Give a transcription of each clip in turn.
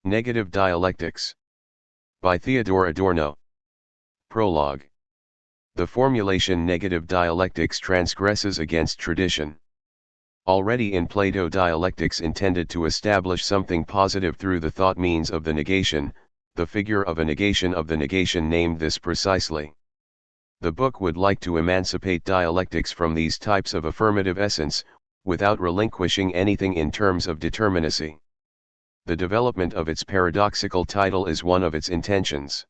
Negative Dialectics. By Theodor Adorno. Prologue. The formulation negative dialectics transgresses against tradition. Already in Plato, dialectics intended to establish something positive through the thought means of the negation, the figure of a negation of the negation named this precisely. The book would like to emancipate dialectics from these types of affirmative essence, without relinquishing anything in terms of determinacy. The development of its paradoxical title is one of its intentions.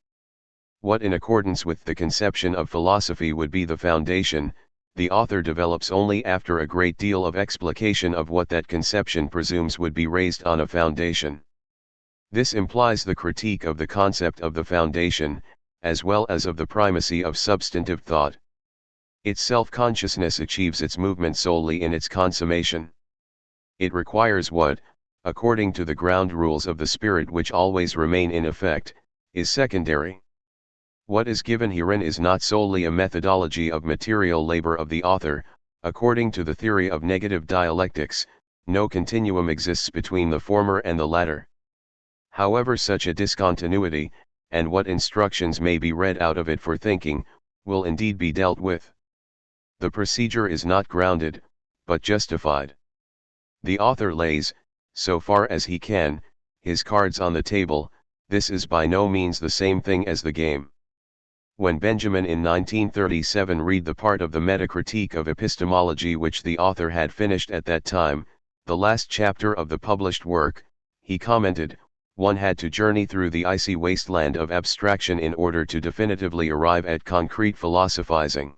What in accordance with the conception of philosophy would be the foundation, the author develops only after a great deal of explication of what that conception presumes would be raised on a foundation. This implies the critique of the concept of the foundation, as well as of the primacy of substantive thought. Its self-consciousness achieves its movement solely in its consummation. It requires what, according to the ground rules of the spirit which always remain in effect, is secondary. What is given herein is not solely a methodology of material labor of the author. According to the theory of negative dialectics, no continuum exists between the former and the latter. However, such a discontinuity, and what instructions may be read out of it for thinking, will indeed be dealt with. The procedure is not grounded, but justified. The author lays, so far as he can, his cards on the table. This is by no means the same thing as the game. When Benjamin in 1937 read the part of the Metacritique of Epistemology which the author had finished at that time, the last chapter of the published work, he commented, "One had to journey through the icy wasteland of abstraction in order to definitively arrive at concrete philosophizing."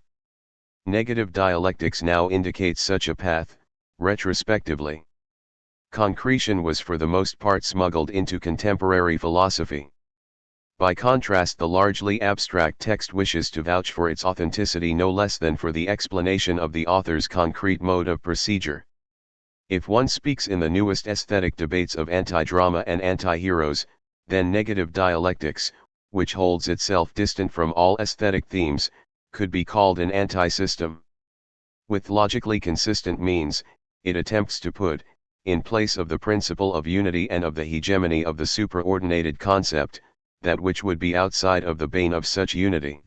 Negative dialectics now indicates such a path, retrospectively. Concretion was for the most part smuggled into contemporary philosophy. By contrast, the largely abstract text wishes to vouch for its authenticity no less than for the explanation of the author's concrete mode of procedure. If one speaks in the newest aesthetic debates of anti-drama and anti-heroes, then negative dialectics, which holds itself distant from all aesthetic themes, could be called an anti-system. With logically consistent means, it attempts to put, in place of the principle of unity and of the hegemony of the supraordinated concept, that which would be outside of the bane of such unity.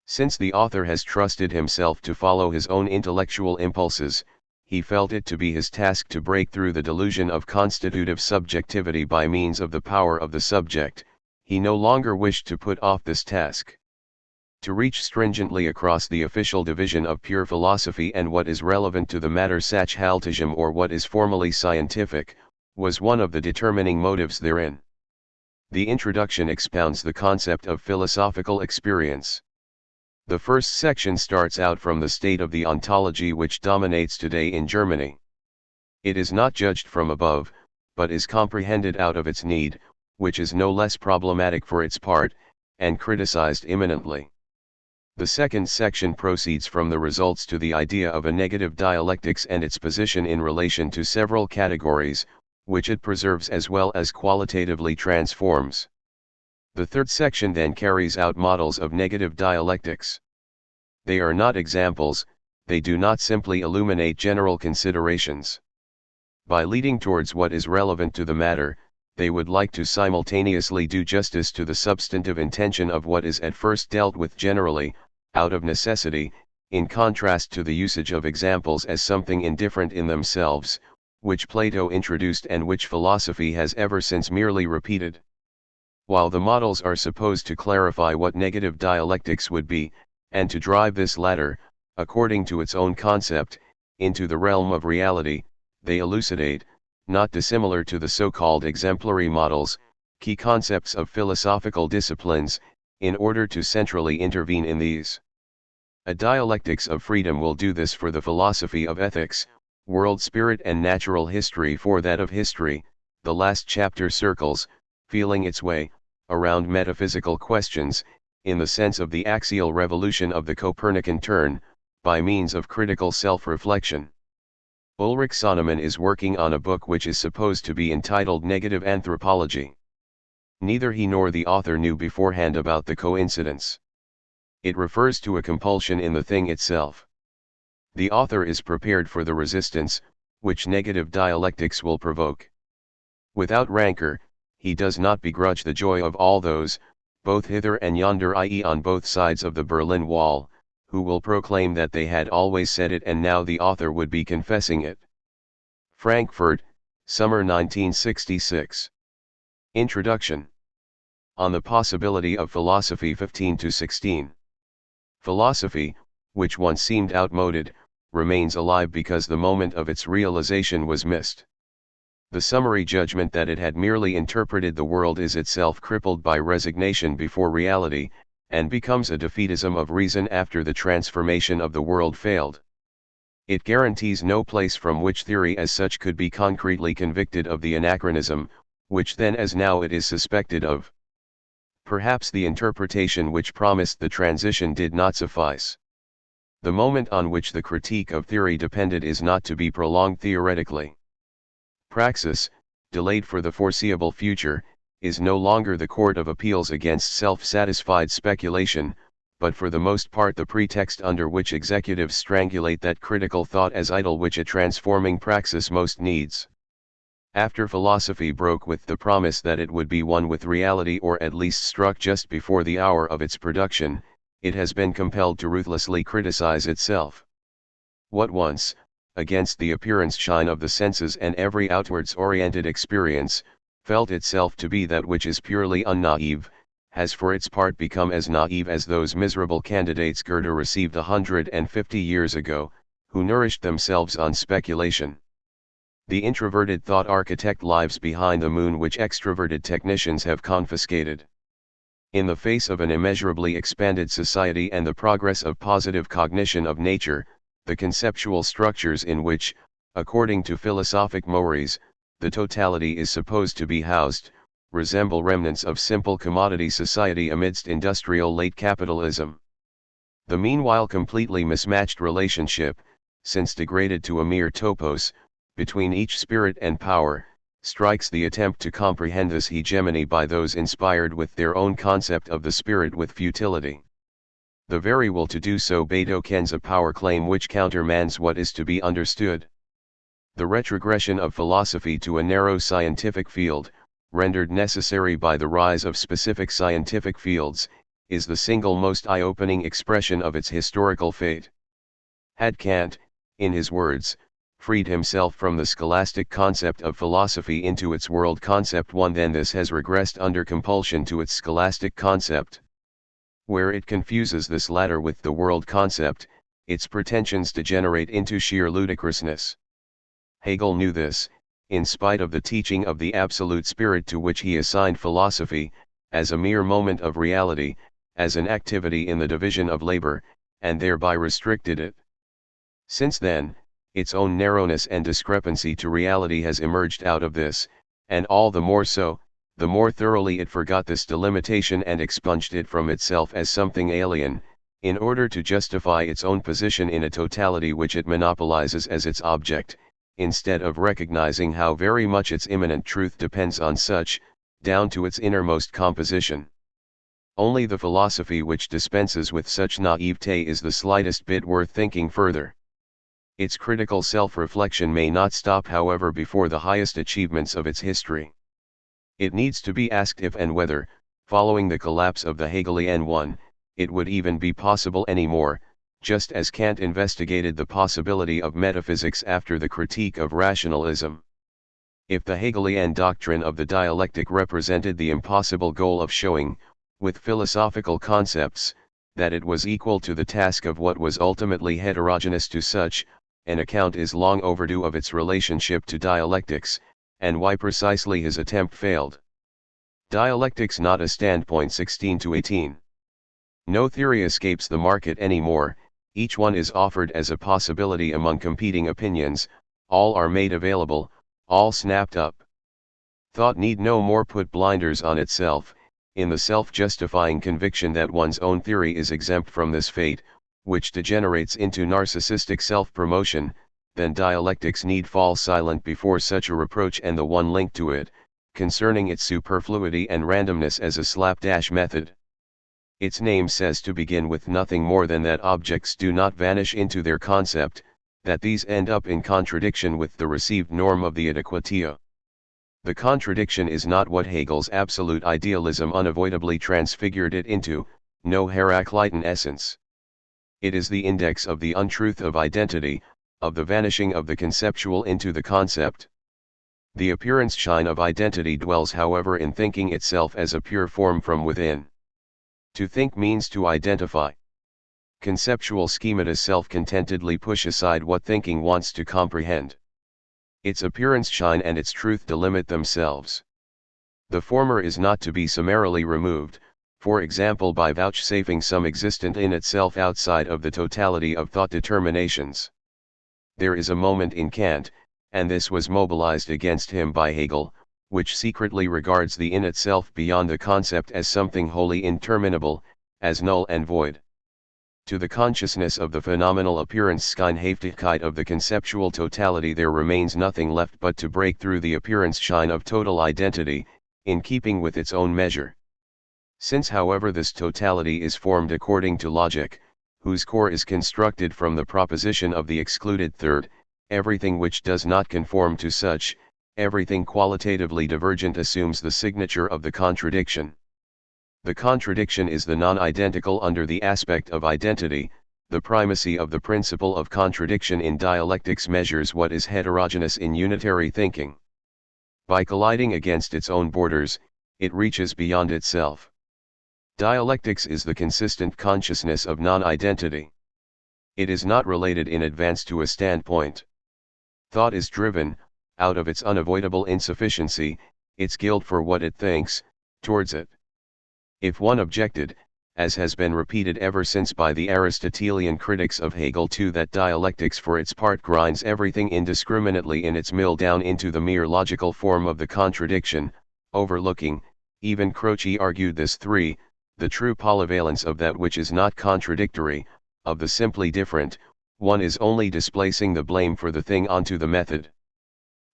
Since the author has trusted himself to follow his own intellectual impulses, he felt it to be his task to break through the delusion of constitutive subjectivity by means of the power of the subject. He no longer wished to put off this task. To reach stringently across the official division of pure philosophy and what is relevant to the matter Sachhaltism or what is formally scientific, was one of the determining motives therein. The introduction expounds the concept of philosophical experience. The first section starts out from the state of the ontology which dominates today in Germany. It is not judged from above, but is comprehended out of its need, which is no less problematic for its part, and criticized imminently. The second section proceeds from the results to the idea of a negative dialectics and its position in relation to several categories, which it preserves as well as qualitatively transforms. The third section then carries out models of negative dialectics. They are not examples, they do not simply illuminate general considerations. By leading towards what is relevant to the matter, they would like to simultaneously do justice to the substantive intention of what is at first dealt with generally, out of necessity, in contrast to the usage of examples as something indifferent in themselves, which Plato introduced and which philosophy has ever since merely repeated. While the models are supposed to clarify what negative dialectics would be, and to drive this latter, according to its own concept, into the realm of reality, they elucidate, not dissimilar to the so-called exemplary models, key concepts of philosophical disciplines, in order to centrally intervene in these. A dialectics of freedom will do this for the philosophy of ethics, world spirit and natural history for that of history. The last chapter circles, feeling its way, around metaphysical questions, in the sense of the axial revolution of the Copernican turn, by means of critical self-reflection. Ulrich Sonnemann is working on a book which is supposed to be entitled Negative Anthropology. Neither he nor the author knew beforehand about the coincidence. It refers to a compulsion in the thing itself. The author is prepared for the resistance, which negative dialectics will provoke. Without rancor, he does not begrudge the joy of all those, both hither and yonder, i.e. on both sides of the Berlin Wall, who will proclaim that they had always said it and now the author would be confessing it. Frankfurt, Summer 1966. Introduction. On the possibility of philosophy 15-16. Philosophy, which once seemed outmoded, remains alive because the moment of its realization was missed. The summary judgment that it had merely interpreted the world is itself crippled by resignation before reality, and becomes a defeatism of reason after the transformation of the world failed. It guarantees no place from which theory as such could be concretely convicted of the anachronism, which then as now it is suspected of. Perhaps the interpretation which promised the transition did not suffice. The moment on which the critique of theory depended is not to be prolonged theoretically. Praxis, delayed for the foreseeable future, is no longer the court of appeals against self-satisfied speculation, but for the most part the pretext under which executives strangulate that critical thought as idle which a transforming praxis most needs. After philosophy broke with the promise that it would be one with reality, or at least struck just before the hour of its production, it has been compelled to ruthlessly criticize itself. What once, against the appearance shine of the senses and every outwards-oriented experience, felt itself to be that which is purely unnaive, has for its part become as naive as those miserable candidates Goethe received 150 years ago, who nourished themselves on speculation. The introverted thought architect lives behind the moon which extroverted technicians have confiscated. In the face of an immeasurably expanded society and the progress of positive cognition of nature, the conceptual structures in which, according to philosophic mores, the totality is supposed to be housed, resemble remnants of simple commodity society amidst industrial late capitalism. The meanwhile completely mismatched relationship, since degraded to a mere topos, between each spirit and power, strikes the attempt to comprehend this hegemony by those inspired with their own concept of the spirit with futility. The very will to do so betokens a power claim which countermands what is to be understood. The retrogression of philosophy to a narrow scientific field, rendered necessary by the rise of specific scientific fields, is the single most eye-opening expression of its historical fate. Had Kant, in his words, freed himself from the scholastic concept of philosophy into its world concept one, then this has regressed under compulsion to its scholastic concept. Where it confuses this latter with the world concept, its pretensions degenerate into sheer ludicrousness. Hegel knew this, in spite of the teaching of the absolute spirit to which he assigned philosophy, as a mere moment of reality, as an activity in the division of labor, and thereby restricted it. Since then, its own narrowness and discrepancy to reality has emerged out of this, and all the more so, the more thoroughly it forgot this delimitation and expunged it from itself as something alien, in order to justify its own position in a totality which it monopolizes as its object, instead of recognizing how very much its immanent truth depends on such, down to its innermost composition. Only the philosophy which dispenses with such naivete is the slightest bit worth thinking further. Its critical self-reflection may not stop, however, before the highest achievements of its history. It needs to be asked if and whether, following the collapse of the Hegelian one, it would even be possible anymore, just as Kant investigated the possibility of metaphysics after the critique of rationalism. If the Hegelian doctrine of the dialectic represented the impossible goal of showing, with philosophical concepts, that it was equal to the task of what was ultimately heterogeneous to such, an account is long overdue of its relationship to dialectics, and why precisely his attempt failed. Dialectics not a standpoint 16-18. No theory escapes the market anymore, each one is offered as a possibility among competing opinions, all are made available, all snapped up. Thought need no more put blinders on itself, in the self-justifying conviction that one's own theory is exempt from this fate, which degenerates into narcissistic self-promotion, then dialectics need fall silent before such a reproach, and the one linked to it, concerning its superfluity and randomness as a slapdash method. Its name says to begin with nothing more than that objects do not vanish into their concept, that these end up in contradiction with the received norm of the adequatio. The contradiction is not what Hegel's absolute idealism unavoidably transfigured it into, no Heraclitan essence. It is the index of the untruth of identity, of the vanishing of the conceptual into the concept. The appearance shine of identity dwells however in thinking itself as a pure form from within. To think means to identify. Conceptual schemata self-contentedly push aside what thinking wants to comprehend. Its appearance shine and its truth delimit themselves. The former is not to be summarily removed, for example by vouchsafing some existent in itself outside of the totality of thought determinations. There is a moment in Kant, and this was mobilized against him by Hegel, which secretly regards the in itself beyond the concept as something wholly interminable, as null and void. To the consciousness of the phenomenal appearance Scheinhaftigkeit of the conceptual totality there remains nothing left but to break through the appearance shine of total identity, in keeping with its own measure. Since however this totality is formed according to logic, whose core is constructed from the proposition of the excluded third, everything which does not conform to such, everything qualitatively divergent assumes the signature of the contradiction. The contradiction is the non-identical under the aspect of identity. The primacy of the principle of contradiction in dialectics measures what is heterogeneous in unitary thinking. By colliding against its own borders, it reaches beyond itself. Dialectics is the consistent consciousness of non-identity. It is not related in advance to a standpoint. Thought is driven, out of its unavoidable insufficiency, its guilt for what it thinks, towards it. If one objected, as has been repeated ever since by the Aristotelian critics of Hegel too, that dialectics for its part grinds everything indiscriminately in its mill down into the mere logical form of the contradiction, overlooking, even Croce argued this 3, the true polyvalence of that which is not contradictory, of the simply different, one is only displacing the blame for the thing onto the method.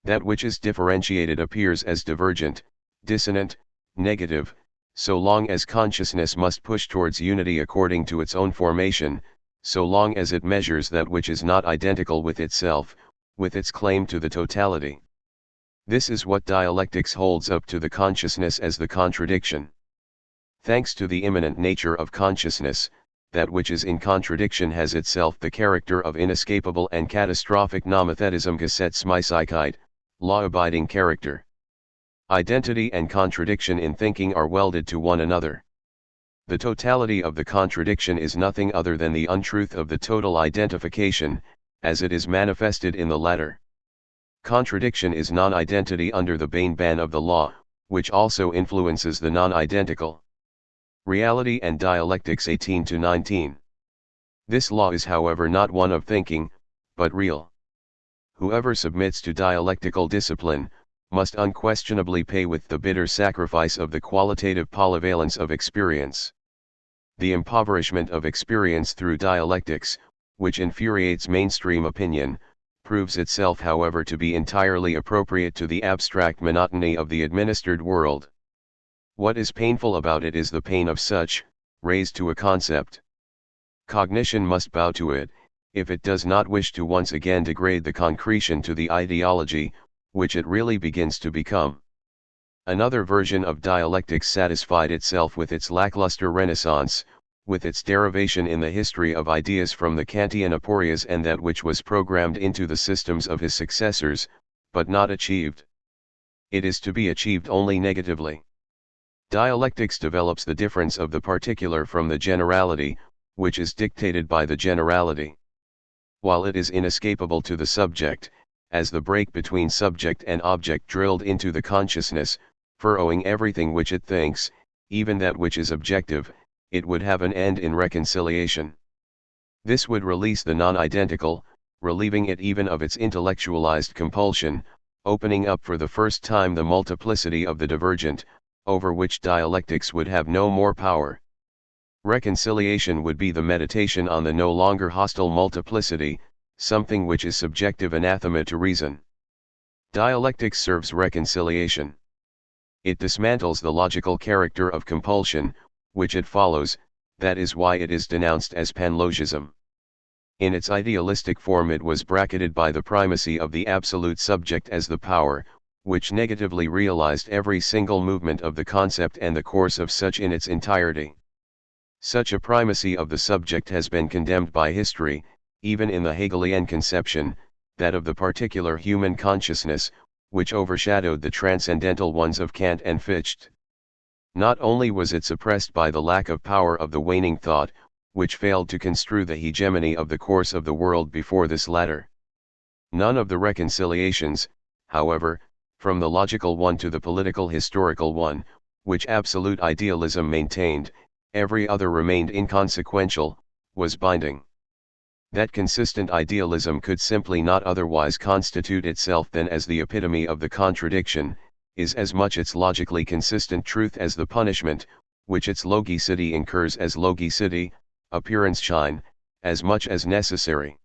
That which is differentiated appears as divergent, dissonant, negative, so long as consciousness must push towards unity according to its own formation, so long as it measures that which is not identical with itself, with its claim to the totality. This is what dialectics holds up to the consciousness as the contradiction. Thanks to the immanent nature of consciousness, that which is in contradiction has itself the character of inescapable and catastrophic nomothetism Gesetzmäßigkeit, law-abiding character. Identity and contradiction in thinking are welded to one another. The totality of the contradiction is nothing other than the untruth of the total identification, as it is manifested in the latter. Contradiction is non-identity under the bane ban of the law, which also influences the non-identical. Reality and Dialectics 18-19. This law is however not one of thinking, but real. Whoever submits to dialectical discipline, must unquestionably pay with the bitter sacrifice of the qualitative polyvalence of experience. The impoverishment of experience through dialectics, which infuriates mainstream opinion, proves itself however to be entirely appropriate to the abstract monotony of the administered world. What is painful about it is the pain of such, raised to a concept. Cognition must bow to it, if it does not wish to once again degrade the concretion to the ideology, which it really begins to become. Another version of dialectics satisfied itself with its lackluster renaissance, with its derivation in the history of ideas from the Kantian aporias and that which was programmed into the systems of his successors, but not achieved. It is to be achieved only negatively. Dialectics develops the difference of the particular from the generality, which is dictated by the generality. While it is inescapable to the subject, as the break between subject and object drilled into the consciousness, furrowing everything which it thinks, even that which is objective, it would have an end in reconciliation. This would release the non-identical, relieving it even of its intellectualized compulsion, opening up for the first time the multiplicity of the divergent, over which dialectics would have no more power. Reconciliation would be the meditation on the no longer hostile multiplicity, something which is subjective anathema to reason. Dialectics serves reconciliation. It dismantles the logical character of compulsion, which it follows, that is why it is denounced as panlogism. In its idealistic form it was bracketed by the primacy of the absolute subject as the power, which negatively realized every single movement of the concept and the course of such in its entirety. Such a primacy of the subject has been condemned by history, even in the Hegelian conception, that of the particular human consciousness, which overshadowed the transcendental ones of Kant and Fichte. Not only was it suppressed by the lack of power of the waning thought, which failed to construe the hegemony of the course of the world before this latter. None of the reconciliations, however, from the logical one to the political historical one, which absolute idealism maintained, every other remained inconsequential, was binding. That consistent idealism could simply not otherwise constitute itself than as the epitome of the contradiction, is as much its logically consistent truth as the punishment, which its logicity incurs as logicity, appearance shine, as much as necessary.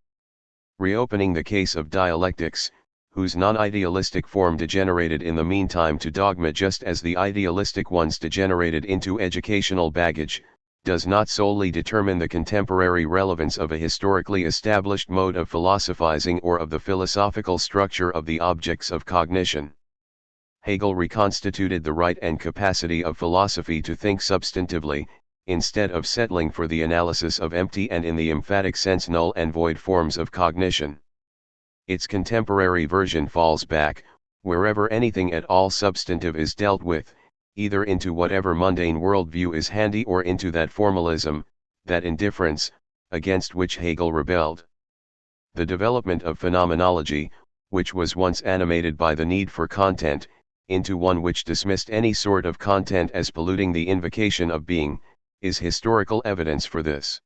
Reopening the case of dialectics, whose non-idealistic form degenerated in the meantime to dogma just as the idealistic ones degenerated into educational baggage, does not solely determine the contemporary relevance of a historically established mode of philosophizing or of the philosophical structure of the objects of cognition. Hegel reconstituted the right and capacity of philosophy to think substantively, instead of settling for the analysis of empty and in the emphatic sense null and void forms of cognition. Its contemporary version falls back, wherever anything at all substantive is dealt with, either into whatever mundane worldview is handy or into that formalism, that indifference, against which Hegel rebelled. The development of phenomenology, which was once animated by the need for content, into one which dismissed any sort of content as polluting the invocation of being, is historical evidence for this.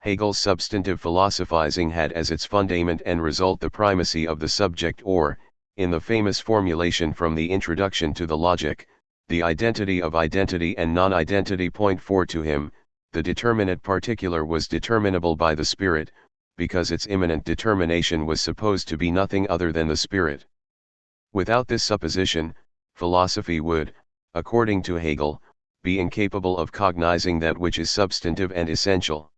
Hegel's substantive philosophizing had as its fundament and result the primacy of the subject or, in the famous formulation from the introduction to the Logic, the identity of identity and non-identity. 4 To him, the determinate particular was determinable by the spirit, because its immanent determination was supposed to be nothing other than the spirit. Without this supposition, philosophy would, according to Hegel, be incapable of cognizing that which is substantive and essential.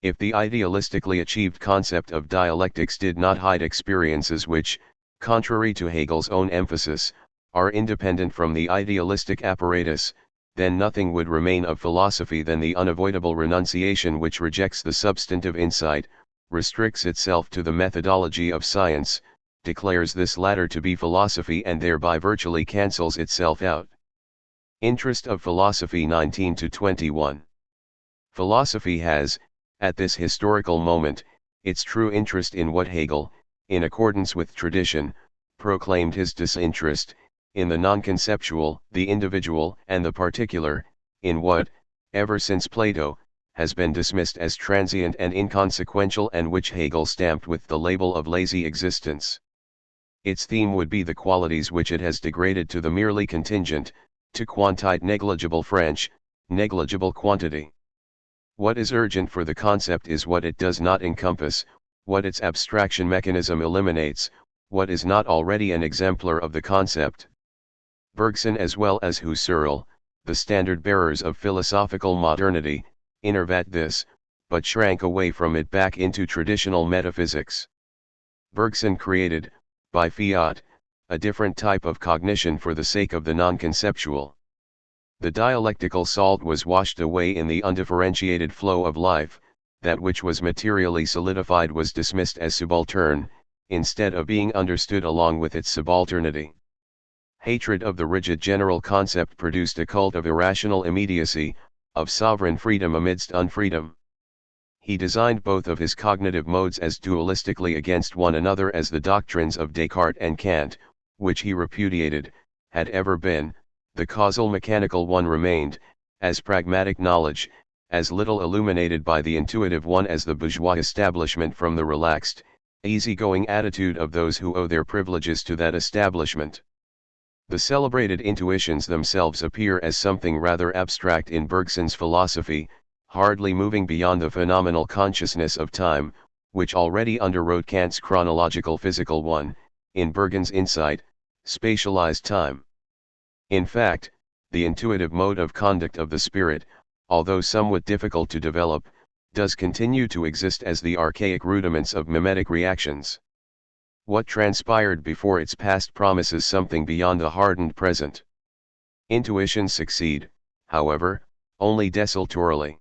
If the idealistically achieved concept of dialectics did not hide experiences which, contrary to Hegel's own emphasis, are independent from the idealistic apparatus, then nothing would remain of philosophy than the unavoidable renunciation which rejects the substantive insight, restricts itself to the methodology of science, declares this latter to be philosophy and thereby virtually cancels itself out. Interest of philosophy 19-21. Philosophy has, at this historical moment, its true interest in what Hegel, in accordance with tradition, proclaimed his disinterest, in the non-conceptual, the individual and the particular, in what, ever since Plato, has been dismissed as transient and inconsequential and which Hegel stamped with the label of lazy existence. Its theme would be the qualities which it has degraded to the merely contingent, to quantite negligible French, negligible quantity. What is urgent for the concept is what it does not encompass, what its abstraction mechanism eliminates, what is not already an exemplar of the concept. Bergson as well as Husserl, the standard-bearers of philosophical modernity, innervat this, but shrank away from it back into traditional metaphysics. Bergson created, by fiat, a different type of cognition for the sake of the non-conceptual. The dialectical salt was washed away in the undifferentiated flow of life, that which was materially solidified was dismissed as subaltern, instead of being understood along with its subalternity. Hatred of the rigid general concept produced a cult of irrational immediacy, of sovereign freedom amidst unfreedom. He designed both of his cognitive modes as dualistically against one another as the doctrines of Descartes and Kant, which he repudiated, had ever been. The causal mechanical one remained, as pragmatic knowledge, as little illuminated by the intuitive one as the bourgeois establishment from the relaxed, easygoing attitude of those who owe their privileges to that establishment. The celebrated intuitions themselves appear as something rather abstract in Bergson's philosophy, hardly moving beyond the phenomenal consciousness of time, which already underwrote Kant's chronological physical one, in Bergson's insight, spatialized time. In fact, the intuitive mode of conduct of the spirit, although somewhat difficult to develop, does continue to exist as the archaic rudiments of mimetic reactions. What transpired before its past promises something beyond the hardened present. Intuitions succeed, however, only desultorily.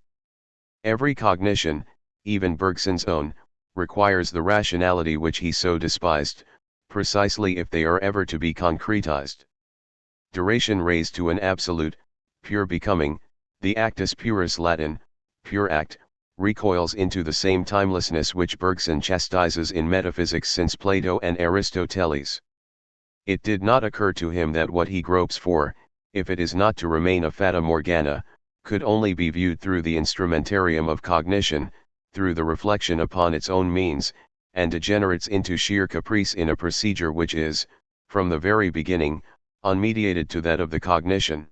Every cognition, even Bergson's own, requires the rationality which he so despised, precisely if they are ever to be concretized. Duration raised to an absolute, pure becoming, the actus purus Latin, pure act, recoils into the same timelessness which Bergson chastises in metaphysics since Plato and Aristoteles. It did not occur to him that what he gropes for, if it is not to remain a fata morgana, could only be viewed through the instrumentarium of cognition, through the reflection upon its own means, and degenerates into sheer caprice in a procedure which is, from the very beginning, unmediated to that of the cognition.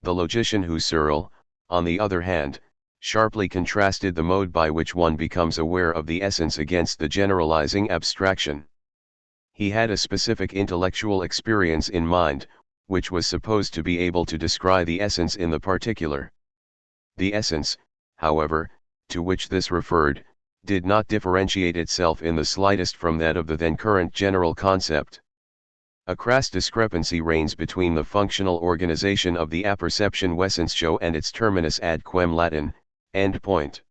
The logician Husserl, on the other hand, sharply contrasted the mode by which one becomes aware of the essence against the generalizing abstraction. He had a specific intellectual experience in mind, which was supposed to be able to descry the essence in the particular. The essence, however, to which this referred, did not differentiate itself in the slightest from that of the then current general concept. A crass discrepancy reigns between the functional organization of the apperception Wesensschau and its terminus ad quem Latin, end point.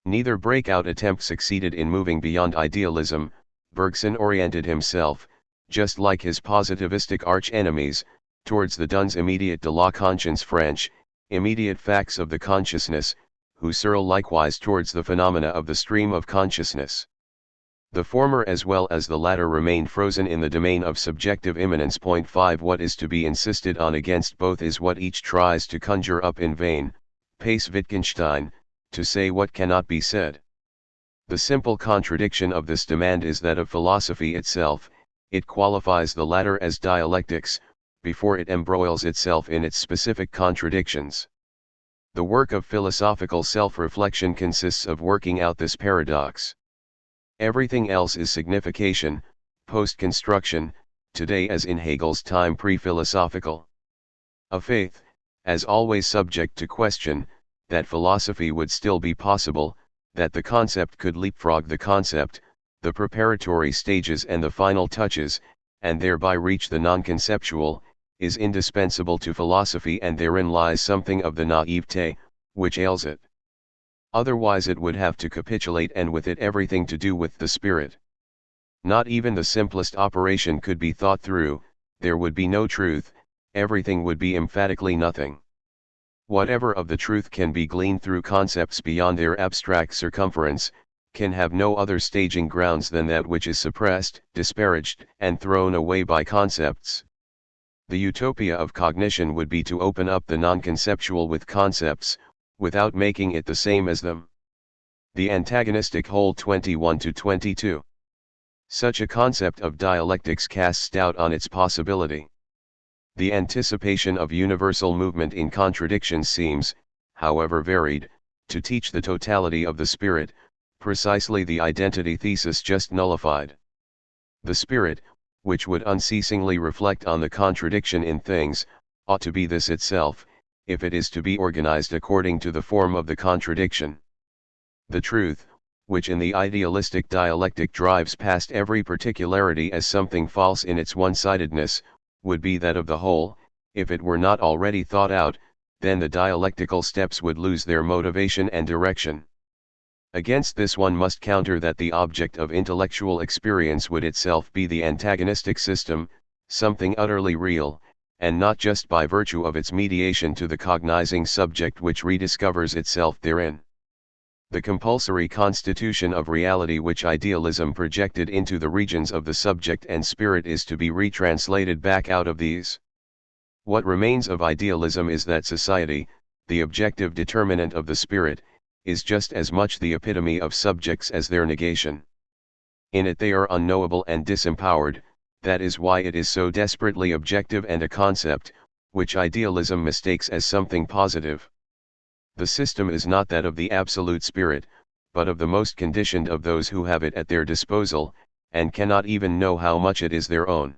Neither breakout attempt succeeded in moving beyond idealism. Bergson oriented himself, just like his positivistic arch-enemies, towards the Duns immediate de la conscience French, immediate facts of the consciousness, Husserl likewise towards the phenomena of the stream of consciousness. The former as well as the latter remained frozen in the domain of subjective immanence. 5 What is to be insisted on against both is what each tries to conjure up in vain, pace Wittgenstein, to say what cannot be said. The simple contradiction of this demand is that of philosophy itself. It qualifies the latter as dialectics, before it embroils itself in its specific contradictions. The work of philosophical self-reflection consists of working out this paradox. Everything else is signification, post-construction, today as in Hegel's time pre-philosophical. A faith, as always subject to question, that philosophy would still be possible, that the concept could leapfrog the concept, the preparatory stages and the final touches, and thereby reach the non-conceptual, is indispensable to philosophy, and therein lies something of the naivete, which ails it. Otherwise it would have to capitulate, and with it everything to do with the spirit. Not even the simplest operation could be thought through, there would be no truth, everything would be emphatically nothing. Whatever of the truth can be gleaned through concepts beyond their abstract circumference, can have no other staging grounds than that which is suppressed, disparaged, and thrown away by concepts. The utopia of cognition would be to open up the non-conceptual with concepts, without making it the same as them. The antagonistic whole 21-22. Such a concept of dialectics casts doubt on its possibility. The anticipation of universal movement in contradiction seems, however varied, to teach the totality of the spirit, precisely the identity thesis just nullified. The spirit, which would unceasingly reflect on the contradiction in things, ought to be this itself, if it is to be organized according to the form of the contradiction. The truth, which in the idealistic dialectic drives past every particularity as something false in its one-sidedness, would be that of the whole. If it were not already thought out, then the dialectical steps would lose their motivation and direction. Against this one must counter that the object of intellectual experience would itself be the antagonistic system, something utterly real, and not just by virtue of its mediation to the cognizing subject which rediscovers itself therein. The compulsory constitution of reality which idealism projected into the regions of the subject and spirit is to be retranslated back out of these. What remains of idealism is that society, the objective determinant of the spirit, is just as much the epitome of subjects as their negation. In it they are unknowable and disempowered. That is why it is so desperately objective and a concept, which idealism mistakes as something positive. The system is not that of the absolute spirit, but of the most conditioned of those who have it at their disposal, and cannot even know how much it is their own.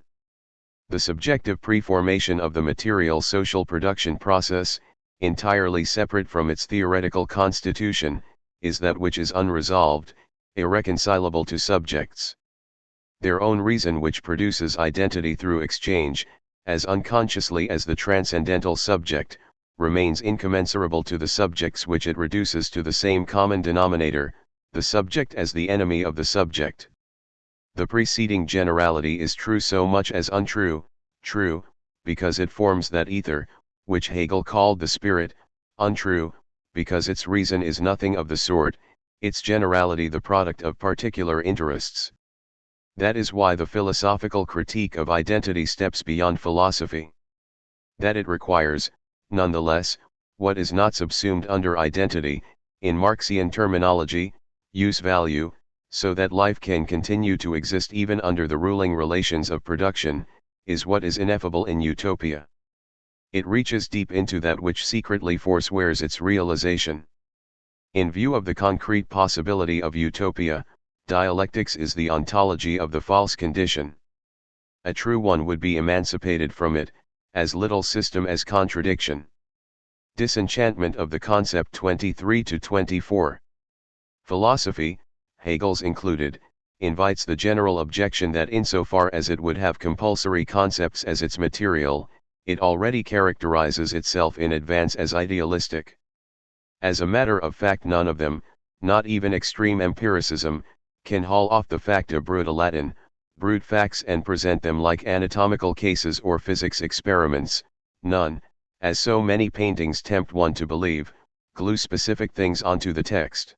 The subjective preformation of the material social production process, entirely separate from its theoretical constitution, is that which is unresolved, irreconcilable to subjects. their own reason which produces identity through exchange, as unconsciously as the transcendental subject, remains incommensurable to the subjects which it reduces to the same common denominator, the subject as the enemy of the subject. The preceding generality is true so much as untrue, true, because it forms that ether, which Hegel called the spirit, untrue, because its reason is nothing of the sort, its generality the product of particular interests. That is why the philosophical critique of identity steps beyond philosophy. That it requires, nonetheless, what is not subsumed under identity, in Marxian terminology, use value, so that life can continue to exist even under the ruling relations of production, is what is ineffable in utopia. It reaches deep into that which secretly forswears its realization. In view of the concrete possibility of utopia, dialectics is the ontology of the false condition. A true one would be emancipated from it, as little system as contradiction. Disenchantment of the concept 23-24. Philosophy, Hegel's included, invites the general objection that insofar as it would have compulsory concepts as its material, it already characterizes itself in advance as idealistic. As a matter of fact, none of them, not even extreme empiricism, can haul off the facta bruta Latin, brute facts, and present them like anatomical cases or physics experiments. None, as so many paintings tempt one to believe, glue specific things onto the text.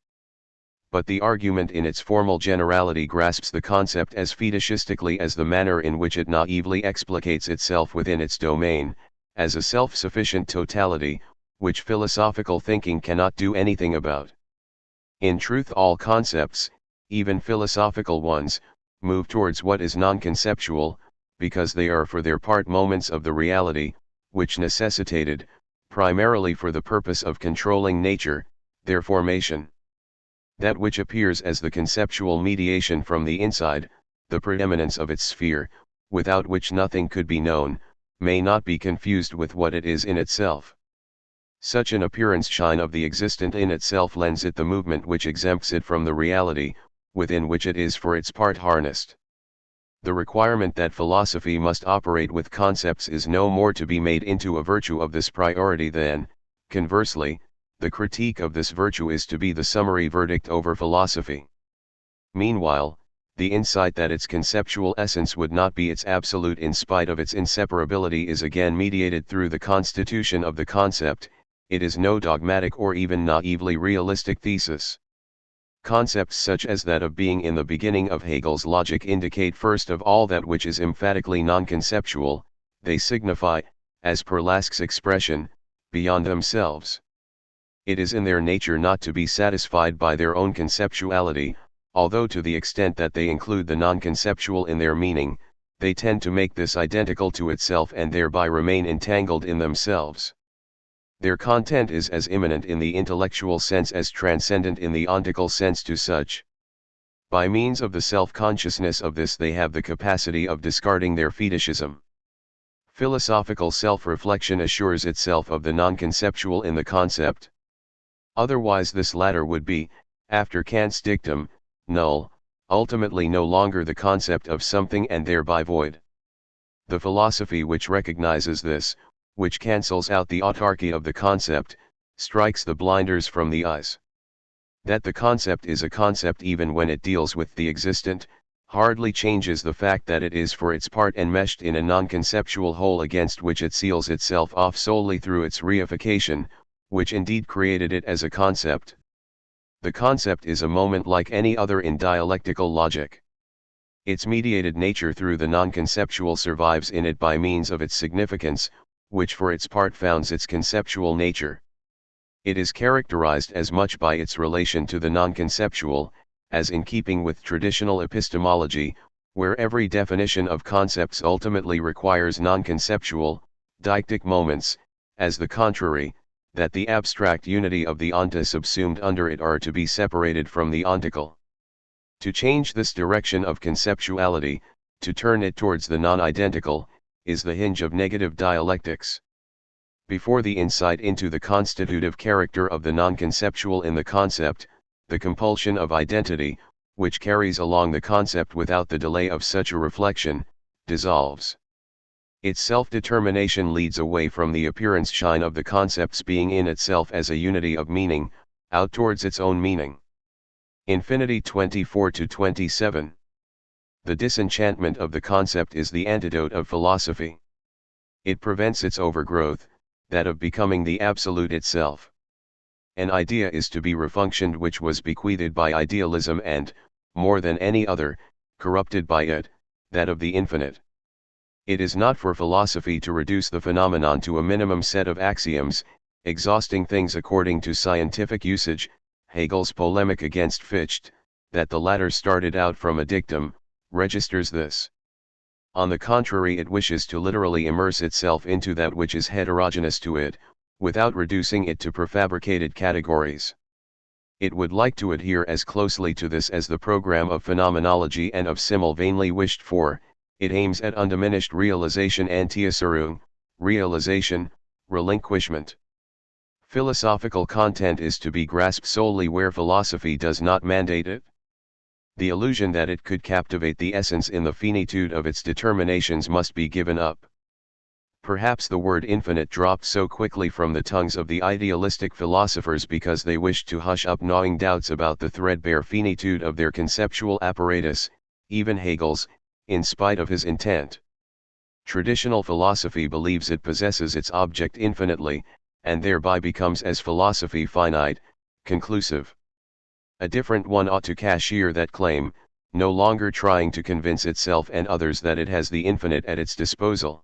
But the argument in its formal generality grasps the concept as fetishistically as the manner in which it naively explicates itself within its domain, as a self-sufficient totality, which philosophical thinking cannot do anything about. In truth, all concepts, even philosophical ones, move towards what is non-conceptual, because they are for their part moments of the reality, which necessitated, primarily for the purpose of controlling nature, their formation. That which appears as the conceptual mediation from the inside, the preeminence of its sphere, without which nothing could be known, may not be confused with what it is in itself. Such an appearance shine of the existent in itself lends it the movement which exempts it from the reality, within which it is for its part harnessed. The requirement that philosophy must operate with concepts is no more to be made into a virtue of this priority than, conversely, the critique of this virtue is to be the summary verdict over philosophy. Meanwhile, the insight that its conceptual essence would not be its absolute in spite of its inseparability is again mediated through the constitution of the concept. It is no dogmatic or even naively realistic thesis. Concepts such as that of being in the beginning of Hegel's logic indicate first of all that which is emphatically non-conceptual. They signify, as per Lask's expression, beyond themselves. It is in their nature not to be satisfied by their own conceptuality, although to the extent that they include the non-conceptual in their meaning, they tend to make this identical to itself and thereby remain entangled in themselves. Their content is as immanent in the intellectual sense as transcendent in the ontical sense to such. By means of the self-consciousness of this they have the capacity of discarding their fetishism. Philosophical self-reflection assures itself of the non-conceptual in the concept. Otherwise this latter would be, after Kant's dictum, null, ultimately no longer the concept of something and thereby void. The philosophy which recognizes this, which cancels out the autarky of the concept, strikes the blinders from the eyes. That the concept is a concept even when it deals with the existent, hardly changes the fact that it is for its part enmeshed in a non-conceptual whole against which it seals itself off solely through its reification, which indeed created it as a concept. The concept is a moment like any other in dialectical logic. Its mediated nature through the non-conceptual survives in it by means of its significance, which for its part founds its conceptual nature. It is characterized as much by its relation to the non-conceptual, as in keeping with traditional epistemology, where every definition of concepts ultimately requires non-conceptual, deictic moments, as the contrary, that the abstract unity of the onta subsumed under it are to be separated from the ontical. To change this direction of conceptuality, to turn it towards the non-identical, is the hinge of negative dialectics. Before the insight into the constitutive character of the non-conceptual in the concept, the compulsion of identity, which carries along the concept without the delay of such a reflection, dissolves. Its self-determination leads away from the appearance shine of the concept's being in itself as a unity of meaning, out towards its own meaning. Infinity 24-27. The disenchantment of the concept is the antidote of philosophy. It prevents its overgrowth, that of becoming the absolute itself. An idea is to be refunctioned which was bequeathed by idealism and, more than any other, corrupted by it, that of the infinite. It is not for philosophy to reduce the phenomenon to a minimum set of axioms, exhausting things according to scientific usage. Hegel's polemic against Fichte, that the latter started out from a dictum, registers this. On the contrary, it wishes to literally immerse itself into that which is heterogeneous to it, without reducing it to prefabricated categories. It would like to adhere as closely to this as the program of phenomenology and of simile vainly wished for. It aims at undiminished realization, Antiacerung, realization, relinquishment. Philosophical content is to be grasped solely where philosophy does not mandate it. The illusion that it could captivate the essence in the finitude of its determinations must be given up. Perhaps the word infinite dropped so quickly from the tongues of the idealistic philosophers because they wished to hush up gnawing doubts about the threadbare finitude of their conceptual apparatus, even Hegel's, in spite of his intent. Traditional philosophy believes it possesses its object infinitely, and thereby becomes as philosophy finite, conclusive. A different one ought to cashier that claim, no longer trying to convince itself and others that it has the infinite at its disposal.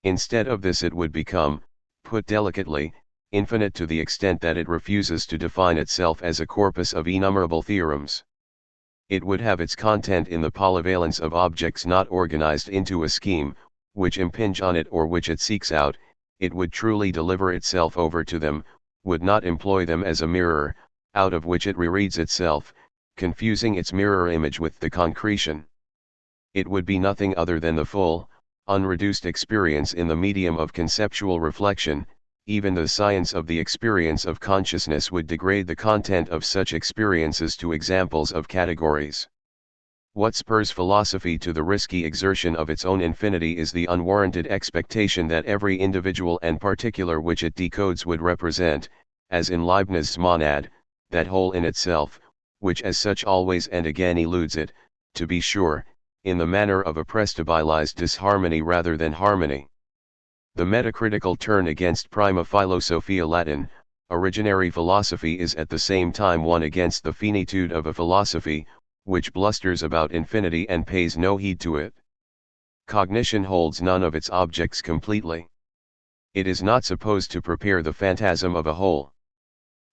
Instead of this it would become, put delicately, infinite to the extent that it refuses to define itself as a corpus of innumerable theorems. It would have its content in the polyvalence of objects not organized into a scheme, which impinge on it or which it seeks out. It would truly deliver itself over to them, would not employ them as a mirror, out of which it rereads itself, confusing its mirror image with the concretion. It would be nothing other than the full, unreduced experience in the medium of conceptual reflection. Even the science of the experience of consciousness would degrade the content of such experiences to examples of categories. What spurs philosophy to the risky exertion of its own infinity is the unwarranted expectation that every individual and particular which it decodes would represent, as in Leibniz's monad, that whole in itself, which as such always and again eludes it, to be sure, in the manner of a prestabilized disharmony rather than harmony. The metacritical turn against prima philosophia Latin, originary philosophy is at the same time one against the finitude of a philosophy, which blusters about infinity and pays no heed to it. Cognition holds none of its objects completely. It is not supposed to prepare the phantasm of a whole.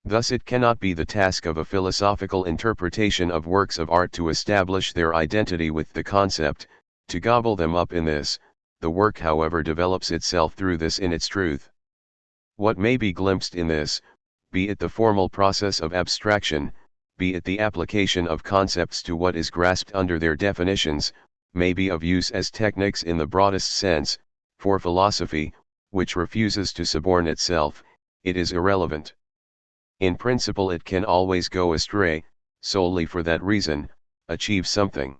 Thus it cannot be the task of a philosophical interpretation of works of art to establish their identity with the concept, to gobble them up in this. The work however develops itself through this in its truth. What may be glimpsed in this, be it the formal process of abstraction, be it the application of concepts to what is grasped under their definitions, may be of use as techniques in the broadest sense. For philosophy, which refuses to suborn itself, it is irrelevant. In principle it can always go astray, solely for that reason, achieve something.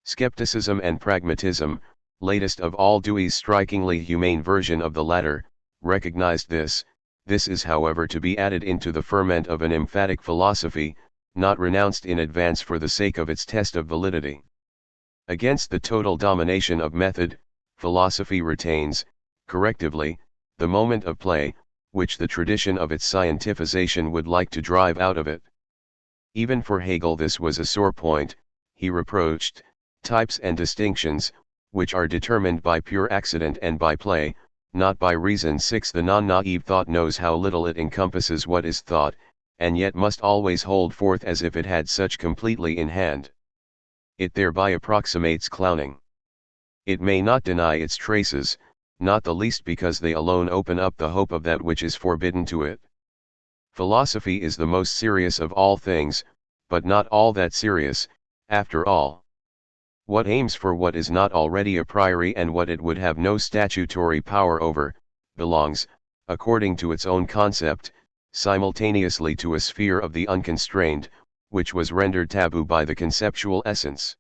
Skepticism and pragmatism, latest of all Dewey's strikingly humane version of the latter, recognized this. This is however to be added into the ferment of an emphatic philosophy, not renounced in advance for the sake of its test of validity. Against the total domination of method, philosophy retains, correctively, the moment of play, which the tradition of its scientificization would like to drive out of it. Even for Hegel this was a sore point. He reproached types and distinctions, which are determined by pure accident and by play, not by reason. 6 The non-naive thought knows how little it encompasses what is thought, and yet must always hold forth as if it had such completely in hand. It thereby approximates clowning. It may not deny its traces, not the least because they alone open up the hope of that which is forbidden to it. Philosophy is the most serious of all things, but not all that serious, after all. What aims for what is not already a priori and what it would have no statutory power over, belongs, according to its own concept, simultaneously to a sphere of the unconstrained, which was rendered taboo by the conceptual essence.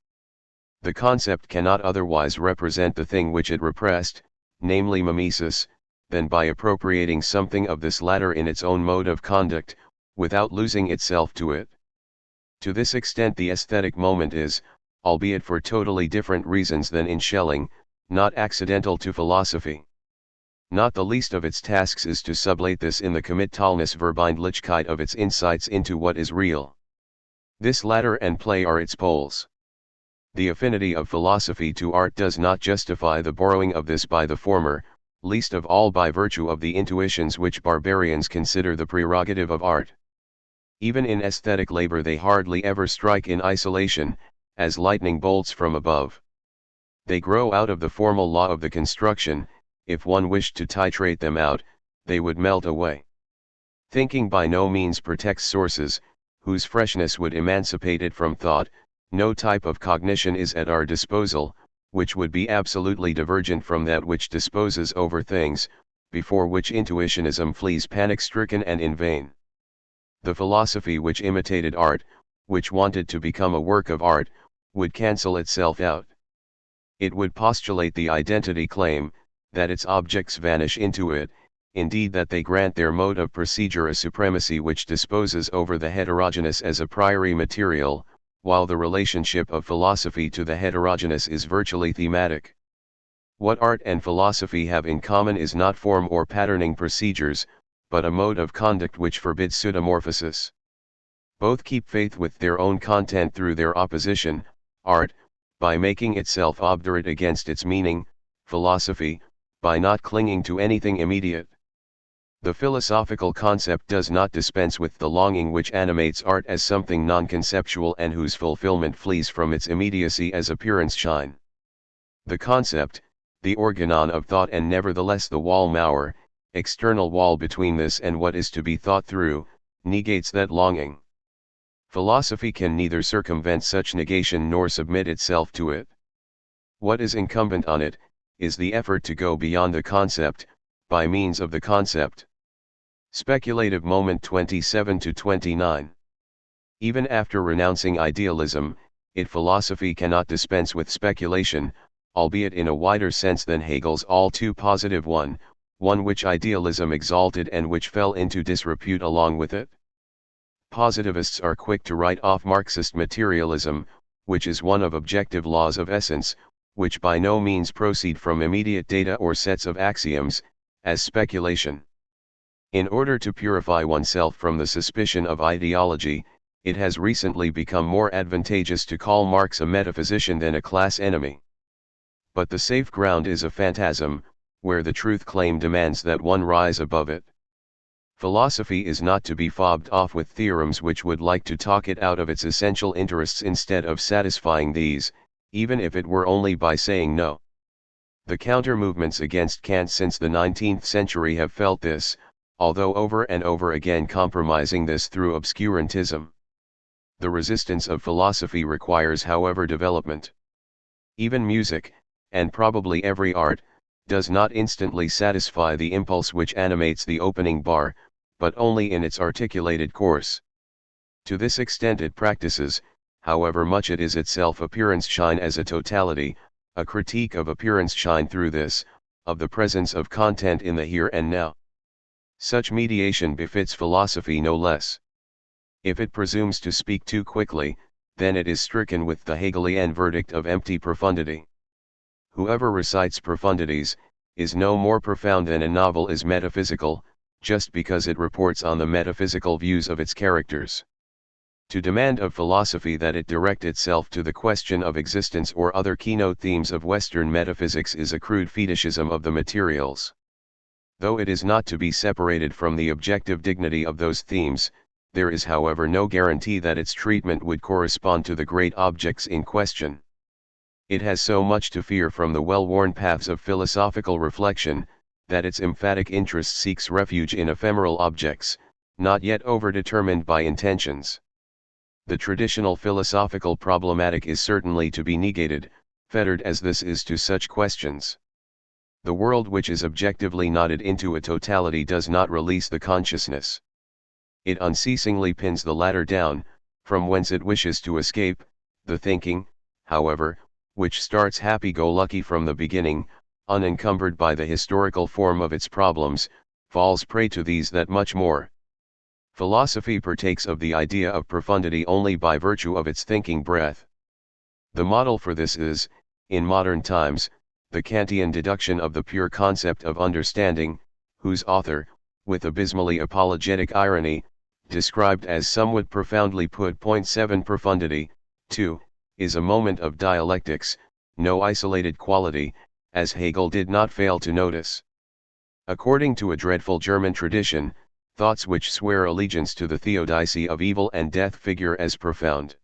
The concept cannot otherwise represent the thing which it repressed, namely mimesis, than by appropriating something of this latter in its own mode of conduct, without losing itself to it. To this extent the aesthetic moment is, albeit for totally different reasons than in Schelling, not accidental to philosophy. Not the least of its tasks is to sublate this in the Verbeindlichkeit of its insights into what is real. This latter and play are its poles. The affinity of philosophy to art does not justify the borrowing of this by the former, least of all by virtue of the intuitions which barbarians consider the prerogative of art. Even in aesthetic labor they hardly ever strike in isolation, as lightning bolts from above. They grow out of the formal law of the construction. If one wished to titrate them out, they would melt away. Thinking by no means protects sources, whose freshness would emancipate it from thought. No type of cognition is at our disposal, which would be absolutely divergent from that which disposes over things, before which intuitionism flees panic-stricken and in vain. The philosophy which imitated art, which wanted to become a work of art, would cancel itself out. It would postulate the identity claim, that its objects vanish into it, indeed that they grant their mode of procedure a supremacy which disposes over the heterogeneous as a priori material, while the relationship of philosophy to the heterogeneous is virtually thematic. What art and philosophy have in common is not form or patterning procedures, but a mode of conduct which forbids pseudomorphosis. Both keep faith with their own content through their opposition, art, by making itself obdurate against its meaning, philosophy, by not clinging to anything immediate. The philosophical concept does not dispense with the longing which animates art as something non-conceptual and whose fulfillment flees from its immediacy as appearance shine. The concept, the organon of thought and nevertheless the wall-mauer, external wall between this and what is to be thought through, negates that longing. Philosophy can neither circumvent such negation nor submit itself to it. What is incumbent on it, is the effort to go beyond the concept, by means of the concept. Speculative moment 27-29. Even after renouncing idealism, philosophy cannot dispense with speculation, albeit in a wider sense than Hegel's all too positive one which idealism exalted and which fell into disrepute along with it. Positivists are quick to write off Marxist materialism, which is one of objective laws of essence, which by no means proceed from immediate data or sets of axioms, as speculation. In order to purify oneself from the suspicion of ideology, it has recently become more advantageous to call Marx a metaphysician than a class enemy. But the safe ground is a phantasm, where the truth claim demands that one rise above it. Philosophy is not to be fobbed off with theorems which would like to talk it out of its essential interests instead of satisfying these, even if it were only by saying no. The counter-movements against Kant since the 19th century have felt this, although over and over again compromising this through obscurantism. The resistance of philosophy requires, however, development. Even music, and probably every art, does not instantly satisfy the impulse which animates the opening bar, but only in its articulated course. To this extent it practices, however much it is itself appearance shine as a totality, a critique of appearance shine through this, of the presence of content in the here and now. Such mediation befits philosophy no less. If it presumes to speak too quickly, then it is stricken with the Hegelian verdict of empty profundity. Whoever recites profundities, is no more profound than a novel is metaphysical, just because it reports on the metaphysical views of its characters. To demand of philosophy that it direct itself to the question of existence or other keynote themes of Western metaphysics is a crude fetishism of the materials. Though it is not to be separated from the objective dignity of those themes, there is however no guarantee that its treatment would correspond to the great objects in question. It has so much to fear from the well-worn paths of philosophical reflection, that its emphatic interest seeks refuge in ephemeral objects, not yet overdetermined by intentions. The traditional philosophical problematic is certainly to be negated, fettered as this is to such questions. The world which is objectively knotted into a totality does not release the consciousness. It unceasingly pins the latter down, from whence it wishes to escape. The thinking, however, which starts happy-go-lucky from the beginning, unencumbered by the historical form of its problems, falls prey to these that much more. Philosophy partakes of the idea of profundity only by virtue of its thinking breadth. The model for this is, in modern times, the Kantian deduction of the pure concept of understanding, whose author, with abysmally apologetic irony, described as somewhat profoundly put. 7 Profundity, 2, is a moment of dialectics, no isolated quality, as Hegel did not fail to notice. According to a dreadful German tradition, thoughts which swear allegiance to the theodicy of evil and death figure as profound.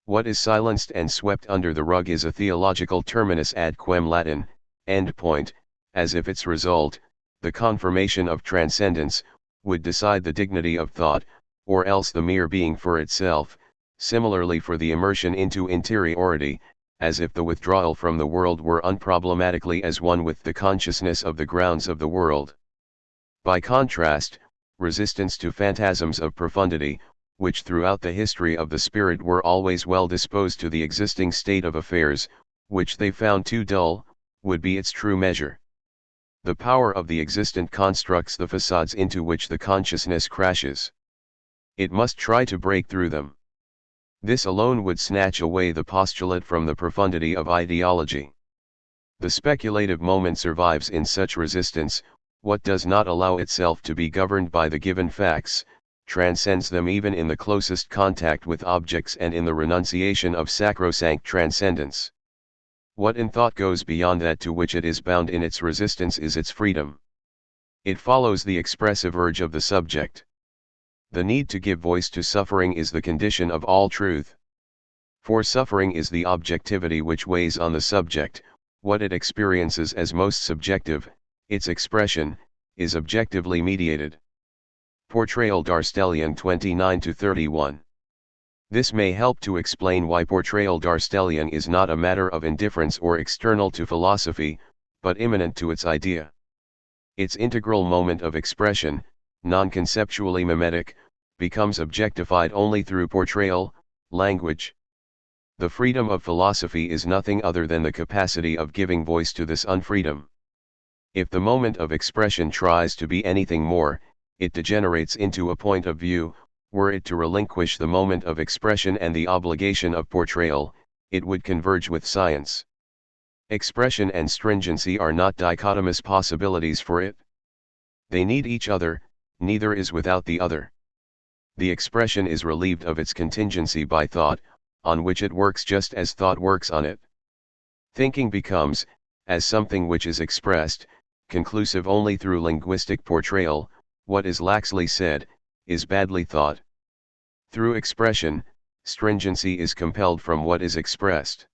What is silenced and swept under the rug is a theological terminus ad quem Latin, end point, as if its result, the confirmation of transcendence, would decide the dignity of thought, or else the mere being for itself. Similarly for the immersion into interiority, as if the withdrawal from the world were unproblematically as one with the consciousness of the grounds of the world. By contrast, resistance to phantasms of profundity, which throughout the history of the spirit were always well disposed to the existing state of affairs, which they found too dull, would be its true measure. The power of the existent constructs the facades into which the consciousness crashes. It must try to break through them. This alone would snatch away the postulate from the profundity of ideology. The speculative moment survives in such resistance. What does not allow itself to be governed by the given facts, transcends them even in the closest contact with objects and in the renunciation of sacrosanct transcendence. What in thought goes beyond that to which it is bound in its resistance is its freedom. It follows the expressive urge of the subject. The need to give voice to suffering is the condition of all truth. For suffering is the objectivity which weighs on the subject. What it experiences as most subjective, its expression, is objectively mediated. Portrayal Darstellian 29-31. This may help to explain why portrayal Darstellian is not a matter of indifference or external to philosophy, but immanent to its idea. Its integral moment of expression, non-conceptually mimetic, becomes objectified only through portrayal, language. The freedom of philosophy is nothing other than the capacity of giving voice to this unfreedom. If the moment of expression tries to be anything more, it degenerates into a point of view. Were it to relinquish the moment of expression and the obligation of portrayal, it would converge with science. Expression and stringency are not dichotomous possibilities for it. They need each other, neither is without the other. The expression is relieved of its contingency by thought, on which it works just as thought works on it. Thinking becomes, as something which is expressed, conclusive only through linguistic portrayal. What is laxly said, is badly thought. Through expression, stringency is compelled from what is expressed.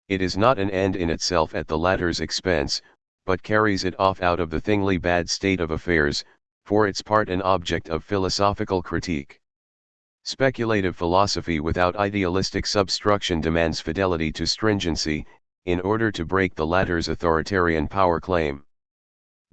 It is not an end in itself at the latter's expense, but carries it off out of the thingly bad state of affairs, for its part an object of philosophical critique. Speculative philosophy without idealistic substruction demands fidelity to stringency, in order to break the latter's authoritarian power claim.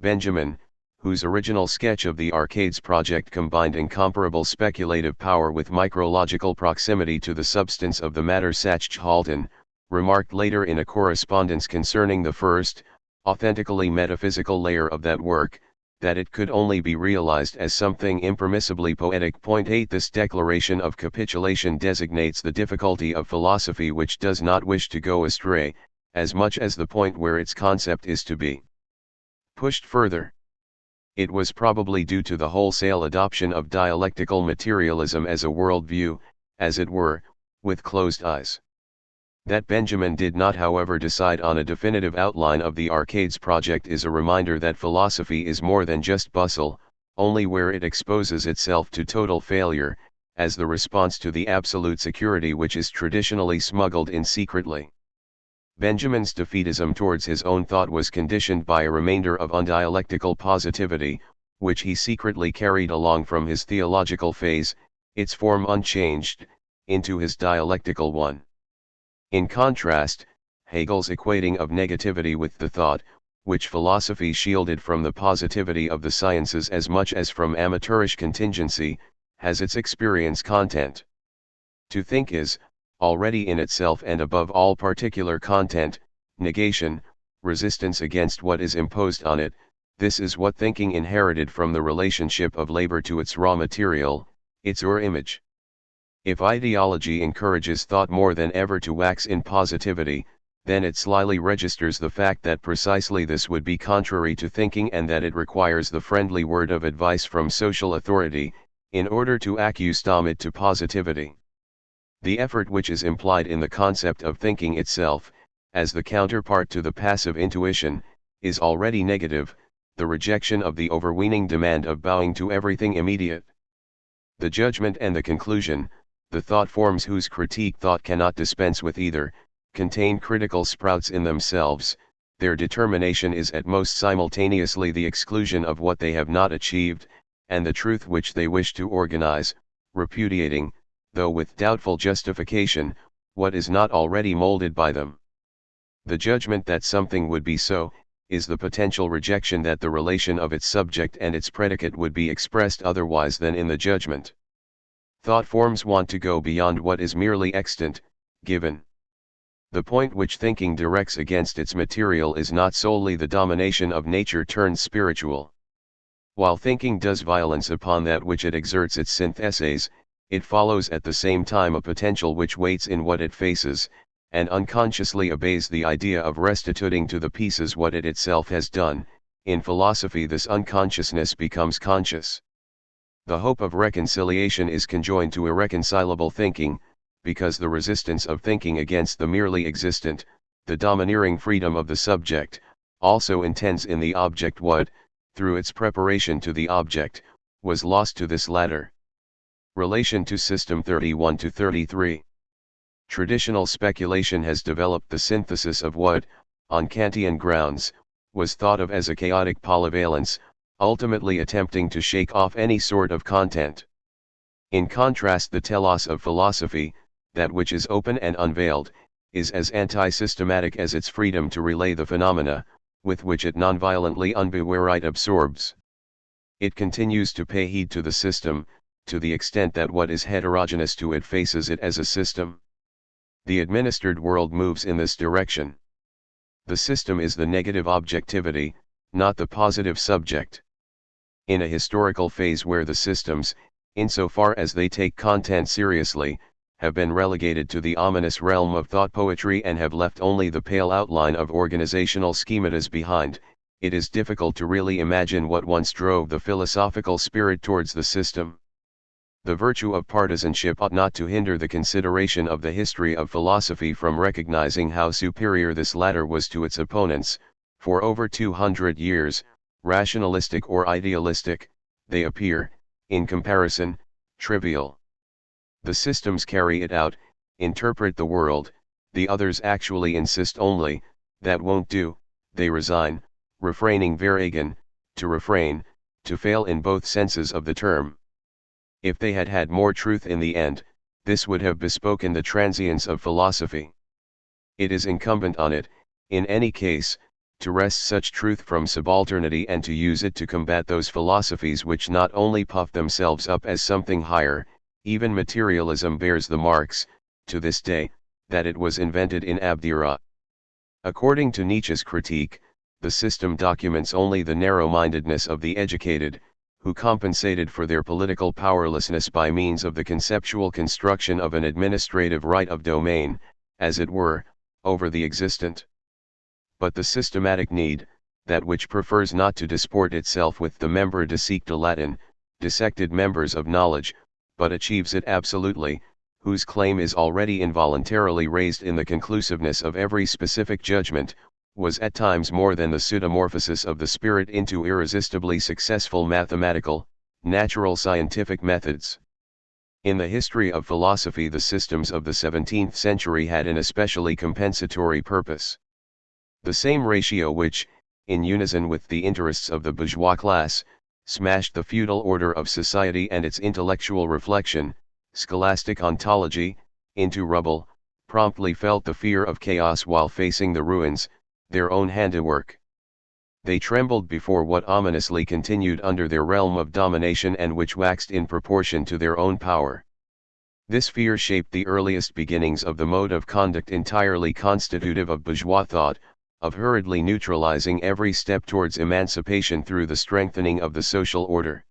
Benjamin, whose original sketch of the Arcades project combined incomparable speculative power with micrological proximity to the substance of the matter Sachch-Halton, remarked later in a correspondence concerning the first, authentically metaphysical layer of that work, that it could only be realized as something impermissibly poetic. 8 This declaration of capitulation designates the difficulty of philosophy which does not wish to go astray, as much as the point where its concept is to be pushed further. It was probably due to the wholesale adoption of dialectical materialism as a worldview, as it were, with closed eyes. That Benjamin did not however decide on a definitive outline of the Arcades project is a reminder that philosophy is more than just bustle, only where it exposes itself to total failure, as the response to the absolute security which is traditionally smuggled in secretly. Benjamin's defeatism towards his own thought was conditioned by a remainder of undialectical positivity, which he secretly carried along from his theological phase, its form unchanged, into his dialectical one. In contrast, Hegel's equating of negativity with the thought, which philosophy shielded from the positivity of the sciences as much as from amateurish contingency, has its experience content. To think is, already in itself and above all particular content, negation, resistance against what is imposed on it. This is what thinking inherited from the relationship of labor to its raw material, its image. If ideology encourages thought more than ever to wax in positivity, then it slyly registers the fact that precisely this would be contrary to thinking and that it requires the friendly word of advice from social authority, in order to accustom it to positivity. The effort which is implied in the concept of thinking itself, as the counterpart to the passive intuition, is already negative, the rejection of the overweening demand of bowing to everything immediate. The judgment and the conclusion, the thought forms whose critique thought cannot dispense with either, contain critical sprouts in themselves. Their determination is at most simultaneously the exclusion of what they have not achieved, and the truth which they wish to organize, repudiating, though with doubtful justification, what is not already molded by them. The judgment that something would be so, is the potential rejection that the relation of its subject and its predicate would be expressed otherwise than in the judgment. Thought forms want to go beyond what is merely extant, given. The point which thinking directs against its material is not solely the domination of nature turned spiritual. While thinking does violence upon that which it exerts its syntheses, it follows at the same time a potential which waits in what it faces, and unconsciously obeys the idea of restituting to the pieces what it itself has done. In philosophy this unconsciousness becomes conscious. The hope of reconciliation is conjoined to irreconcilable thinking, because the resistance of thinking against the merely existent, the domineering freedom of the subject, also intends in the object what, through its preparation to the object, was lost to this latter. Relation to System 31-33. Traditional speculation has developed the synthesis of what, on Kantian grounds, was thought of as a chaotic polyvalence, ultimately attempting to shake off any sort of content. In contrast, the telos of philosophy, that which is open and unveiled, is as anti-systematic as its freedom to relay the phenomena, with which it non-violently unbewildered absorbs. It continues to pay heed to the system, to the extent that what is heterogeneous to it faces it as a system. The administered world moves in this direction. The system is the negative objectivity, not the positive subject. In a historical phase where the systems, insofar as they take content seriously, have been relegated to the ominous realm of thought poetry and have left only the pale outline of organizational schematas behind, it is difficult to really imagine what once drove the philosophical spirit towards the system. The virtue of partisanship ought not to hinder the consideration of the history of philosophy from recognizing how superior this latter was to its opponents. For over 200 years, rationalistic or idealistic, they appear, in comparison, trivial. The systems carry it out, interpret the world, the others actually insist only, that won't do, they resign, refraining veragen, to refrain, to fail in both senses of the term. If they had had more truth in the end, this would have bespoken the transience of philosophy. It is incumbent on it, in any case, to wrest such truth from subalternity and to use it to combat those philosophies which not only puff themselves up as something higher, even materialism bears the marks, to this day, that it was invented in Abdera. According to Nietzsche's critique, the system documents only the narrow-mindedness of the educated, who compensated for their political powerlessness by means of the conceptual construction of an administrative right of domain, as it were, over the existent. But the systematic need, that which prefers not to disport itself with the member dissecta Latin, dissected members of knowledge, but achieves it absolutely, whose claim is already involuntarily raised in the conclusiveness of every specific judgment, was at times more than the pseudomorphosis of the spirit into irresistibly successful mathematical, natural scientific methods. In the history of philosophy, the systems of the 17th century had an especially compensatory purpose. The same ratio which, in unison with the interests of the bourgeois class, smashed the feudal order of society and its intellectual reflection, scholastic ontology, into rubble, promptly felt the fear of chaos while facing the ruins, their own handiwork. They trembled before what ominously continued under their realm of domination and which waxed in proportion to their own power. This fear shaped the earliest beginnings of the mode of conduct entirely constitutive of bourgeois thought, of hurriedly neutralizing every step towards emancipation through the strengthening of the social order.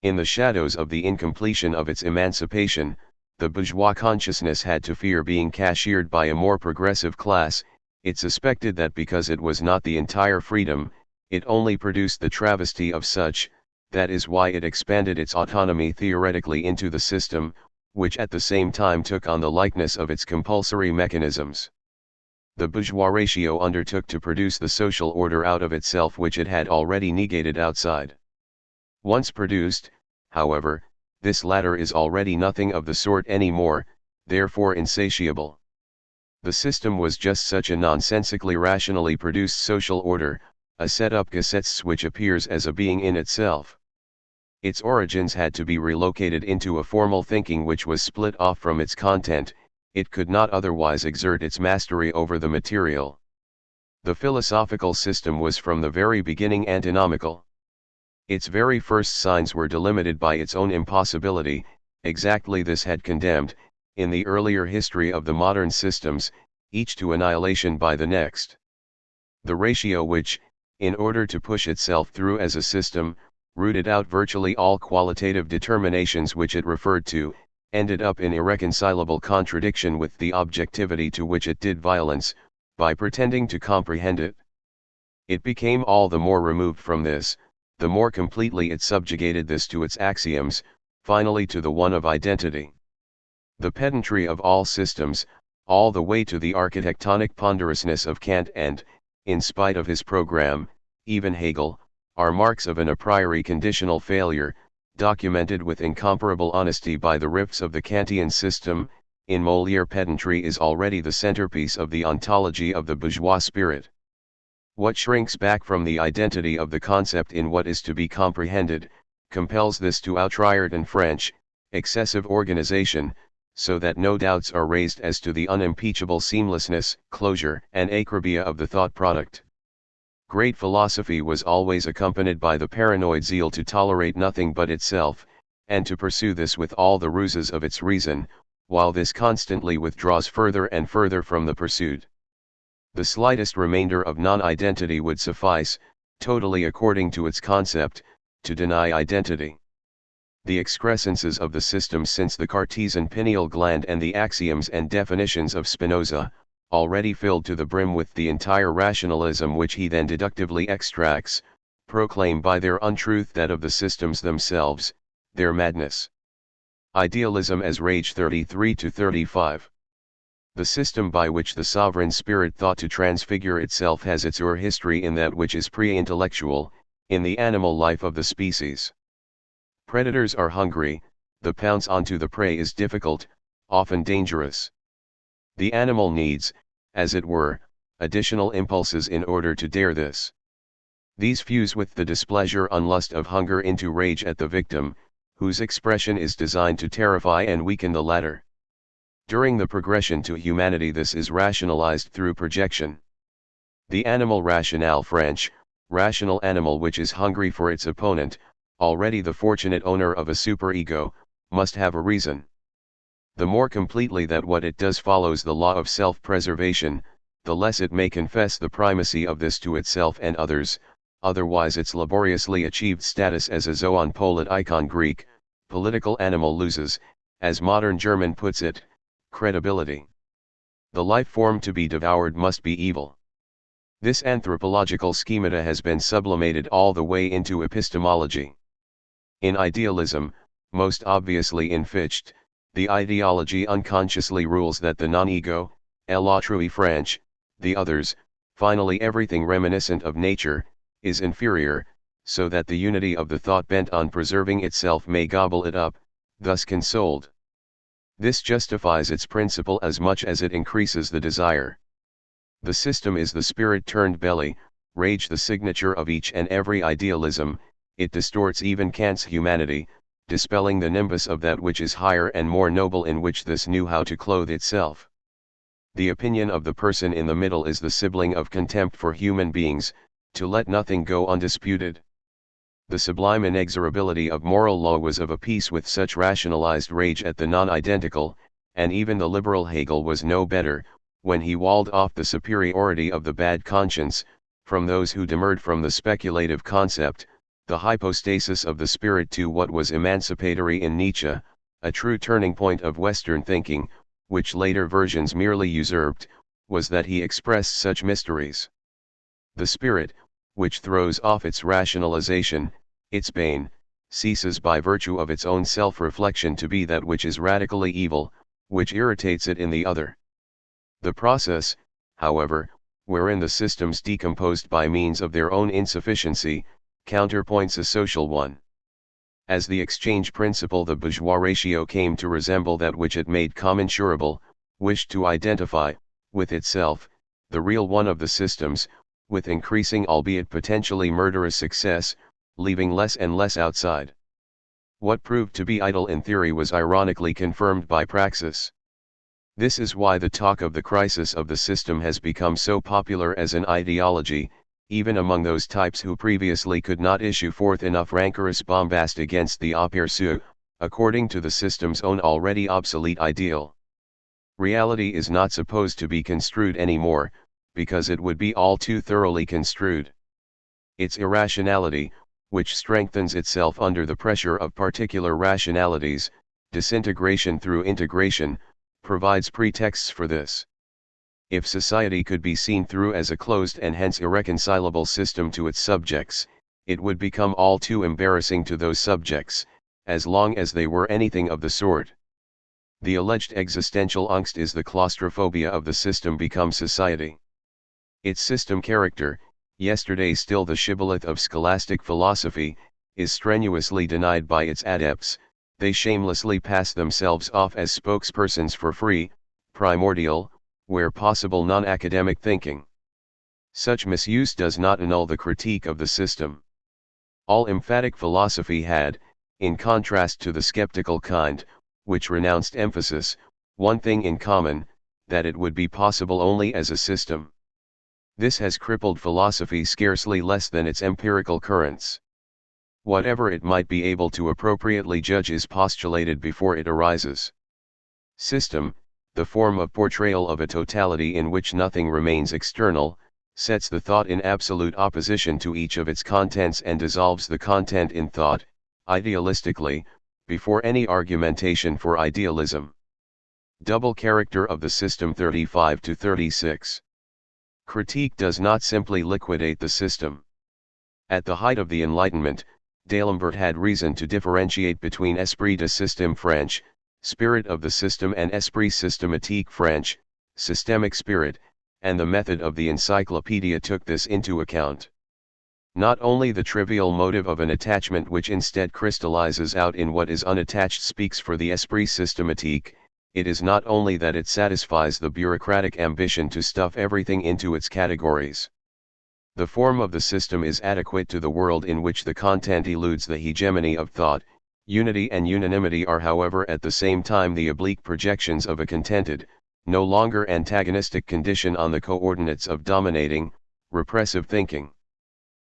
In the shadows of the incompletion of its emancipation, the bourgeois consciousness had to fear being cashiered by a more progressive class. It suspected that because it was not the entire freedom, it only produced the travesty of such. That is why it expanded its autonomy theoretically into the system, which at the same time took on the likeness of its compulsory mechanisms. The bourgeois ratio undertook to produce the social order out of itself which it had already negated outside. Once produced, however, this latter is already nothing of the sort any more, therefore insatiable. The system was just such a nonsensically rationally produced social order, a set-up Gesetz which appears as a being in itself. Its origins had to be relocated into a formal thinking which was split off from its content. It could not otherwise exert its mastery over the material. The philosophical system was from the very beginning antinomical. Its very first signs were delimited by its own impossibility. Exactly this had condemned, in the earlier history of the modern systems, each to annihilation by the next. The ratio which, in order to push itself through as a system, rooted out virtually all qualitative determinations which it referred to, ended up in irreconcilable contradiction with the objectivity to which it did violence, by pretending to comprehend it. It became all the more removed from this, the more completely it subjugated this to its axioms, finally to the one of identity. The pedantry of all systems, all the way to the architectonic ponderousness of Kant and, in spite of his program, even Hegel, are marks of an a priori conditional failure, documented with incomparable honesty by the rifts of the Kantian system. In Molière, pedantry is already the centerpiece of the ontology of the bourgeois spirit. What shrinks back from the identity of the concept in what is to be comprehended, compels this to outright and French, excessive organization, so that no doubts are raised as to the unimpeachable seamlessness, closure, and acrobia of the thought product. Great philosophy was always accompanied by the paranoid zeal to tolerate nothing but itself, and to pursue this with all the ruses of its reason, while this constantly withdraws further and further from the pursuit. The slightest remainder of non-identity would suffice, totally according to its concept, to deny identity. The excrescences of the system since the Cartesian pineal gland and the axioms and definitions of Spinoza, already filled to the brim with the entire rationalism which he then deductively extracts, proclaim by their untruth that of the systems themselves, their madness. Idealism as Rage 33-35. The system by which the sovereign spirit thought to transfigure itself has its history in that which is pre-intellectual, in the animal life of the species. Predators are hungry, the pounce onto the prey is difficult, often dangerous. The animal needs, as it were, additional impulses in order to dare this. These fuse with the displeasure and lust of hunger into rage at the victim, whose expression is designed to terrify and weaken the latter. During the progression to humanity this is rationalized through projection. The animal rationale, French, rational animal which is hungry for its opponent, already the fortunate owner of a superego, must have a reason. The more completely that what it does follows the law of self-preservation, the less it may confess the primacy of this to itself and others, otherwise its laboriously achieved status as a zoon polit icon Greek, political animal loses, as modern German puts it, credibility. The life form to be devoured must be evil. This anthropological schemata has been sublimated all the way into epistemology. In idealism, most obviously in Fichte, the ideology unconsciously rules that the non-ego, l'autrui French, the others, finally everything reminiscent of nature, is inferior, so that the unity of the thought bent on preserving itself may gobble it up, thus consoled. This justifies its principle as much as it increases the desire. The system is the spirit turned belly, rage the signature of each and every idealism. It distorts even Kant's humanity, dispelling the nimbus of that which is higher and more noble in which this knew how to clothe itself. The opinion of the person in the middle is the sibling of contempt for human beings, to let nothing go undisputed. The sublime inexorability of moral law was of a piece with such rationalized rage at the non-identical, and even the liberal Hegel was no better, when he walled off the superiority of the bad conscience, from those who demurred from the speculative concept, the hypostasis of the spirit, to what was emancipatory in Nietzsche, a true turning point of Western thinking, which later versions merely usurped, was that he expressed such mysteries. The spirit, which throws off its rationalization, its bane, ceases by virtue of its own self-reflection to be that which is radically evil, which irritates it in the other. The process, however, wherein the systems decomposed by means of their own insufficiency, counterpoints a social one. As the exchange principle, the bourgeois ratio came to resemble that which it made commensurable, wished to identify, with itself, the real one of the systems, with increasing albeit potentially murderous success, leaving less and less outside. What proved to be idle in theory was ironically confirmed by praxis. This is why the talk of the crisis of the system has become so popular as an ideology, even among those types who previously could not issue forth enough rancorous bombast against the aperçu, according to the system's own already obsolete ideal. Reality is not supposed to be construed anymore, because it would be all too thoroughly construed. Its irrationality, which strengthens itself under the pressure of particular rationalities, disintegration through integration, provides pretexts for this. If society could be seen through as a closed and hence irreconcilable system to its subjects, it would become all too embarrassing to those subjects, as long as they were anything of the sort. The alleged existential angst is the claustrophobia of the system become society. Its system character, yesterday still the shibboleth of scholastic philosophy, is strenuously denied by its adepts. They shamelessly pass themselves off as spokespersons for free, primordial, where possible non-academic thinking. Such misuse does not annul the critique of the system. All emphatic philosophy had, in contrast to the skeptical kind, which renounced emphasis, one thing in common, that it would be possible only as a system. This has crippled philosophy scarcely less than its empirical currents. Whatever it might be able to appropriately judge is postulated before it arises. System, the form of portrayal of a totality in which nothing remains external, sets the thought in absolute opposition to each of its contents and dissolves the content in thought, idealistically, before any argumentation for idealism. Double character of the system 35-36. Critique does not simply liquidate the system. At the height of the Enlightenment, D'Alembert had reason to differentiate between esprit de système French, spirit of the system, and esprit systématique French, systemic spirit, and the method of the encyclopedia took this into account. Not only the trivial motive of an attachment which instead crystallizes out in what is unattached speaks for the esprit systématique, it is not only that it satisfies the bureaucratic ambition to stuff everything into its categories. The form of the system is adequate to the world in which the content eludes the hegemony of thought. Unity and unanimity are, however, at the same time the oblique projections of a contented, no longer antagonistic condition on the coordinates of dominating, repressive thinking.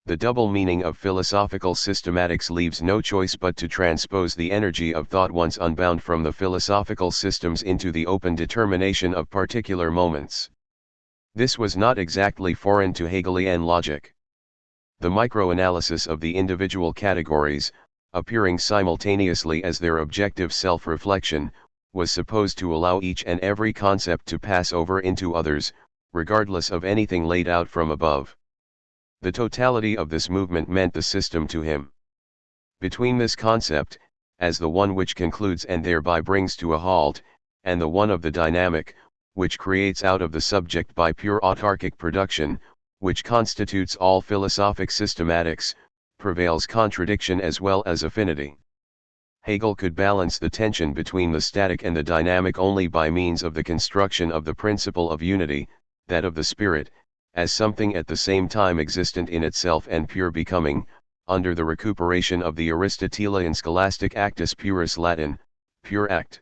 The double meaning of philosophical systematics leaves no choice but to transpose the energy of thought once unbound from the philosophical systems into the open determination of particular moments. This was not exactly foreign to Hegelian logic. The microanalysis of the individual categories, appearing simultaneously as their objective self-reflection, was supposed to allow each and every concept to pass over into others, regardless of anything laid out from above. The totality of this movement meant the system to him. Between this concept, as the one which concludes and thereby brings to a halt, and the one of the dynamic, which creates out of the subject by pure autarkic production, which constitutes all philosophic systematics, prevails contradiction as well as affinity. Hegel could balance the tension between the static and the dynamic only by means of the construction of the principle of unity, that of the spirit, as something at the same time existent in itself and pure becoming, under the recuperation of the Aristotelian scholastic actus purus Latin, pure act.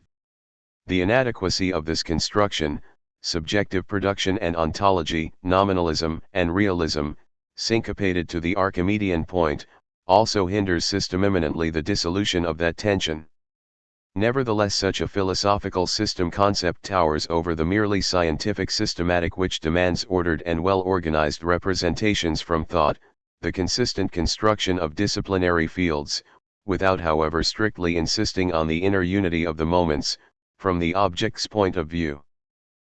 The inadequacy of this construction, subjective production and ontology, nominalism and realism, syncopated to the Archimedean point, also hinders system-immanently the dissolution of that tension. Nevertheless, such a philosophical system concept towers over the merely scientific systematic, which demands ordered and well-organized representations from thought, the consistent construction of disciplinary fields, without however strictly insisting on the inner unity of the moments, from the object's point of view.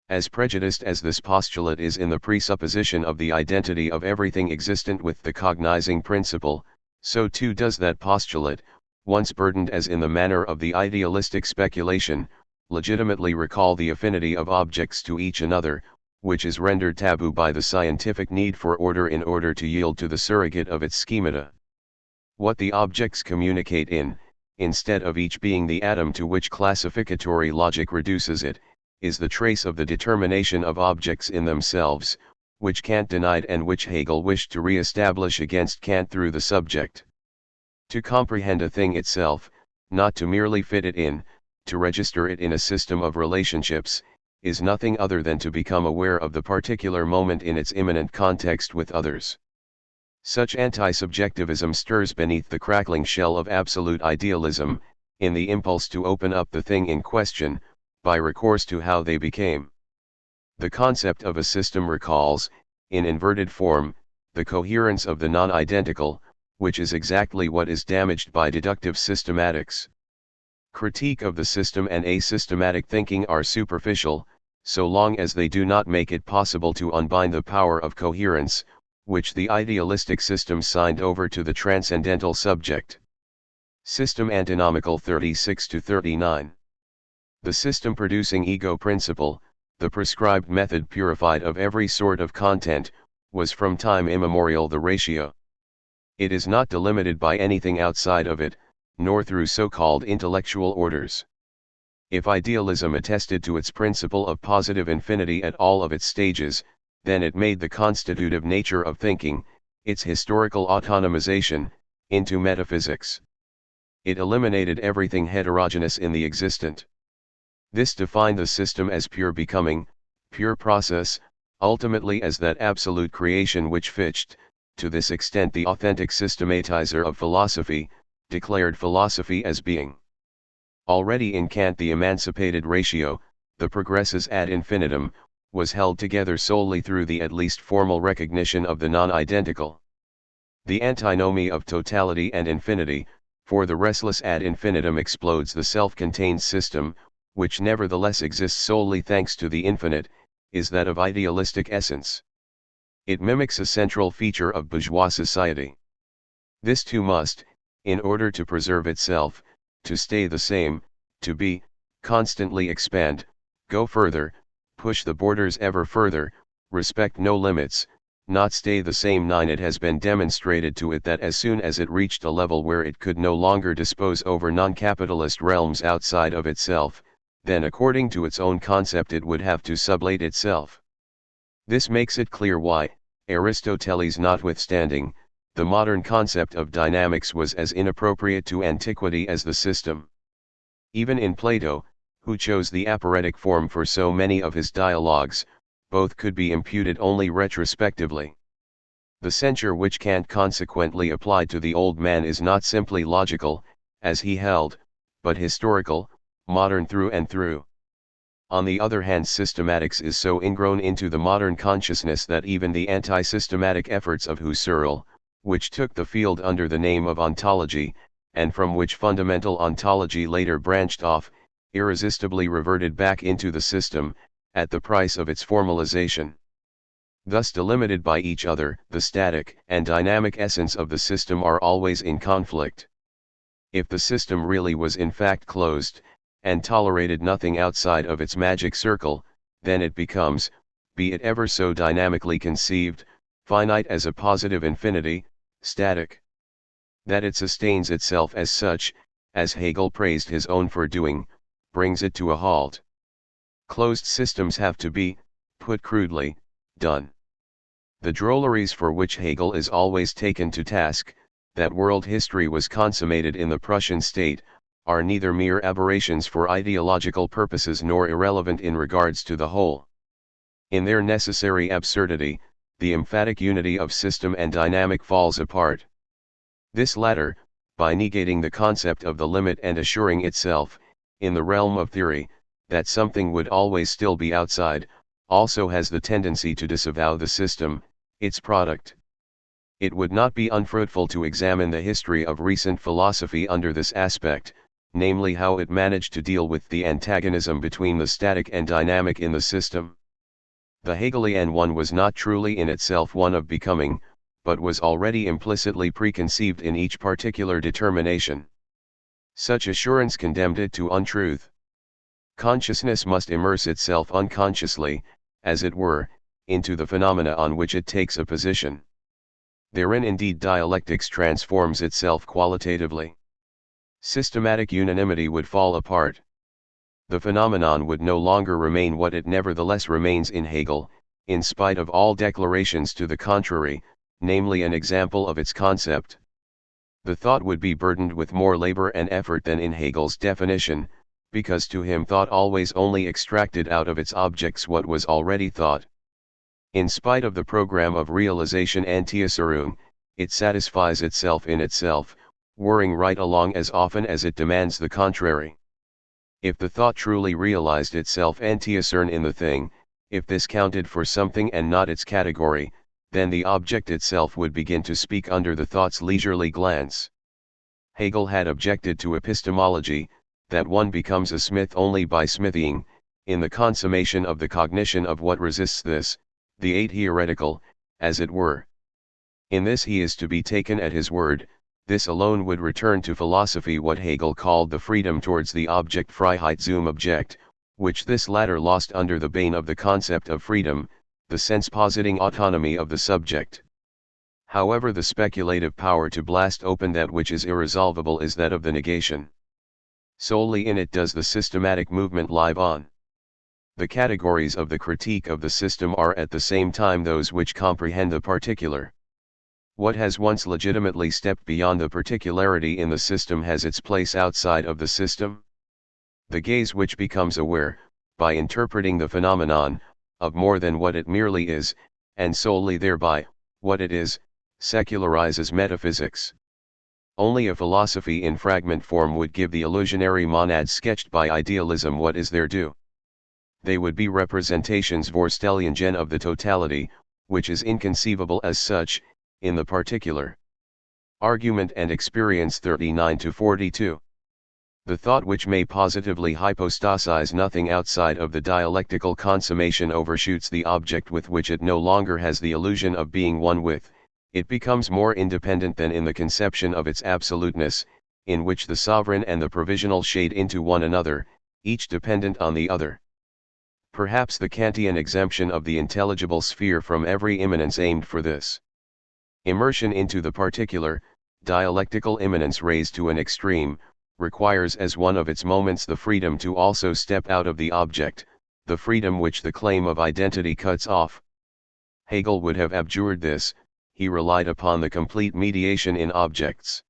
As prejudiced as this postulate is in the presupposition of the identity of everything existent with the cognizing principle, so too does that postulate, once burdened as in the manner of the idealistic speculation, legitimately recall the affinity of objects to each another, which is rendered taboo by the scientific need for order in order to yield to the surrogate of its schemata. What the objects communicate instead of each being the atom to which classificatory logic reduces it, is the trace of the determination of objects in themselves, which Kant denied and which Hegel wished to re-establish against Kant through the subject. To comprehend a thing itself, not to merely fit it in, to register it in a system of relationships, is nothing other than to become aware of the particular moment in its immanent context with others. Such anti-subjectivism stirs beneath the crackling shell of absolute idealism, in the impulse to open up the thing in question, by recourse to how they became. The concept of a system recalls, in inverted form, the coherence of the non-identical, which is exactly what is damaged by deductive systematics. Critique of the system and asystematic thinking are superficial, so long as they do not make it possible to unbind the power of coherence, which the idealistic system signed over to the transcendental subject. System Antinomical 36-39. The system producing ego principle, the prescribed method purified of every sort of content, was from time immemorial the ratio. It is not delimited by anything outside of it, nor through so-called intellectual orders. If idealism attested to its principle of positive infinity at all of its stages, then it made the constitutive nature of thinking, its historical autonomization, into metaphysics. It eliminated everything heterogeneous in the existent. This defined the system as pure becoming, pure process, ultimately as that absolute creation which Fichte, to this extent the authentic systematizer of philosophy, declared philosophy as being. Already in Kant the emancipated ratio, the progressus ad infinitum, was held together solely through the at least formal recognition of the non-identical. The antinomy of totality and infinity, for the restless ad infinitum explodes the self-contained system, which nevertheless exists solely thanks to the infinite, is that of idealistic essence. It mimics a central feature of bourgeois society. This too must, in order to preserve itself, to stay the same, to be, constantly expand, go further, push the borders ever further, respect no limits, not stay the same. 9. It has been demonstrated to it that as soon as it reached a level where it could no longer dispose over non-capitalist realms outside of itself, then according to its own concept it would have to sublate itself. This makes it clear why, Aristoteles notwithstanding, the modern concept of dynamics was as inappropriate to antiquity as the system. Even in Plato, who chose the aporetic form for so many of his dialogues, both could be imputed only retrospectively. The censure which Kant consequently applied to the old man is not simply logical, as he held, but historical, modern through and through. On the other hand, systematics is so ingrown into the modern consciousness that even the anti-systematic efforts of Husserl, which took the field under the name of ontology, and from which fundamental ontology later branched off, irresistibly reverted back into the system, at the price of its formalization. Thus delimited by each other, the static and dynamic essence of the system are always in conflict. If the system really was in fact closed, and tolerated nothing outside of its magic circle, then it becomes, be it ever so dynamically conceived, finite as a positive infinity, static. That it sustains itself as such, as Hegel praised his own for doing, brings it to a halt. Closed systems have to be, put crudely, done. The drolleries for which Hegel is always taken to task, that world history was consummated in the Prussian state, are neither mere aberrations for ideological purposes nor irrelevant in regards to the whole. In their necessary absurdity, the emphatic unity of system and dynamic falls apart. This latter, by negating the concept of the limit and assuring itself, in the realm of theory, that something would always still be outside, also has the tendency to disavow the system, its product. It would not be unfruitful to examine the history of recent philosophy under this aspect, namely how it managed to deal with the antagonism between the static and dynamic in the system. The Hegelian one was not truly in itself one of becoming, but was already implicitly preconceived in each particular determination. Such assurance condemned it to untruth. Consciousness must immerse itself unconsciously, as it were, into the phenomena on which it takes a position. Therein indeed dialectics transforms itself qualitatively. Systematic unanimity would fall apart. The phenomenon would no longer remain what it nevertheless remains in Hegel, in spite of all declarations to the contrary, namely an example of its concept. The thought would be burdened with more labor and effort than in Hegel's definition, because to him thought always only extracted out of its objects what was already thought. In spite of the program of realization Antiacerung, it satisfies itself in itself, whirring right along as often as it demands the contrary. If the thought truly realized itself Antiacern in the thing, if this counted for something and not its category, then the object itself would begin to speak under the thought's leisurely glance. Hegel had objected to epistemology, that one becomes a smith only by smithying, in the consummation of the cognition of what resists this, the atheoretical, as it were. In this he is to be taken at his word. This alone would return to philosophy what Hegel called the freedom towards the object Freiheit zum Objekt, which this latter lost under the bane of the concept of freedom, the sense-positing autonomy of the subject. However, the speculative power to blast open that which is irresolvable is that of the negation. Solely in it does the systematic movement live on. The categories of the critique of the system are at the same time those which comprehend the particular. What has once legitimately stepped beyond the particularity in the system has its place outside of the system. The gaze which becomes aware, by interpreting the phenomenon, of more than what it merely is, and solely thereby, what it is, secularizes metaphysics. Only a philosophy in fragment form would give the illusionary monad sketched by idealism what is their due. They would be representations Vorstellungen of the totality, which is inconceivable as such, in the particular. Argument and Experience 39-42. The thought which may positively hypostasize nothing outside of the dialectical consummation overshoots the object with which it no longer has the illusion of being one with, it becomes more independent than in the conception of its absoluteness, in which the sovereign and the provisional shade into one another, each dependent on the other. Perhaps the Kantian exemption of the intelligible sphere from every immanence aimed for this. Immersion into the particular, dialectical immanence raised to an extreme, requires as one of its moments the freedom to also step out of the object, the freedom which the claim of identity cuts off. Hegel would have abjured this, he relied upon the complete mediation in objects.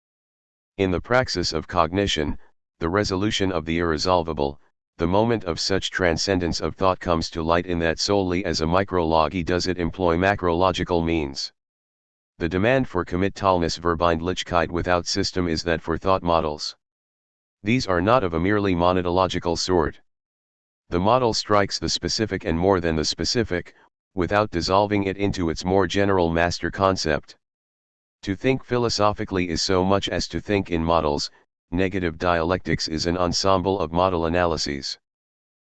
In the praxis of cognition, the resolution of the irresolvable, the moment of such transcendence of thought comes to light in that solely as a micrology does it employ macrological means. The demand for Verbeindlichkeit without system is that for thought models. These are not of a merely monadological sort. The model strikes the specific and more than the specific, without dissolving it into its more general master concept. To think philosophically is so much as to think in models. Negative dialectics is an ensemble of model analyses.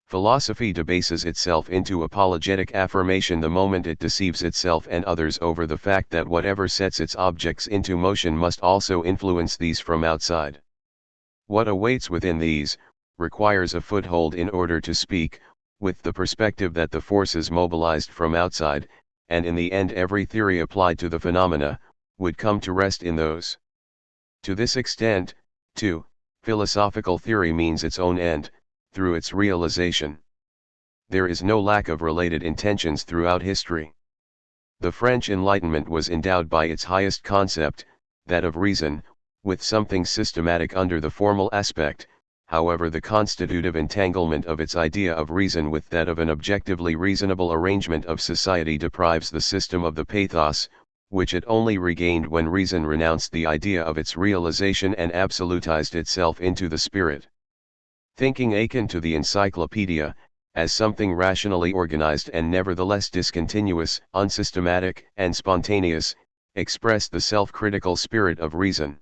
Philosophy debases itself into apologetic affirmation the moment it deceives itself and others over the fact that whatever sets its objects into motion must also influence these from outside. What awaits within these, requires a foothold in order to speak, with the perspective that the forces mobilized from outside, and in the end every theory applied to the phenomena, would come to rest in those. To this extent, too, philosophical theory means its own end, through its realization. There is no lack of related intentions throughout history. The French Enlightenment was endowed by its highest concept, that of reason, with something systematic under the formal aspect. However, the constitutive entanglement of its idea of reason with that of an objectively reasonable arrangement of society deprives the system of the pathos, which it only regained when reason renounced the idea of its realization and absolutized itself into the spirit. Thinking akin to the encyclopedia, as something rationally organized and nevertheless discontinuous, unsystematic, and spontaneous, expressed the self-critical spirit of reason.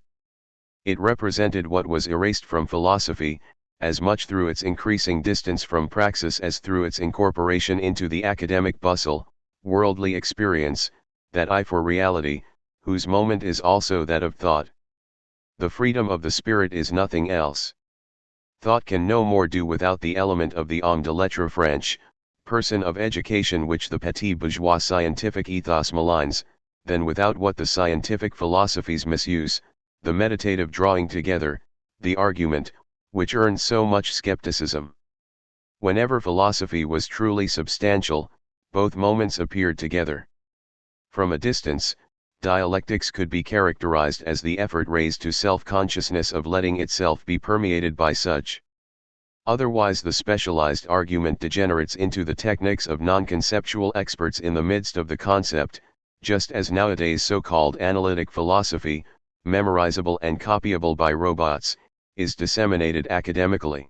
It represented what was erased from philosophy, as much through its increasing distance from praxis as through its incorporation into the academic bustle, worldly experience, that eye for reality, whose moment is also that of thought. The freedom of the spirit is nothing else. Thought can no more do without the element of the homme de lettres French, person of education which the petit bourgeois scientific ethos maligns, than without what the scientific philosophies misuse, the meditative drawing together, the argument, which earns so much skepticism. Whenever philosophy was truly substantial, both moments appeared together. From a distance, dialectics could be characterized as the effort raised to self-consciousness of letting itself be permeated by such. Otherwise the specialized argument degenerates into the techniques of non-conceptual experts in the midst of the concept, just as nowadays so-called analytic philosophy, memorizable and copyable by robots, is disseminated academically.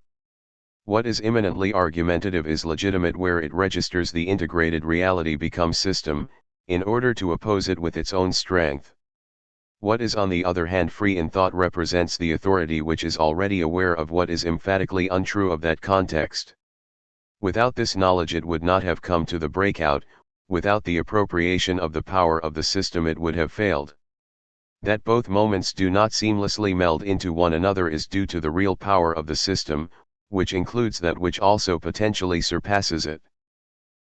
What is imminently argumentative is legitimate where it registers the integrated reality becomes system, in order to oppose it with its own strength. What is on the other hand free in thought represents the authority which is already aware of what is emphatically untrue of that context. Without this knowledge it would not have come to the breakout, without the appropriation of the power of the system it would have failed. That both moments do not seamlessly meld into one another is due to the real power of the system, which includes that which also potentially surpasses it.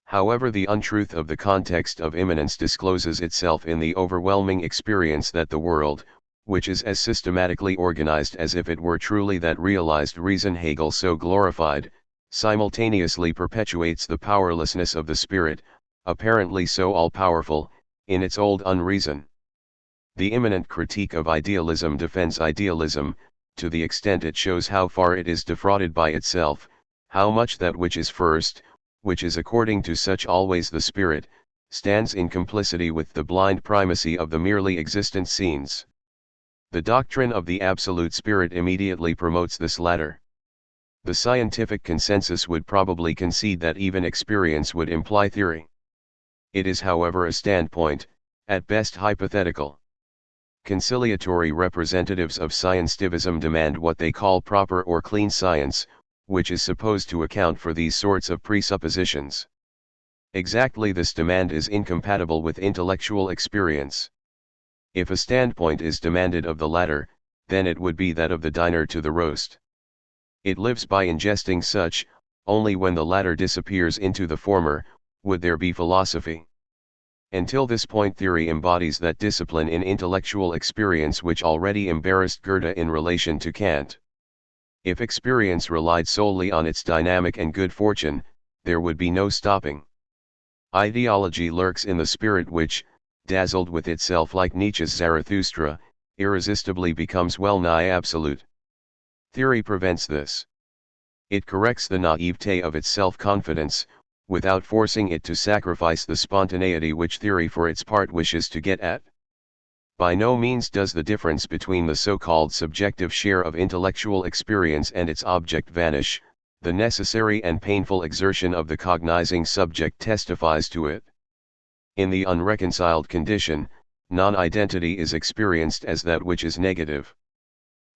However, the untruth of the context of immanence discloses itself in the overwhelming experience that the world, which is as systematically organized as if it were truly that realized reason Hegel so glorified, simultaneously perpetuates the powerlessness of the spirit, apparently so all-powerful, in its old unreason. The immanent critique of idealism defends idealism, to the extent it shows how far it is defrauded by itself, how much that which is first, which is according to such always the spirit, stands in complicity with the blind primacy of the merely existent scenes. The doctrine of the absolute spirit immediately promotes this latter. The scientific consensus would probably concede that even experience would imply theory. It is however a standpoint, at best hypothetical. Conciliatory representatives of scientificism demand what they call proper or clean science, which is supposed to account for these sorts of presuppositions. Exactly this demand is incompatible with intellectual experience. If a standpoint is demanded of the latter, then it would be that of the diner to the roast. It lives by ingesting such, only when the latter disappears into the former, would there be philosophy. Until this point theory embodies that discipline in intellectual experience which already embarrassed Goethe in relation to Kant. If experience relied solely on its dynamic and good fortune, there would be no stopping. Ideology lurks in the spirit which, dazzled with itself like Nietzsche's Zarathustra, irresistibly becomes well-nigh absolute. Theory prevents this. It corrects the naivete of its self-confidence, without forcing it to sacrifice the spontaneity which theory for its part wishes to get at. By no means does the difference between the so-called subjective share of intellectual experience and its object vanish, the necessary and painful exertion of the cognizing subject testifies to it. In the unreconciled condition, non-identity is experienced as that which is negative.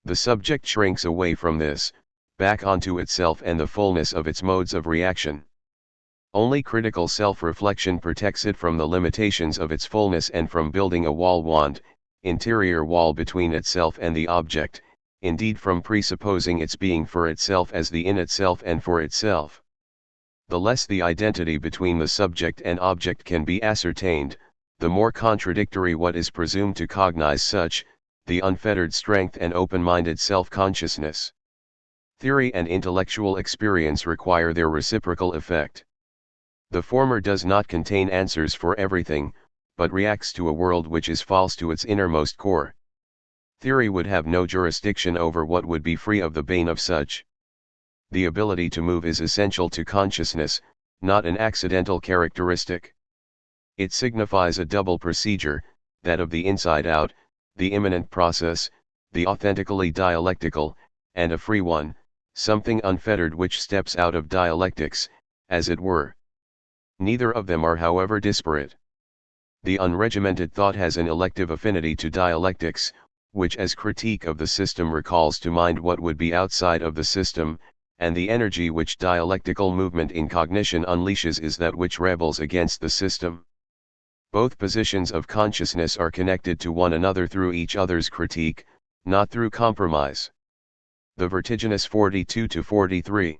The subject shrinks away from this, back onto itself and the fullness of its modes of reaction. Only critical self-reflection protects it from the limitations of its fullness and from building a interior wall between itself and the object, indeed from presupposing its being for itself as the in itself and for itself. The less the identity between the subject and object can be ascertained, the more contradictory what is presumed to cognize such, the unfettered strength and open-minded self-consciousness. Theory and intellectual experience require their reciprocal effect. The former does not contain answers for everything, but reacts to a world which is false to its innermost core. Theory would have no jurisdiction over what would be free of the bane of such. The ability to move is essential to consciousness, not an accidental characteristic. It signifies a double procedure, that of the inside out, the immanent process, the authentically dialectical, and a free one, something unfettered which steps out of dialectics, as it were. Neither of them are however disparate. The unregimented thought has an elective affinity to dialectics, which as critique of the system recalls to mind what would be outside of the system, and the energy which dialectical movement in cognition unleashes is that which rebels against the system. Both positions of consciousness are connected to one another through each other's critique, not through compromise. The vertiginous 42-43.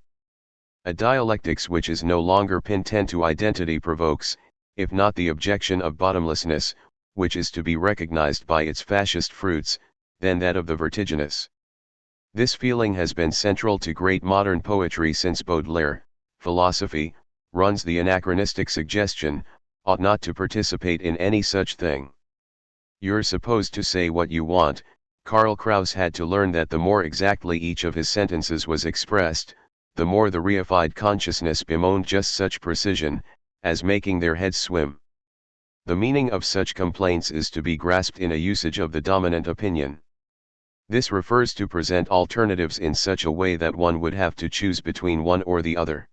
A dialectics which is no longer pinned to identity provokes, if not the objection of bottomlessness, which is to be recognized by its fascist fruits, then that of the vertiginous. This feeling has been central to great modern poetry since Baudelaire. Philosophy, runs the anachronistic suggestion, ought not to participate in any such thing. You're supposed to say what you want. Karl Kraus had to learn that the more exactly each of his sentences was expressed, the more the reified consciousness bemoaned just such precision, as making their heads swim. The meaning of such complaints is to be grasped in a usage of the dominant opinion. This refers to present alternatives in such a way that one would have to choose between one or the other.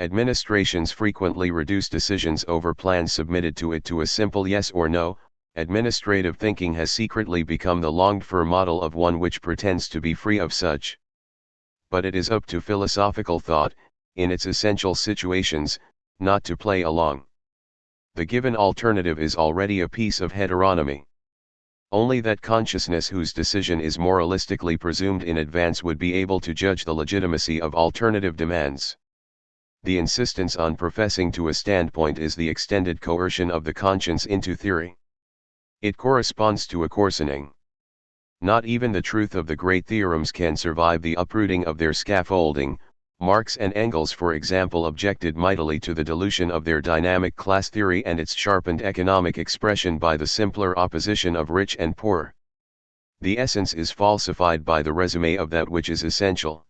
Administrations frequently reduce decisions over plans submitted to it to a simple yes or no. Administrative thinking has secretly become the longed-for model of one which pretends to be free of such. But it is up to philosophical thought, in its essential situations, not to play along. The given alternative is already a piece of heteronomy. Only that consciousness whose decision is moralistically presumed in advance would be able to judge the legitimacy of alternative demands. The insistence on professing to a standpoint is the extended coercion of the conscience into theory. It corresponds to a coarsening. Not even the truth of the great theorems can survive the uprooting of their scaffolding. Marx and Engels, for example, objected mightily to the dilution of their dynamic class theory and its sharpened economic expression by the simpler opposition of rich and poor. The essence is falsified by the resume of that which is essential.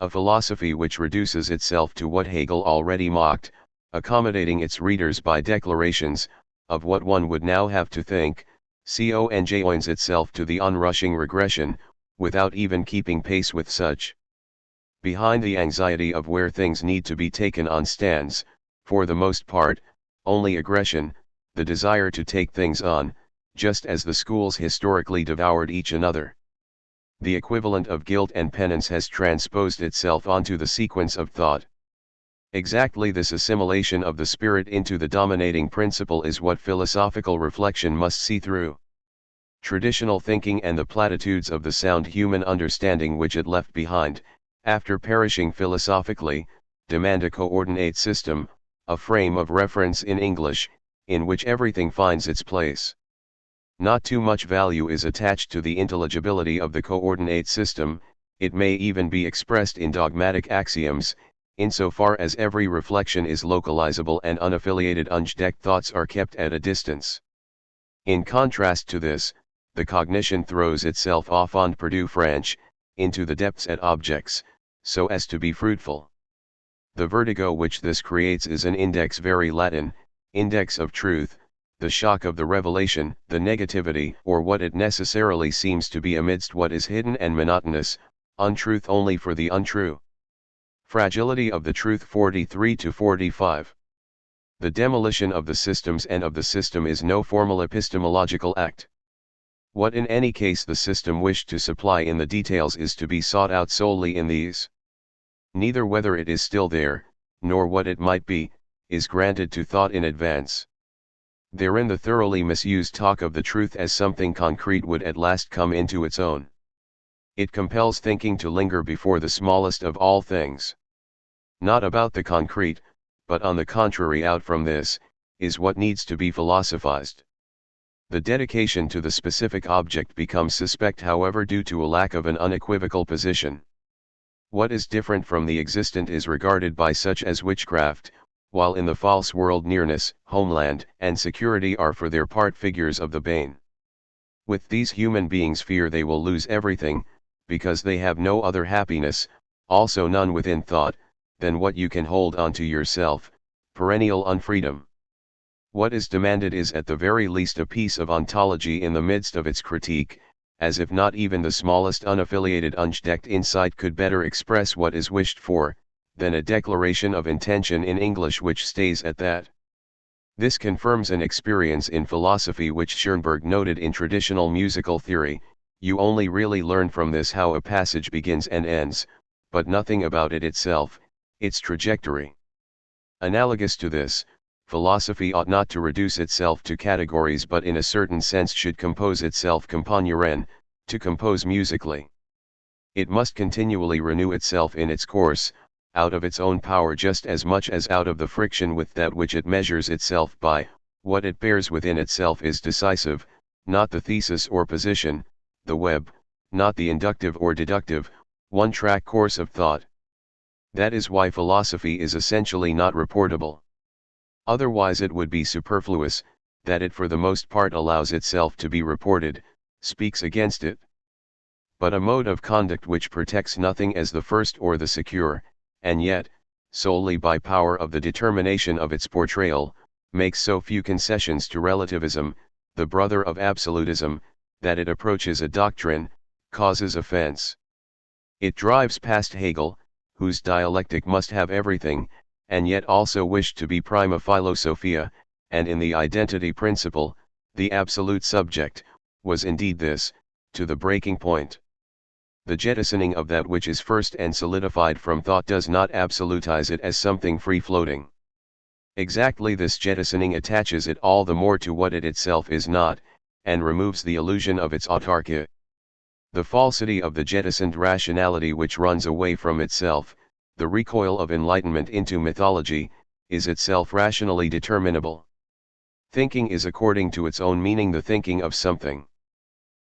A philosophy which reduces itself to what Hegel already mocked, accommodating its readers by declarations, of what one would now have to think, conjoins itself to the onrushing regression, without even keeping pace with such. Behind the anxiety of where things need to be taken on stands, for the most part, only aggression, the desire to take things on, just as the schools historically devoured each another. The equivalent of guilt and penance has transposed itself onto the sequence of thought. Exactly this assimilation of the spirit into the dominating principle is what philosophical reflection must see through. Traditional thinking and the platitudes of the sound human understanding which it left behind, after perishing philosophically, demand a coordinate system, a frame of reference in English, in which everything finds its place. Not too much value is attached to the intelligibility of the coordinate system. It may even be expressed in dogmatic axioms, insofar as every reflection is localizable and unaffiliated unchecked thoughts are kept at a distance. In contrast to this, the cognition throws itself off en perdue franche, into the depths at objects, so as to be fruitful. The vertigo which this creates is an index very Latin, index of truth, the shock of the revelation, the negativity or what it necessarily seems to be amidst what is hidden and monotonous, untruth only for the untrue. Fragility of the truth 43-45. The demolition of the systems and of the system is no formal epistemological act. What in any case the system wished to supply in the details is to be sought out solely in these. Neither whether it is still there, nor what it might be, is granted to thought in advance. Therein the thoroughly misused talk of the truth as something concrete would at last come into its own. It compels thinking to linger before the smallest of all things. Not about the concrete, but on the contrary out from this, is what needs to be philosophized. The dedication to the specific object becomes suspect however due to a lack of an unequivocal position. What is different from the existent is regarded by such as witchcraft, while in the false world nearness, homeland, and security are for their part figures of the bane. With these human beings fear they will lose everything, because they have no other happiness, also none within thought, than what you can hold on to yourself, perennial unfreedom. What is demanded is at the very least a piece of ontology in the midst of its critique, as if not even the smallest unaffiliated unchecked insight could better express what is wished for, than a declaration of intention in English which stays at that. This confirms an experience in philosophy which Schoenberg noted in traditional musical theory: you only really learn from this how a passage begins and ends, but nothing about it itself, its trajectory. Analogous to this, philosophy ought not to reduce itself to categories but in a certain sense should compose itself componuren, to compose musically. It must continually renew itself in its course, out of its own power just as much as out of the friction with that which it measures itself by. What it bears within itself is decisive, not the thesis or position, the web, not the inductive or deductive, one-track course of thought. That is why philosophy is essentially not reportable. Otherwise it would be superfluous, that it for the most part allows itself to be reported, speaks against it. But a mode of conduct which protects nothing as the first or the secure, and yet, solely by power of the determination of its portrayal, makes so few concessions to relativism, the brother of absolutism, that it approaches a doctrine, causes offense. It drives past Hegel, whose dialectic must have everything, and yet also wished to be prima philosophia, and in the identity principle, the absolute subject, was indeed this, to the breaking point. The jettisoning of that which is first and solidified from thought does not absolutize it as something free-floating. Exactly this jettisoning attaches it all the more to what it itself is not, and removes the illusion of its autarky. The falsity of the jettisoned rationality which runs away from itself, the recoil of enlightenment into mythology, is itself rationally determinable. Thinking is according to its own meaning the thinking of something.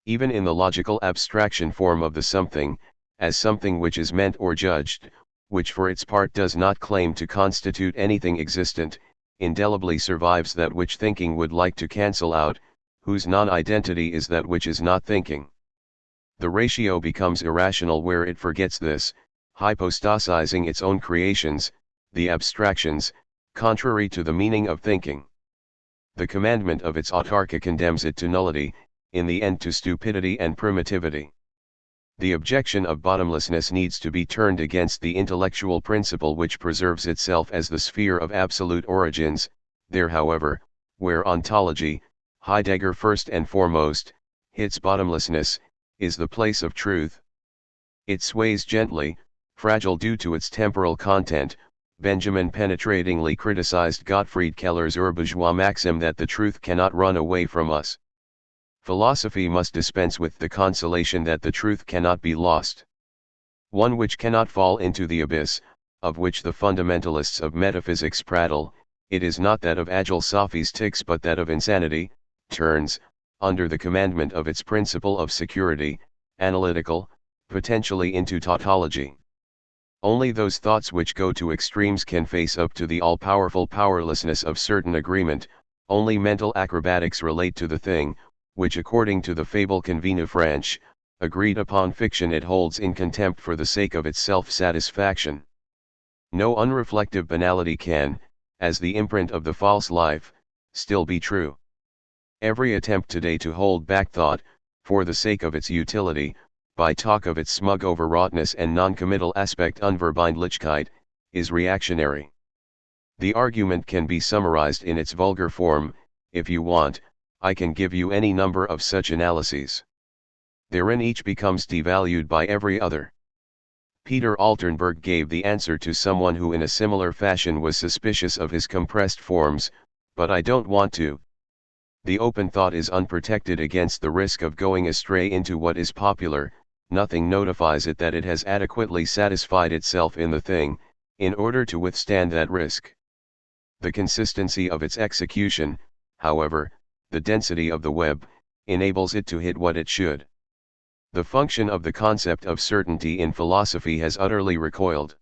Even in the logical abstraction form of the something, as something which is meant or judged, which for its part does not claim to constitute anything existent, indelibly survives that which thinking would like to cancel out, whose non-identity is that which is not thinking. The ratio becomes irrational where it forgets this, hypostasizing its own creations, the abstractions, contrary to the meaning of thinking. The commandment of its autarky condemns it to nullity, in the end to stupidity and primitivity. The objection of bottomlessness needs to be turned against the intellectual principle which preserves itself as the sphere of absolute origins. There, however, where ontology, Heidegger first and foremost, hits bottomlessness, is the place of truth. It sways gently, fragile due to its temporal content. Benjamin penetratingly criticized Gottfried Keller's bourgeois maxim that the truth cannot run away from us. Philosophy must dispense with the consolation that the truth cannot be lost. One which cannot fall into the abyss, of which the fundamentalists of metaphysics prattle, it is not that of agile sophistics but that of insanity, turns, under the commandment of its principle of security, analytical, potentially into tautology. Only those thoughts which go to extremes can face up to the all-powerful powerlessness of certain agreement. Only mental acrobatics relate to the thing, which according to the fable convenu franche, agreed upon fiction it holds in contempt for the sake of its self-satisfaction. No unreflective banality can, as the imprint of the false life, still be true. Every attempt today to hold back thought, for the sake of its utility, by talk of its smug overwroughtness and non-committal aspect Unverbindlichkeit, is reactionary. The argument can be summarized in its vulgar form: if you want, I can give you any number of such analyses. Therein each becomes devalued by every other. Peter Altenberg gave the answer to someone who in a similar fashion was suspicious of his compressed forms, but I don't want to. The open thought is unprotected against the risk of going astray into what is popular. Nothing notifies it that it has adequately satisfied itself in the thing, in order to withstand that risk. The consistency of its execution, however, the density of the web, enables it to hit what it should. The function of the concept of certainty in philosophy has utterly recoiled.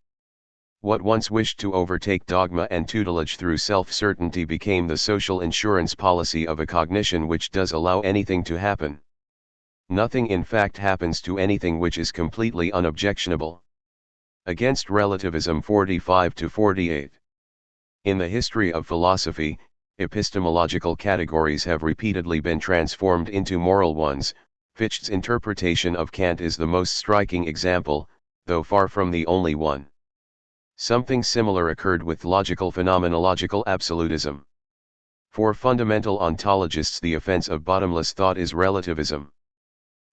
What once wished to overtake dogma and tutelage through self-certainty became the social insurance policy of a cognition which does allow anything to happen. Nothing in fact happens to anything which is completely unobjectionable. Against Relativism 45-48. In the history of philosophy, epistemological categories have repeatedly been transformed into moral ones. Fichte's interpretation of Kant is the most striking example, though far from the only one. Something similar occurred with logical phenomenological absolutism. For fundamental ontologists, the offense of bottomless thought is relativism.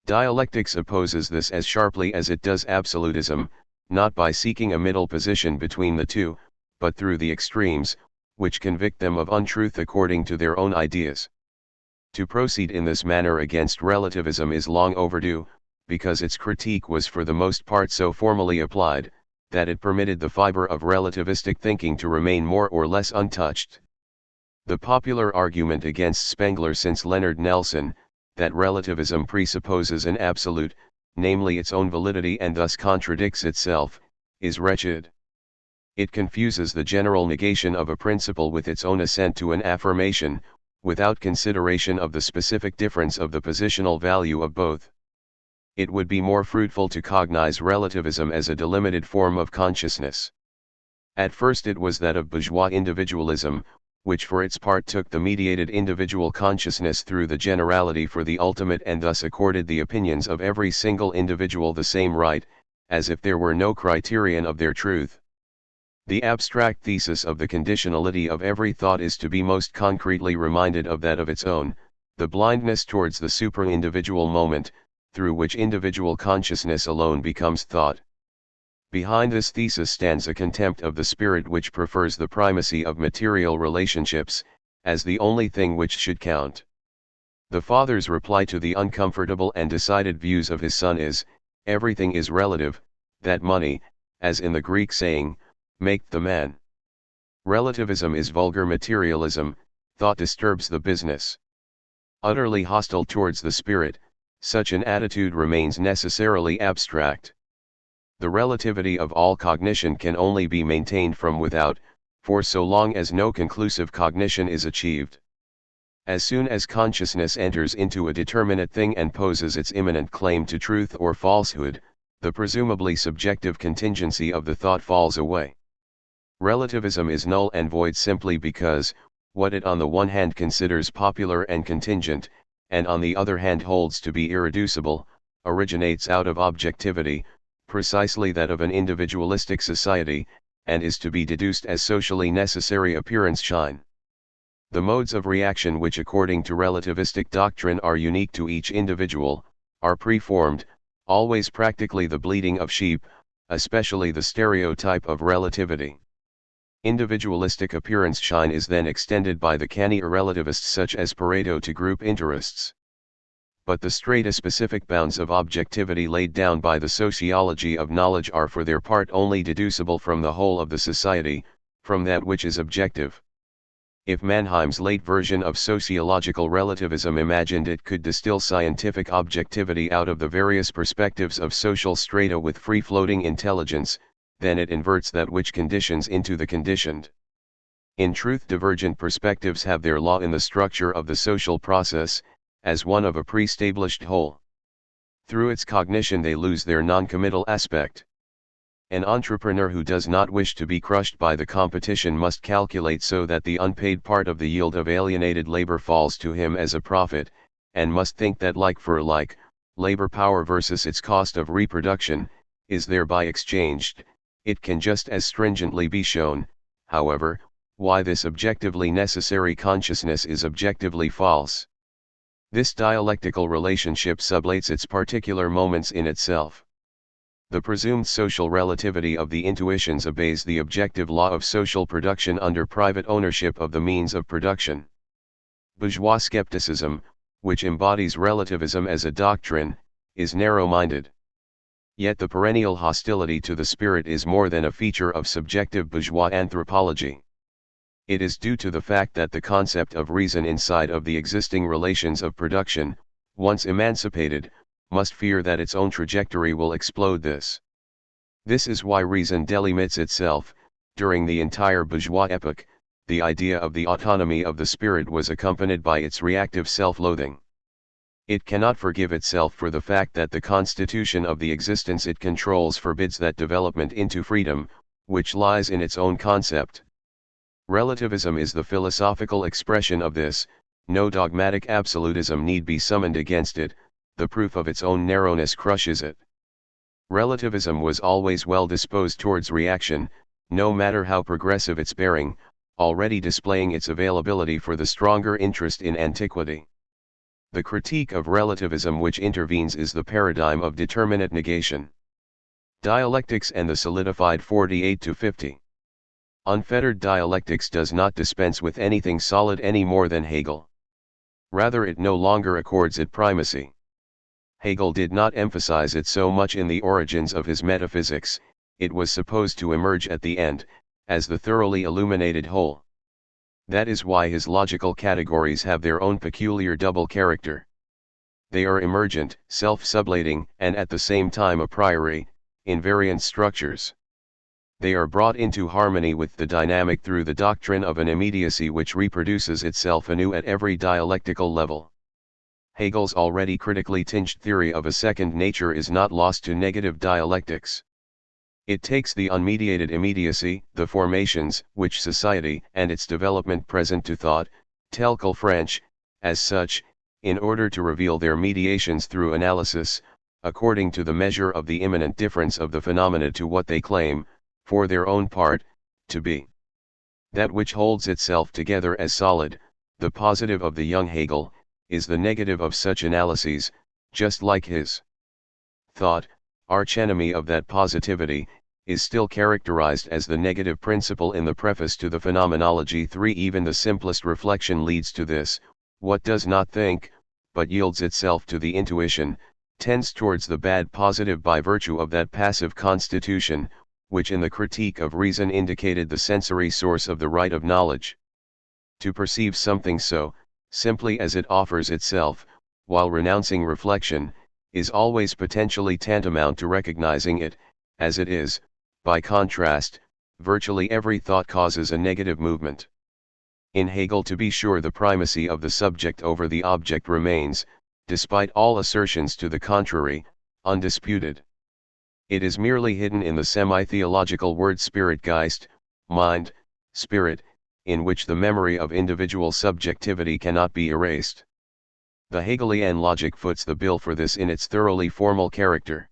Dialectics opposes this as sharply as it does absolutism, not by seeking a middle position between the two, but through the extremes, which convict them of untruth according to their own ideas. To proceed in this manner against relativism is long overdue, because its critique was for the most part so formally applied, that it permitted the fiber of relativistic thinking to remain more or less untouched. The popular argument against Spengler since Leonard Nelson, that relativism presupposes an absolute, namely its own validity, and thus contradicts itself, is wretched. It confuses the general negation of a principle with its own assent to an affirmation, without consideration of the specific difference of the positional value of both. It would be more fruitful to cognize relativism as a delimited form of consciousness. At first it was that of bourgeois individualism, which for its part took the mediated individual consciousness through the generality for the ultimate, and thus accorded the opinions of every single individual the same right, as if there were no criterion of their truth. The abstract thesis of the conditionality of every thought is to be most concretely reminded of that of its own, the blindness towards the supra-individual moment, through which individual consciousness alone becomes thought. Behind this thesis stands a contempt of the spirit which prefers the primacy of material relationships, as the only thing which should count. The father's reply to the uncomfortable and decided views of his son is, everything is relative, that money, as in the Greek saying, make the man. Relativism is vulgar materialism, thought disturbs the business. Utterly hostile towards the spirit, such an attitude remains necessarily abstract. The relativity of all cognition can only be maintained from without, for so long as no conclusive cognition is achieved. As soon as consciousness enters into a determinate thing and poses its imminent claim to truth or falsehood, the presumably subjective contingency of the thought falls away. Relativism is null and void simply because, what it on the one hand considers popular and contingent, and on the other hand holds to be irreducible, originates out of objectivity, precisely that of an individualistic society, and is to be deduced as socially necessary appearance shine. The modes of reaction which according to relativistic doctrine are unique to each individual, are preformed, always practically the bleating of sheep, especially the stereotype of relativity. Individualistic appearance shine is then extended by the canny irrelativists such as Pareto to group interests. But the strata specific bounds of objectivity laid down by the sociology of knowledge are for their part only deducible from the whole of the society, from that which is objective. If Mannheim's late version of sociological relativism imagined it could distill scientific objectivity out of the various perspectives of social strata with free-floating intelligence, then it inverts that which conditions into the conditioned. In truth, divergent perspectives have their law in the structure of the social process, as one of a pre-established whole. Through its cognition they lose their non-committal aspect. An entrepreneur who does not wish to be crushed by the competition must calculate so that the unpaid part of the yield of alienated labor falls to him as a profit, and must think that like for like, labor power versus its cost of reproduction, is thereby exchanged. It can just as stringently be shown, however, why this objectively necessary consciousness is objectively false. This dialectical relationship sublates its particular moments in itself. The presumed social relativity of the intuitions obeys the objective law of social production under private ownership of the means of production. Bourgeois skepticism, which embodies relativism as a doctrine, is narrow-minded. Yet the perennial hostility to the spirit is more than a feature of subjective bourgeois anthropology. It is due to the fact that the concept of reason inside of the existing relations of production, once emancipated, must fear that its own trajectory will explode this. This is why reason delimits itself. During the entire bourgeois epoch, the idea of the autonomy of the spirit was accompanied by its reactive self-loathing. It cannot forgive itself for the fact that the constitution of the existence it controls forbids that development into freedom, which lies in its own concept. Relativism is the philosophical expression of this. No dogmatic absolutism need be summoned against it, the proof of its own narrowness crushes it. Relativism was always well disposed towards reaction, no matter how progressive its bearing, already displaying its availability for the stronger interest in antiquity. The critique of relativism which intervenes is the paradigm of determinate negation. Dialectics and the solidified 48-50. Unfettered dialectics does not dispense with anything solid any more than Hegel. Rather, it no longer accords it primacy. Hegel did not emphasize it so much in the origins of his metaphysics, it was supposed to emerge at the end, as the thoroughly illuminated whole. That is why his logical categories have their own peculiar double character. They are emergent, self-sublating, and at the same time a priori, invariant structures. They are brought into harmony with the dynamic through the doctrine of an immediacy which reproduces itself anew at every dialectical level. Hegel's already critically tinged theory of a second nature is not lost to negative dialectics. It takes the unmediated immediacy, the formations, which society and its development present to thought, tel quel French, as such, in order to reveal their mediations through analysis, according to the measure of the immanent difference of the phenomena to what they claim, for their own part, to be. That which holds itself together as solid, the positive of the young Hegel, is the negative of such analyses, just like his thought, archenemy of that positivity, is still characterized as the negative principle in the preface to the Phenomenology 3. Even the simplest reflection leads to this: what does not think, but yields itself to the intuition, tends towards the bad positive by virtue of that passive constitution, which in the Critique of Reason indicated the sensory source of the right of knowledge. To perceive something so, simply as it offers itself, while renouncing reflection, is always potentially tantamount to recognizing it, as it is. By contrast, virtually every thought causes a negative movement. In Hegel, to be sure, the primacy of the subject over the object remains, despite all assertions to the contrary, undisputed. It is merely hidden in the semi-theological word Spiritgeist, mind, spirit, in which the memory of individual subjectivity cannot be erased. The Hegelian logic foots the bill for this in its thoroughly formal character.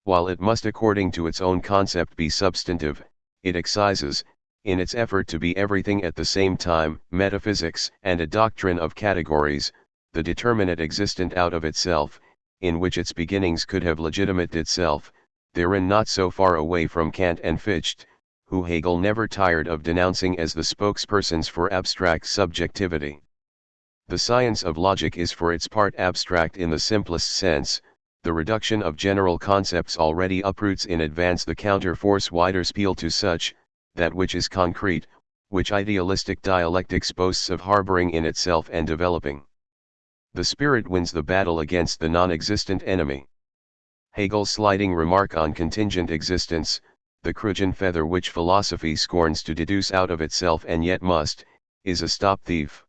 While it must according to its own concept be substantive, it excises, in its effort to be everything at the same time, metaphysics and a doctrine of categories, the determinate existent out of itself, in which its beginnings could have legitimated itself, therein not so far away from Kant and Fichte, who Hegel never tired of denouncing as the spokespersons for abstract subjectivity. The science of logic is for its part abstract in the simplest sense. The reduction of general concepts already uproots in advance the counter-force wider spiel to such, that which is concrete, which idealistic dialectics boasts of harboring in itself and developing. The spirit wins the battle against the non-existent enemy. Hegel's sliding remark on contingent existence, the Krugen feather which philosophy scorns to deduce out of itself and yet must, is a stop-thief.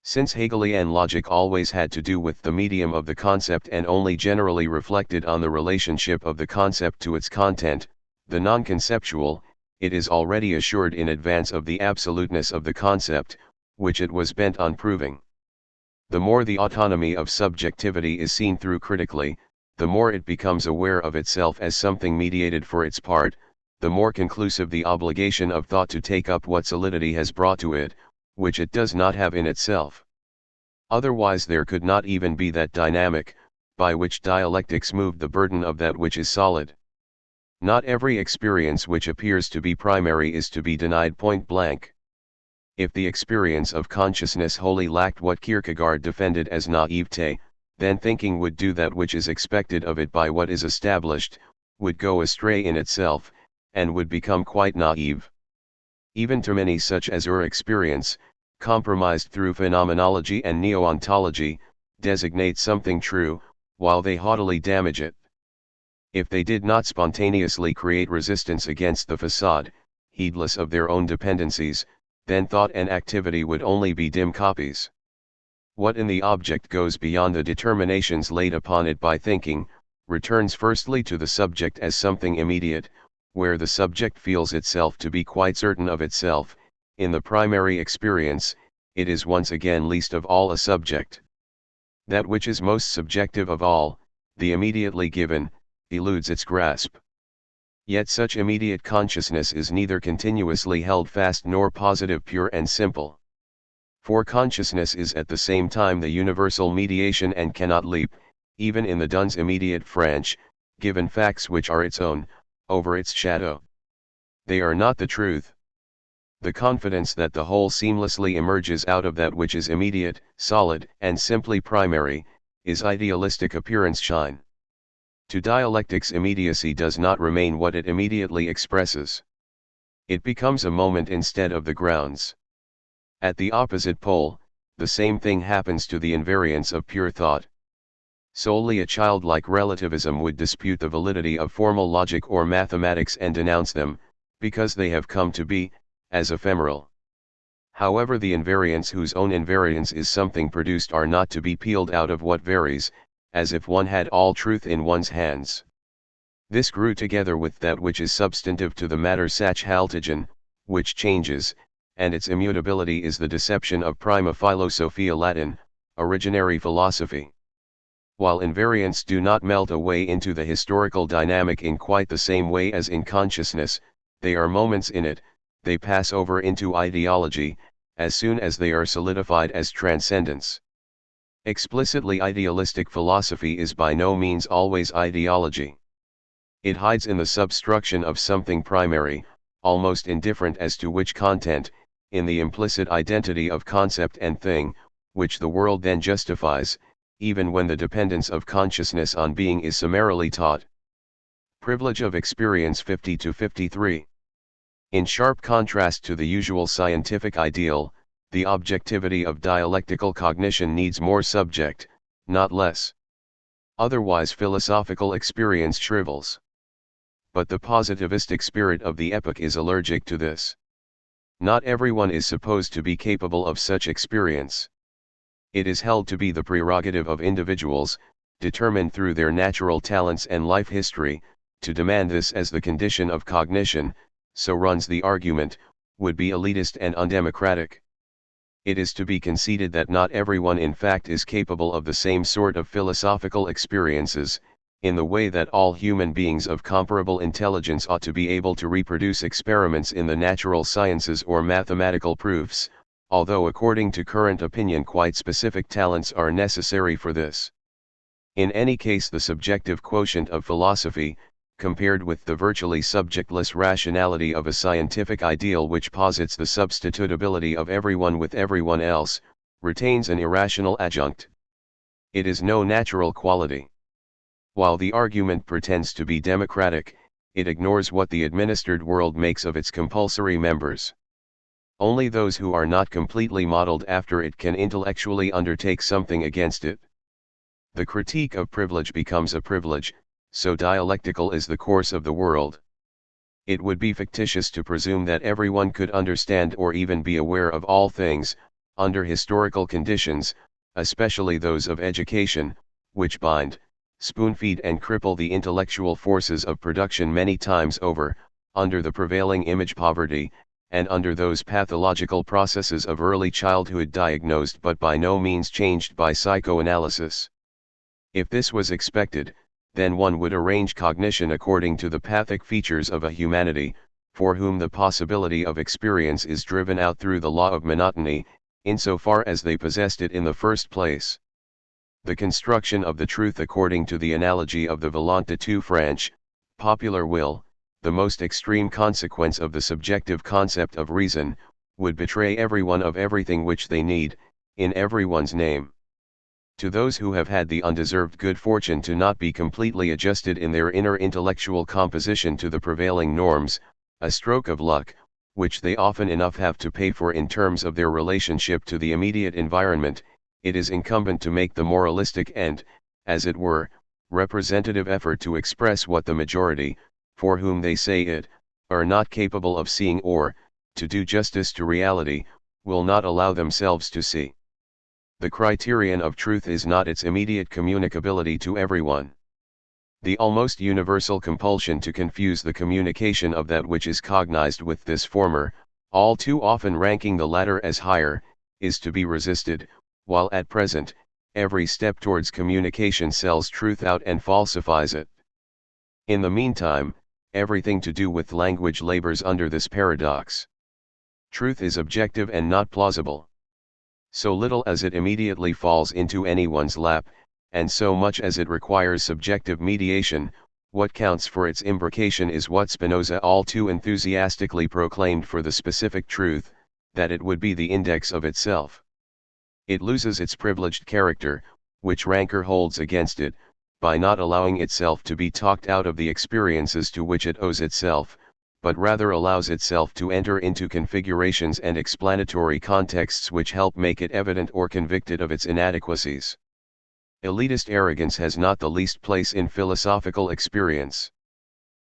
Since Hegelian logic always had to do with the medium of the concept and only generally reflected on the relationship of the concept to its content, the non-conceptual, it is already assured in advance of the absoluteness of the concept, which it was bent on proving. The more the autonomy of subjectivity is seen through critically, the more it becomes aware of itself as something mediated for its part, the more conclusive the obligation of thought to take up what solidity has brought to it, which it does not have in itself. Otherwise there could not even be that dynamic, by which dialectics moved the burden of that which is solid. Not every experience which appears to be primary is to be denied point blank. If the experience of consciousness wholly lacked what Kierkegaard defended as naivete, then thinking would do that which is expected of it by what is established, would go astray in itself, and would become quite naive. Even to many such as experience, compromised through phenomenology and neo-ontology, designate something true, while they haughtily damage it. If they did not spontaneously create resistance against the facade, heedless of their own dependencies, then thought and activity would only be dim copies. What in the object goes beyond the determinations laid upon it by thinking, returns firstly to the subject as something immediate, where the subject feels itself to be quite certain of itself, in the primary experience, it is once again least of all a subject. That which is most subjective of all, the immediately given, eludes its grasp. Yet such immediate consciousness is neither continuously held fast nor positive, pure and simple. For consciousness is at the same time the universal mediation and cannot leap, even in the Duns immediate French, given facts which are its own, over its shadow. They are not the truth. The confidence that the whole seamlessly emerges out of that which is immediate, solid, and simply primary, is idealistic appearance shine. To dialectics, immediacy does not remain what it immediately expresses. It becomes a moment instead of the grounds. At the opposite pole, the same thing happens to the invariance of pure thought. Solely a childlike relativism would dispute the validity of formal logic or mathematics and denounce them, because they have come to be, as ephemeral. However, the invariants whose own invariance is something produced are not to be peeled out of what varies, as if one had all truth in one's hands. This grew together with that which is substantive to the matter Sachhaltigen, which changes, and its immutability is the deception of prima philosophia Latin, originary philosophy. While invariants do not melt away into the historical dynamic in quite the same way as in consciousness, they are moments in it, they pass over into ideology, as soon as they are solidified as transcendence. Explicitly idealistic philosophy is by no means always ideology. It hides in the substruction of something primary, almost indifferent as to which content, in the implicit identity of concept and thing, which the world then justifies, even when the dependence of consciousness on being is summarily taught. Privilege of experience 50-53. In sharp contrast to the usual scientific ideal, the objectivity of dialectical cognition needs more subject, not less. Otherwise philosophical experience shrivels. But the positivistic spirit of the epoch is allergic to this. Not everyone is supposed to be capable of such experience. It is held to be the prerogative of individuals, determined through their natural talents and life history, to demand this as the condition of cognition, so runs the argument, would be elitist and undemocratic. It is to be conceded that not everyone in fact is capable of the same sort of philosophical experiences, in the way that all human beings of comparable intelligence ought to be able to reproduce experiments in the natural sciences or mathematical proofs, although according to current opinion quite specific talents are necessary for this. In any case, the subjective quotient of philosophy, compared with the virtually subjectless rationality of a scientific ideal which posits the substitutability of everyone with everyone else, retains an irrational adjunct. It is no natural quality. While the argument pretends to be democratic, it ignores what the administered world makes of its compulsory members. Only those who are not completely modeled after it can intellectually undertake something against it. The critique of privilege becomes a privilege, so dialectical is the course of the world. It would be fictitious to presume that everyone could understand or even be aware of all things, under historical conditions, especially those of education, which bind, spoon-feed and cripple the intellectual forces of production many times over, under the prevailing image poverty, and under those pathological processes of early childhood diagnosed but by no means changed by psychoanalysis. If this was expected, then one would arrange cognition according to the pathic features of a humanity, for whom the possibility of experience is driven out through the law of monotony, insofar as they possessed it in the first place. The construction of the truth according to the analogy of the volonté tout franche, popular will, the most extreme consequence of the subjective concept of reason, would betray everyone of everything which they need, in everyone's name. To those who have had the undeserved good fortune to not be completely adjusted in their inner intellectual composition to the prevailing norms, a stroke of luck, which they often enough have to pay for in terms of their relationship to the immediate environment, it is incumbent to make the moralistic and, as it were, representative effort to express what the majority, for whom they say it, are not capable of seeing or, to do justice to reality, will not allow themselves to see. The criterion of truth is not its immediate communicability to everyone. The almost universal compulsion to confuse the communication of that which is cognized with this former, all too often ranking the latter as higher, is to be resisted, while at present, every step towards communication sells truth out and falsifies it. In the meantime, everything to do with language labors under this paradox. Truth is objective and not plausible. So little as it immediately falls into anyone's lap, and so much as it requires subjective mediation, what counts for its imbrication is what Spinoza all too enthusiastically proclaimed for the specific truth, that it would be the index of itself. It loses its privileged character, which rancor holds against it, by not allowing itself to be talked out of the experiences to which it owes itself, but rather allows itself to enter into configurations and explanatory contexts which help make it evident or convicted of its inadequacies. Elitist arrogance has not the least place in philosophical experience.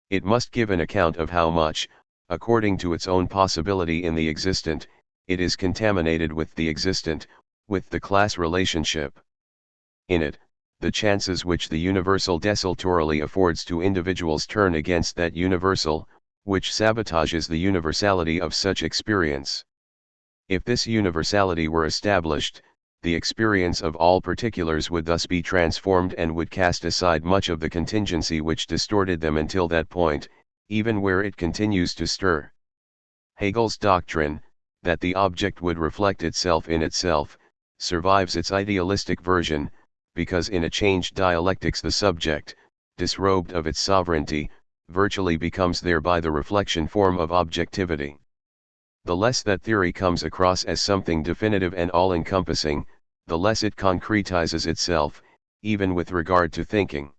It must give an account of how much, according to its own possibility in the existent, it is contaminated with the existent, with the class relationship. In it, the chances which the universal desultorily affords to individuals turn against that universal, which sabotages the universality of such experience. If this universality were established, the experience of all particulars would thus be transformed and would cast aside much of the contingency which distorted them until that point, even where it continues to stir. Hegel's doctrine, that the object would reflect itself in itself, survives its idealistic version, because in a changed dialectics the subject, disrobed of its sovereignty, virtually becomes thereby the reflection form of objectivity. The less that theory comes across as something definitive and all-encompassing, the less it concretizes itself, even with regard to thinking.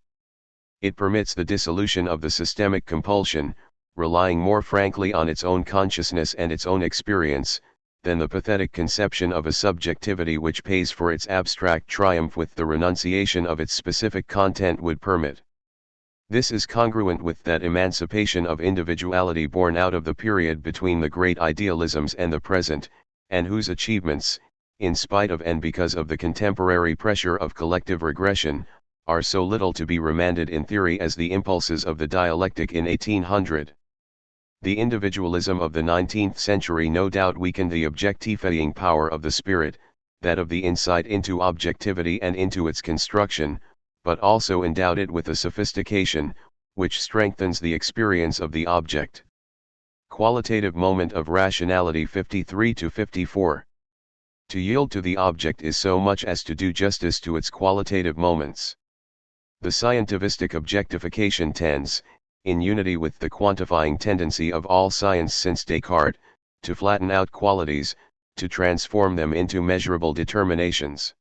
It permits the dissolution of the systemic compulsion, relying more frankly on its own consciousness and its own experience, than the pathetic conception of a subjectivity which pays for its abstract triumph with the renunciation of its specific content would permit. This is congruent with that emancipation of individuality born out of the period between the great idealisms and the present, and whose achievements, in spite of and because of the contemporary pressure of collective regression, are so little to be remanded in theory as the impulses of the dialectic in 1800. The individualism of the 19th century no doubt weakened the objectifying power of the spirit, that of the insight into objectivity and into its construction, but also endowed it with a sophistication, which strengthens the experience of the object. Qualitative moment of rationality 53-54. To yield to the object is so much as to do justice to its qualitative moments. The scientific objectification tends, in unity with the quantifying tendency of all science since Descartes, to flatten out qualities, to transform them into measurable determinations.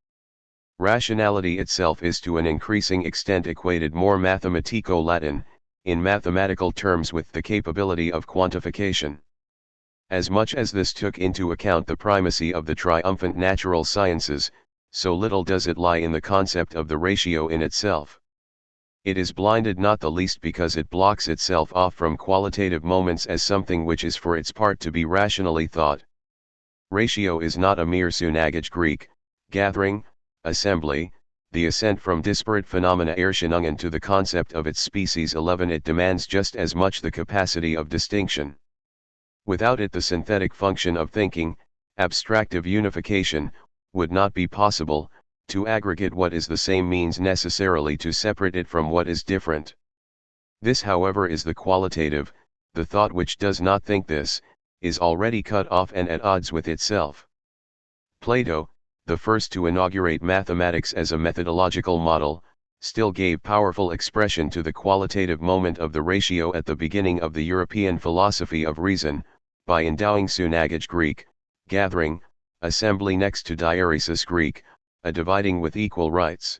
Rationality itself is to an increasing extent equated more mathematico-Latin, in mathematical terms with the capability of quantification. As much as this took into account the primacy of the triumphant natural sciences, so little does it lie in the concept of the ratio in itself. It is blinded not the least because it blocks itself off from qualitative moments as something which is for its part to be rationally thought. Ratio is not a mere Synagog Greek, gathering, assembly, the ascent from disparate phenomena Erscheinungen to the concept of its species 11. It demands just as much the capacity of distinction. Without it the synthetic function of thinking, abstractive unification, would not be possible. To aggregate what is the same means necessarily to separate it from what is different. This however is the qualitative, the thought which does not think this, is already cut off and at odds with itself. Plato, the first to inaugurate mathematics as a methodological model, still gave powerful expression to the qualitative moment of the ratio at the beginning of the European philosophy of reason, by endowing Synagog Greek, gathering, assembly next to Dialectics Greek, a dividing with equal rights.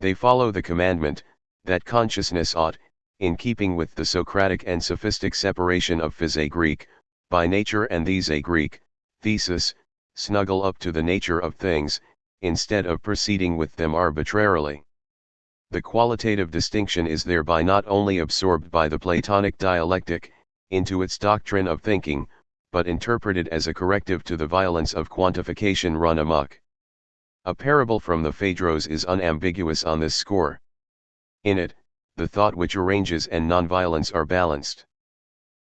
They follow the commandment, that consciousness ought, in keeping with the Socratic and sophistic separation of phys Greek, by nature and these Greek, thesis, snuggle up to the nature of things, instead of proceeding with them arbitrarily. The qualitative distinction is thereby not only absorbed by the Platonic dialectic, into its doctrine of thinking, but interpreted as a corrective to the violence of quantification run amok. A parable from the Phaedrus is unambiguous on this score. In it, the thought which arranges and nonviolence are balanced.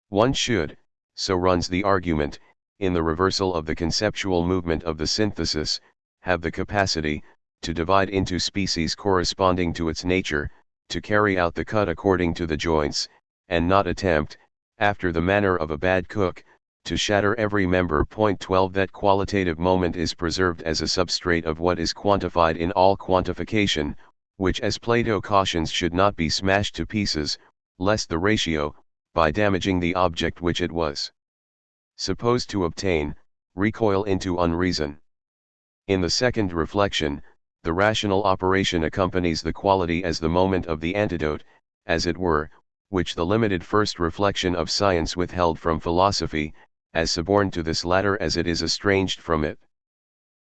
One should, so runs the argument, in the reversal of the conceptual movement of the synthesis, have the capacity, to divide into species corresponding to its nature, to carry out the cut according to the joints, and not attempt, after the manner of a bad cook, to shatter every member. 12 That qualitative moment is preserved as a substrate of what is quantified in all quantification, which as Plato cautions should not be smashed to pieces, lest the ratio, by damaging the object which it was supposed to obtain, recoil into unreason. In the second reflection, the rational operation accompanies the quality as the moment of the antidote, as it were, which the limited first reflection of science withheld from philosophy, as suborned to this latter as it is estranged from it.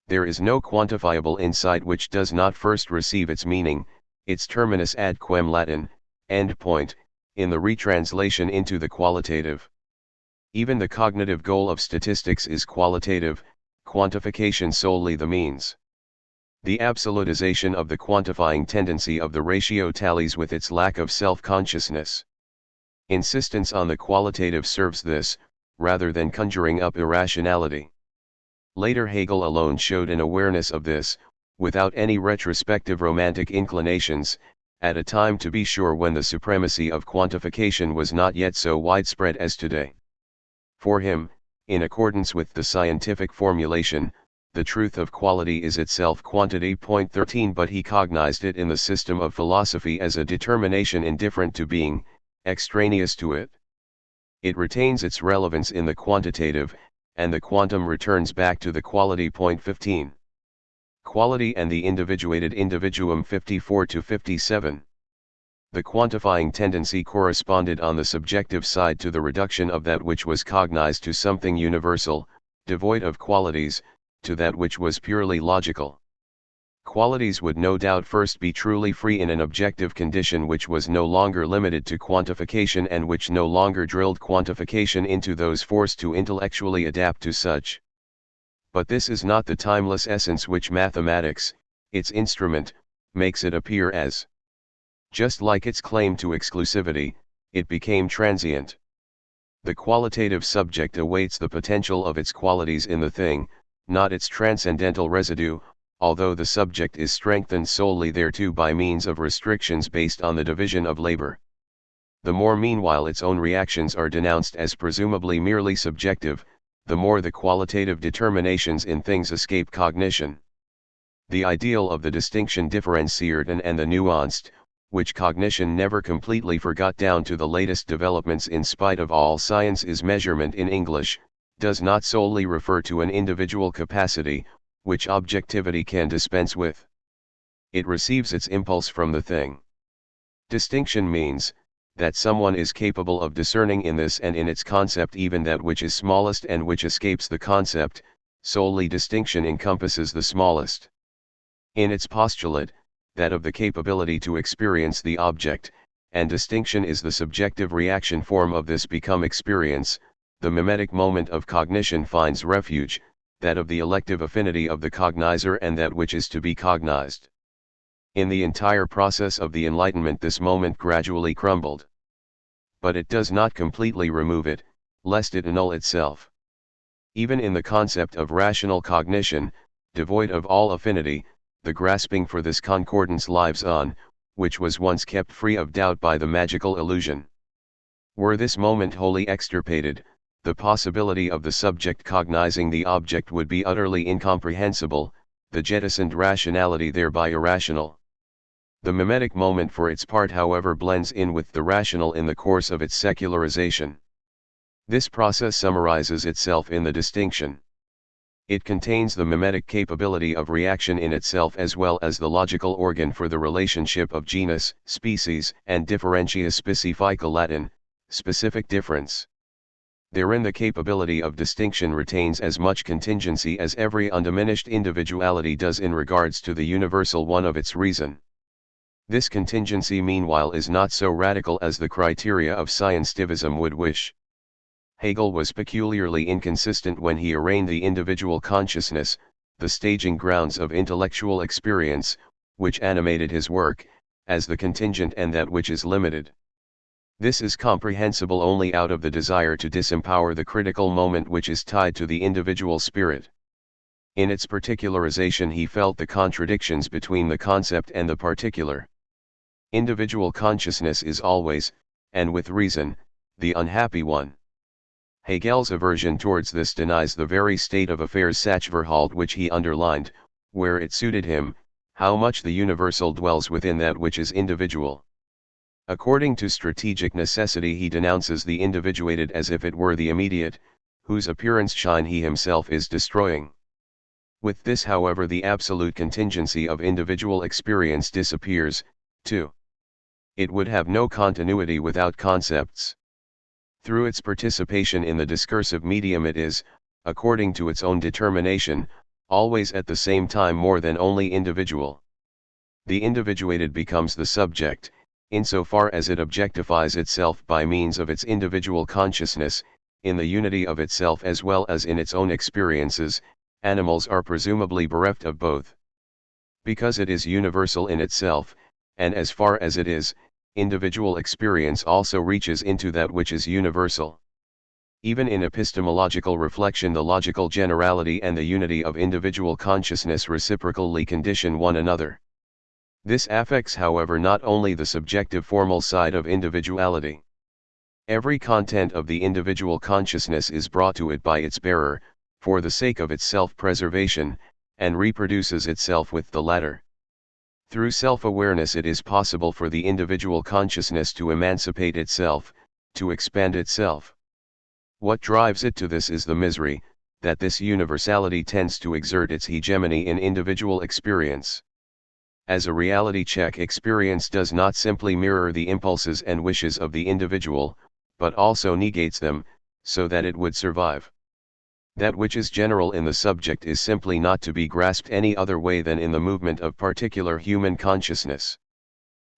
There is no quantifiable insight which does not first receive its meaning, its terminus ad quem Latin, end point, in the retranslation into the qualitative. Even the cognitive goal of statistics is qualitative, quantification solely the means. The absolutization of the quantifying tendency of the ratio tallies with its lack of self-consciousness. Insistence on the qualitative serves this, rather than conjuring up irrationality. Later Hegel alone showed an awareness of this, without any retrospective romantic inclinations, at a time to be sure when the supremacy of quantification was not yet so widespread as today. For him, in accordance with the scientific formulation, the truth of quality is itself quantity. 13 But he cognized it in the system of philosophy as a determination indifferent to being, extraneous to it. It retains its relevance in the quantitative, and the quantum returns back to the quality. 15. Quality and the individuated individuum. 54-57. The quantifying tendency corresponded on the subjective side to the reduction of that which was cognized to something universal, devoid of qualities, to that which was purely logical. Qualities would no doubt first be truly free in an objective condition which was no longer limited to quantification and which no longer drilled quantification into those forced to intellectually adapt to such. But this is not the timeless essence which mathematics, its instrument, makes it appear as. Just like its claim to exclusivity, it became transient. The qualitative subject awaits the potential of its qualities in the thing, not its transcendental residue, although the subject is strengthened solely thereto by means of restrictions based on the division of labor. The more meanwhile its own reactions are denounced as presumably merely subjective, the more the qualitative determinations in things escape cognition. The ideal of the distinction differentiated and the nuanced, which cognition never completely forgot down to the latest developments in spite of all science is measurement in English, does not solely refer to an individual capacity, which objectivity can dispense with. It receives its impulse from the thing. Distinction means, that someone is capable of discerning in this and in its concept even that which is smallest and which escapes the concept. Solely distinction encompasses the smallest. In its postulate, that of the capability to experience the object, and distinction is the subjective reaction form of this become experience, the mimetic moment of cognition finds refuge, that of the elective affinity of the cognizer and that which is to be cognized. In the entire process of the Enlightenment this moment gradually crumbled. But it does not completely remove it, lest it annul itself. Even in the concept of rational cognition, devoid of all affinity, the grasping for this concordance lives on, which was once kept free of doubt by the magical illusion. Were this moment wholly extirpated, the possibility of the subject cognizing the object would be utterly incomprehensible, the jettisoned rationality thereby irrational. The mimetic moment for its part however blends in with the rational in the course of its secularization. This process summarizes itself in the distinction. It contains the mimetic capability of reaction in itself as well as the logical organ for the relationship of genus, species, and differentia specifica Latin, specific difference. Therein the capability of distinction retains as much contingency as every undiminished individuality does in regards to the universal one of its reason. This contingency meanwhile is not so radical as the criteria of scientificism would wish. Hegel was peculiarly inconsistent when he arraigned the individual consciousness, the staging grounds of intellectual experience, which animated his work, as the contingent and that which is limited. This is comprehensible only out of the desire to disempower the critical moment which is tied to the individual spirit. In its particularization he felt the contradictions between the concept and the particular. Individual consciousness is always, and with reason, the unhappy one. Hegel's aversion towards this denies the very state of affairs Sachverhalt which he underlined, where it suited him, how much the universal dwells within that which is individual. According to strategic necessity he denounces the individuated as if it were the immediate, whose appearance shine he himself is destroying. With this however the absolute contingency of individual experience disappears, too. It would have no continuity without concepts. Through its participation in the discursive medium it is, according to its own determination, always at the same time more than only individual. The individuated becomes the subject, insofar as it objectifies itself by means of its individual consciousness, in the unity of itself as well as in its own experiences. Animals are presumably bereft of both. Because it is universal in itself, and as far as it is, individual experience also reaches into that which is universal. Even in epistemological reflection the logical generality and the unity of individual consciousness reciprocally condition one another. This affects however not only the subjective formal side of individuality. Every content of the individual consciousness is brought to it by its bearer, for the sake of its self-preservation, and reproduces itself with the latter. Through self-awareness it is possible for the individual consciousness to emancipate itself, to expand itself. What drives it to this is the misery, that this universality tends to exert its hegemony in individual experience. As a reality check, experience does not simply mirror the impulses and wishes of the individual, but also negates them, so that it would survive. That which is general in the subject is simply not to be grasped any other way than in the movement of particular human consciousness.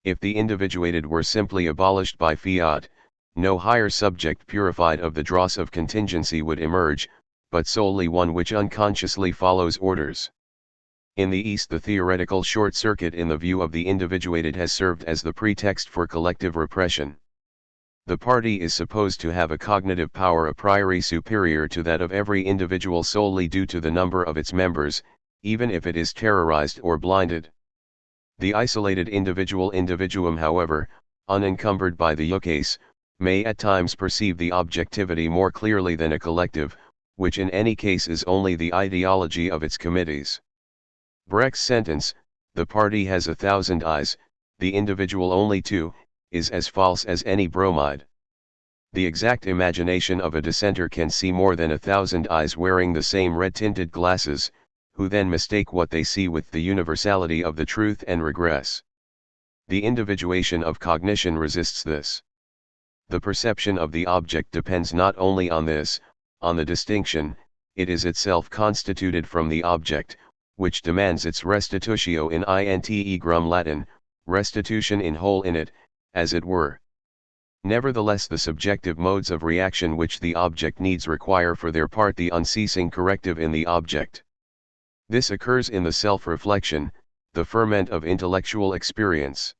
If the individuated were simply abolished by fiat, no higher subject purified of the dross of contingency would emerge, but solely one which unconsciously follows orders. In the East the theoretical short circuit in the view of the individuated has served as the pretext for collective repression. The party is supposed to have a cognitive power a priori superior to that of every individual solely due to the number of its members, even if it is terrorized or blinded. The isolated individuum however, unencumbered by the ukase, may at times perceive the objectivity more clearly than a collective, which in any case is only the ideology of its committees. Brecht's sentence, "The party has 1,000 eyes, the individual only 2, is as false as any bromide. The exact imagination of a dissenter can see more than 1,000 eyes wearing the same red-tinted glasses, who then mistake what they see with the universality of the truth and regress. The individuation of cognition resists this. The perception of the object depends not only on this, on the distinction, it is itself constituted from the object, which demands its restitutio in integrum Latin, restitution in whole in it, as it were. Nevertheless the subjective modes of reaction which the object needs require for their part the unceasing corrective in the object. This occurs in the self-reflection, the ferment of intellectual experience.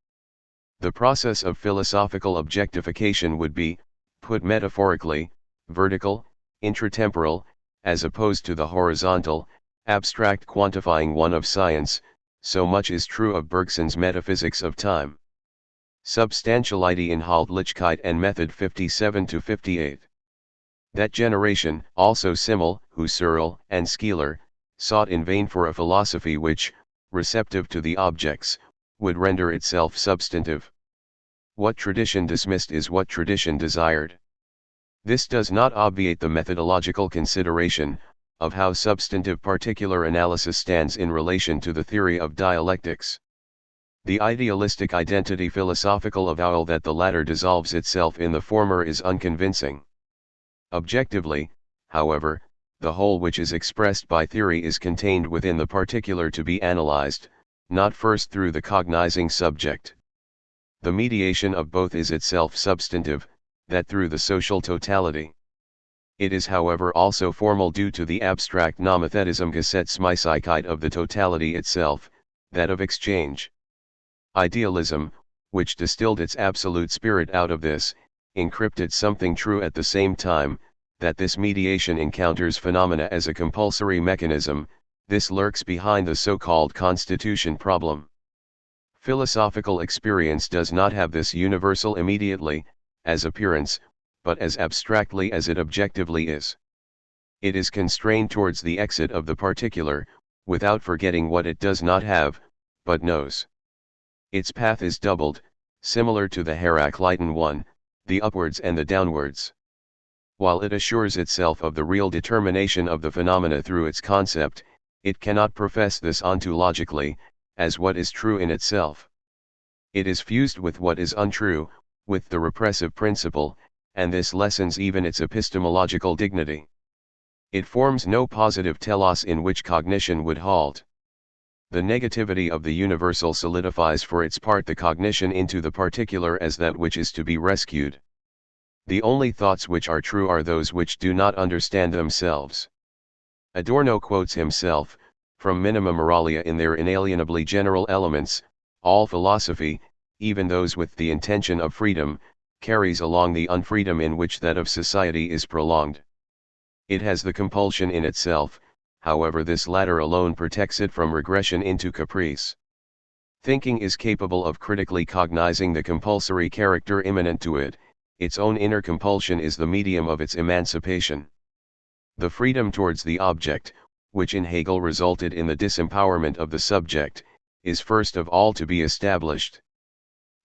The process of philosophical objectification would be, put metaphorically, vertical, intratemporal, as opposed to the horizontal, abstract quantifying one of science. So much is true of Bergson's metaphysics of time. Substantiality in Haltlichkeit and Method 57-58. That generation, also Simmel, Husserl, and Skeeler, sought in vain for a philosophy which, receptive to the objects, would render itself substantive. What tradition dismissed is what tradition desired. This does not obviate the methodological consideration, of how substantive particular analysis stands in relation to the theory of dialectics. The idealistic identity philosophical avowal that the latter dissolves itself in the former is unconvincing. Objectively, however, the whole which is expressed by theory is contained within the particular to be analyzed, not first through the cognizing subject. The mediation of both is itself substantive, that through the social totality. It is however also formal due to the abstract nomothetism Gesetzmäßigkeit of the totality itself, that of exchange. Idealism, which distilled its absolute spirit out of this, encrypted something true at the same time, that this mediation encounters phenomena as a compulsory mechanism, this lurks behind the so-called constitution problem. Philosophical experience does not have this universal immediately, as appearance, but as abstractly as it objectively is. It is constrained towards the exit of the particular, without forgetting what it does not have, but knows. Its path is doubled, similar to the Heraclitean one, the upwards and the downwards. While it assures itself of the real determination of the phenomena through its concept, it cannot profess this ontologically, as what is true in itself. It is fused with what is untrue, with the repressive principle, and this lessens even its epistemological dignity. It forms no positive telos in which cognition would halt. The negativity of the universal solidifies for its part the cognition into the particular as that which is to be rescued. The only thoughts which are true are those which do not understand themselves. Adorno quotes himself, from Minima Moralia in their inalienably general elements, all philosophy, even those with the intention of freedom, carries along the unfreedom in which that of society is prolonged. It has the compulsion in itself, however this latter alone protects it from regression into caprice. Thinking is capable of critically cognizing the compulsory character immanent to it, its own inner compulsion is the medium of its emancipation. The freedom towards the object, which in Hegel resulted in the disempowerment of the subject, is first of all to be established.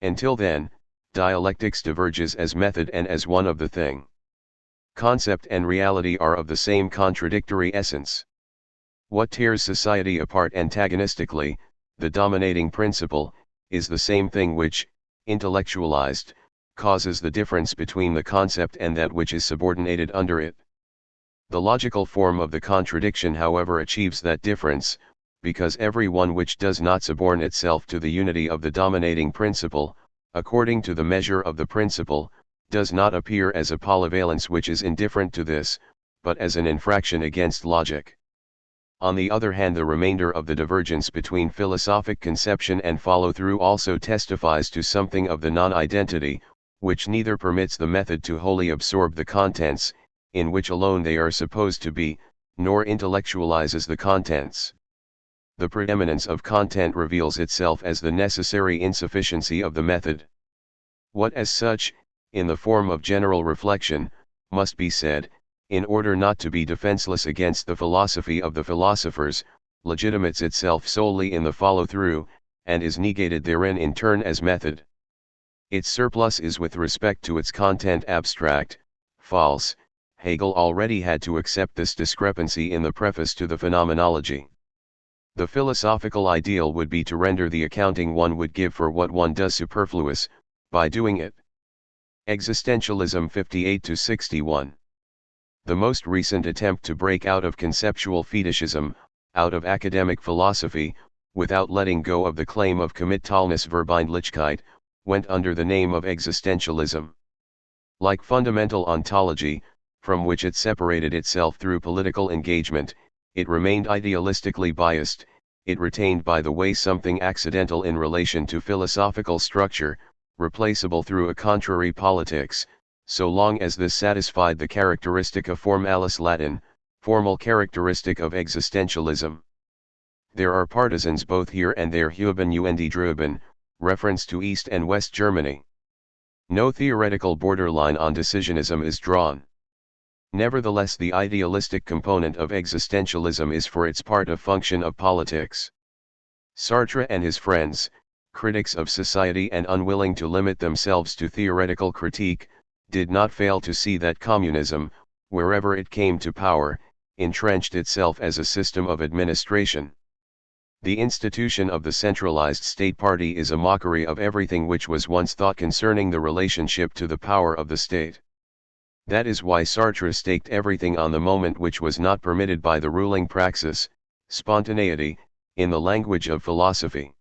Until then, dialectics diverges as method and as one of the thing. Concept and reality are of the same contradictory essence. What tears society apart antagonistically, the dominating principle, is the same thing which, intellectualized, causes the difference between the concept and that which is subordinated under it. The logical form of the contradiction however achieves that difference, because every one which does not suborn itself to the unity of the dominating principle, according to the measure of the principle, does not appear as a polyvalence which is indifferent to this, but as an infraction against logic. On the other hand, the remainder of the divergence between philosophic conception and follow-through also testifies to something of the non-identity, which neither permits the method to wholly absorb the contents, in which alone they are supposed to be, nor intellectualizes the contents. The preeminence of content reveals itself as the necessary insufficiency of the method. What as such, in the form of general reflection, must be said, in order not to be defenseless against the philosophy of the philosophers, legitimates itself solely in the follow-through, and is negated therein in turn as method. Its surplus is with respect to its content abstract, false. Hegel already had to accept this discrepancy in the preface to the Phenomenology. The philosophical ideal would be to render the accounting one would give for what one does superfluous, by doing it. Existentialism 58-61. The most recent attempt to break out of conceptual fetishism, out of academic philosophy, without letting go of the claim of Committalnis-Verbindlichkeit, went under the name of existentialism. Like fundamental ontology, from which it separated itself through political engagement, it remained idealistically biased. It retained by the way something accidental in relation to philosophical structure, replaceable through a contrary politics, so long as this satisfied the characteristica formalis Latin, formal characteristic of existentialism. There are partisans both here and there Huben und drüben, reference to East and West Germany. No theoretical borderline on decisionism is drawn. Nevertheless, the idealistic component of existentialism is for its part a function of politics. Sartre and his friends, critics of society and unwilling to limit themselves to theoretical critique, did not fail to see that communism, wherever it came to power, entrenched itself as a system of administration. The institution of the centralized state party is a mockery of everything which was once thought concerning the relationship to the power of the state. That is why Sartre staked everything on the moment which was not permitted by the ruling praxis, spontaneity, in the language of philosophy.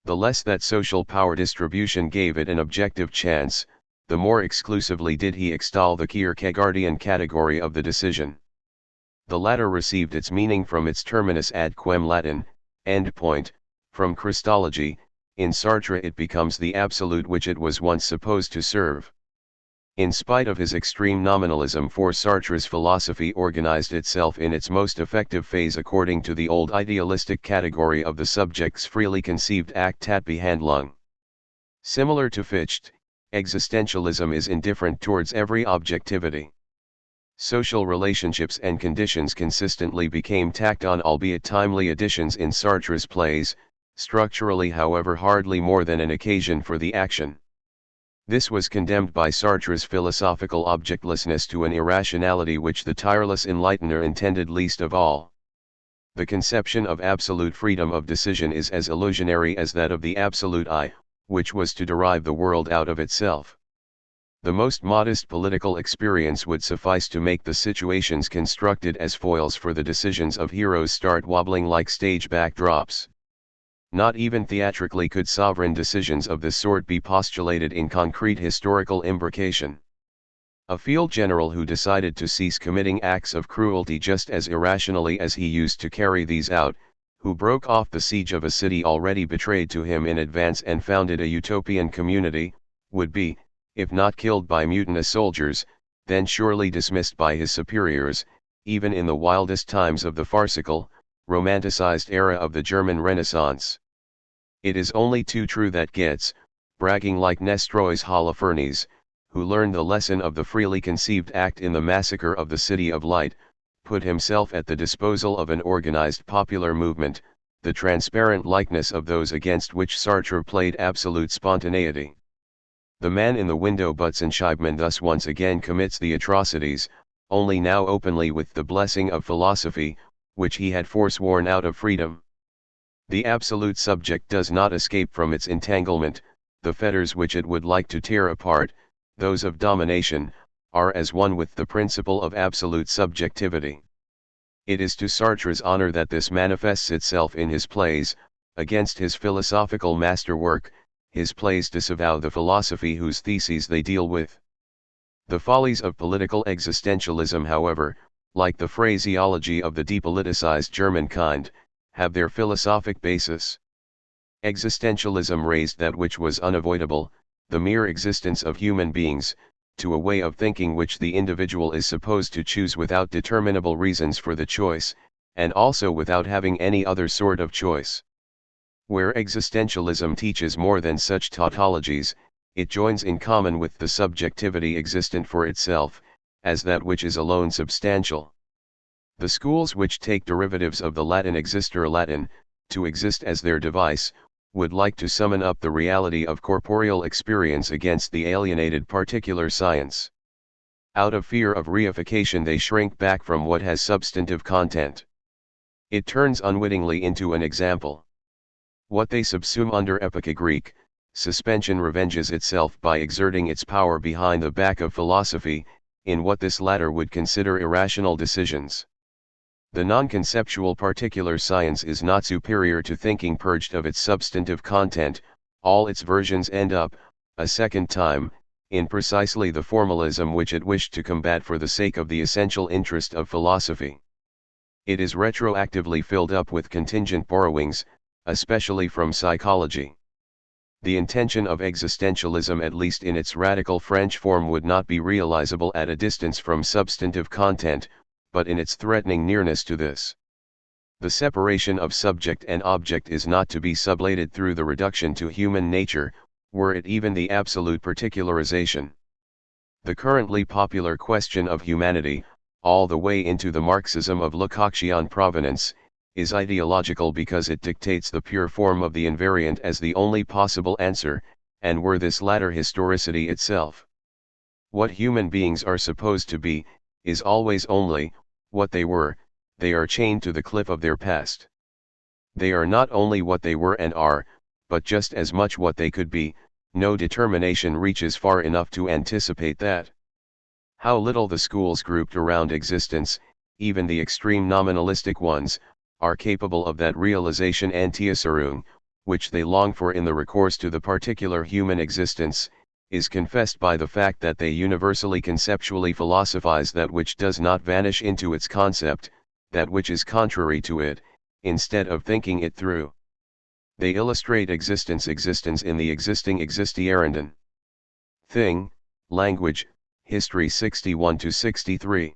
The less that social power distribution gave it an objective chance, the more exclusively did he extol the Kierkegaardian category of the decision. The latter received its meaning from its terminus ad quem Latin, endpoint, from Christology. In Sartre it becomes the absolute which it was once supposed to serve. In spite of his extreme nominalism, for Sartre's philosophy organized itself in its most effective phase according to the old idealistic category of the subject's freely conceived Act-Tatbehandlung. Similar to Fichte, existentialism is indifferent towards every objectivity. Social relationships and conditions consistently became tacked on, albeit timely additions in Sartre's plays, structurally however hardly more than an occasion for the action. This was condemned by Sartre's philosophical objectlessness to an irrationality which the tireless enlightener intended least of all. The conception of absolute freedom of decision is as illusionary as that of the absolute I, which was to derive the world out of itself. The most modest political experience would suffice to make the situations constructed as foils for the decisions of heroes start wobbling like stage backdrops. Not even theatrically could sovereign decisions of this sort be postulated in concrete historical imbrication. A field general who decided to cease committing acts of cruelty just as irrationally as he used to carry these out, who broke off the siege of a city already betrayed to him in advance and founded a utopian community, would be, if not killed by mutinous soldiers, then surely dismissed by his superiors, even in the wildest times of the farcical, romanticized era of the German Renaissance. It is only too true that Goetz, bragging like Nestroy's Holofernes, who learned the lesson of the freely conceived act in the massacre of the City of Light, put himself at the disposal of an organized popular movement, the transparent likeness of those against which Sartre played absolute spontaneity. The man in the window Butzenscheibmann thus once again commits the atrocities, only now openly with the blessing of philosophy, which he had forsworn out of freedom. The absolute subject does not escape from its entanglement, the fetters which it would like to tear apart, those of domination, are as one with the principle of absolute subjectivity. It is to Sartre's honor that this manifests itself in his plays. Against his philosophical masterwork, his plays disavow the philosophy whose theses they deal with. The follies of political existentialism, however, like the phraseology of the depoliticized German kind, have their philosophic basis. Existentialism raised that which was unavoidable, the mere existence of human beings, to a way of thinking which the individual is supposed to choose without determinable reasons for the choice, and also without having any other sort of choice. Where existentialism teaches more than such tautologies, it joins in common with the subjectivity existent for itself, as that which is alone substantial. The schools which take derivatives of the Latin existere Latin, to exist as their device, would like to summon up the reality of corporeal experience against the alienated particular science. Out of fear of reification they shrink back from what has substantive content. It turns unwittingly into an example. What they subsume under epica Greek, suspension revenges itself by exerting its power behind the back of philosophy, in what this latter would consider irrational decisions. The non-conceptual particular science is not superior to thinking purged of its substantive content. All its versions end up, a second time, in precisely the formalism which it wished to combat for the sake of the essential interest of philosophy. It is retroactively filled up with contingent borrowings, especially from psychology. The intention of existentialism, at least in its radical French form, would not be realizable at a distance from substantive content, but in its threatening nearness to this. The separation of subject and object is not to be sublated through the reduction to human nature, were it even the absolute particularization. The currently popular question of humanity, all the way into the Marxism of Lukascian provenance, is ideological because it dictates the pure form of the invariant as the only possible answer, and were this latter historicity itself. What human beings are supposed to be, is always only what they were. They are chained to the cliff of their past. They are not only what they were and are, but just as much what they could be. No determination reaches far enough to anticipate that. How little the schools grouped around existence, even the extreme nominalistic ones, are capable of that realization Antiacerung, which they long for in the recourse to the particular human existence, is confessed by the fact that they universally conceptually philosophize that which does not vanish into its concept, that which is contrary to it, instead of thinking it through. They illustrate existence in the existing existierenden. Thing, language, History 61-63.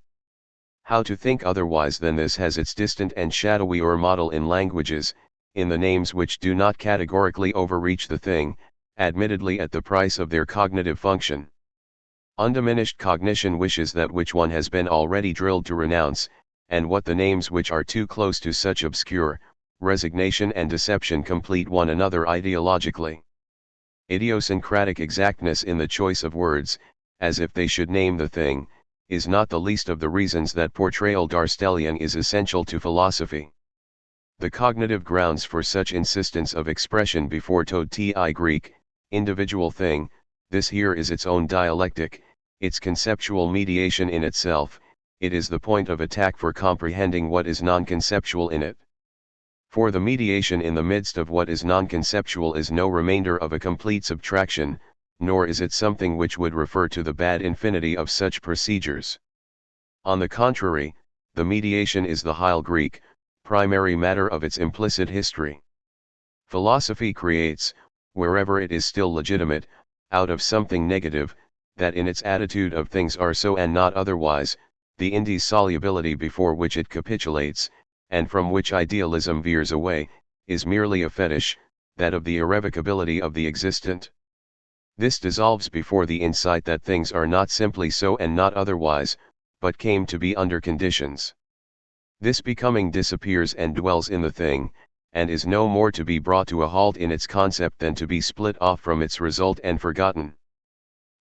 How to think otherwise than this has its distant and shadowy or model in languages, in the names which do not categorically overreach the thing, admittedly at the price of their cognitive function. Undiminished cognition wishes that which one has been already drilled to renounce, and what the names which are too close to such obscure, resignation and deception complete one another ideologically. Idiosyncratic exactness in the choice of words, as if they should name the thing, is not the least of the reasons that portrayal Darstellian is essential to philosophy. The cognitive grounds for such insistence of expression before Greek, individual thing, this here is its own dialectic, its conceptual mediation in itself, it is the point of attack for comprehending what is non-conceptual in it. For the mediation in the midst of what is non-conceptual is no remainder of a complete subtraction, nor is it something which would refer to the bad infinity of such procedures. On the contrary, the mediation is the Heil Greek, primary matter of its implicit history. Philosophy creates, wherever it is still legitimate, out of something negative, that in its attitude of things are so and not otherwise, the indissolubility before which it capitulates, and from which idealism veers away, is merely a fetish, that of the irrevocability of the existent. This dissolves before the insight that things are not simply so and not otherwise, but came to be under conditions. This becoming disappears and dwells in the thing, and is no more to be brought to a halt in its concept than to be split off from its result and forgotten.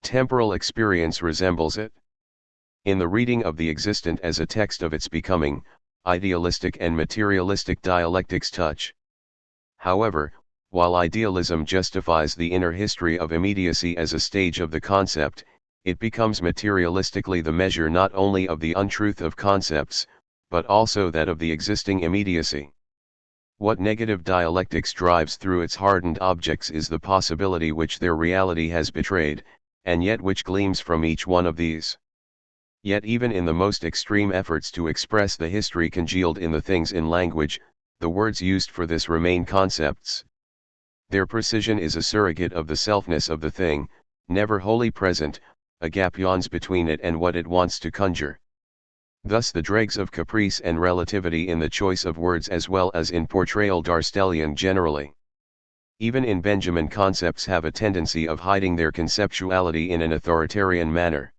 Temporal experience resembles it. In the reading of the existent as a text of its becoming, idealistic and materialistic dialectics touch. However, while idealism justifies the inner history of immediacy as a stage of the concept, it becomes materialistically the measure not only of the untruth of concepts, but also that of the existing immediacy. What negative dialectics drives through its hardened objects is the possibility which their reality has betrayed, and yet which gleams from each one of these. Yet even in the most extreme efforts to express the history congealed in the things in language, the words used for this remain concepts. Their precision is a surrogate of the selfness of the thing, never wholly present, a gap yawns between it and what it wants to conjure. Thus the dregs of caprice and relativity in the choice of words as well as in portrayal Darstellian generally. Even in Benjamin concepts have a tendency of hiding their conceptuality in an authoritarian manner.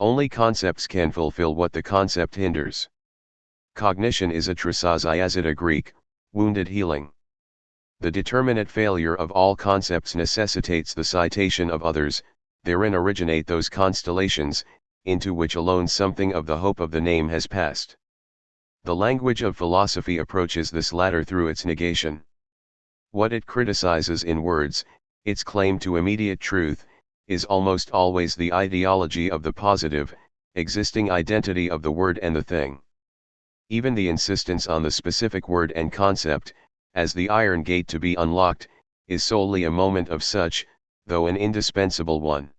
Only concepts can fulfill what the concept hinders. Cognition is a trisazia Greek, wounded healing. The determinate failure of all concepts necessitates the citation of others, therein originate those constellations, into which alone something of the hope of the name has passed. The language of philosophy approaches this latter through its negation. What it criticizes in words, its claim to immediate truth, is almost always the ideology of the positive, existing identity of the word and the thing. Even the insistence on the specific word and concept, as the iron gate to be unlocked, is solely a moment of such, though an indispensable one.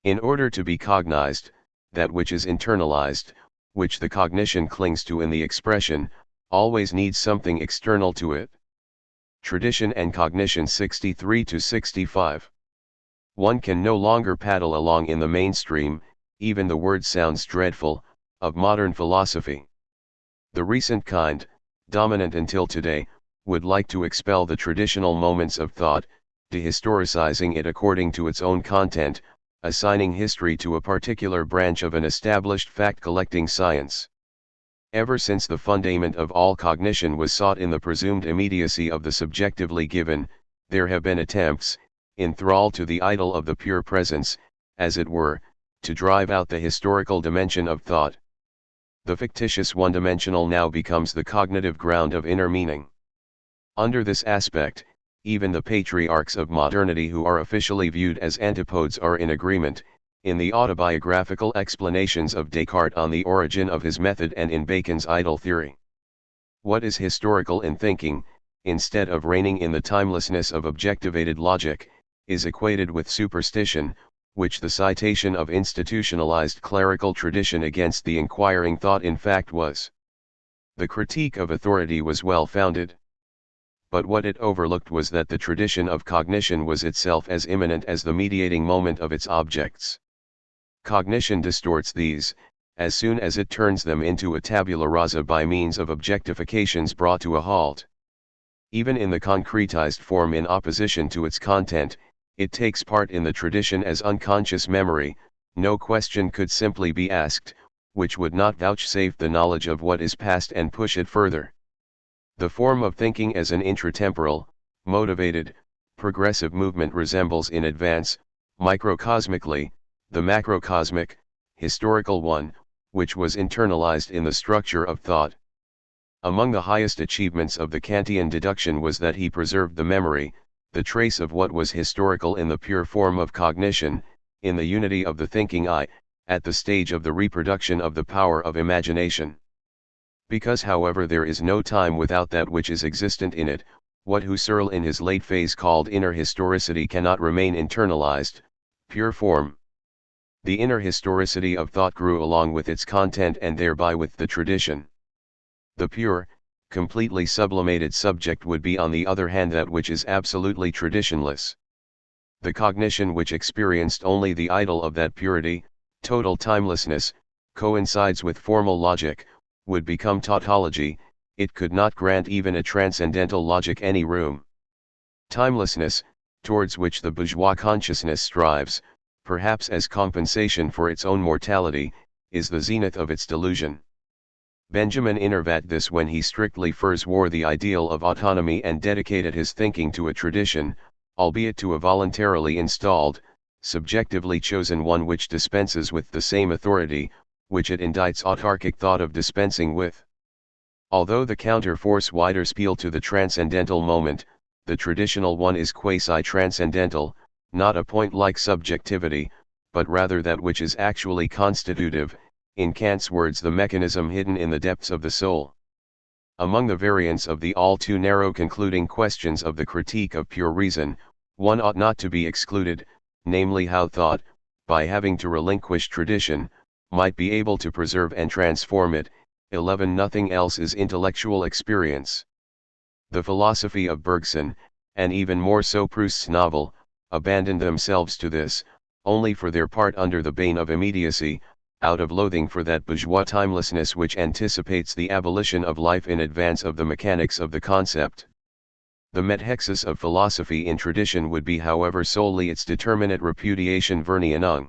In order to be cognized, that which is internalized, which the cognition clings to in the expression, always needs something external to it. Tradition and Cognition 63-65. One can no longer paddle along in the mainstream, even the word sounds dreadful, of modern philosophy. The recent kind, dominant until today, would like to expel the traditional moments of thought, dehistoricizing it according to its own content, assigning history to a particular branch of an established fact-collecting science. Ever since the fundament of all cognition was sought in the presumed immediacy of the subjectively given, there have been attempts, in thrall to the idol of the pure presence, as it were, to drive out the historical dimension of thought. The fictitious one-dimensional now becomes the cognitive ground of inner meaning. Under this aspect, even the patriarchs of modernity who are officially viewed as antipodes are in agreement, in the autobiographical explanations of Descartes on the origin of his method and in Bacon's idol theory. What is historical in thinking, instead of reigning in the timelessness of objectivated logic, is equated with superstition, which the citation of institutionalized clerical tradition against the inquiring thought in fact was. The critique of authority was well founded. But what it overlooked was that the tradition of cognition was itself as immanent as the mediating moment of its objects. Cognition distorts these, as soon as it turns them into a tabula rasa by means of objectifications brought to a halt. Even in the concretized form in opposition to its content, it takes part in the tradition as unconscious memory. No question could simply be asked, which would not vouchsafe the knowledge of what is past and push it further. The form of thinking as an intratemporal, motivated, progressive movement resembles in advance, microcosmically, the macrocosmic, historical one, which was internalized in the structure of thought. Among the highest achievements of the Kantian deduction was that he preserved the memory, the trace of what was historical in the pure form of cognition, in the unity of the thinking I, at the stage of the reproduction of the power of imagination. Because however there is no time without that which is existent in it, what Husserl in his late phase called inner historicity cannot remain internalized, pure form. The inner historicity of thought grew along with its content and thereby with the tradition. The pure, completely sublimated subject would be on the other hand that which is absolutely traditionless. The cognition which experienced only the idol of that purity, total timelessness, coincides with formal logic, would become tautology. It could not grant even a transcendental logic any room. Timelessness, towards which the bourgeois consciousness strives, perhaps as compensation for its own mortality, is the zenith of its delusion. Benjamin innervat this when he strictly forswore the ideal of autonomy and dedicated his thinking to a tradition, albeit to a voluntarily installed, subjectively chosen one which dispenses with the same authority, which it indicts autarkic thought of dispensing with. Although the counter-force Widerspiel to the transcendental moment, the traditional one is quasi-transcendental, not a point-like subjectivity, but rather that which is actually constitutive, in Kant's words the mechanism hidden in the depths of the soul. Among the variants of the all too narrow concluding questions of the critique of pure reason, one ought not to be excluded, namely how thought, by having to relinquish tradition, might be able to preserve and transform it. 11 Nothing else is intellectual experience. The philosophy of Bergson, and even more so Proust's novel, abandoned themselves to this, only for their part under the bane of immediacy, out of loathing for that bourgeois timelessness which anticipates the abolition of life in advance of the mechanics of the concept. The methexis of philosophy in tradition would be however solely its determinate repudiation Vernianung.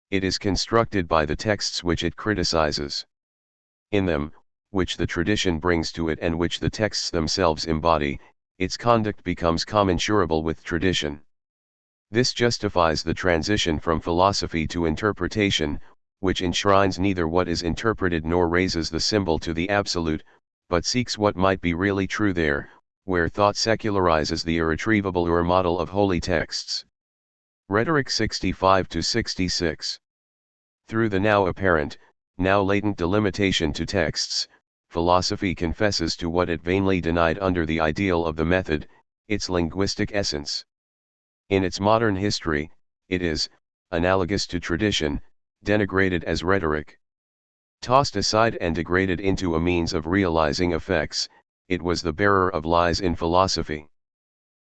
It is constructed by the texts which it criticizes. In them, which the tradition brings to it and which the texts themselves embody, its conduct becomes commensurable with tradition. This justifies the transition from philosophy to interpretation, which enshrines neither what is interpreted nor raises the symbol to the absolute, but seeks what might be really true there, where thought secularizes the irretrievable model of holy texts. Rhetoric 65-66. Through the now apparent, now latent delimitation to texts, philosophy confesses to what it vainly denied under the ideal of the method, its linguistic essence. In its modern history, it is, analogous to tradition, denigrated as rhetoric. Tossed aside and degraded into a means of realizing effects, it was the bearer of lies in philosophy.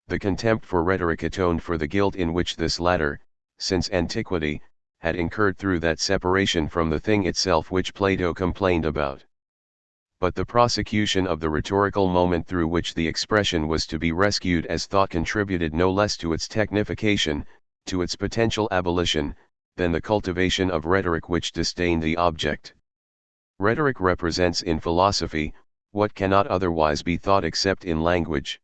The contempt for rhetoric atoned for the guilt in which this latter, since antiquity, had incurred through that separation from the thing itself which Plato complained about. But the prosecution of the rhetorical moment through which the expression was to be rescued as thought contributed no less to its technification, to its potential abolition, than the cultivation of rhetoric which disdained the object. Rhetoric represents in philosophy, what cannot otherwise be thought except in language.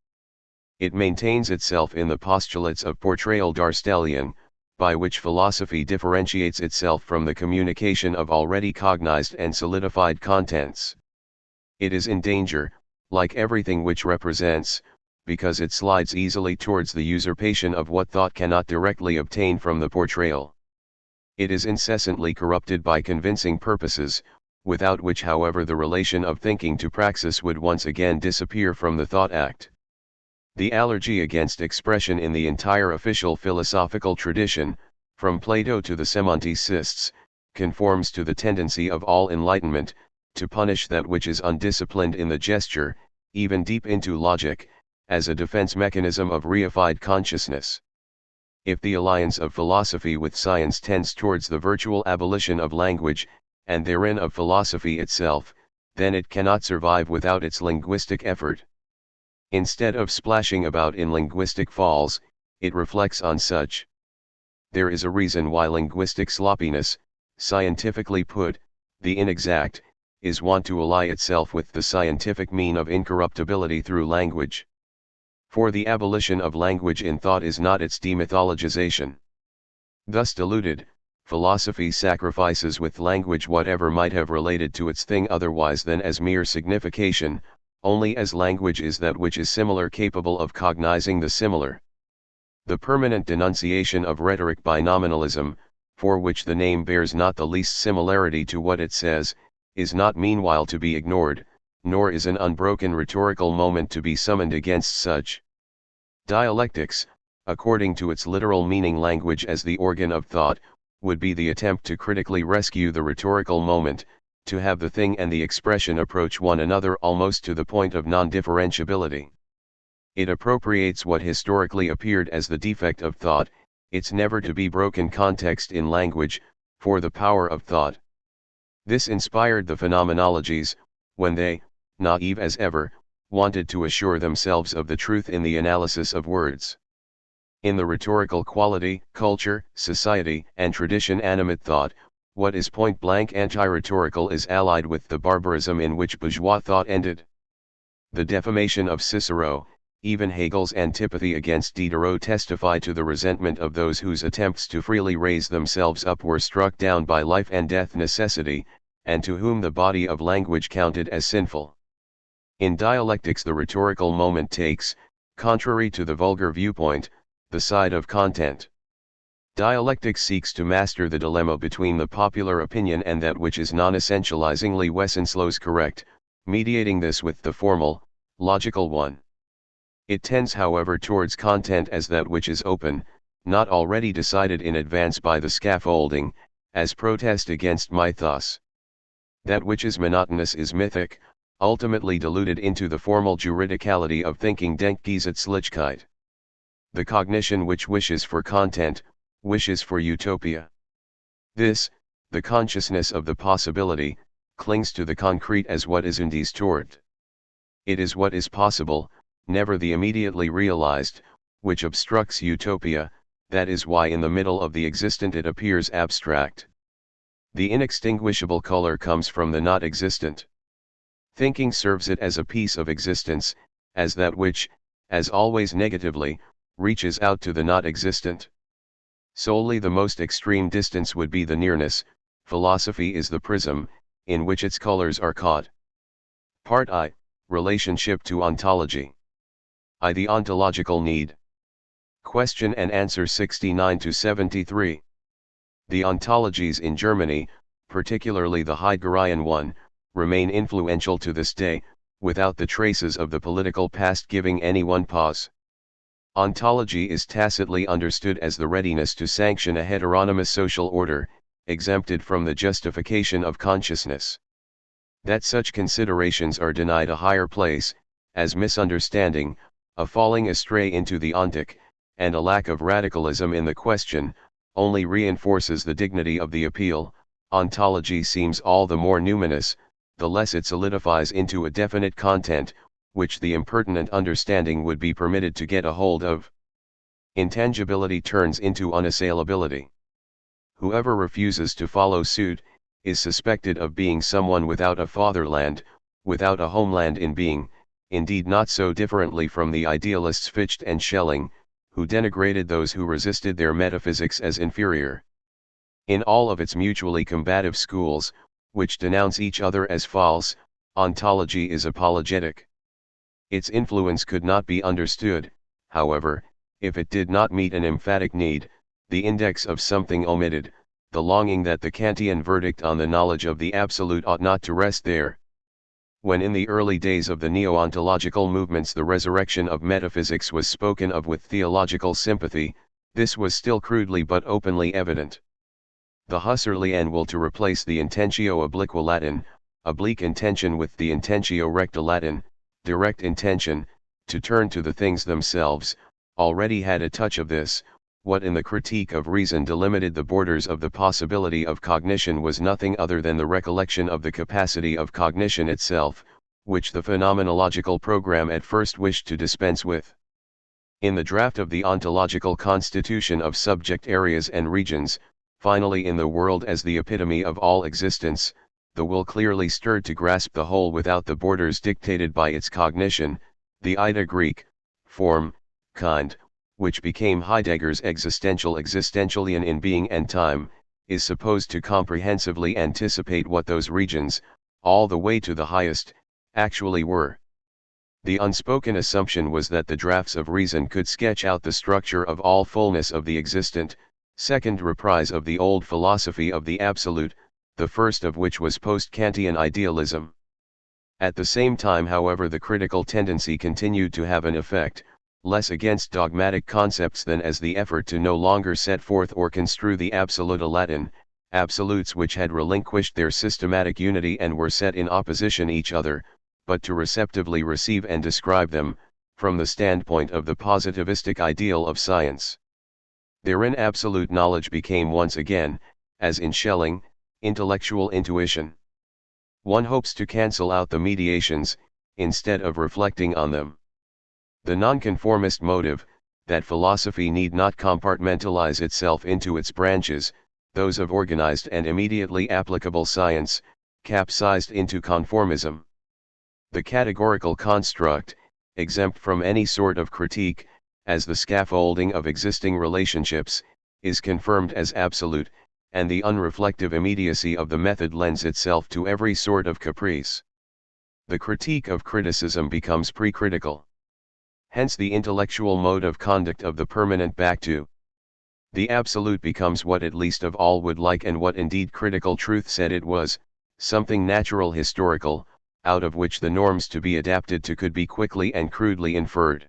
It maintains itself in the postulates of portrayal Darstellion, by which philosophy differentiates itself from the communication of already cognized and solidified contents. It is in danger, like everything which represents, because it slides easily towards the usurpation of what thought cannot directly obtain from the portrayal. It is incessantly corrupted by convincing purposes, without which however the relation of thinking to praxis would once again disappear from the thought act. The allergy against expression in the entire official philosophical tradition, from Plato to the semanticists, conforms to the tendency of all enlightenment, to punish that which is undisciplined in the gesture, even deep into logic, as a defense mechanism of reified consciousness. if the alliance of philosophy with science tends towards the virtual abolition of language, and therein of philosophy itself, then it cannot survive without its linguistic effort. Instead of splashing about in linguistic falls, it reflects on such. There is a reason why linguistic sloppiness, scientifically put, the inexact, is wont to ally itself with the scientific mean of incorruptibility through language. For the abolition of language in thought is not its demythologization. Thus diluted, philosophy sacrifices with language whatever might have related to its thing otherwise than as mere signification, only as language is that which is similar capable of cognizing the similar. The permanent denunciation of rhetoric by nominalism, for which the name bears not the least similarity to what it says, is not meanwhile to be ignored, nor is an unbroken rhetorical moment to be summoned against such. Dialectics, according to its literal meaning language as the organ of thought, would be the attempt to critically rescue the rhetorical moment, to have the thing and the expression approach one another almost to the point of non-differentiability. It appropriates what historically appeared as the defect of thought, its never to be broken context in language, for the power of thought. This inspired the phenomenologies, when they, naive as ever, wanted to assure themselves of the truth in the analysis of words. In the rhetorical quality, culture, society, and tradition animate thought, what is point-blank anti-rhetorical is allied with the barbarism in which bourgeois thought ended. The defamation of Cicero, even Hegel's antipathy against Diderot testify to the resentment of those whose attempts to freely raise themselves up were struck down by life and death necessity, and to whom the body of language counted as sinful. In dialectics the rhetorical moment takes, contrary to the vulgar viewpoint, the side of content. Dialectics seeks to master the dilemma between the popular opinion and that which is non-essentializingly Wesenslow's correct, mediating this with the formal, logical one. It tends however towards content as that which is open, not already decided in advance by the scaffolding, as protest against mythos. That which is monotonous is mythic, ultimately diluted into the formal juridicality of thinking Denkgesetzlichkeit. The cognition which wishes for content, wishes for utopia. This, the consciousness of the possibility, clings to the concrete as what is undistorted. It is what is possible, never the immediately realized, which obstructs utopia, that is why in the middle of the existent it appears abstract. The inextinguishable color comes from the not existent. Thinking serves it as a piece of existence, as that which, as always negatively, reaches out to the not existent. Solely the most extreme distance would be the nearness. Philosophy is the prism, in which its colors are caught. Part I, Relationship to Ontology. I. The ontological need. Question and answer 69-73. The ontologies in Germany, particularly the Heideggerian one, remain influential to this day, without the traces of the political past giving anyone pause. Ontology is tacitly understood as the readiness to sanction a heteronymous social order, exempted from the justification of consciousness. That such considerations are denied a higher place, as misunderstanding, a falling astray into the ontic, and a lack of radicalism in the question, only reinforces the dignity of the appeal. Ontology seems all the more numinous, the less it solidifies into a definite content, which the impertinent understanding would be permitted to get a hold of. Intangibility turns into unassailability. Whoever refuses to follow suit, is suspected of being someone without a fatherland, without a homeland in being, indeed not so differently from the idealists Fichte and Schelling, who denigrated those who resisted their metaphysics as inferior. In all of its mutually combative schools, which denounce each other as false, ontology is apologetic. Its influence could not be understood, however, if it did not meet an emphatic need, the index of something omitted, the longing that the Kantian verdict on the knowledge of the absolute ought not to rest there. When in the early days of the neo-ontological movements the resurrection of metaphysics was spoken of with theological sympathy, this was still crudely but openly evident. The Husserlian will to replace the intentio obliqua Latin, oblique intention with the intentio recta Latin, direct intention, to turn to the things themselves, already had a touch of this, what in the Critique of Reason delimited the borders of the possibility of cognition was nothing other than the recollection of the capacity of cognition itself, which the phenomenological program at first wished to dispense with. In the draft of the ontological constitution of subject areas and regions, finally in the world as the epitome of all existence, the will clearly stirred to grasp the whole without the borders dictated by its cognition, the Ida Greek form, kind, which became Heidegger's existentialian in being and time, is supposed to comprehensively anticipate what those regions, all the way to the highest, actually were. The unspoken assumption was that the drafts of reason could sketch out the structure of all fullness of the existent, second reprise of the old philosophy of the absolute, the first of which was post-Kantian idealism. At the same time, however, the critical tendency continued to have an effect, less against dogmatic concepts than as the effort to no longer set forth or construe the absoluta Latin, absolutes which had relinquished their systematic unity and were set in opposition each other, but to receptively receive and describe them, from the standpoint of the positivistic ideal of science. Therein absolute knowledge became once again, as in Schelling, intellectual intuition. One hopes to cancel out the mediations, instead of reflecting on them. The nonconformist motive, that philosophy need not compartmentalize itself into its branches, those of organized and immediately applicable science, capsized into conformism. The categorical construct, exempt from any sort of critique, as the scaffolding of existing relationships, is confirmed as absolute, and the unreflective immediacy of the method lends itself to every sort of caprice. The critique of criticism becomes pre-critical. Hence the intellectual mode of conduct of the permanent back to the absolute becomes what it least of all would like, and what indeed critical truth said it was, something natural historical, out of which the norms to be adapted to could be quickly and crudely inferred.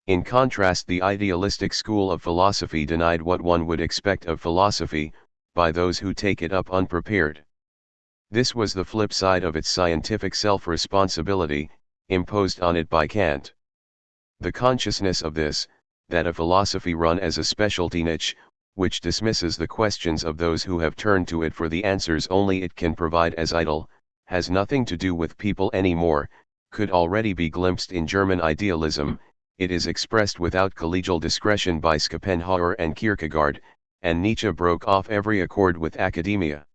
In contrast, the idealistic school of philosophy denied what one would expect of philosophy, by those who take it up unprepared. This was the flip side of its scientific self-responsibility, imposed on it by Kant. The consciousness of this, that a philosophy run as a specialty niche, which dismisses the questions of those who have turned to it for the answers only it can provide as idle, has nothing to do with people anymore, could already be glimpsed in German idealism. It is expressed without collegial discretion by Schopenhauer and Kierkegaard, and Nietzsche broke off every accord with academia.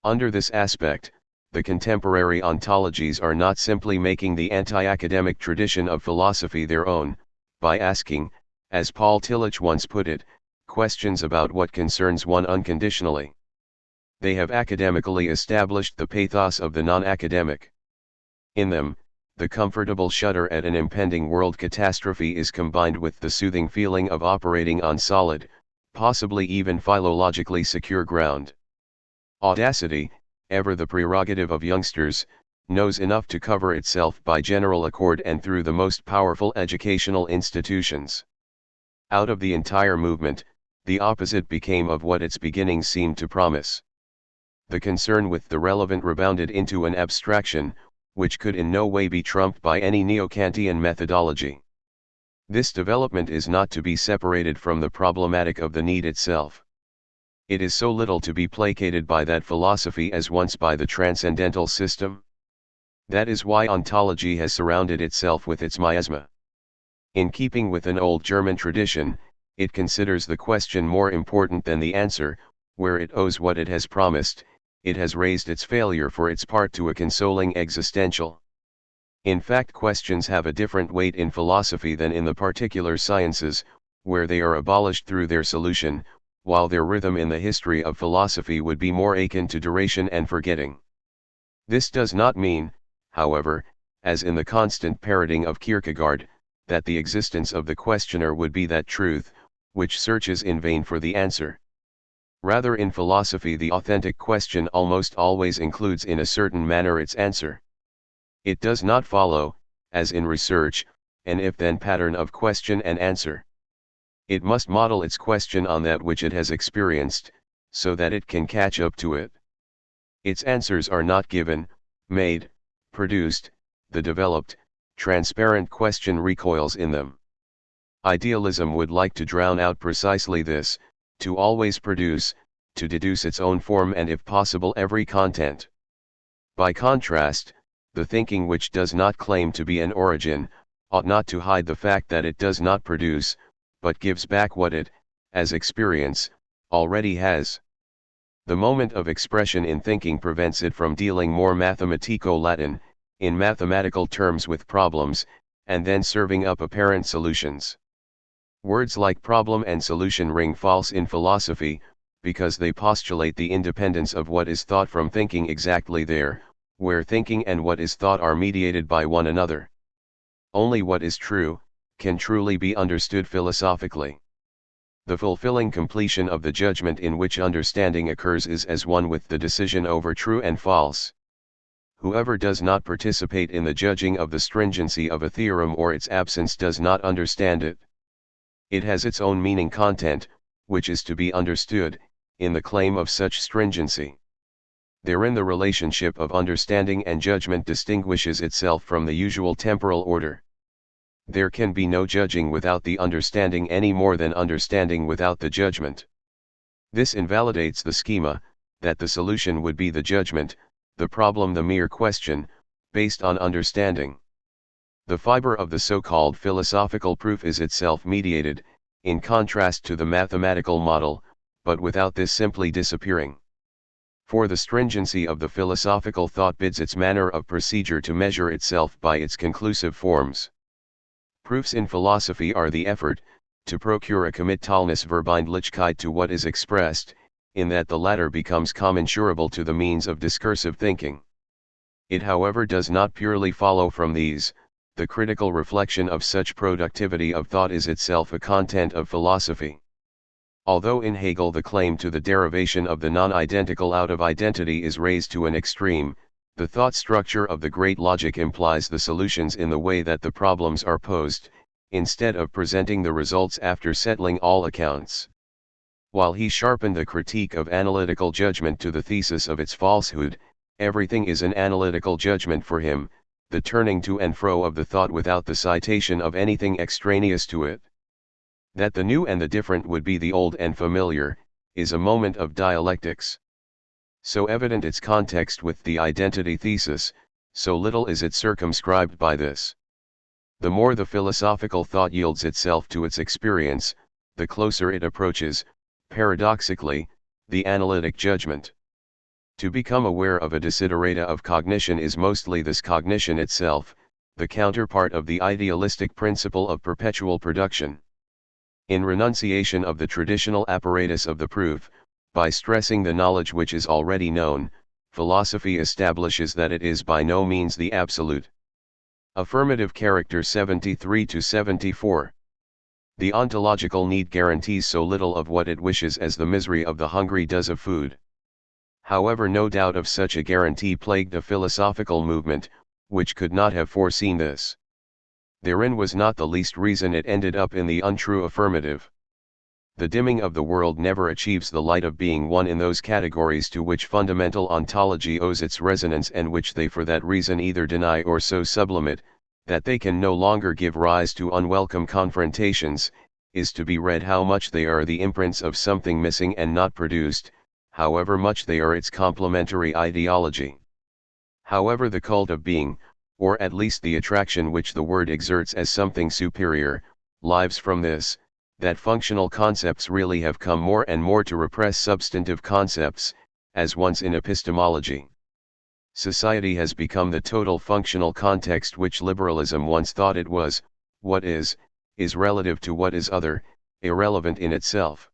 Under this aspect, the contemporary ontologies are not simply making the anti-academic tradition of philosophy their own, by asking, as Paul Tillich once put it, questions about what concerns one unconditionally. They have academically established the pathos of the non-academic. In them, the comfortable shudder at an impending world catastrophe is combined with the soothing feeling of operating on solid, possibly even philologically secure ground. Audacity, ever the prerogative of youngsters, knows enough to cover itself by general accord and through the most powerful educational institutions. Out of the entire movement, the opposite became of what its beginnings seemed to promise. The concern with the relevant rebounded into an abstraction, which could in no way be trumped by any neo-Kantian methodology. This development is not to be separated from the problematic of the need itself. It is so little to be placated by that philosophy as once by the transcendental system. That is why ontology has surrounded itself with its miasma. In keeping with an old German tradition, it considers the question more important than the answer. Where it owes what it has promised, it has raised its failure for its part to a consoling existential. In fact, questions have a different weight in philosophy than in the particular sciences, where they are abolished through their solution, while their rhythm in the history of philosophy would be more akin to duration and forgetting. This does not mean, however, as in the constant parroting of Kierkegaard, that the existence of the questioner would be that truth, which searches in vain for the answer. Rather, in philosophy the authentic question almost always includes in a certain manner its answer. It does not follow, as in research, an if-then pattern of question and answer. It must model its question on that which it has experienced, so that it can catch up to it. Its answers are not given, made, produced. The developed, transparent question recoils in them. Idealism would like to drown out precisely this, to always produce, to deduce its own form and if possible every content. By contrast, the thinking which does not claim to be an origin, ought not to hide the fact that it does not produce, but gives back what it, as experience, already has. The moment of expression in thinking prevents it from dealing more mathematico-Latin, in mathematical terms with problems, and then serving up apparent solutions. Words like problem and solution ring false in philosophy, because they postulate the independence of what is thought from thinking exactly there, where thinking and what is thought are mediated by one another. Only what is true, can truly be understood philosophically. The fulfilling completion of the judgment in which understanding occurs is as one with the decision over true and false. Whoever does not participate in the judging of the stringency of a theorem or its absence does not understand it. It has its own meaning content, which is to be understood, in the claim of such stringency. Therein the relationship of understanding and judgment distinguishes itself from the usual temporal order. There can be no judging without the understanding any more than understanding without the judgment. This invalidates the schema, that the solution would be the judgment, the problem the mere question, based on understanding. The fiber of the so-called philosophical proof is itself mediated, in contrast to the mathematical model, but without this simply disappearing. For the stringency of the philosophical thought bids its manner of procedure to measure itself by its conclusive forms. Proofs in philosophy are the effort, to procure a committalness Verbindlichkeit to what is expressed, in that the latter becomes commensurable to the means of discursive thinking. It however does not purely follow from these. The critical reflection of such productivity of thought is itself a content of philosophy. Although in Hegel the claim to the derivation of the non-identical out of identity is raised to an extreme, the thought structure of the great logic implies the solutions in the way that the problems are posed, instead of presenting the results after settling all accounts. While he sharpened the critique of analytical judgment to the thesis of its falsehood, everything is an analytical judgment for him, the turning to and fro of the thought without the citation of anything extraneous to it. That the new and the different would be the old and familiar, is a moment of dialectics. So evident its context with the identity thesis, so little is it circumscribed by this. The more the philosophical thought yields itself to its experience, the closer it approaches, paradoxically, the analytic judgment. To become aware of a desiderata of cognition is mostly this cognition itself, the counterpart of the idealistic principle of perpetual production. In renunciation of the traditional apparatus of the proof, by stressing the knowledge which is already known, philosophy establishes that it is by no means the absolute. Affirmative character 73-74. The ontological need guarantees so little of what it wishes as the misery of the hungry does of food. However, no doubt of such a guarantee plagued a philosophical movement, which could not have foreseen this. Therein was not the least reason it ended up in the untrue affirmative. The dimming of the world never achieves the light of being one in those categories to which fundamental ontology owes its resonance and which they for that reason either deny or so sublimate, that they can no longer give rise to unwelcome confrontations, is to be read how much they are the imprints of something missing and not produced, however much they are its complementary ideology. However, the cult of being, or at least the attraction which the word exerts as something superior, lives from this, that functional concepts really have come more and more to repress substantive concepts, as once in epistemology. Society has become the total functional context which liberalism once thought it was. What is relative to what is other, irrelevant in itself.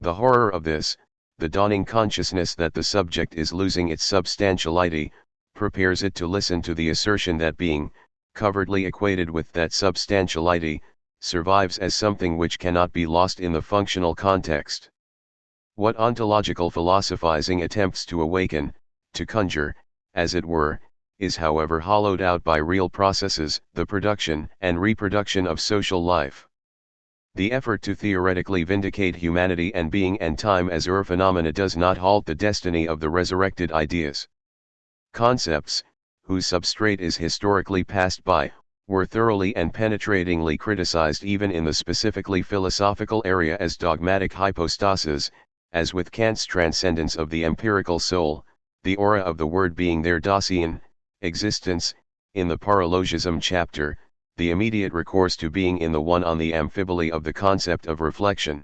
The horror of this, the dawning consciousness that the subject is losing its substantiality, prepares it to listen to the assertion that being, covertly equated with that substantiality, survives as something which cannot be lost in the functional context. What ontological philosophizing attempts to awaken, to conjure, as it were, is however hollowed out by real processes, the production and reproduction of social life. The effort to theoretically vindicate humanity and being and time as phenomena does not halt the destiny of the resurrected ideas. Concepts, whose substrate is historically passed by, were thoroughly and penetratingly criticized even in the specifically philosophical area as dogmatic hypostases, as with Kant's transcendence of the empirical soul, the aura of the word being their Dasein existence, in the paralogism chapter, the immediate recourse to being in the one on the amphiboly of the concept of reflection.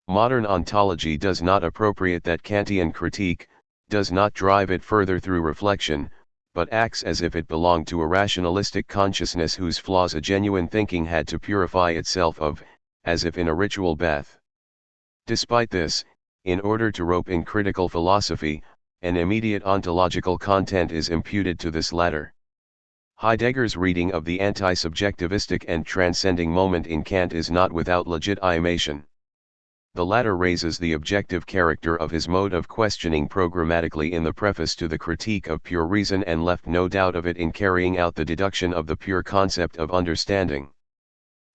Modern ontology does not appropriate that Kantian critique, does not drive it further through reflection, but acts as if it belonged to a rationalistic consciousness whose flaws a genuine thinking had to purify itself of, as if in a ritual bath. Despite this, in order to rope in critical philosophy, an immediate ontological content is imputed to this latter. Heidegger's reading of the anti-subjectivistic and transcending moment in Kant is not without legitimation. The latter raises the objective character of his mode of questioning programmatically in the preface to the Critique of Pure Reason and left no doubt of it in carrying out the deduction of the pure concept of understanding.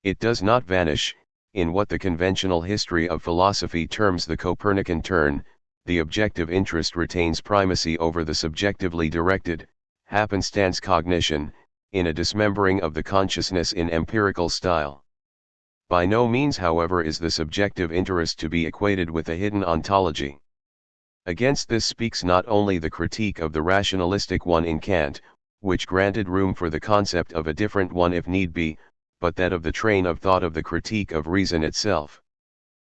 It does not vanish, in what the conventional history of philosophy terms the Copernican turn. The objective interest retains primacy over the subjectively directed, happenstance cognition, in a dismembering of the consciousness in empirical style. By no means, however, is the subjective interest to be equated with a hidden ontology. Against this speaks not only the critique of the rationalistic one in Kant, which granted room for the concept of a different one if need be, but that of the train of thought of the critique of reason itself.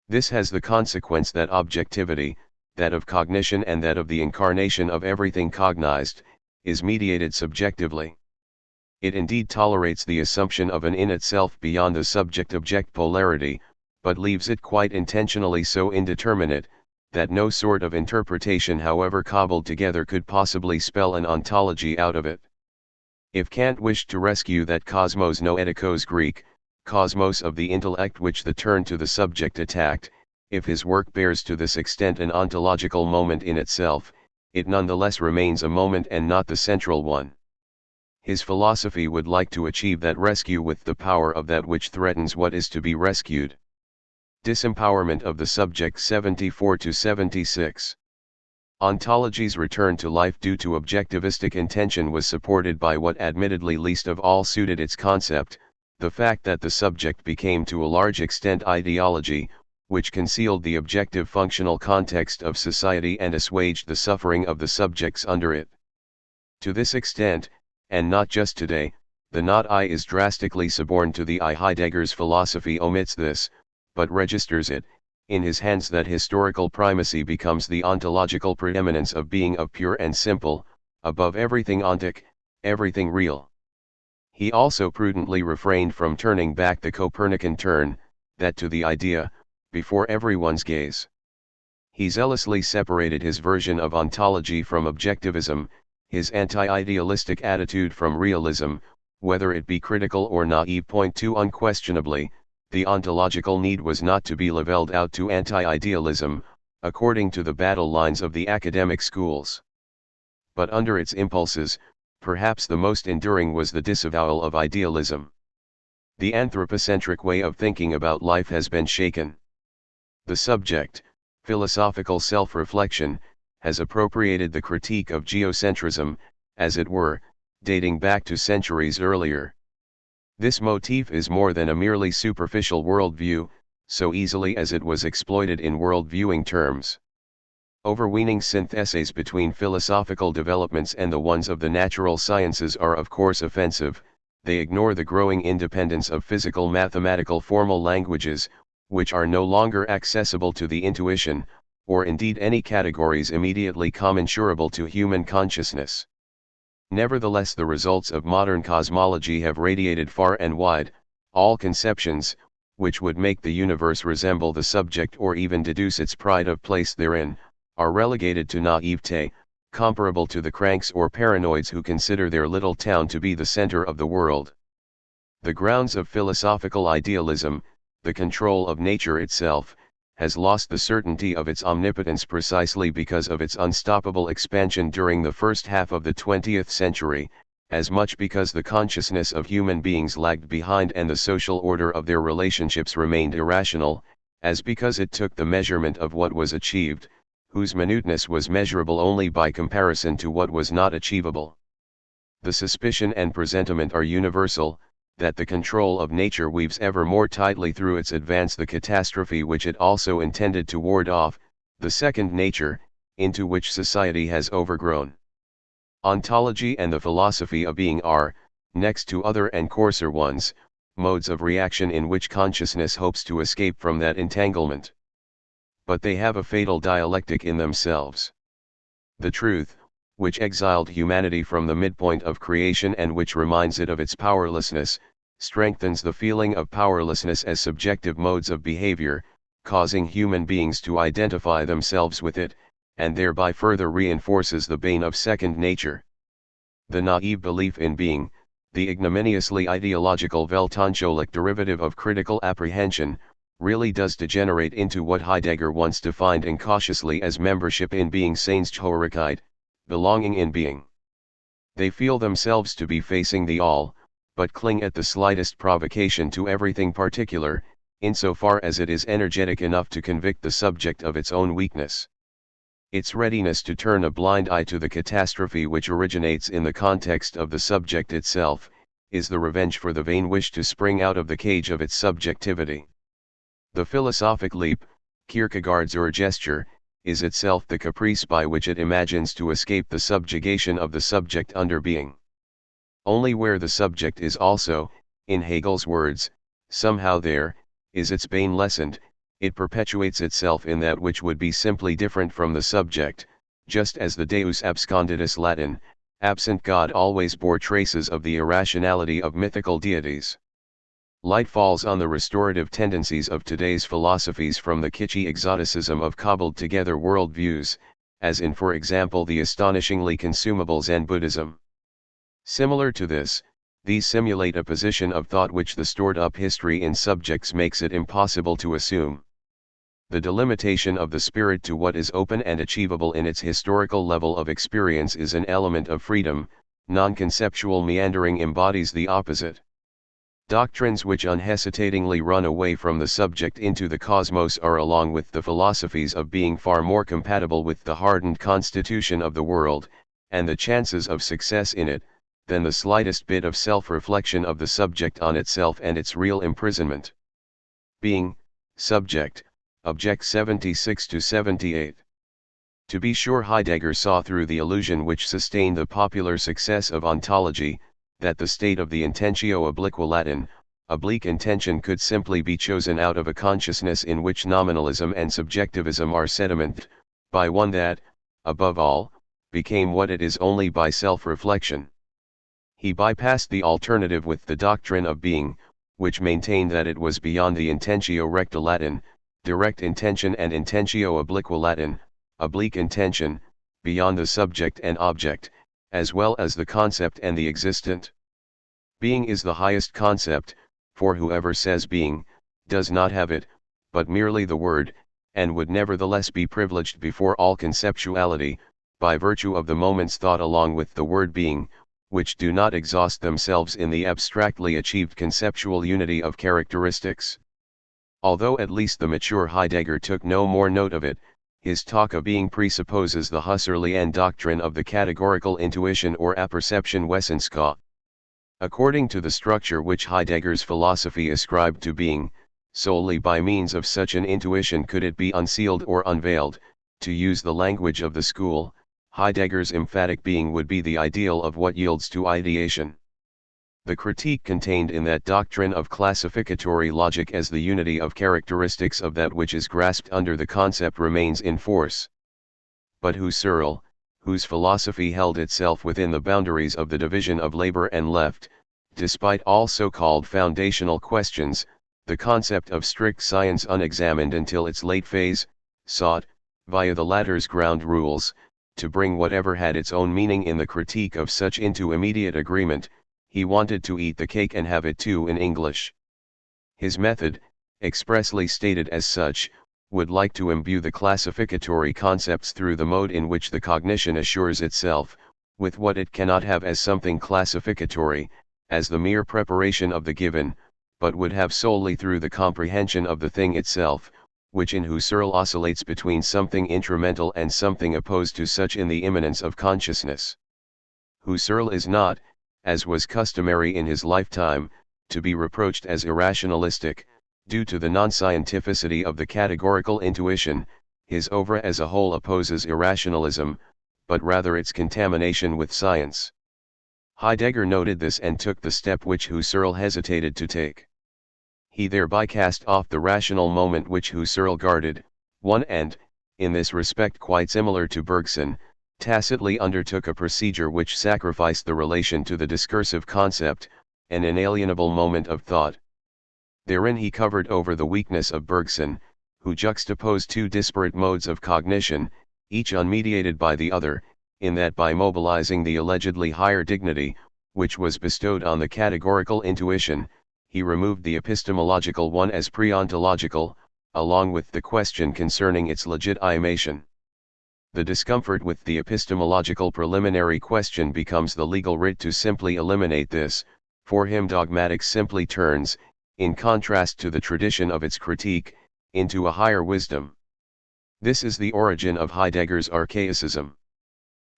This has the consequence that objectivity, that of cognition and that of the incarnation of everything cognized, is mediated subjectively. It indeed tolerates the assumption of an in itself beyond the subject-object polarity, but leaves it quite intentionally so indeterminate, that no sort of interpretation however cobbled together could possibly spell an ontology out of it. If Kant wished to rescue that cosmos noetikos Greek, cosmos of the intellect which the turn to the subject attacked, if his work bears to this extent an ontological moment in itself, it nonetheless remains a moment and not the central one. His philosophy would like to achieve that rescue with the power of that which threatens what is to be rescued. Disempowerment of the subject 74-76. Ontology's return to life due to objectivistic intention was supported by what admittedly least of all suited its concept, the fact that the subject became to a large extent ideology, which concealed the objective functional context of society and assuaged the suffering of the subjects under it. To this extent, and not just today, the not I is drastically suborned to the I. Heidegger's philosophy omits this, but registers it, in his hands that historical primacy becomes the ontological preeminence of being of pure and simple, above everything ontic, everything real. He also prudently refrained from turning back the Copernican turn, that to the idea, before everyone's gaze. He zealously separated his version of ontology from objectivism, his anti-idealistic attitude from realism, whether it be critical or naive. Point 2. Unquestionably, the ontological need was not to be leveled out to anti-idealism, according to the battle lines of the academic schools. But under its impulses, perhaps the most enduring was the disavowal of idealism. The anthropocentric way of thinking about life has been shaken. The subject, philosophical self-reflection, has appropriated the critique of geocentrism, as it were, dating back to centuries earlier. This motif is more than a merely superficial worldview, so easily as it was exploited in worldviewing terms. Overweening syntheses between philosophical developments and the ones of the natural sciences are of course offensive. They ignore the growing independence of physical mathematical formal languages, which are no longer accessible to the intuition, or indeed any categories immediately commensurable to human consciousness. Nevertheless, the results of modern cosmology have radiated far and wide. All conceptions, which would make the universe resemble the subject or even deduce its pride of place therein, are relegated to naivete, comparable to the cranks or paranoids who consider their little town to be the center of the world. The grounds of philosophical idealism, the control of nature itself, has lost the certainty of its omnipotence precisely because of its unstoppable expansion during the first half of the 20th century, as much because the consciousness of human beings lagged behind and the social order of their relationships remained irrational, as because it took the measurement of what was achieved, whose minuteness was measurable only by comparison to what was not achievable. the suspicion and presentiment are universal, that the control of nature weaves ever more tightly through its advance the catastrophe which it also intended to ward off, the second nature, into which society has overgrown. Ontology and the philosophy of being are, next to other and coarser ones, modes of reaction in which consciousness hopes to escape from that entanglement. But they have a fatal dialectic in themselves. The truth, which exiled humanity from the midpoint of creation and which reminds it of its powerlessness, strengthens the feeling of powerlessness as subjective modes of behavior, causing human beings to identify themselves with it, and thereby further reinforces the bane of second nature. The naive belief in being, the ignominiously ideological Weltanschaulich derivative of critical apprehension, really does degenerate into what Heidegger once defined incautiously as membership in being Seinzugehörigkeit, belonging in being. They feel themselves to be facing the all, but cling at the slightest provocation to everything particular, insofar as it is energetic enough to convict the subject of its own weakness. Its readiness to turn a blind eye to the catastrophe which originates in the context of the subject itself, is the revenge for the vain wish to spring out of the cage of its subjectivity. The philosophic leap, Kierkegaard's gesture, is itself the caprice by which it imagines to escape the subjugation of the subject under being. Only where the subject is also, in Hegel's words, somehow there, is its bane lessened, it perpetuates itself in that which would be simply different from the subject, just as the Deus absconditus Latin, absent God always bore traces of the irrationality of mythical deities. Light falls on the restorative tendencies of today's philosophies from the kitschy exoticism of cobbled-together worldviews, as in for example the astonishingly consumable Zen Buddhism. Similar to this, these simulate a position of thought which the stored-up history in subjects makes it impossible to assume. The delimitation of the spirit to what is open and achievable in its historical level of experience is an element of freedom, non-conceptual meandering embodies the opposite. Doctrines which unhesitatingly run away from the subject into the cosmos are along with the philosophies of being far more compatible with the hardened constitution of the world, and the chances of success in it, than the slightest bit of self-reflection of the subject on itself and its real imprisonment. Being, subject, Object 76-78. To be sure Heidegger saw through the illusion which sustained the popular success of ontology, that the state of the intentio obliqua Latin, oblique intention could simply be chosen out of a consciousness in which nominalism and subjectivism are sedimented, by one that, above all, became what it is only by self-reflection. He bypassed the alternative with the doctrine of being, which maintained that it was beyond the intentio recta Latin, direct intention and intentio obliqua Latin, oblique intention, beyond the subject and object, as well as the concept and the existent. Being is the highest concept, for whoever says being, does not have it, but merely the word, and would nevertheless be privileged before all conceptuality, by virtue of the moment's thought along with the word being, which do not exhaust themselves in the abstractly achieved conceptual unity of characteristics. Although at least the mature Heidegger took no more note of it, his talk of being presupposes the Husserlian doctrine of the categorical intuition or apperception Wesenschaft. According to the structure which Heidegger's philosophy ascribed to being, solely by means of such an intuition could it be unsealed or unveiled. To use the language of the school, Heidegger's emphatic being would be the ideal of what yields to ideation. The critique contained in that doctrine of classificatory logic as the unity of characteristics of that which is grasped under the concept remains in force. But Husserl, whose philosophy held itself within the boundaries of the division of labor and left, despite all so-called foundational questions, the concept of strict science unexamined until its late phase, sought, via the latter's ground rules, to bring whatever had its own meaning in the critique of such into immediate agreement. He wanted to eat the cake and have it too in English. His method, expressly stated as such, would like to imbue the classificatory concepts through the mode in which the cognition assures itself, with what it cannot have as something classificatory, as the mere preparation of the given, but would have solely through the comprehension of the thing itself, which in Husserl oscillates between something intramental and something opposed to such in the immanence of consciousness. Husserl is not, as was customary in his lifetime, to be reproached as irrationalistic, due to the non-scientificity of the categorical intuition. His oeuvre as a whole opposes irrationalism, but rather its contamination with science. Heidegger noted this and took the step which Husserl hesitated to take. He thereby cast off the rational moment which Husserl guarded, and, in this respect quite similar to Bergson, tacitly undertook a procedure which sacrificed the relation to the discursive concept, an inalienable moment of thought. Therein he covered over the weakness of Bergson, who juxtaposed two disparate modes of cognition, each unmediated by the other, in that by mobilizing the allegedly higher dignity, which was bestowed on the categorical intuition, he removed the epistemological one as pre-ontological, along with the question concerning its legitimation. The discomfort with the epistemological preliminary question becomes the legal writ to simply eliminate this. For him dogmatics simply turns, in contrast to the tradition of its critique, into a higher wisdom. This is the origin of Heidegger's archaicism.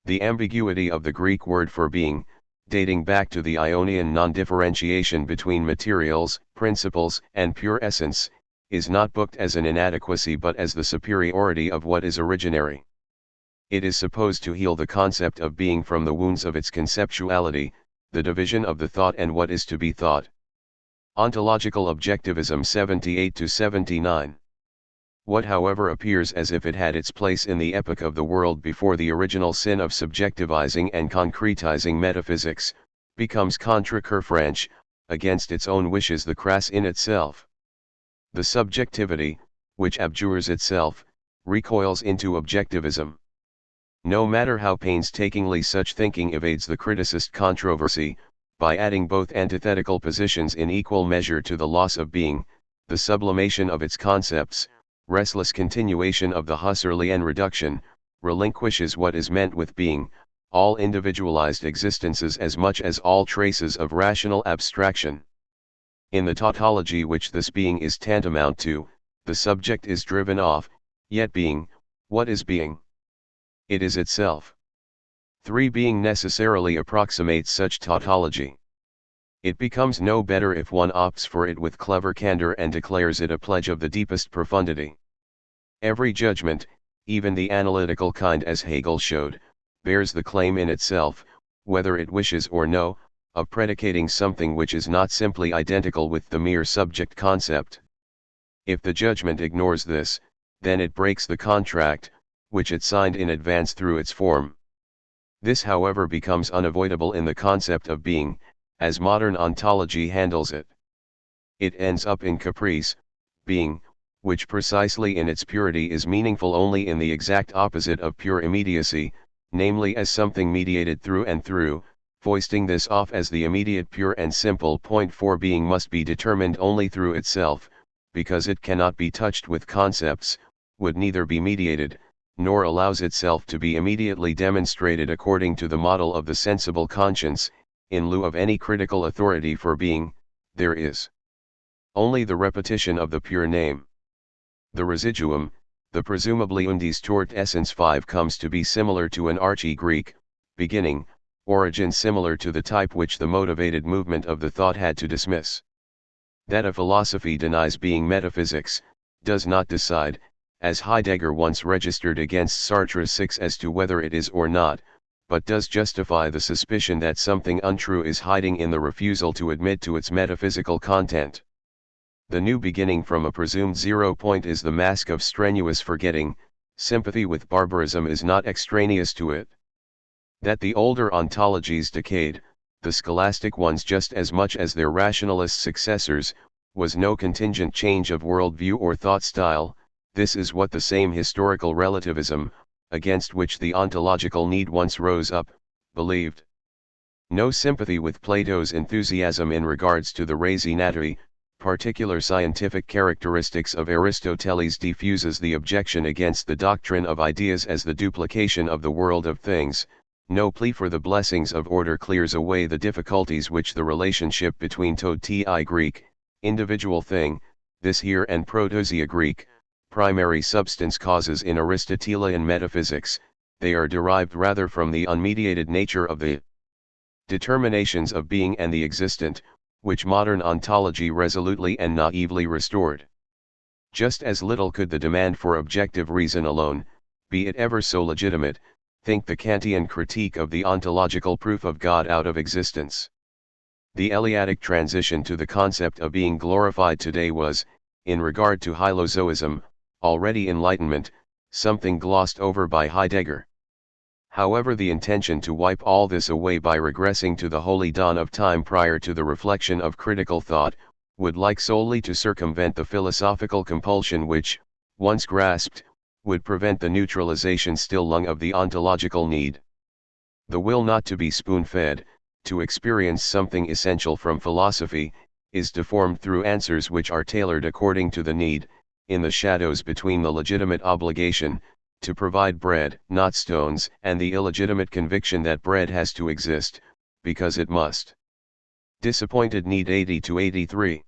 The ambiguity of the Greek word for being, dating back to the Ionian non-differentiation between materials, principles, and pure essence, is not booked as an inadequacy but as the superiority of what is originary. It is supposed to heal the concept of being from the wounds of its conceptuality, the division of the thought and what is to be thought. Ontological Objectivism 78-79. What however appears as if it had its place in the epoch of the world before the original sin of subjectivizing and concretizing metaphysics, becomes contre-French, against its own wishes the crass in itself. The subjectivity, which abjures itself, recoils into objectivism. No matter how painstakingly such thinking evades the criticist controversy, by adding both antithetical positions in equal measure to the loss of being, the sublimation of its concepts, restless continuation of the Husserlian reduction, relinquishes what is meant with being, all individualized existences as much as all traces of rational abstraction. In the tautology which this being is tantamount to, the subject is driven off, yet being, what is being? It is itself. 3. Being necessarily approximates such tautology. It becomes no better if one opts for it with clever candor and declares it a pledge of the deepest profundity. Every judgment, even the analytical kind as Hegel showed, bears the claim in itself, whether it wishes or no, of predicating something which is not simply identical with the mere subject concept. If the judgment ignores this, then it breaks the contract, which it signed in advance through its form. This however becomes unavoidable in the concept of being, as modern ontology handles it. It ends up in caprice, being, which precisely in its purity is meaningful only in the exact opposite of pure immediacy, namely as something mediated through and through, foisting this off as the immediate pure and simple point. For being must be determined only through itself, because it cannot be touched with concepts, would neither be mediated, nor allows itself to be immediately demonstrated according to the model of the sensible conscience. In lieu of any critical authority for being, there is only the repetition of the pure name. The residuum, the presumably undis tort essence 5 comes to be similar to an Archie-Greek, beginning, origin similar to the type which the motivated movement of the thought had to dismiss. That a philosophy denies being metaphysics, does not decide, as Heidegger once registered against Sartre 6 as to whether it is or not, but does justify the suspicion that something untrue is hiding in the refusal to admit to its metaphysical content. The new beginning from a presumed 0 point is the mask of strenuous forgetting. Sympathy with barbarism is not extraneous to it. That the older ontologies decayed, the scholastic ones just as much as their rationalist successors, was no contingent change of worldview or thought style. This is what the same historical relativism, against which the ontological need once rose up, believed. No sympathy with Plato's enthusiasm in regards to the resi naturae, particular scientific characteristics of Aristoteles diffuses the objection against the doctrine of ideas as the duplication of the world of things. No plea for the blessings of order clears away the difficulties which the relationship between ti Greek, individual thing, this here and protosia Greek, primary substance causes in Aristotelian metaphysics. They are derived rather from the unmediated nature of the determinations of being and the existent, which modern ontology resolutely and naively restored. Just as little could the demand for objective reason alone, be it ever so legitimate, think the Kantian critique of the ontological proof of God out of existence. The Eleatic transition to the concept of being glorified today was, in regard to hylozoism, already Enlightenment, something glossed over by Heidegger. However, the intention to wipe all this away by regressing to the holy dawn of time prior to the reflection of critical thought, would like solely to circumvent the philosophical compulsion which, once grasped, would prevent the neutralization still lung of the ontological need. The will not to be spoon-fed, to experience something essential from philosophy, is deformed through answers which are tailored according to the need, in the shadows between the legitimate obligation, to provide bread, not stones, and the illegitimate conviction that bread has to exist, because it must. Disappointed Need 80-83.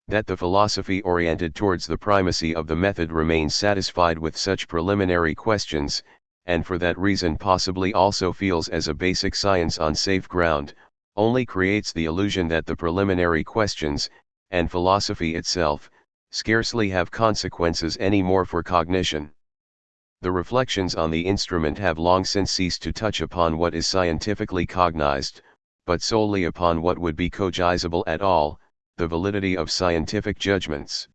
That the philosophy oriented towards the primacy of the method remains satisfied with such preliminary questions, and for that reason possibly also feels as a basic science on safe ground, only creates the illusion that the preliminary questions, and philosophy itself, scarcely have consequences any more for cognition. The reflections on the instrument have long since ceased to touch upon what is scientifically cognized, but solely upon what would be cognizable at all, the validity of scientific judgments.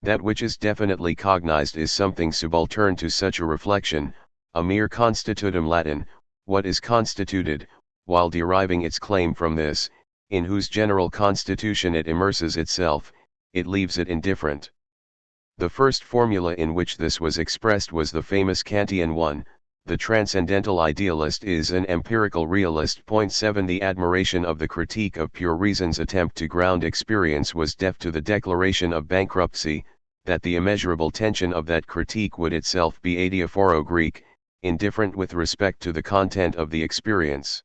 That which is definitely cognized is something subaltern to such a reflection, a mere constitutum Latin, what is constituted, while deriving its claim from this, in whose general constitution it immerses itself, it leaves it indifferent. The first formula in which this was expressed was the famous Kantian one: the transcendental idealist is an empirical realist. 7 The admiration of the critique of pure reason's attempt to ground experience was deaf to the declaration of bankruptcy, that the immeasurable tension of that critique would itself be adiaphoro Greek, indifferent with respect to the content of the experience.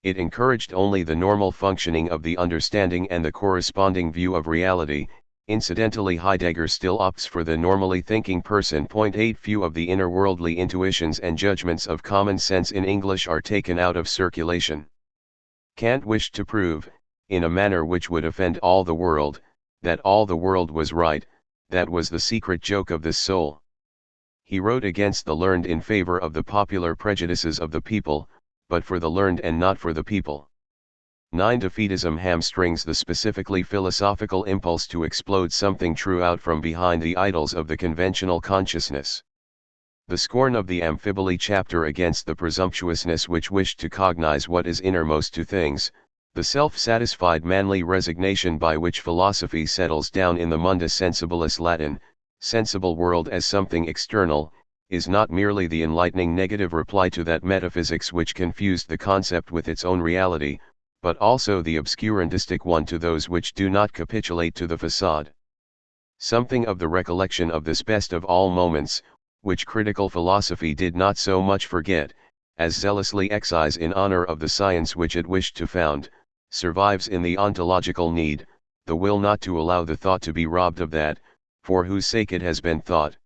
It encouraged only the normal functioning of the understanding and the corresponding view of reality. Incidentally, Heidegger still opts for the normally thinking person. 8 Few of the inner-worldly intuitions and judgments of common sense in English are taken out of circulation. Kant wished to prove, in a manner which would offend all the world, that all the world was right. That was the secret joke of this soul. He wrote against the learned in favor of the popular prejudices of the people, but for the learned and not for the people. 9 Defeatism hamstrings the specifically philosophical impulse to explode something true out from behind the idols of the conventional consciousness. The scorn of the Amphibole chapter against the presumptuousness which wished to cognize what is innermost to things, the self-satisfied manly resignation by which philosophy settles down in the mundus sensibilis Latin, sensible world as something external, is not merely the enlightening negative reply to that metaphysics which confused the concept with its own reality, but also the obscurantistic one to those which do not capitulate to the facade. Something of the recollection of this best of all moments, which critical philosophy did not so much forget, as zealously excise in honor of the science which it wished to found, survives in the ontological need, the will not to allow the thought to be robbed of that, for whose sake it has been thought.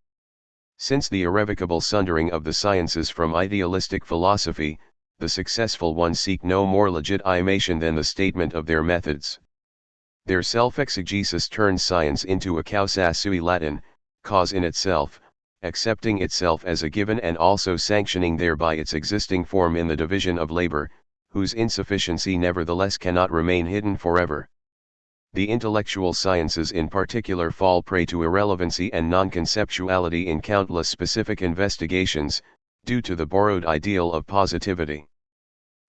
Since the irrevocable sundering of the sciences from idealistic philosophy, the successful ones seek no more legitimation than the statement of their methods. Their self-exegesis turns science into a causa sui Latin, cause in itself, accepting itself as a given and also sanctioning thereby its existing form in the division of labor, whose insufficiency nevertheless cannot remain hidden forever. The intellectual sciences in particular fall prey to irrelevancy and non-conceptuality in countless specific investigations, due to the borrowed ideal of positivity.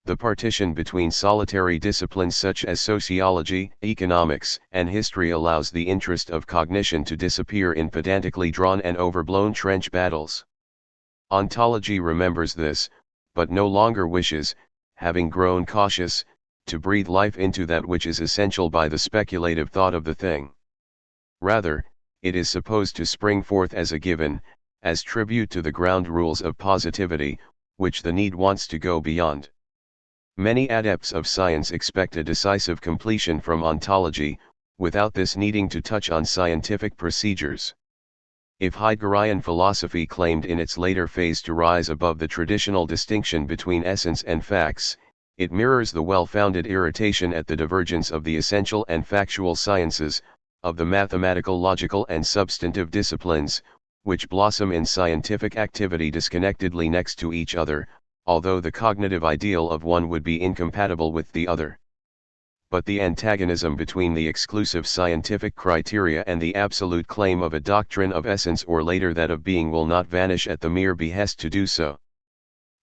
The partition between solitary disciplines such as sociology, economics, and history allows the interest of cognition to disappear in pedantically drawn and overblown trench battles. Ontology remembers this, but no longer wishes, having grown cautious, to breathe life into that which is essential by the speculative thought of the thing. Rather, it is supposed to spring forth as a given, as tribute to the ground rules of positivity, which the need wants to go beyond. Many adepts of science expect a decisive completion from ontology, without this needing to touch on scientific procedures. If Heideggerian philosophy claimed in its later phase to rise above the traditional distinction between essence and facts, It mirrors the well-founded irritation at the divergence of the essential and factual sciences, of the mathematical, logical and substantive disciplines, which blossom in scientific activity disconnectedly next to each other, although the cognitive ideal of one would be incompatible with the other. But the antagonism between the exclusive scientific criteria and the absolute claim of a doctrine of essence or later that of being will not vanish at the mere behest to do so.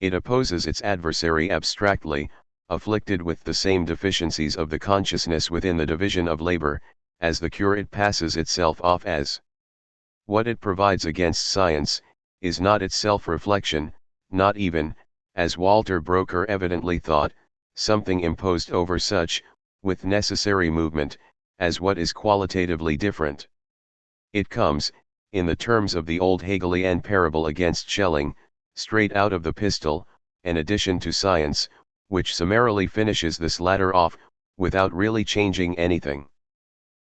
It opposes its adversary abstractly, afflicted with the same deficiencies of the consciousness within the division of labor, as the cure it passes itself off as. What it provides against science, is not its self-reflection, not even, as Walter Broker evidently thought, something imposed over such, with necessary movement, as what is qualitatively different. It comes, in the terms of the old Hegelian parable against Schelling, straight out of the pistol, an addition to science, which summarily finishes this latter off, without really changing anything.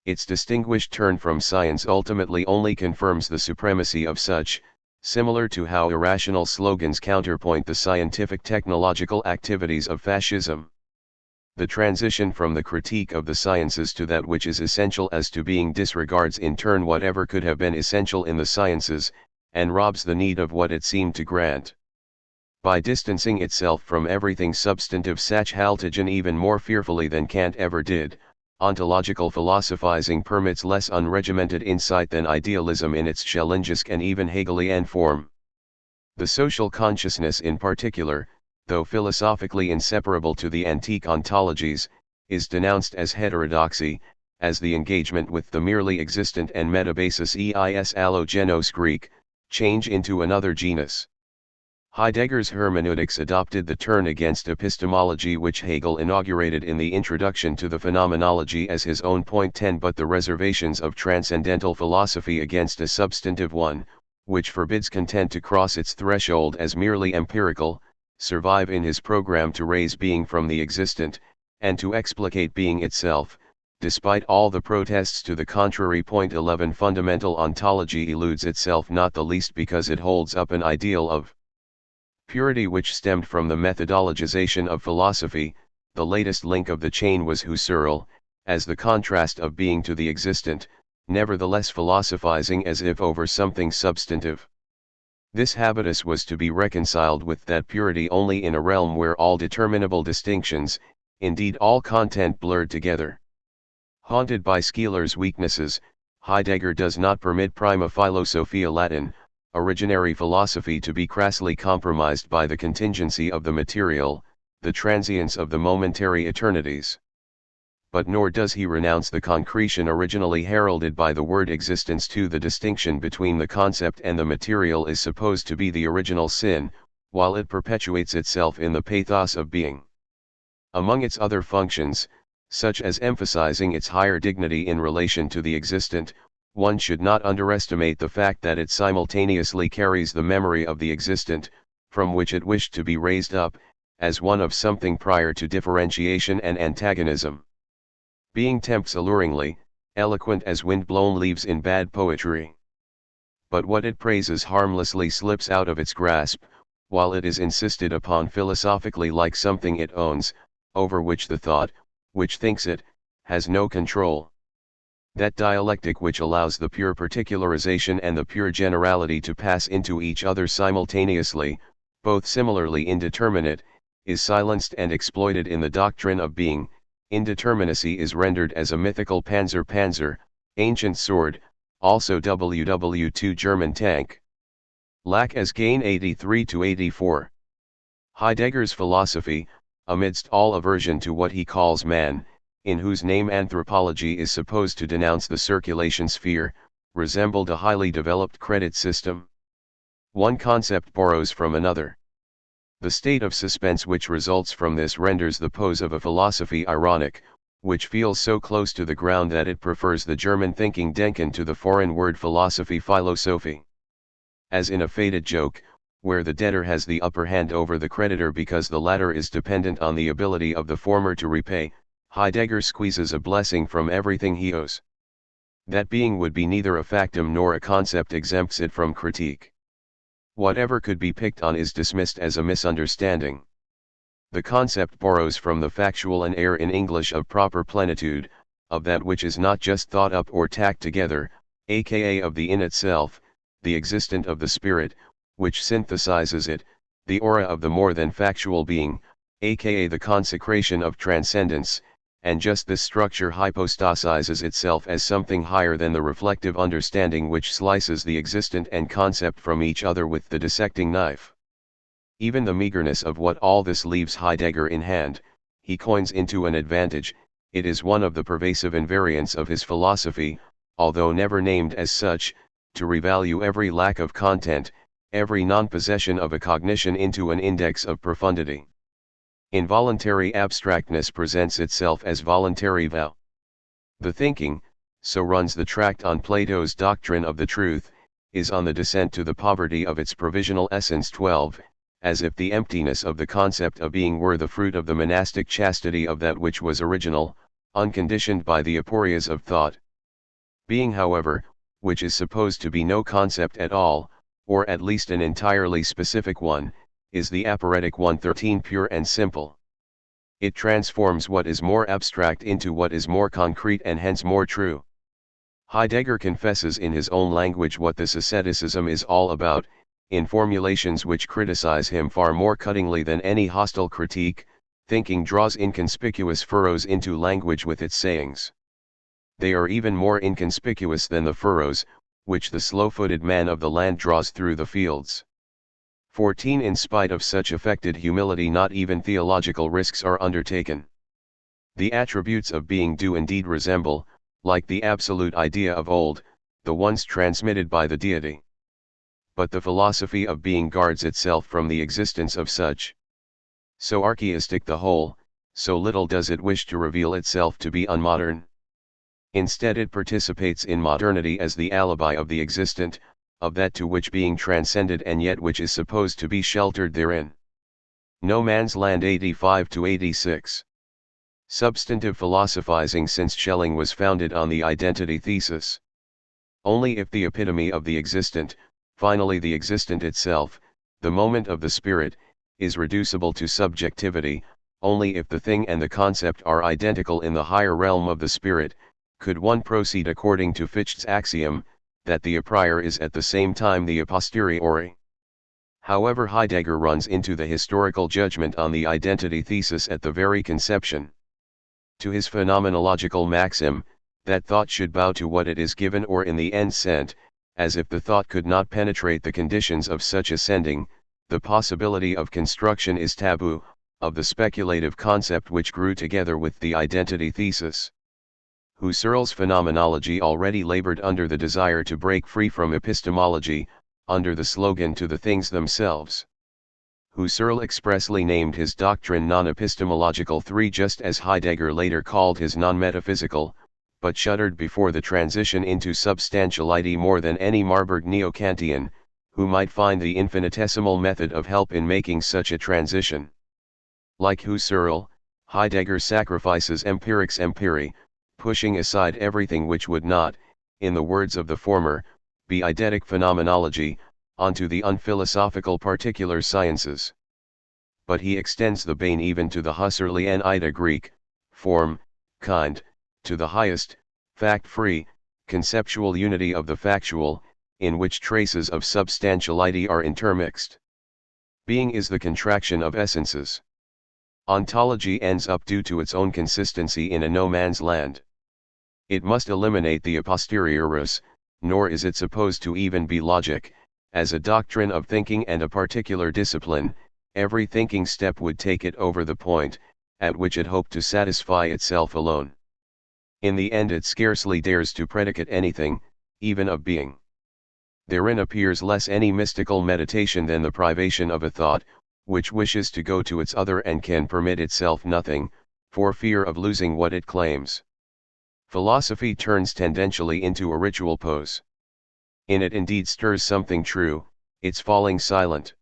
Its distinguished turn from science ultimately only confirms the supremacy of such, similar to how irrational slogans counterpoint the scientific technological activities of fascism. The transition from the critique of the sciences to that which is essential as to being disregards in turn whatever could have been essential in the sciences, and robs the need of what it seemed to grant. By distancing itself from everything substantive Sachhaltigen even more fearfully than Kant ever did, ontological philosophizing permits less unregimented insight than idealism in its Schellingisk and even Hegelian form. The social consciousness in particular, though philosophically inseparable to the antique ontologies, is denounced as heterodoxy, as the engagement with the merely existent and metabasis eis allogenos Greek, change into another genus. Heidegger's hermeneutics adopted the turn against epistemology which Hegel inaugurated in the introduction to the Phenomenology as his own point 10, but the reservations of transcendental philosophy against a substantive one, which forbids content to cross its threshold as merely empirical, survive in his program to raise being from the existent, and to explicate being itself. Despite all the protests to the contrary, point 11 fundamental ontology eludes itself not the least because it holds up an ideal of purity which stemmed from the methodologization of philosophy. The latest link of the chain was Husserl, as the contrast of being to the existent, nevertheless philosophizing as if over something substantive. This habitus was to be reconciled with that purity only in a realm where all determinable distinctions, indeed all content, blurred together. Haunted by Skeeler's weaknesses, Heidegger does not permit prima philosophia Latin, originary philosophy, to be crassly compromised by the contingency of the material, the transience of the momentary eternities. But nor does he renounce the concretion originally heralded by the word existence too. The distinction between the concept and the material is supposed to be the original sin, while it perpetuates itself in the pathos of being. Among its other functions, such as emphasizing its higher dignity in relation to the existent, one should not underestimate the fact that it simultaneously carries the memory of the existent, from which it wished to be raised up, as one of something prior to differentiation and antagonism. Being tempts alluringly, eloquent as wind-blown leaves in bad poetry. But what it praises harmlessly slips out of its grasp, while it is insisted upon philosophically like something it owns, over which the thought, which thinks it, has no control. That dialectic which allows the pure particularization and the pure generality to pass into each other simultaneously, both similarly indeterminate, is silenced and exploited in the doctrine of being. Indeterminacy is rendered as a mythical Panzer, ancient sword, also WW2 German tank. Lack as gain 83-84. Heidegger's philosophy, amidst all aversion to what he calls man, in whose name anthropology is supposed to denounce the circulation sphere, resembled a highly developed credit system. One concept borrows from another. The state of suspense which results from this renders the pose of a philosophy ironic, which feels so close to the ground that it prefers the German thinking Denken to the foreign word philosophy Philosophie. As in a faded joke, where the debtor has the upper hand over the creditor because the latter is dependent on the ability of the former to repay, Heidegger squeezes a blessing from everything he owes. That being would be neither a factum nor a concept exempts it from critique. Whatever could be picked on is dismissed as a misunderstanding. The concept borrows from the factual and air in English of proper plenitude, of that which is not just thought up or tacked together, aka of the in itself, the existent of the spirit, which synthesizes it, the aura of the more than factual being, aka the consecration of transcendence, and just this structure hypostasizes itself as something higher than the reflective understanding which slices the existent and concept from each other with the dissecting knife. Even the meagerness of what all this leaves Heidegger in hand, he coins into an advantage. It is one of the pervasive invariants of his philosophy, although never named as such, to revalue every lack of content, every non-possession of a cognition into an index of profundity. Involuntary abstractness presents itself as voluntary vow. The thinking, so runs the tract on Plato's doctrine of the truth, is on the descent to the poverty of its provisional essence 12, as if the emptiness of the concept of being were the fruit of the monastic chastity of that which was original, unconditioned by the aporias of thought. Being, however, which is supposed to be no concept at all, or at least an entirely specific one, is the aporetic 113 pure and simple. It transforms what is more abstract into what is more concrete and hence more true. Heidegger confesses in his own language what this asceticism is all about, in formulations which criticize him far more cuttingly than any hostile critique. Thinking draws inconspicuous furrows into language with its sayings. They are even more inconspicuous than the furrows, which the slow-footed man of the land draws through the fields. 14. In spite of such affected humility, not even theological risks are undertaken. The attributes of being do indeed resemble, like the absolute idea of old, the ones transmitted by the deity. But the philosophy of being guards itself from the existence of such. So archaistic the whole, so little does it wish to reveal itself to be unmodern. Instead it participates in modernity as the alibi of the existent, of that to which being transcended and yet which is supposed to be sheltered therein. No Man's Land 85-86. Substantive philosophizing since Schelling was founded on the identity thesis. Only if the epitome of the existent, finally the existent itself, the moment of the spirit, is reducible to subjectivity, only if the thing and the concept are identical in the higher realm of the spirit, could one proceed according to Fichte's axiom, that the a priori is at the same time the a posteriori. However, Heidegger runs into the historical judgment on the identity thesis at the very conception. To his phenomenological maxim, that thought should bow to what it is given or in the end sent, as if the thought could not penetrate the conditions of such ascending, the possibility of construction is taboo, of the speculative concept which grew together with the identity thesis. Husserl's phenomenology already labored under the desire to break free from epistemology, under the slogan to the things themselves. Husserl expressly named his doctrine non-epistemological 3 just as Heidegger later called his non-metaphysical, but shuddered before the transition into substantiality more than any Marburg neo-Kantian, who might find the infinitesimal method of help in making such a transition. Like Husserl, Heidegger sacrifices empirics empiri, pushing aside everything which would not, in the words of the former, be eidetic phenomenology, onto the unphilosophical particular sciences. But he extends the bane even to the Husserlian ida Greek, form, kind, to the highest, fact-free, conceptual unity of the factual, in which traces of substantiality are intermixed. Being is the contraction of essences. Ontology ends up due to its own consistency in a no man's land. It must eliminate the a posterioris, nor is it supposed to even be logic. As a doctrine of thinking and a particular discipline, every thinking step would take it over the point, at which it hoped to satisfy itself alone. In the end it scarcely dares to predicate anything, even of being. Therein appears less any mystical meditation than the privation of a thought, which wishes to go to its other and can permit itself nothing, for fear of losing what it claims. Philosophy turns tendentially into a ritual pose. In it indeed stirs something true, it's falling silent.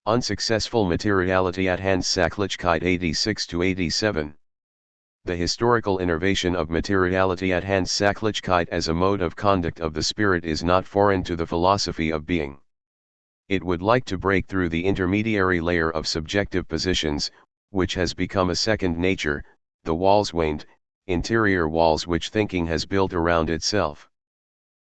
Unsuccessful materiality at hand Sachlichkeit 86-87. The historical innervation of materiality at hand Sachlichkeit as a mode of conduct of the spirit is not foreign to the philosophy of being. It would like to break through the intermediary layer of subjective positions, which has become a second nature, the walls waned, interior walls which thinking has built around itself.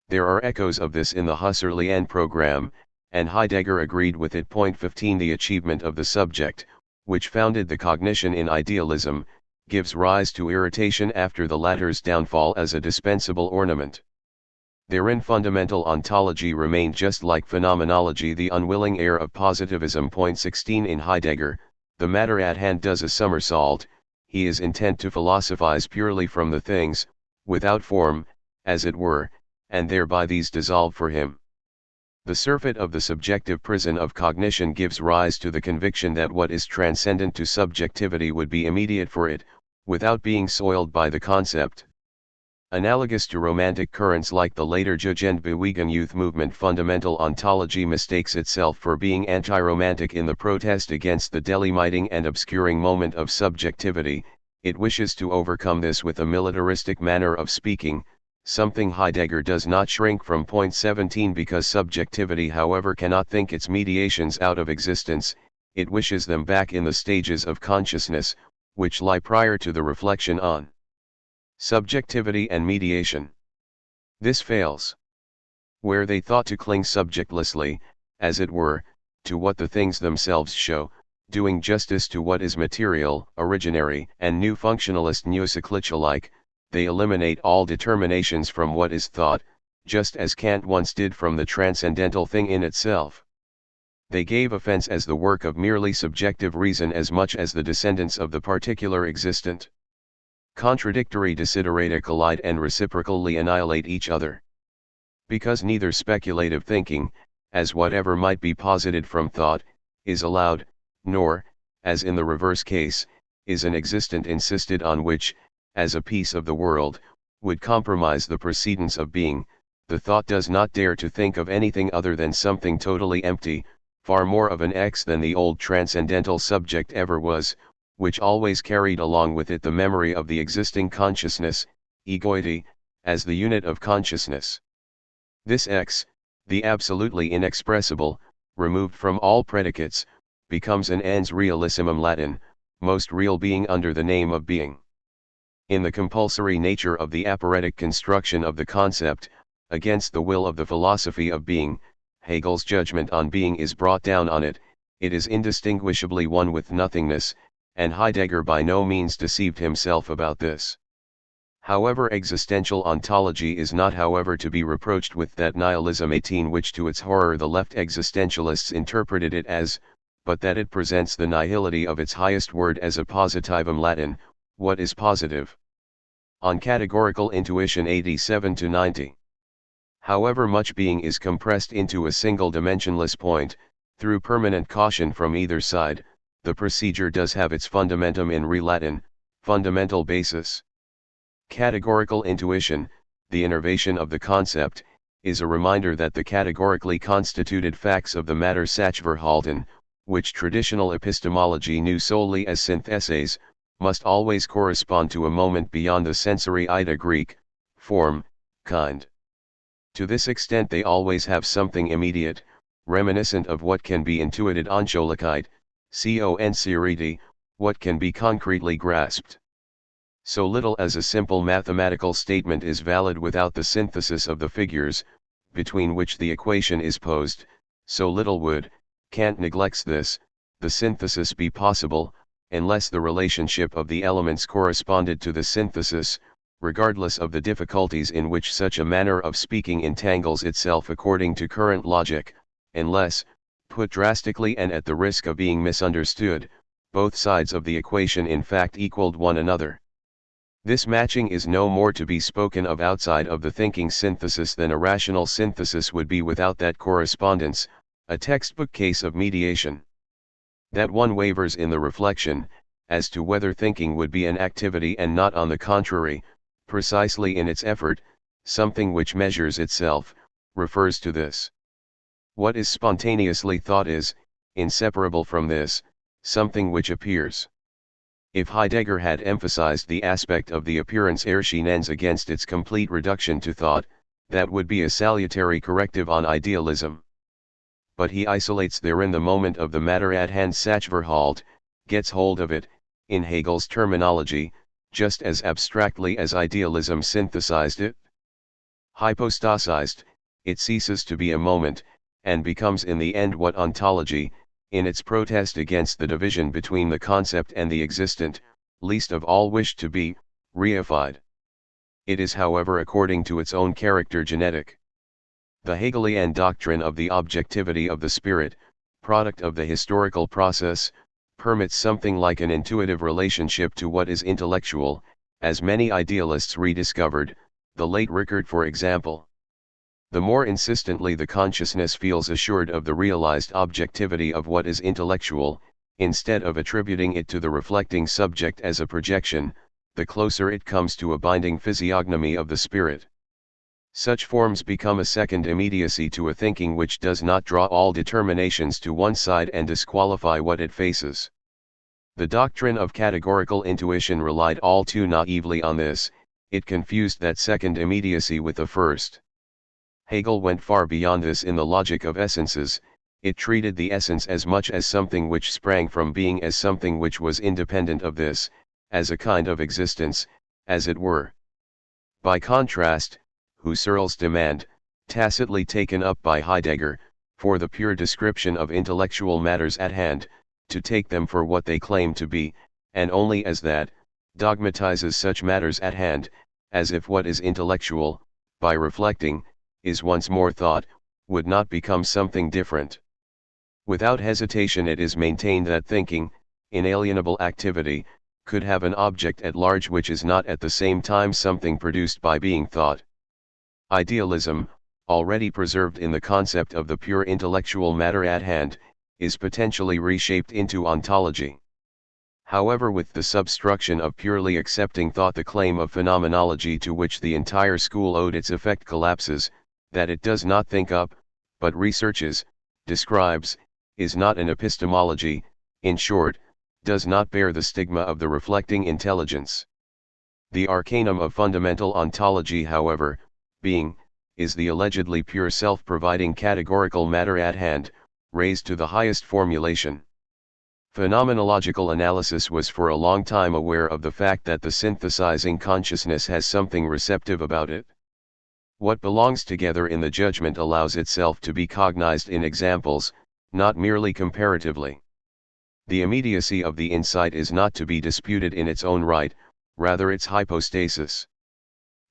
There are echoes of this in the Husserlian program, and Heidegger agreed with it. 15 The achievement of the subject, which founded the cognition in idealism, gives rise to irritation after the latter's downfall as a dispensable ornament. Therein fundamental ontology remained just like phenomenology, the unwilling heir of positivism. 16 In Heidegger, the matter at hand does a somersault, he is intent to philosophize purely from the things, without form, as it were, and thereby these dissolve for him. The surfeit of the subjective prison of cognition gives rise to the conviction that what is transcendent to subjectivity would be immediate for it, without being soiled by the concept. Analogous to romantic currents like the later Jugendbewegung youth movement, fundamental ontology mistakes itself for being anti-romantic in the protest against the delimiting and obscuring moment of subjectivity. It wishes to overcome this with a militaristic manner of speaking, something Heidegger does not shrink from. 17 Because subjectivity however cannot think its mediations out of existence, it wishes them back in the stages of consciousness, which lie prior to the reflection on subjectivity and mediation. This fails. Where they thought to cling subjectlessly, as it were, to what the things themselves show, doing justice to what is material, originary, and new functionalist Neucyclich alike, they eliminate all determinations from what is thought, just as Kant once did from the transcendental thing in itself. They gave offense as the work of merely subjective reason as much as the descendants of the particular existent. Contradictory desiderata collide and reciprocally annihilate each other. Because neither speculative thinking, as whatever might be posited from thought, is allowed, nor, as in the reverse case, is an existent insisted on which, as a piece of the world, would compromise the precedence of being, the thought does not dare to think of anything other than something totally empty, far more of an X than the old transcendental subject ever was, which always carried along with it the memory of the existing consciousness, egoity, as the unit of consciousness. This X, the absolutely inexpressible, removed from all predicates, becomes an ens realissimum Latin, most real being under the name of being. In the compulsory nature of the aporetic construction of the concept, against the will of the philosophy of being, Hegel's judgment on being is brought down on it, it is indistinguishably one with nothingness, and Heidegger by no means deceived himself about this. However, existential ontology is not however to be reproached with that nihilism 18 which to its horror the left existentialists interpreted it as, but that it presents the nihility of its highest word as a positivum Latin, what is positive. On Categorical Intuition 87-90. However much being is compressed into a single dimensionless point, through permanent caution from either side, the procedure does have its fundamentum in Latin, fundamental basis. Categorical intuition, the innervation of the concept, is a reminder that the categorically constituted facts of the matter Sachverhalten, which traditional epistemology knew solely as syntheses, must always correspond to a moment beyond the sensory ida Greek, form, kind. To this extent they always have something immediate, reminiscent of what can be intuited Anschaulichkeit, conscientiousity, what can be concretely grasped. So little as a simple mathematical statement is valid without the synthesis of the figures, between which the equation is posed, so little would, Kant neglects this, the synthesis be possible, unless the relationship of the elements corresponded to the synthesis, regardless of the difficulties in which such a manner of speaking entangles itself according to current logic, unless, put drastically and at the risk of being misunderstood, both sides of the equation in fact equaled one another. This matching is no more to be spoken of outside of the thinking synthesis than a rational synthesis would be without that correspondence, a textbook case of mediation. That one wavers in the reflection, as to whether thinking would be an activity and not on the contrary, precisely in its effort, something which measures itself, refers to this. What is spontaneously thought is, inseparable from this, something which appears. If Heidegger had emphasized the aspect of the appearance Erscheinens against its complete reduction to thought, that would be a salutary corrective on idealism. But he isolates therein the moment of the matter at hand Sachverhalt, gets hold of it, in Hegel's terminology, just as abstractly as idealism synthesized it. Hypostasized, it ceases to be a moment, and becomes in the end what ontology, in its protest against the division between the concept and the existent, least of all wished to be, reified. It is however according to its own character genetic. The Hegelian doctrine of the objectivity of the spirit, product of the historical process, permits something like an intuitive relationship to what is intellectual, as many idealists rediscovered, the late Rickert for example. The more insistently the consciousness feels assured of the realized objectivity of what is intellectual, instead of attributing it to the reflecting subject as a projection, the closer it comes to a binding physiognomy of the spirit. Such forms become a second immediacy to a thinking which does not draw all determinations to one side and disqualify what it faces. The doctrine of categorical intuition relied all too naively on this. It confused that second immediacy with the first. Hegel went far beyond this in the logic of essences. It treated the essence as much as something which sprang from being as something which was independent of this, as a kind of existence, as it were. By contrast, Husserl's demand, tacitly taken up by Heidegger, for the pure description of intellectual matters at hand, to take them for what they claim to be, and only as that, dogmatizes such matters at hand, as if what is intellectual, by reflecting, is once more thought, would not become something different. Without hesitation it is maintained that thinking, inalienable activity, could have an object at large which is not at the same time something produced by being thought. Idealism, already preserved in the concept of the pure intellectual matter at hand, is potentially reshaped into ontology. However, with the substruction of purely accepting thought, the claim of phenomenology to which the entire school owed its effect collapses, that it does not think up, but researches, describes, is not an epistemology, in short, does not bear the stigma of the reflecting intelligence. The arcanum of fundamental ontology, however, being, is the allegedly pure self-providing categorical matter at hand, raised to the highest formulation. Phenomenological analysis was for a long time aware of the fact that the synthesizing consciousness has something receptive about it. What belongs together in the judgment allows itself to be cognized in examples, not merely comparatively. The immediacy of the insight is not to be disputed in its own right, rather its hypostasis.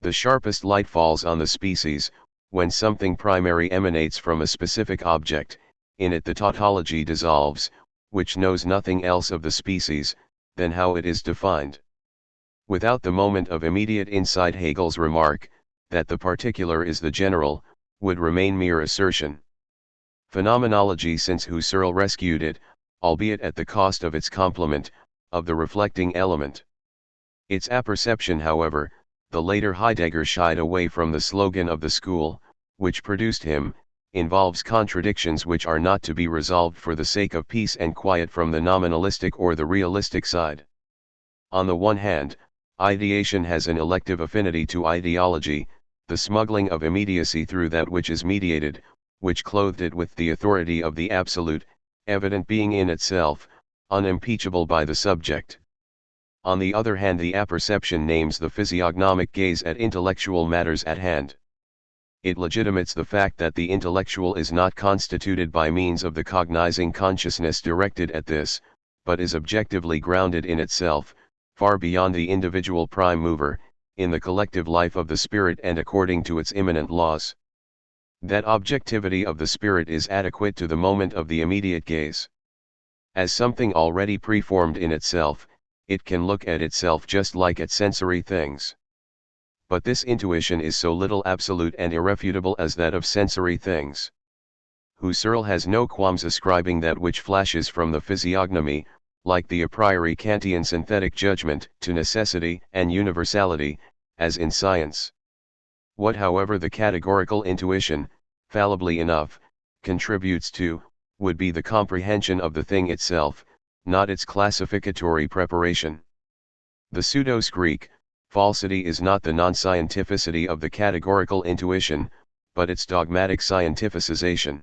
The sharpest light falls on the species, when something primary emanates from a specific object, in it the tautology dissolves, which knows nothing else of the species, than how it is defined. Without the moment of immediate insight, Hegel's remark, that the particular is the general, would remain mere assertion. Phenomenology, since Husserl rescued it, albeit at the cost of its complement, of the reflecting element. Its apperception, however, the later Heidegger shied away from the slogan of the school, which produced him, involves contradictions which are not to be resolved for the sake of peace and quiet from the nominalistic or the realistic side. On the one hand, ideation has an elective affinity to ideology, the smuggling of immediacy through that which is mediated, which clothed it with the authority of the absolute, evident being in itself, unimpeachable by the subject. On the other hand, the apperception names the physiognomic gaze at intellectual matters at hand. It legitimates the fact that the intellectual is not constituted by means of the cognizing consciousness directed at this, but is objectively grounded in itself, far beyond the individual prime mover, in the collective life of the spirit and according to its immanent laws. That objectivity of the spirit is adequate to the moment of the immediate gaze. As something already preformed in itself, it can look at itself just like at sensory things. But this intuition is so little absolute and irrefutable as that of sensory things. Husserl has no qualms ascribing that which flashes from the physiognomy, like the a priori Kantian synthetic judgment, to necessity and universality, as in science. What, however, the categorical intuition, fallibly enough, contributes to, would be the comprehension of the thing itself, not its classificatory preparation. The pseudo-Greek falsity is not the non-scientificity of the categorical intuition, but its dogmatic scientificization.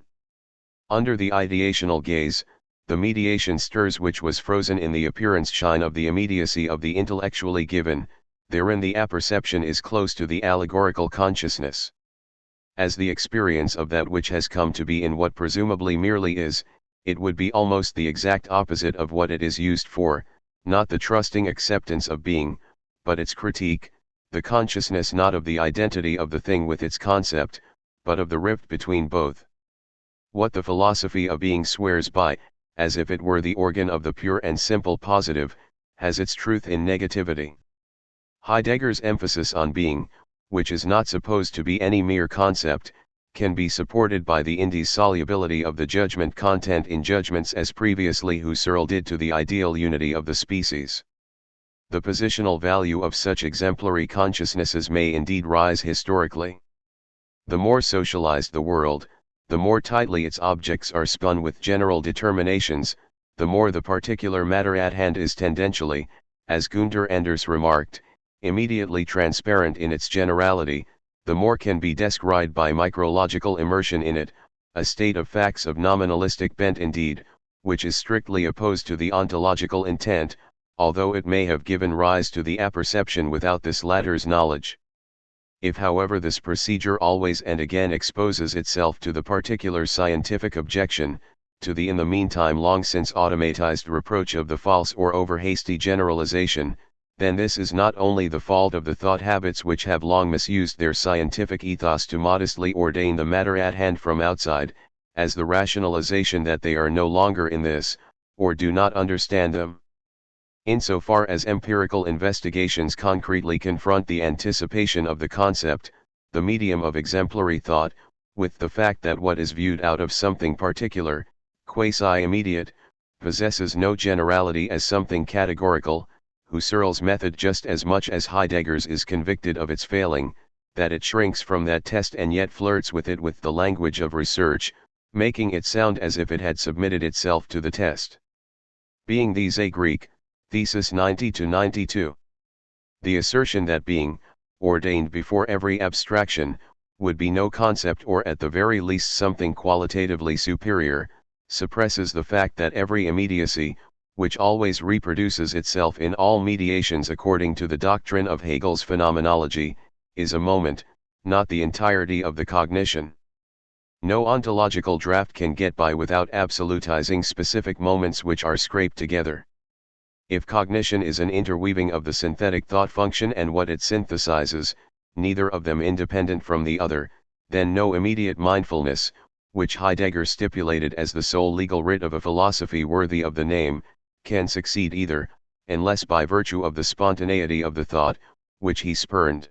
Under the ideational gaze, the mediation stirs which was frozen in the appearance shine of the immediacy of the intellectually given, therein the apperception is close to the allegorical consciousness. As the experience of that which has come to be in what presumably merely is, it would be almost the exact opposite of what it is used for, not the trusting acceptance of being, but its critique, the consciousness not of the identity of the thing with its concept, but of the rift between both. What the philosophy of being swears by, as if it were the organ of the pure and simple positive, has its truth in negativity. Heidegger's emphasis on being, which is not supposed to be any mere concept, can be supported by the indissolubility of the judgment content in judgments as previously Husserl did to the ideal unity of the species. The positional value of such exemplary consciousnesses may indeed rise historically. The more socialized the world, the more tightly its objects are spun with general determinations, the more the particular matter at hand is tendentially, as Gunther Anders remarked, immediately transparent in its generality, the more can be described by micrological immersion in it, a state of facts of nominalistic bent indeed, which is strictly opposed to the ontological intent, although it may have given rise to the apperception without this latter's knowledge. If however this procedure always and again exposes itself to the particular scientific objection, to the in the meantime long since automatized reproach of the false or over-hasty generalization, then this is not only the fault of the thought habits which have long misused their scientific ethos to modestly ordain the matter at hand from outside, as the rationalization that they are no longer in this, or do not understand them. Insofar as empirical investigations concretely confront the anticipation of the concept, the medium of exemplary thought, with the fact that what is viewed out of something particular, quasi-immediate, possesses no generality as something categorical, Husserl's method just as much as Heidegger's is convicted of its failing, that it shrinks from that test and yet flirts with it with the language of research, making it sound as if it had submitted itself to the test. Being these a Greek, Thesis 90-92. The assertion that being, ordained before every abstraction, would be no concept or at the very least something qualitatively superior, suppresses the fact that every immediacy, which always reproduces itself in all mediations according to the doctrine of Hegel's phenomenology, is a moment, not the entirety of the cognition. No ontological draft can get by without absolutizing specific moments which are scraped together. If cognition is an interweaving of the synthetic thought function and what it synthesizes, neither of them independent from the other, then no immediate mindfulness, which Heidegger stipulated as the sole legal writ of a philosophy worthy of the name, can succeed either, unless by virtue of the spontaneity of the thought, which he spurned.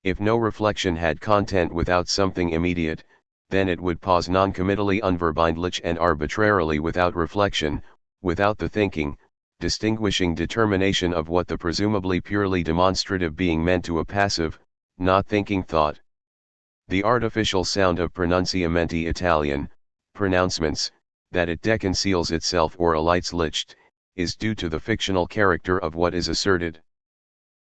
If no reflection had content without something immediate, then it would pause non-committally unverbindlich and arbitrarily without reflection, without the thinking, distinguishing determination of what the presumably purely demonstrative being meant to a passive, not thinking thought. The artificial sound of pronunciamenti Italian, pronouncements, that it deconceals itself or alights licht, is due to the fictional character of what is asserted.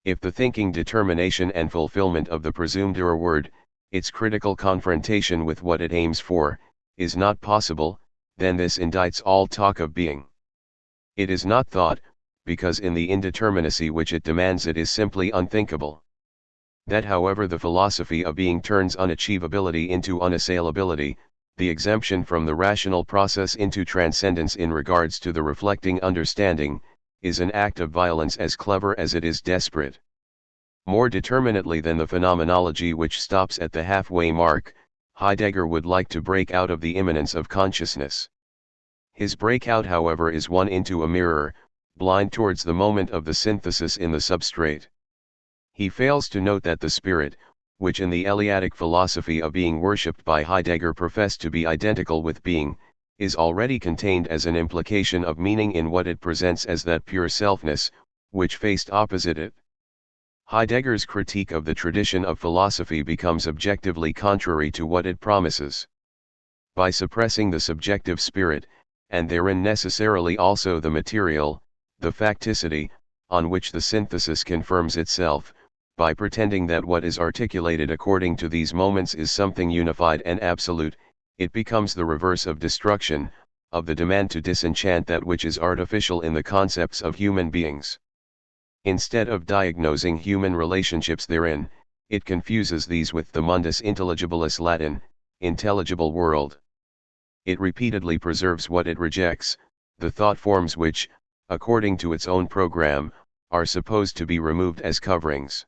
If the thinking determination and fulfillment of the presumed word, its critical confrontation with what it aims for, is not possible, then this indicts all talk of being. It is not thought, because in the indeterminacy which it demands it is simply unthinkable. That however the philosophy of being turns unachievability into unassailability, the exemption from the rational process into transcendence in regards to the reflecting understanding, is an act of violence as clever as it is desperate. More determinately than the phenomenology which stops at the halfway mark, Heidegger would like to break out of the immanence of consciousness. His breakout however is one into a mirror, blind towards the moment of the synthesis in the substrate. He fails to note that the spirit, which in the Eleatic philosophy of being worshipped by Heidegger professed to be identical with being, is already contained as an implication of meaning in what it presents as that pure selfness, which faced opposite it. Heidegger's critique of the tradition of philosophy becomes objectively contrary to what it promises. By suppressing the subjective spirit, and therein necessarily also the material, the facticity, on which the synthesis confirms itself, by pretending that what is articulated according to these moments is something unified and absolute, it becomes the reverse of destruction, of the demand to disenchant that which is artificial in the concepts of human beings. Instead of diagnosing human relationships therein, it confuses these with the mundus intelligibilis Latin, intelligible world. It repeatedly preserves what it rejects, the thought forms which, according to its own program, are supposed to be removed as coverings.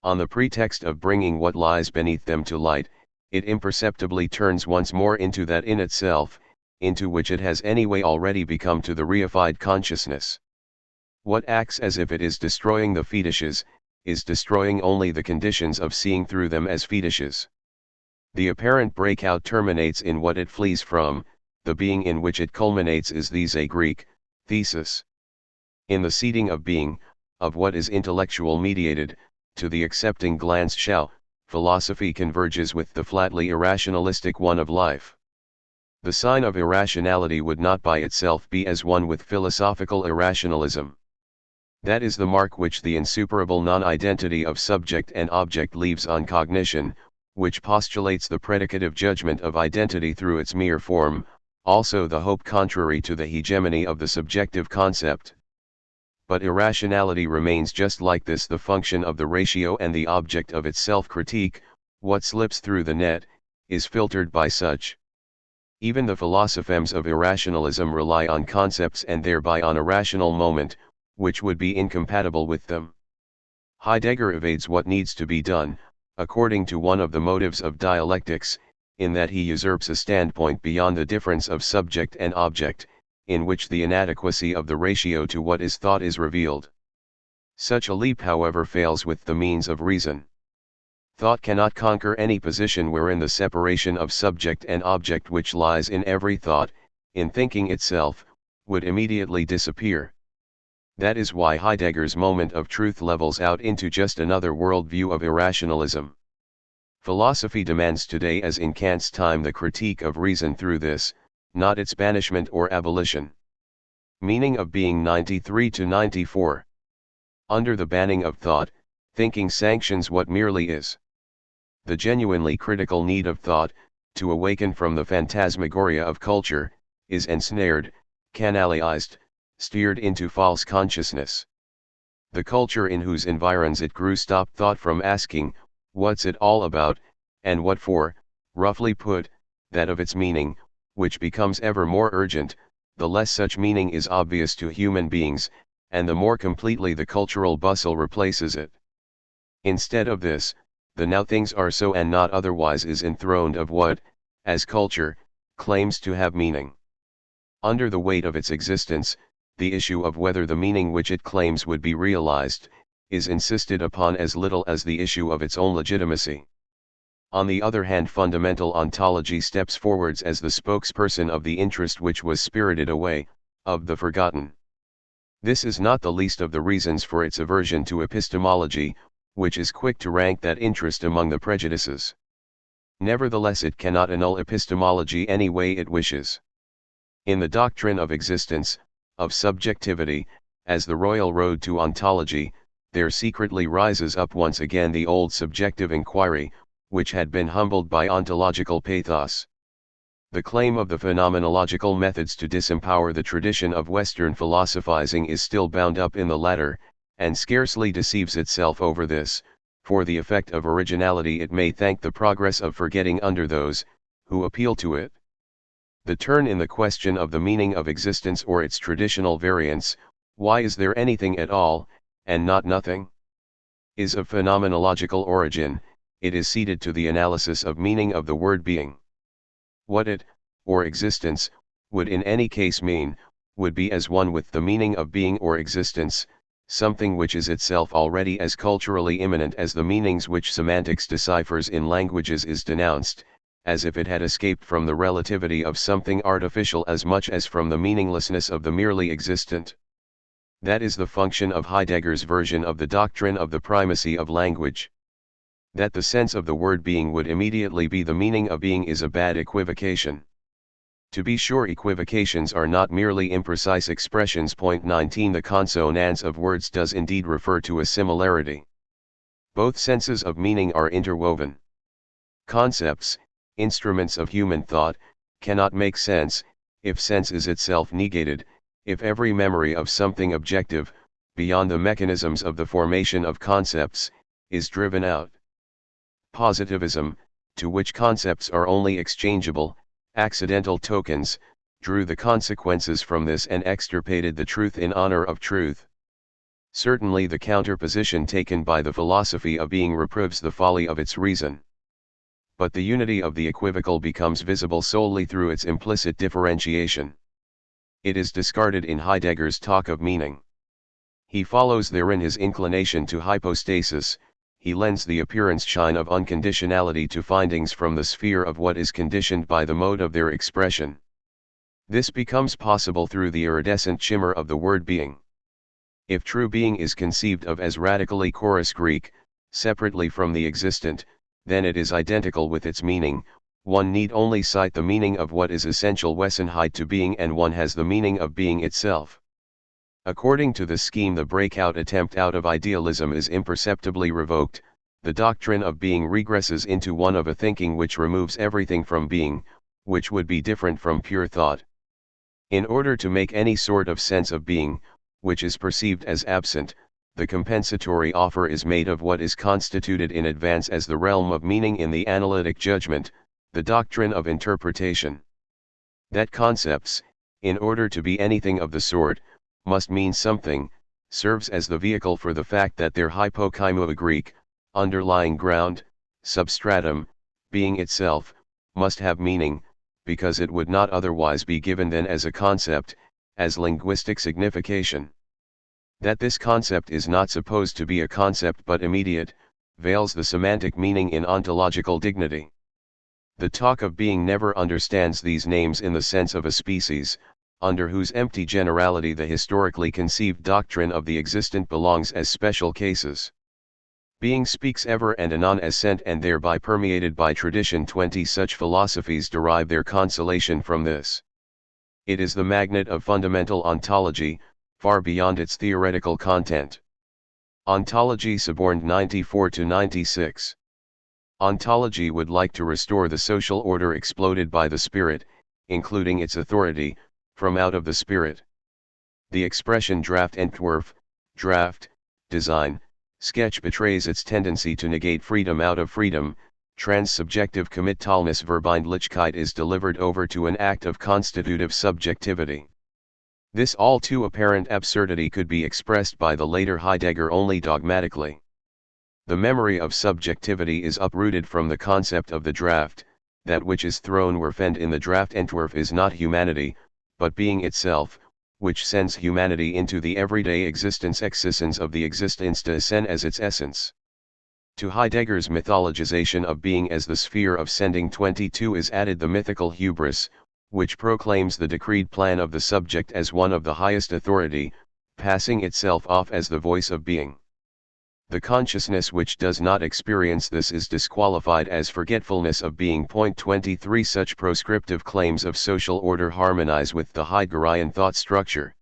On the pretext of bringing what lies beneath them to light, it imperceptibly turns once more into that in itself, into which it has anyway already become to the reified consciousness. What acts as if it is destroying the fetishes, is destroying only the conditions of seeing through them as fetishes. The apparent breakout terminates in what it flees from, the being in which it culminates is these a Greek, thesis. In the seeding of being, of what is intellectual mediated, to the accepting glance shall, philosophy converges with the flatly irrationalistic one of life. The sign of irrationality would not by itself be as one with philosophical irrationalism. That is the mark which the insuperable non-identity of subject and object leaves on cognition, which postulates the predicative judgment of identity through its mere form, also the hope contrary to the hegemony of the subjective concept. But irrationality remains just like this the function of the ratio and the object of its self-critique. What slips through the net, is filtered by such. Even the philosophemes of irrationalism rely on concepts and thereby on a rational moment, which would be incompatible with them. Heidegger evades what needs to be done, according to one of the motives of dialectics, in that he usurps a standpoint beyond the difference of subject and object, in which the inadequacy of the ratio to what is thought is revealed. Such a leap however fails with the means of reason. Thought cannot conquer any position wherein the separation of subject and object which lies in every thought, in thinking itself, would immediately disappear. That is why Heidegger's moment of truth levels out into just another worldview of irrationalism. Philosophy demands today as in Kant's time the critique of reason through this, not its banishment or abolition. Meaning of being 93-94. Under the banning of thought, thinking sanctions what merely is. The genuinely critical need of thought, to awaken from the phantasmagoria of culture, is ensnared, canalized, steered into false consciousness. The culture in whose environs it grew stopped thought from asking, what's it all about, and what for, roughly put, that of its meaning, which becomes ever more urgent, the less such meaning is obvious to human beings, and the more completely the cultural bustle replaces it. Instead of this, the now things are so and not otherwise is enthroned of what, as culture, claims to have meaning. Under the weight of its existence, the issue of whether the meaning which it claims would be realized, is insisted upon as little as the issue of its own legitimacy. On the other hand, fundamental ontology steps forwards as the spokesperson of the interest which was spirited away, of the forgotten. This is not the least of the reasons for its aversion to epistemology, which is quick to rank that interest among the prejudices. Nevertheless, it cannot annul epistemology any way it wishes. In the doctrine of existence, of subjectivity, as the royal road to ontology, there secretly rises up once again the old subjective inquiry, which had been humbled by ontological pathos. The claim of the phenomenological methods to disempower the tradition of Western philosophizing is still bound up in the latter, and scarcely deceives itself over this. For the effect of originality it may thank the progress of forgetting under those, who appeal to it. The turn in the question of the meaning of existence or its traditional variants, why is there anything at all, and not nothing, is of phenomenological origin. It is ceded to the analysis of meaning of the word being. What it, or existence, would in any case mean, would be as one with the meaning of being or existence, something which is itself already as culturally immanent as the meanings which semantics deciphers in languages is denounced, as if it had escaped from the relativity of something artificial as much as from the meaninglessness of the merely existent. That is the function of Heidegger's version of the doctrine of the primacy of language. That the sense of the word being would immediately be the meaning of being is a bad equivocation. To be sure, equivocations are not merely imprecise expressions. Point 19. The consonance of words does indeed refer to a similarity. Both senses of meaning are interwoven. Concepts, instruments of human thought, cannot make sense, if sense is itself negated, if every memory of something objective, beyond the mechanisms of the formation of concepts, is driven out. Positivism, to which concepts are only exchangeable, accidental tokens, drew the consequences from this and extirpated the truth in honor of truth. Certainly the counterposition taken by the philosophy of being reproves the folly of its reason. But the unity of the equivocal becomes visible solely through its implicit differentiation. It is discarded in Heidegger's talk of meaning. He follows therein his inclination to hypostasis, he lends the appearance shine of unconditionality to findings from the sphere of what is conditioned by the mode of their expression. This becomes possible through the iridescent shimmer of the word being. If true being is conceived of as radically chorus Greek, separately from the existent, then it is identical with its meaning. One need only cite the meaning of what is essential Wesenheit to being and one has the meaning of being itself. According to this scheme, the breakout attempt out of idealism is imperceptibly revoked, the doctrine of being regresses into one of a thinking which removes everything from being, which would be different from pure thought. In order to make any sort of sense of being, which is perceived as absent, the compensatory offer is made of what is constituted in advance as the realm of meaning in the analytic judgment, the doctrine of interpretation. That concepts, in order to be anything of the sort, must mean something, serves as the vehicle for the fact that their hypokaimua Greek, underlying ground, substratum, being itself, must have meaning, because it would not otherwise be given then as a concept, as linguistic signification. That this concept is not supposed to be a concept but immediate, veils the semantic meaning in ontological dignity. The talk of being never understands these names in the sense of a species, under whose empty generality the historically conceived doctrine of the existent belongs as special cases. Being speaks ever and anon as sent and thereby permeated by tradition. 20 such philosophies derive their consolation from this. It is the magnet of fundamental ontology, far beyond its theoretical content. Ontology suborned 94-96. Ontology would like to restore the social order exploded by the spirit, including its authority, from out of the spirit. The expression Draftentwurf, draft, design, sketch betrays its tendency to negate freedom out of freedom. Transsubjective Committalnisverbindlichkeit is delivered over to an act of constitutive subjectivity. This all too apparent absurdity could be expressed by the later Heidegger only dogmatically. The memory of subjectivity is uprooted from the concept of the draft. That which is thrown werfend in the Draftentwurf is not humanity, but being itself, which sends humanity into the everyday existence existence of the Existenstessen as its essence. To Heidegger's mythologization of being as the sphere of sending 22 is added the mythical hubris, which proclaims the decreed plan of the subject as one of the highest authority, passing itself off as the voice of being. The consciousness which does not experience this is disqualified as forgetfulness of being. 23 Such proscriptive claims of social order harmonize with the Heideggerian thought structure.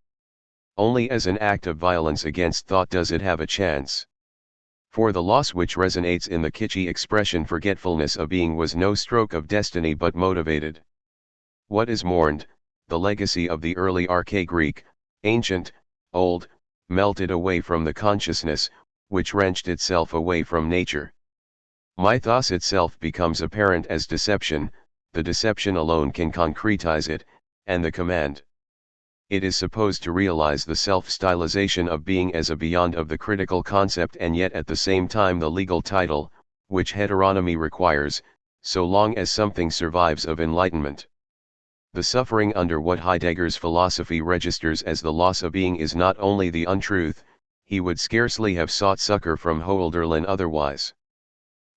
Only as an act of violence against thought does it have a chance. For the loss which resonates in the kitschy expression forgetfulness of being was no stroke of destiny but motivated. What is mourned, the legacy of the early archaic Greek, ancient, old, melted away from the consciousness, which wrenched itself away from nature. Mythos itself becomes apparent as deception, the deception alone can concretize it, and the command. It is supposed to realize the self-stylization of being as a beyond of the critical concept and yet at the same time the legal title, which heteronomy requires, so long as something survives of enlightenment. The suffering under what Heidegger's philosophy registers as the loss of being is not only the untruth, he would scarcely have sought succor from Hölderlin otherwise.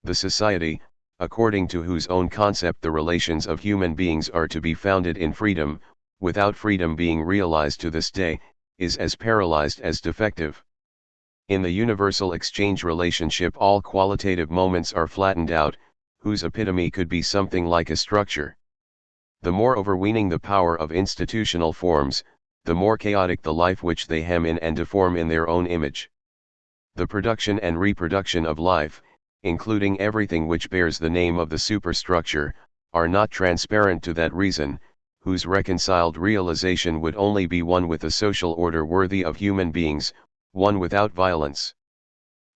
The society, according to whose own concept the relations of human beings are to be founded in freedom, without freedom being realized to this day, is as paralyzed as defective. In the universal exchange relationship all qualitative moments are flattened out, whose epitome could be something like a structure. The more overweening the power of institutional forms, the more chaotic the life which they hem in and deform in their own image. The production and reproduction of life, including everything which bears the name of the superstructure, are not transparent to that reason, whose reconciled realization would only be one with a social order worthy of human beings, one without violence.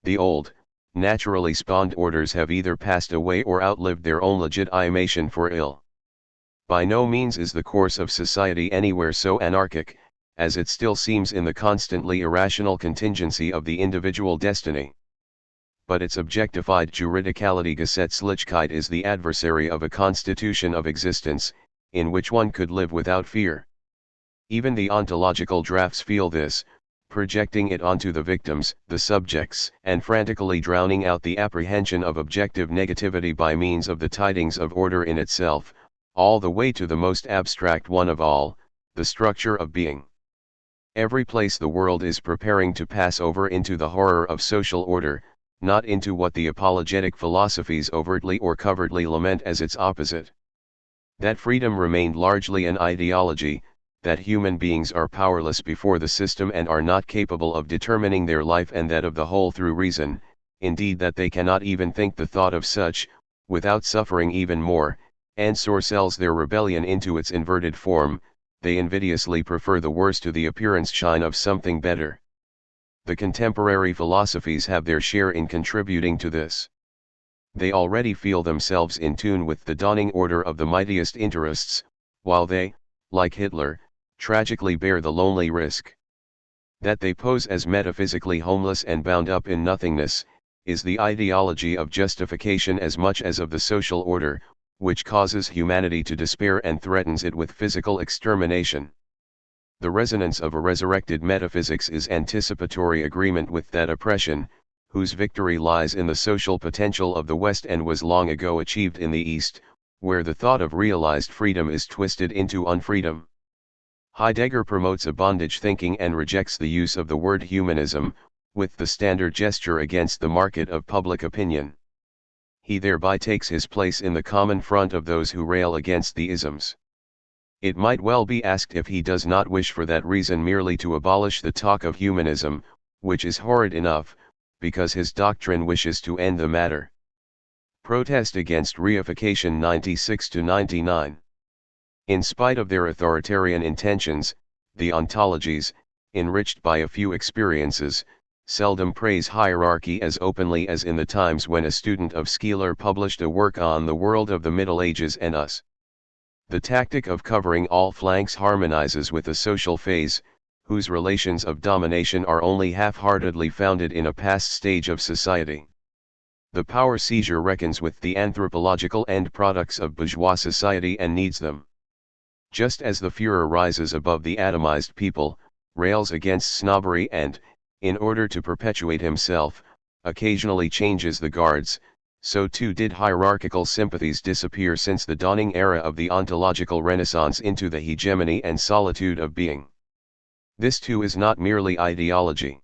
The old, naturally spawned orders have either passed away or outlived their own legitimation for ill. By no means is the course of society anywhere so anarchic, as it still seems in the constantly irrational contingency of the individual destiny. But its objectified juridicality Gesetzlichkeit is the adversary of a constitution of existence, in which one could live without fear. Even the ontological drafts feel this, projecting it onto the victims, the subjects, and frantically drowning out the apprehension of objective negativity by means of the tidings of order in itself, all the way to the most abstract one of all, the structure of being. Every place the world is preparing to pass over into the horror of social order, not into what the apologetic philosophies overtly or covertly lament as its opposite. That freedom remained largely an ideology, that human beings are powerless before the system and are not capable of determining their life and that of the whole through reason, indeed that they cannot even think the thought of such, without suffering even more, and sells their rebellion into its inverted form, they invidiously prefer the worse to the appearance shine of something better. The contemporary philosophies have their share in contributing to this. They already feel themselves in tune with the dawning order of the mightiest interests, while they, like Hitler, tragically bear the lonely risk. That they pose as metaphysically homeless and bound up in nothingness, is the ideology of justification as much as of the social order, which causes humanity to despair and threatens it with physical extermination. The resonance of a resurrected metaphysics is anticipatory agreement with that oppression, whose victory lies in the social potential of the West and was long ago achieved in the East, where the thought of realized freedom is twisted into unfreedom. Heidegger promotes a bondage thinking and rejects the use of the word humanism, with the standard gesture against the market of public opinion. He thereby takes his place in the common front of those who rail against the isms. It might well be asked if he does not wish for that reason merely to abolish the talk of humanism, which is horrid enough, because his doctrine wishes to end the matter. Protest against reification 96-99. In spite of their authoritarian intentions, the ontologies, enriched by a few experiences, seldom praise hierarchy as openly as in the times when a student of Schiller published a work on the world of the Middle Ages and us. The tactic of covering all flanks harmonizes with a social phase, whose relations of domination are only half-heartedly founded in a past stage of society. The power seizure reckons with the anthropological end products of bourgeois society and needs them. Just as the Führer rises above the atomized people, rails against snobbery and, in order to perpetuate himself, occasionally changes the guards, so too did hierarchical sympathies disappear since the dawning era of the ontological renaissance into the hegemony and solitude of being. This too is not merely ideology.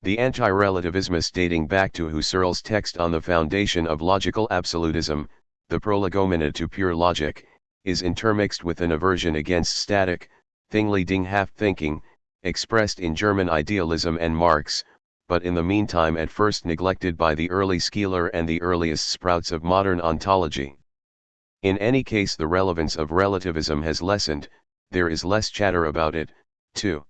The anti-relativismus dating back to Husserl's text on the foundation of logical absolutism, the prolegomena to pure logic, is intermixed with an aversion against static, thingly dinghaft thinking, expressed in German idealism and Marx, but in the meantime at first neglected by the early Schiller and the earliest sprouts of modern ontology. In any case, the relevance of relativism has lessened, there is less chatter about it, too.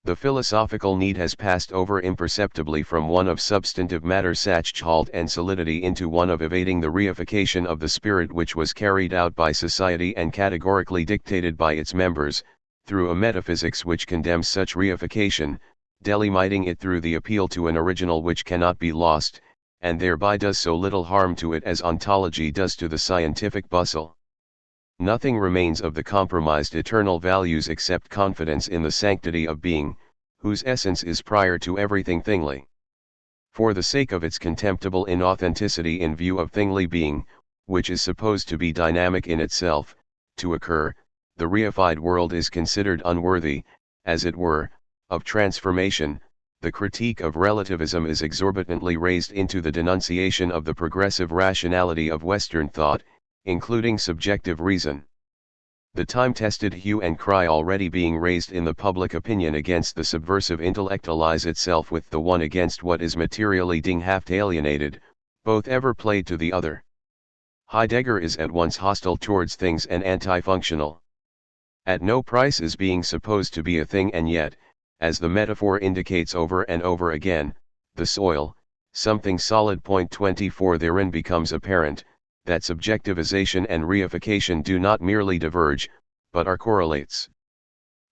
The philosophical need has passed over imperceptibly from one of substantive matter Sachgehalt and solidity into one of evading the reification of the spirit which was carried out by society and categorically dictated by its members, through a metaphysics which condemns such reification, delimiting it through the appeal to an original which cannot be lost, and thereby does so little harm to it as ontology does to the scientific bustle. Nothing remains of the compromised eternal values except confidence in the sanctity of being, whose essence is prior to everything thingly. For the sake of its contemptible inauthenticity in view of thingly being, which is supposed to be dynamic in itself, to occur, the reified world is considered unworthy, as it were, of transformation. The critique of relativism is exorbitantly raised into the denunciation of the progressive rationality of Western thought, including subjective reason. The time-tested hue and cry already being raised in the public opinion against the subversive intellect allies itself with the one against what is materially dinghaft alienated, both ever played to the other. Heidegger is at once hostile towards things and anti-functional. At no price is being supposed to be a thing, and yet, as the metaphor indicates over and over again, the soil, something solid. 24 Therein becomes apparent, that subjectivization and reification do not merely diverge, but are correlates.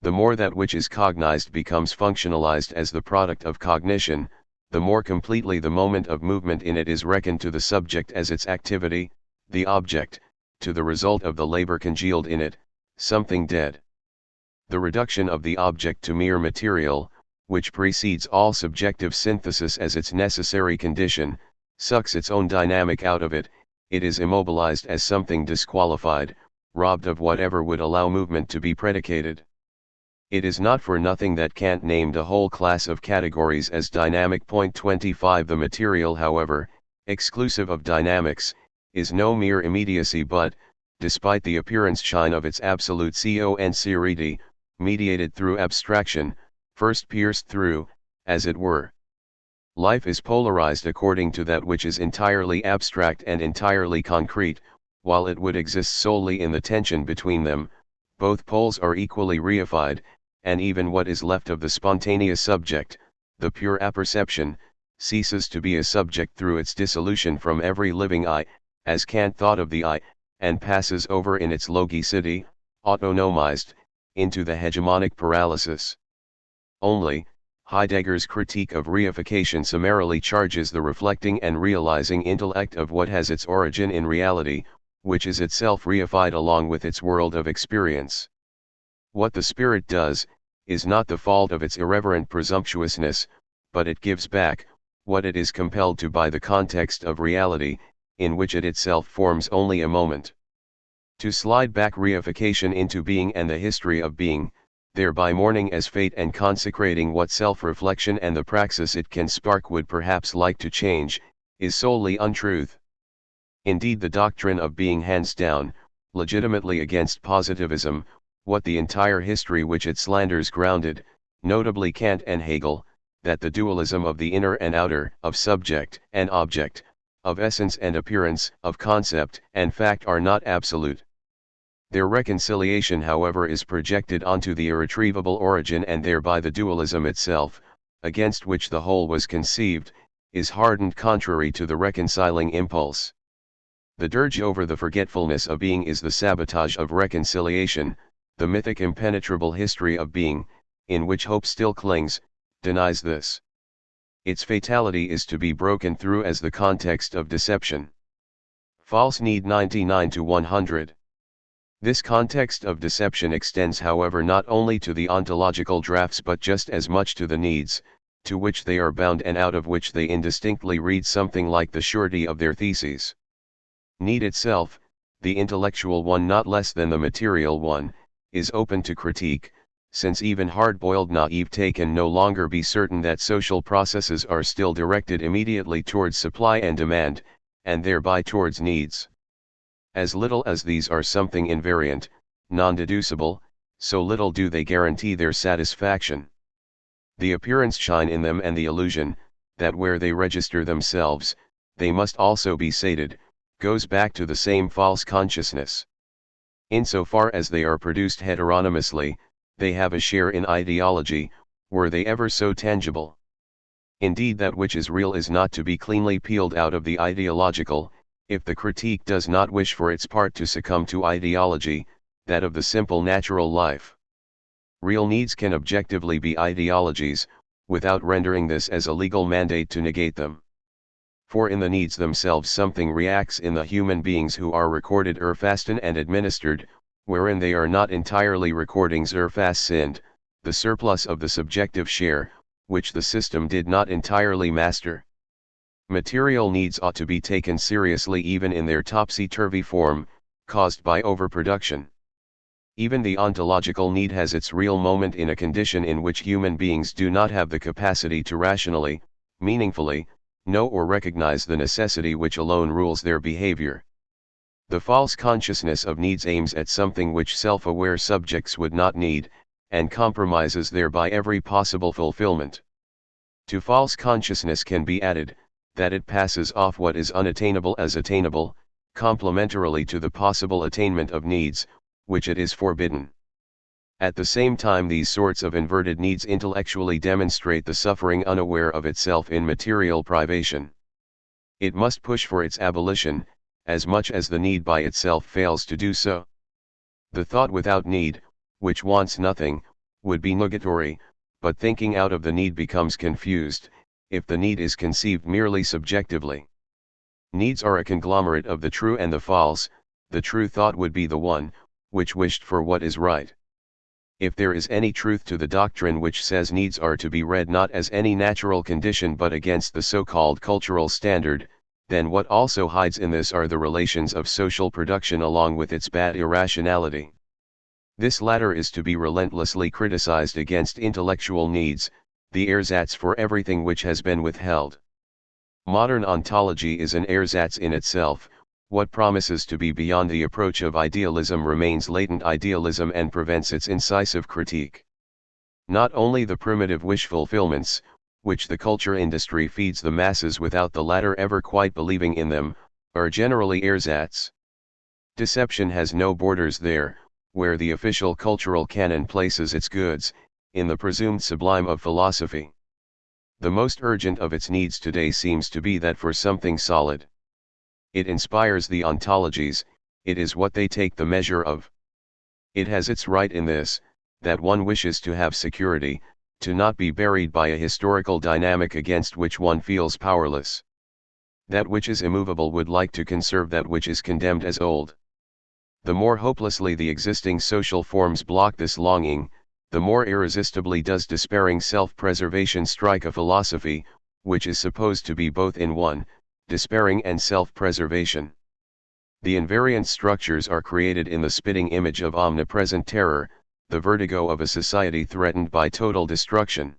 The more that which is cognized becomes functionalized as the product of cognition, the more completely the moment of movement in it is reckoned to the subject as its activity, the object, to the result of the labor congealed in it, something dead. The reduction of the object to mere material, which precedes all subjective synthesis as its necessary condition, sucks its own dynamic out of it. It is immobilized as something disqualified, robbed of whatever would allow movement to be predicated. It is not for nothing that Kant named a whole class of categories as dynamic. 25 The material, however, exclusive of dynamics, is no mere immediacy but, despite the appearance shine of its absolute concerity, mediated through abstraction, first pierced through, as it were. Life is polarized according to that which is entirely abstract and entirely concrete, while it would exist solely in the tension between them. Both poles are equally reified, and even what is left of the spontaneous subject, the pure apperception, ceases to be a subject through its dissolution from every living I, as Kant thought of the I, and passes over in its logicity, autonomized, into the hegemonic paralysis. Only, Heidegger's critique of reification summarily charges the reflecting and realizing intellect of what has its origin in reality, which is itself reified along with its world of experience. What the spirit does, is not the fault of its irreverent presumptuousness, but it gives back, what it is compelled to by the context of reality, in which it itself forms only a moment. To slide back reification into being and the history of being, thereby mourning as fate and consecrating what self-reflection and the praxis it can spark would perhaps like to change, is solely untruth. Indeed, the doctrine of being hands down, legitimately against positivism, what the entire history which it slanders grounded, notably Kant and Hegel, that the dualism of the inner and outer, of subject and object, of essence and appearance, of concept and fact are not absolute. Their reconciliation, however, is projected onto the irretrievable origin, and thereby the dualism itself, against which the whole was conceived, is hardened contrary to the reconciling impulse. The dirge over the forgetfulness of being is the sabotage of reconciliation. The mythic impenetrable history of being, in which hope still clings, denies this. Its fatality is to be broken through as the context of deception. False Need 99-100. This context of deception extends, however, not only to the ontological drafts but just as much to the needs, to which they are bound and out of which they indistinctly read something like the surety of their theses. Need itself, the intellectual one not less than the material one, is open to critique, since even hard-boiled naivete can no longer be certain that social processes are still directed immediately towards supply and demand, and thereby towards needs. As little as these are something invariant, non-deducible, so little do they guarantee their satisfaction. The appearance shine in them and the illusion, that where they register themselves, they must also be sated, goes back to the same false consciousness. Insofar as they are produced heteronomously, they have a share in ideology, were they ever so tangible. Indeed, that which is real is not to be cleanly peeled out of the ideological, if the critique does not wish for its part to succumb to ideology, that of the simple natural life. Real needs can objectively be ideologies, without rendering this as a legal mandate to negate them. For in the needs themselves something reacts in the human beings who are recorded erfasten and administered, wherein they are not entirely recordings erfastsend, the surplus of the subjective share, which the system did not entirely master. Material needs ought to be taken seriously even in their topsy-turvy form, caused by overproduction. Even the ontological need has its real moment in a condition in which human beings do not have the capacity to rationally, meaningfully, know or recognize the necessity which alone rules their behavior. The false consciousness of needs aims at something which self-aware subjects would not need, and compromises thereby every possible fulfillment. To false consciousness can be added, that it passes off what is unattainable as attainable, complementarily to the possible attainment of needs, which it is forbidden. At the same time, these sorts of inverted needs intellectually demonstrate the suffering unaware of itself in material privation. It must push for its abolition, as much as the need by itself fails to do so. The thought without need, which wants nothing, would be nugatory, but thinking out of the need becomes confused, if the need is conceived merely subjectively. Needs are a conglomerate of the true and the false. The true thought would be the one, which wished for what is right. If there is any truth to the doctrine which says needs are to be read not as any natural condition but against the so-called cultural standard, then what also hides in this are the relations of social production along with its bad irrationality. This latter is to be relentlessly criticized against intellectual needs, the ersatz for everything which has been withheld. Modern ontology is an ersatz in itself. What promises to be beyond the approach of idealism remains latent idealism and prevents its incisive critique. Not only the primitive wish fulfillments, which the culture industry feeds the masses without the latter ever quite believing in them, are generally ersatz. Deception has no borders there, where the official cultural canon places its goods, in the presumed sublime of philosophy. The most urgent of its needs today seems to be that for something solid. It inspires the ontologies, it is what they take the measure of. It has its right in this, that one wishes to have security, to not be buried by a historical dynamic against which one feels powerless. That which is immovable would like to conserve that which is condemned as old. The more hopelessly the existing social forms block this longing, the more irresistibly does despairing self-preservation strike a philosophy, which is supposed to be both in one, despairing and self-preservation. The invariant structures are created in the spitting image of omnipresent terror, the vertigo of a society threatened by total destruction.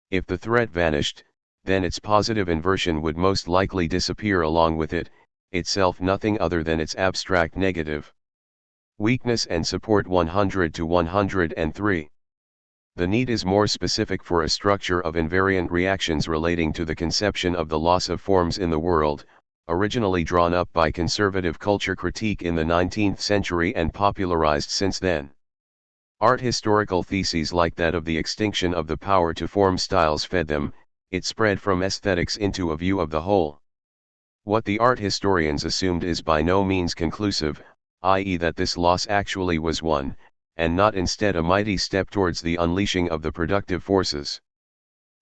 If the threat vanished, then its positive inversion would most likely disappear along with it, itself nothing other than its abstract negative. Weakness and support 100 to 103. The need is more specific for a structure of invariant reactions relating to the conception of the loss of forms in the world, originally drawn up by conservative culture critique in the 19th century and popularized since then. Art historical theses like that of the extinction of the power to form styles fed them, it spread from aesthetics into a view of the whole. What the art historians assumed is by no means conclusive, i.e. that this loss actually was won, and not instead a mighty step towards the unleashing of the productive forces.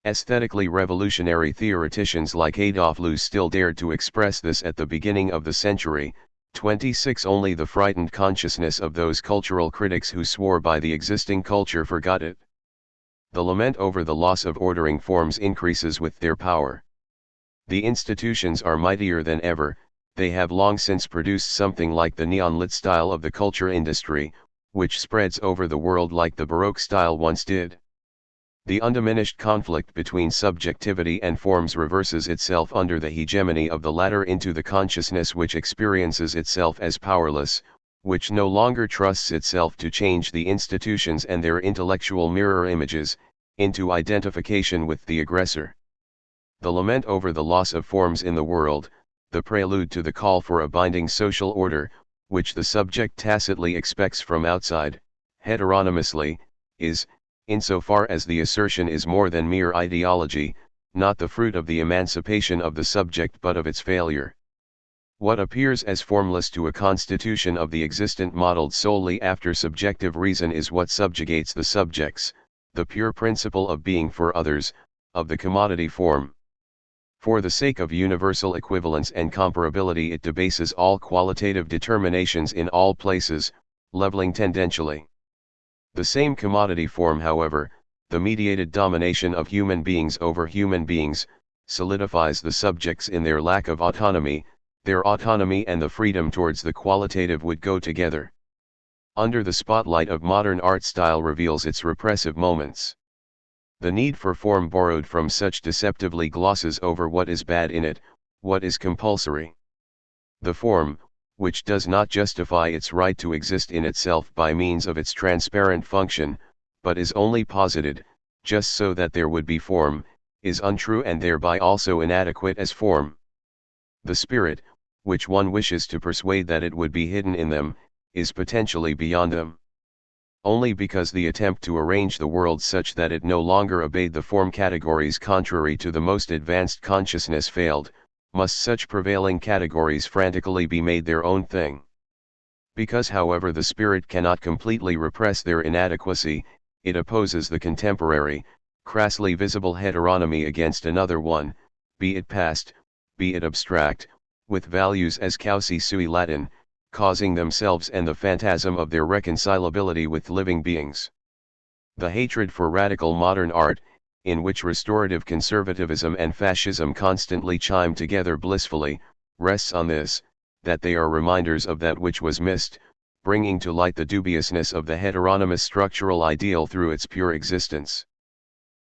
Aesthetically revolutionary theoreticians like Adolf Loos still dared to express this at the beginning of the century, 26. Only the frightened consciousness of those cultural critics who swore by the existing culture forgot it. The lament over the loss of ordering forms increases with their power. The institutions are mightier than ever, they have long since produced something like the neon-lit style of the culture industry, which spreads over the world like the Baroque style once did. The undiminished conflict between subjectivity and forms reverses itself under the hegemony of the latter into the consciousness which experiences itself as powerless, which no longer trusts itself to change the institutions and their intellectual mirror images, into identification with the aggressor. The lament over the loss of forms in the world, the prelude to the call for a binding social order, which the subject tacitly expects from outside, heteronomously, is, insofar as the assertion is more than mere ideology, not the fruit of the emancipation of the subject but of its failure. What appears as formless to a constitution of the existent modeled solely after subjective reason is what subjugates the subjects, the pure principle of being for others, of the commodity form. For the sake of universal equivalence and comparability it debases all qualitative determinations in all places, leveling tendentially. The same commodity form, however, the mediated domination of human beings over human beings, solidifies the subjects in their lack of autonomy. Their autonomy and the freedom towards the qualitative would go together. Under the spotlight of modern art style reveals its repressive moments. The need for form borrowed from such deceptively glosses over what is bad in it, what is compulsory. The form, which does not justify its right to exist in itself by means of its transparent function, but is only posited, just so that there would be form, is untrue and thereby also inadequate as form. The spirit, which one wishes to persuade that it would be hidden in them, is potentially beyond them. only because the attempt to arrange the world such that it no longer obeyed the form categories contrary to the most advanced consciousness failed, must such prevailing categories frantically be made their own thing. Because however the spirit cannot completely repress their inadequacy, it opposes the contemporary, crassly visible heteronomy against another one, be it past, be it abstract, with values as causi sui Latin, causing themselves and the phantasm of their reconcilability with living beings. The hatred for radical modern art, in which restorative conservatism and fascism constantly chime together blissfully, rests on this, that they are reminders of that which was missed, bringing to light the dubiousness of the heteronymous structural ideal through its pure existence.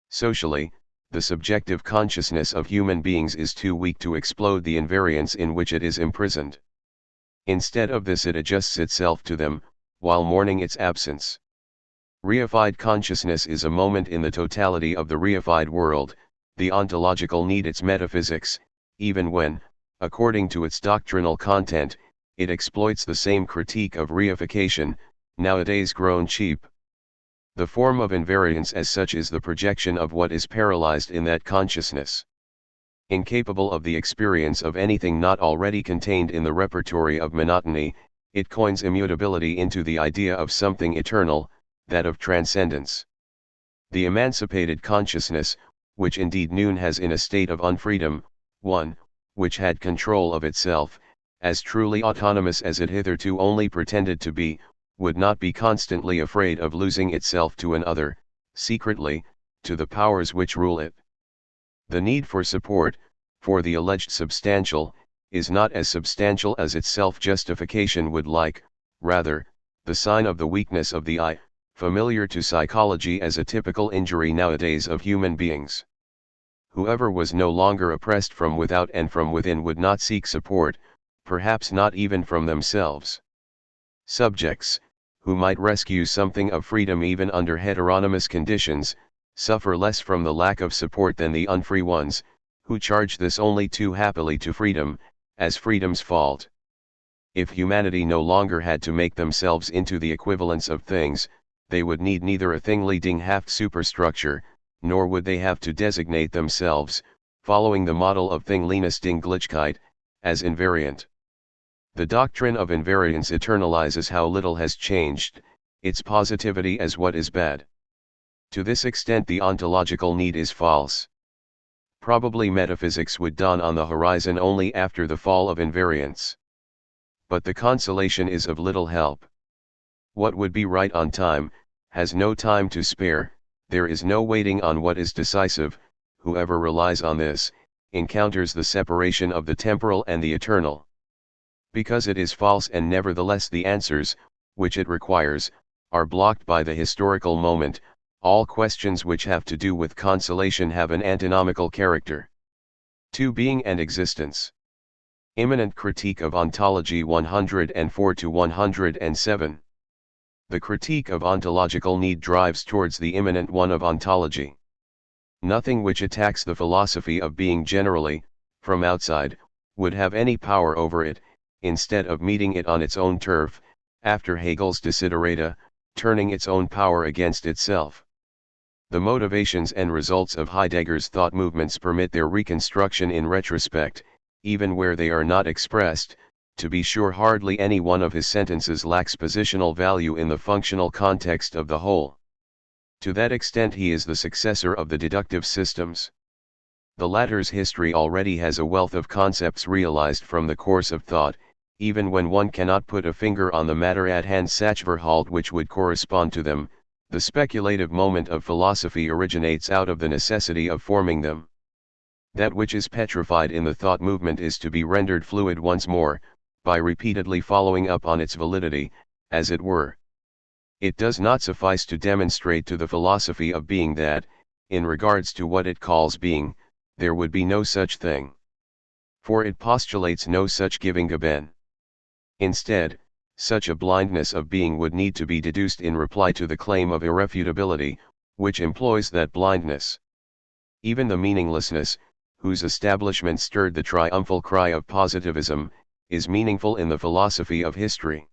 Socially, the subjective consciousness of human beings is too weak to explode the invariance in which it is imprisoned. Instead of this it adjusts itself to them, while mourning its absence. Reified consciousness is a moment in the totality of the reified world, the ontological need its metaphysics, even when, according to its doctrinal content, it exploits the same critique of reification, nowadays grown cheap. The form of invariance as such is the projection of what is paralyzed in that consciousness. Incapable of the experience of anything not already contained in the repertory of monotony, it coins immutability into the idea of something eternal, that of transcendence. The emancipated consciousness, which indeed noon has in a state of unfreedom, one, which had control of itself, as truly autonomous as it hitherto only pretended to be, would not be constantly afraid of losing itself to another, secretly, to the powers which rule it. The need for support, for the alleged substantial, is not as substantial as its self-justification would like, rather, the sign of the weakness of the I, familiar to psychology as a typical injury nowadays of human beings. Whoever was no longer oppressed from without and from within would not seek support, perhaps not even from themselves. Subjects, who might rescue something of freedom even under heteronymous conditions, suffer less from the lack of support than the unfree ones, who charge this only too happily to freedom, as freedom's fault. If humanity no longer had to make themselves into the equivalents of things, they would need neither a thing-leading half-superstructure, nor would they have to designate themselves, following the model of Thinglehnigkeit, as invariant. The doctrine of invariance eternalizes how little has changed, its positivity as what is bad. To this extent the ontological need is false. Probably metaphysics would dawn on the horizon only after the fall of invariance. But the consolation is of little help. What would be right on time, has no time to spare, there is no waiting on what is decisive, whoever relies on this, encounters the separation of the temporal and the eternal. Because it is false and nevertheless the answers, which it requires, are blocked by the historical moment, all questions which have to do with consolation have an antinomical character. 2. Being and existence. Immanent critique of ontology 104-107. The critique of ontological need drives towards the immanent one of ontology. Nothing which attacks the philosophy of being generally, from outside, would have any power over it, instead of meeting it on its own turf, after Hegel's desiderata, turning its own power against itself. The motivations and results of Heidegger's thought movements permit their reconstruction in retrospect, even where they are not expressed. To be sure, hardly any one of his sentences lacks positional value in the functional context of the whole. To that extent he is the successor of the deductive systems. The latter's history already has a wealth of concepts realized from the course of thought, even when one cannot put a finger on the matter at hand Sachverhalt which would correspond to them. The speculative moment of philosophy originates out of the necessity of forming them. That which is petrified in the thought movement is to be rendered fluid once more, by repeatedly following up on its validity, as it were. It does not suffice to demonstrate to the philosophy of being that, in regards to what it calls being, there would be no such thing. For it postulates no such Gegengeben. Instead, such a blindness of being would need to be deduced in reply to the claim of irrefutability, which employs that blindness. Even the meaninglessness, whose establishment stirred the triumphal cry of positivism, is meaningful in the philosophy of history.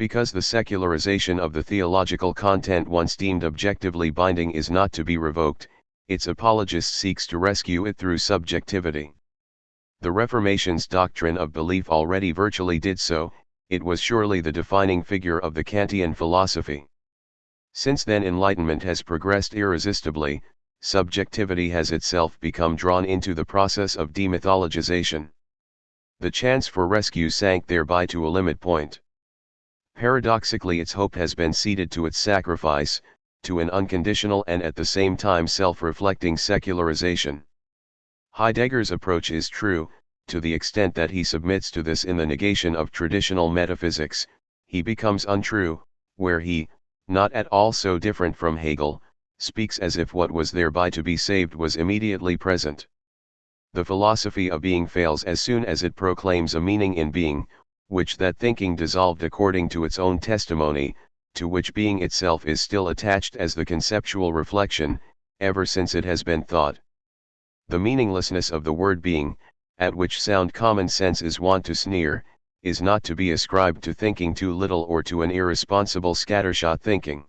Because the secularization of the theological content once deemed objectively binding is not to be revoked, its apologist seeks to rescue it through subjectivity. The Reformation's doctrine of belief already virtually did so. It was surely the defining figure of the Kantian philosophy. Since then Enlightenment has progressed irresistibly, subjectivity has itself become drawn into the process of demythologization. The chance for rescue sank thereby to a limit point. Paradoxically, its hope has been ceded to its sacrifice, to an unconditional and at the same time self-reflecting secularization. Heidegger's approach is true, to the extent that he submits to this in the negation of traditional metaphysics. He becomes untrue, where he, not at all so different from Hegel, speaks as if what was thereby to be saved was immediately present. The philosophy of being fails as soon as it proclaims a meaning in being, which that thinking dissolved according to its own testimony, to which being itself is still attached as the conceptual reflection, ever since it has been thought. The meaninglessness of the word being, at which sound common sense is wont to sneer, is not to be ascribed to thinking too little or to an irresponsible scattershot thinking.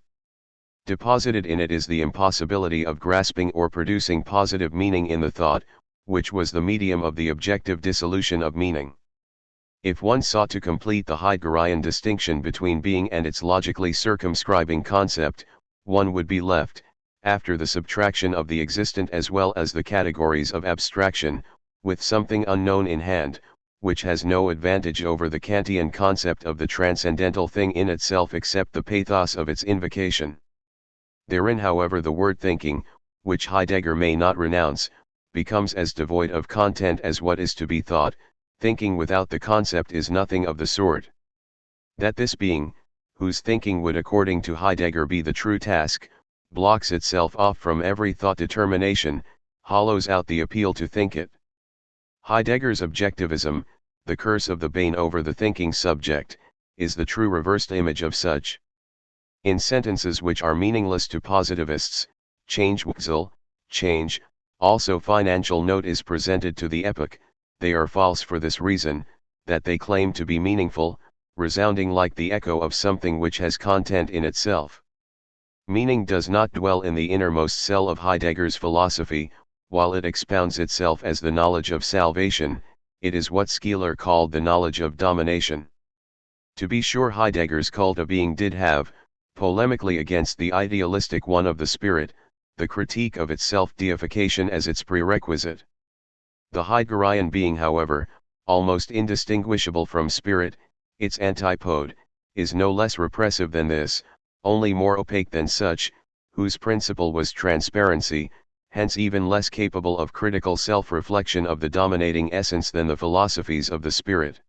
Deposited in it is the impossibility of grasping or producing positive meaning in the thought, which was the medium of the objective dissolution of meaning. If one sought to complete the Heideggerian distinction between being and its logically circumscribing concept, one would be left, after the subtraction of the existent as well as the categories of abstraction, with something unknown in hand, which has no advantage over the Kantian concept of the transcendental thing in itself except the pathos of its invocation. Therein, however, the word thinking, which Heidegger may not renounce, becomes as devoid of content as what is to be thought. Thinking without the concept is nothing of the sort. That this being, whose thinking would according to Heidegger be the true task, blocks itself off from every thought determination, hollows out the appeal to think it. Heidegger's objectivism, the curse of the bane over the thinking subject, is the true reversed image of such. In sentences which are meaningless to positivists, change, also financial note is presented to the epoch. They are false for this reason, that they claim to be meaningful, resounding like the echo of something which has content in itself. Meaning does not dwell in the innermost cell of Heidegger's philosophy. While it expounds itself as the knowledge of salvation, it is what Schiller called the knowledge of domination. To be sure, Heidegger's cult of being did have, polemically against the idealistic one of the spirit, the critique of its self-deification as its prerequisite. The Heideggerian being, however, almost indistinguishable from spirit, its antipode, is no less repressive than this, only more opaque than such, whose principle was transparency, hence even less capable of critical self-reflection of the dominating essence than the philosophies of the spirit.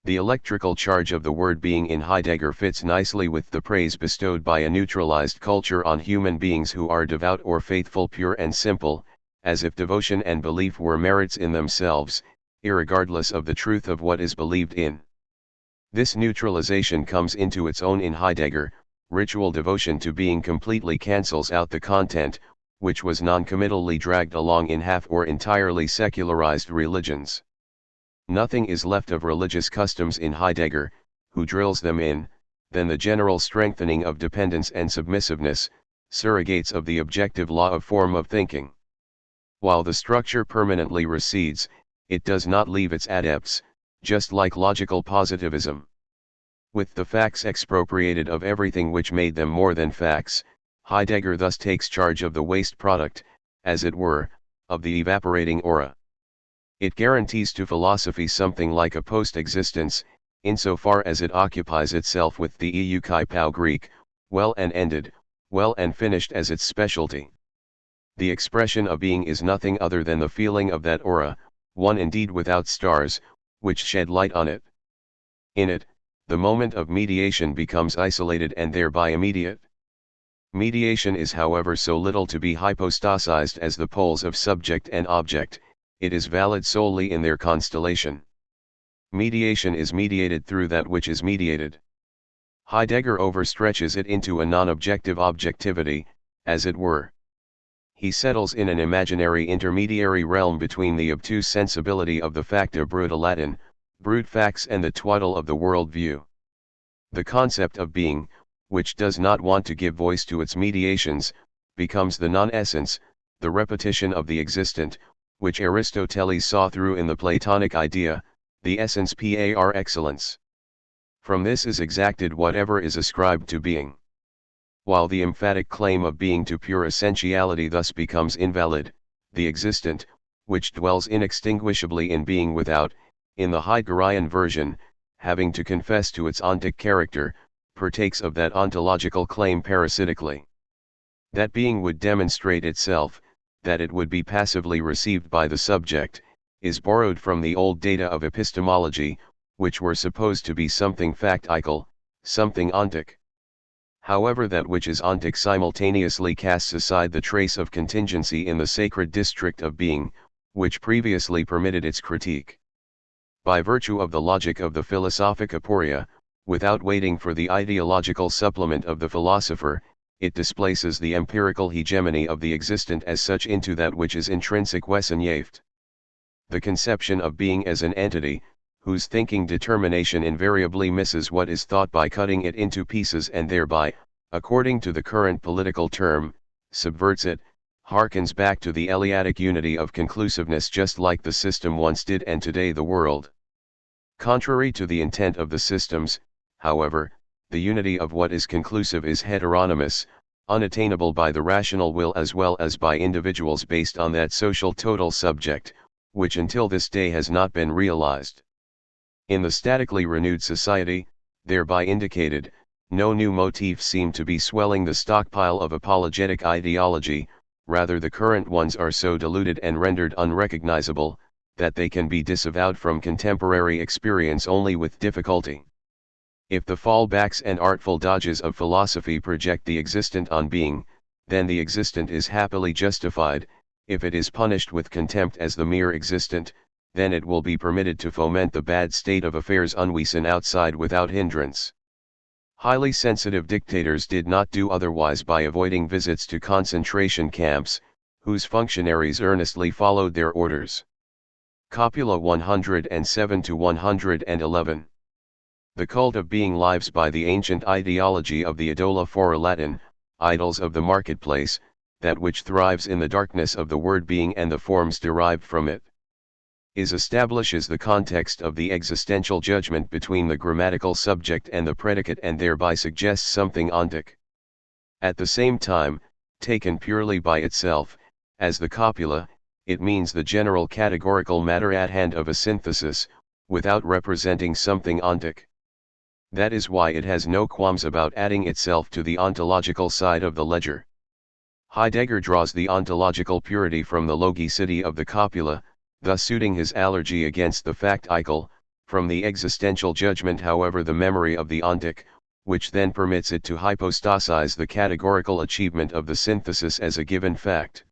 The electrical charge of the word being in Heidegger fits nicely with the praise bestowed by a neutralized culture on human beings who are devout or faithful, pure and simple, as if devotion and belief were merits in themselves, irregardless of the truth of what is believed in. This neutralization comes into its own in Heidegger. Ritual devotion to being completely cancels out the content, which was non-committally dragged along in half or entirely secularized religions. Nothing is left of religious customs in Heidegger, who drills them in, than the general strengthening of dependence and submissiveness, surrogates of the objective law of form of thinking. While the structure permanently recedes, it does not leave its adepts, just like logical positivism. With the facts expropriated of everything which made them more than facts, Heidegger thus takes charge of the waste product, as it were, of the evaporating aura. It guarantees to philosophy something like a post-existence, insofar as it occupies itself with the eukaipau Greek, well and ended, well and finished as its specialty. The expression of being is nothing other than the feeling of that aura, one indeed without stars, which shed light on it. In it, the moment of mediation becomes isolated and thereby immediate. Mediation is, however, so little to be hypostasized as the poles of subject and object. It is valid solely in their constellation. Mediation is mediated through that which is mediated. Heidegger overstretches it into a non-objective objectivity, as it were. He settles in an imaginary intermediary realm between the obtuse sensibility of the facta bruta Latin, brute facts, and the twaddle of the world view. The concept of being, which does not want to give voice to its mediations, becomes the non-essence, the repetition of the existent, which Aristoteles saw through in the Platonic idea, the essence par excellence. From this is exacted whatever is ascribed to being. While the emphatic claim of being to pure essentiality thus becomes invalid, the existent, which dwells inextinguishably in being without, in the Heideggerian version, having to confess to its ontic character, partakes of that ontological claim parasitically. That being would demonstrate itself, that it would be passively received by the subject, is borrowed from the old data of epistemology, which were supposed to be something factical, something ontic. However, that which is ontic simultaneously casts aside the trace of contingency in the sacred district of being, which previously permitted its critique. By virtue of the logic of the philosophic aporia, without waiting for the ideological supplement of the philosopher, it displaces the empirical hegemony of the existent as such into that which is intrinsic Wessenhaft. The conception of being as an entity, whose thinking determination invariably misses what is thought by cutting it into pieces and thereby, according to the current political term, subverts it, harkens back to the Eleatic unity of conclusiveness just like the system once did and today the world. Contrary to the intent of the systems, however, the unity of what is conclusive is heteronymous, unattainable by the rational will as well as by individuals based on that social total subject, which until this day has not been realized. In the statically renewed society, thereby indicated, no new motifs seem to be swelling the stockpile of apologetic ideology, rather the current ones are so diluted and rendered unrecognizable, that they can be disavowed from contemporary experience only with difficulty. If the fallbacks and artful dodges of philosophy project the existent on being, then the existent is happily justified; if it is punished with contempt as the mere existent, then it will be permitted to foment the bad state of affairs unwesen outside without hindrance. Highly sensitive dictators did not do otherwise by avoiding visits to concentration camps, whose functionaries earnestly followed their orders. Copula 107-111. The cult of being lives by the ancient ideology of the idola fora Latin, idols of the marketplace, that which thrives in the darkness of the word being and the forms derived from it, establishes the context of the existential judgment between the grammatical subject and the predicate and thereby suggests something ontic. At the same time, taken purely by itself, as the copula, it means the general categorical matter at hand of a synthesis, without representing something ontic. That is why it has no qualms about adding itself to the ontological side of the ledger. Heidegger draws the ontological purity from the logicity of the copula, thus suiting his allergy against the factical, from the existential judgment however the memory of the ontic, which then permits it to hypostasize the categorical achievement of the synthesis as a given fact.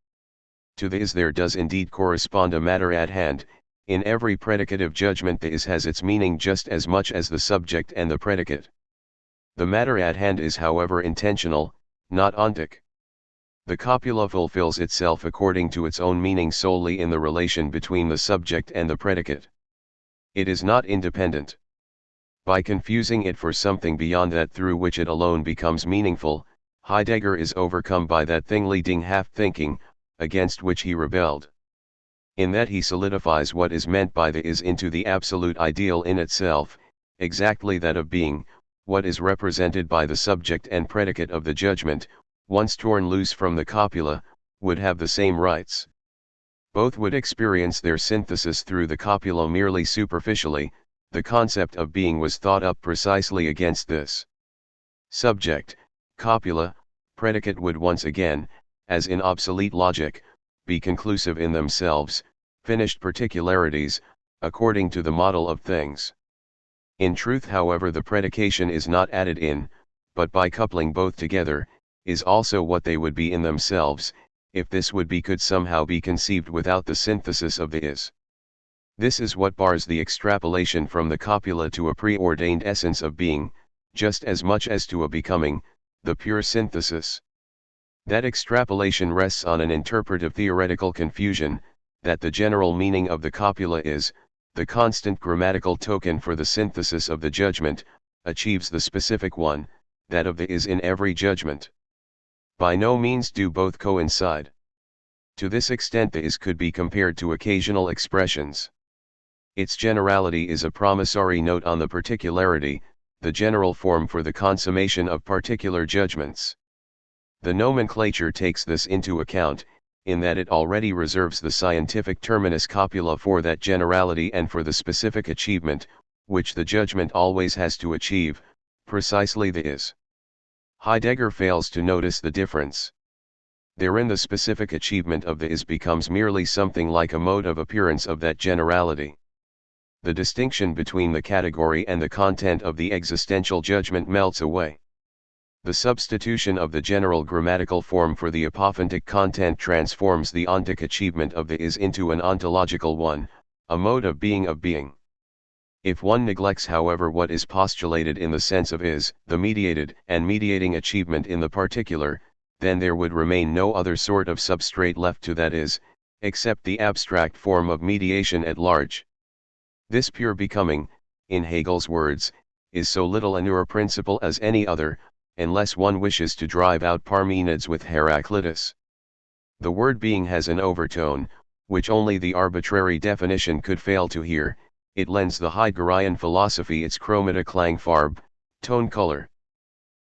To the is there does indeed correspond a matter at hand. In every predicative judgment the is has its meaning just as much as the subject and the predicate. The matter at hand is however intentional, not ontic. The copula fulfills itself according to its own meaning solely in the relation between the subject and the predicate. It is not independent. By confusing it for something beyond that through which it alone becomes meaningful, Heidegger is overcome by that thing-leading half-thinking, against which he rebelled. In that he solidifies what is meant by the is into the absolute ideal in itself, exactly that of being, what is represented by the subject and predicate of the judgment, once torn loose from the copula, would have the same rights. Both would experience their synthesis through the copula merely superficially. The concept of being was thought up precisely against this. Subject, copula, predicate would once again, as in obsolete logic, be conclusive in themselves, finished particularities, according to the model of things. In truth however the predication is not added in, but by coupling both together, is also what they would be in themselves, if this would be could somehow be conceived without the synthesis of the is. This is what bars the extrapolation from the copula to a preordained essence of being, just as much as to a becoming, the pure synthesis. That extrapolation rests on an interpretive theoretical confusion, that the general meaning of the copula is, the constant grammatical token for the synthesis of the judgment, achieves the specific one, that of the is in every judgment. By no means do both coincide. To this extent the is could be compared to occasional expressions. Its generality is a promissory note on the particularity, the general form for the consummation of particular judgments. The nomenclature takes this into account, in that it already reserves the scientific terminus copula for that generality and for the specific achievement, which the judgment always has to achieve, precisely the is. Heidegger fails to notice the difference. Therein the specific achievement of the is becomes merely something like a mode of appearance of that generality. The distinction between the category and the content of the existential judgment melts away. The substitution of the general grammatical form for the apophantic content transforms the ontic achievement of the is into an ontological one, a mode of being of being. If one neglects however what is postulated in the sense of is, the mediated and mediating achievement in the particular, then there would remain no other sort of substrate left to that is, except the abstract form of mediation at large. This pure becoming, in Hegel's words, is so little a newer principle as any other, unless one wishes to drive out Parmenides with Heraclitus. The word being has an overtone, which only the arbitrary definition could fail to hear. It lends the Heideggerian philosophy its chromata Klangfarbe, tone color.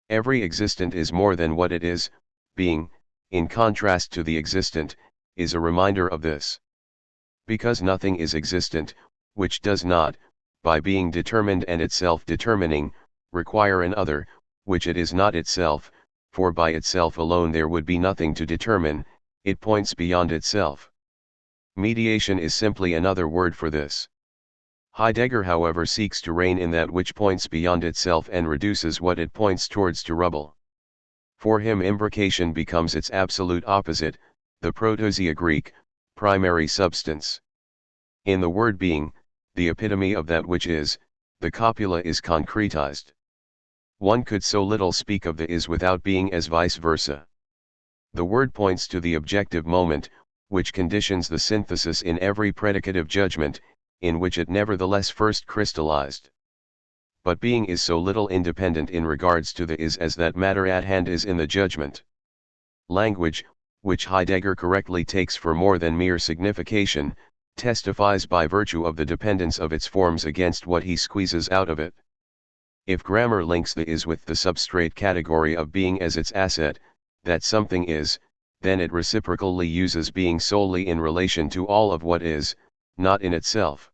Every existent is more than what it is, being, in contrast to the existent, is a reminder of this. Because nothing is existent, which does not, by being determined and itself determining, require an other, which it is not itself, for by itself alone there would be nothing to determine, it points beyond itself. Mediation is simply another word for this. Heidegger however seeks to reign in that which points beyond itself and reduces what it points towards to rubble. For him imbrication becomes its absolute opposite, the protosia Greek, primary substance. In the word being, the epitome of that which is, the copula is concretized. One could so little speak of the is without being as vice versa. The word points to the objective moment, which conditions the synthesis in every predicative judgment, in which it nevertheless first crystallized. But being is so little independent in regards to the is as that matter at hand is in the judgment. Language, which Heidegger correctly takes for more than mere signification, testifies by virtue of the dependence of its forms against what he squeezes out of it. If grammar links the is with the substrate category of being as its asset, that something is, then it reciprocally uses being solely in relation to all of what is, not in itself.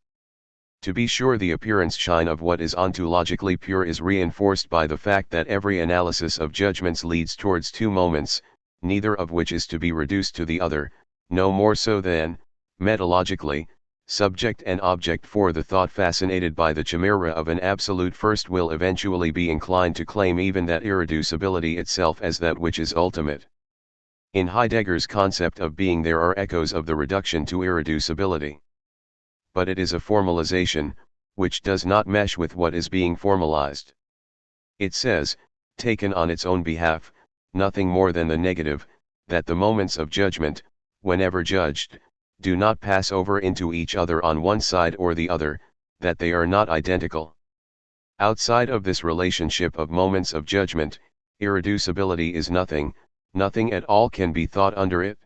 To be sure, the appearance shine of what is ontologically pure is reinforced by the fact that every analysis of judgments leads towards two moments, neither of which is to be reduced to the other, no more so than, metallogically, subject and object, for the thought fascinated by the chimera of an absolute first will eventually be inclined to claim even that irreducibility itself as that which is ultimate. In Heidegger's concept of being there are echoes of the reduction to irreducibility. But it is a formalization, which does not mesh with what is being formalized. It says, taken on its own behalf, nothing more than the negative, that the moments of judgment, whenever judged, do not pass over into each other on one side or the other, that they are not identical. Outside of this relationship of moments of judgment, irreducibility is nothing, nothing at all can be thought under it.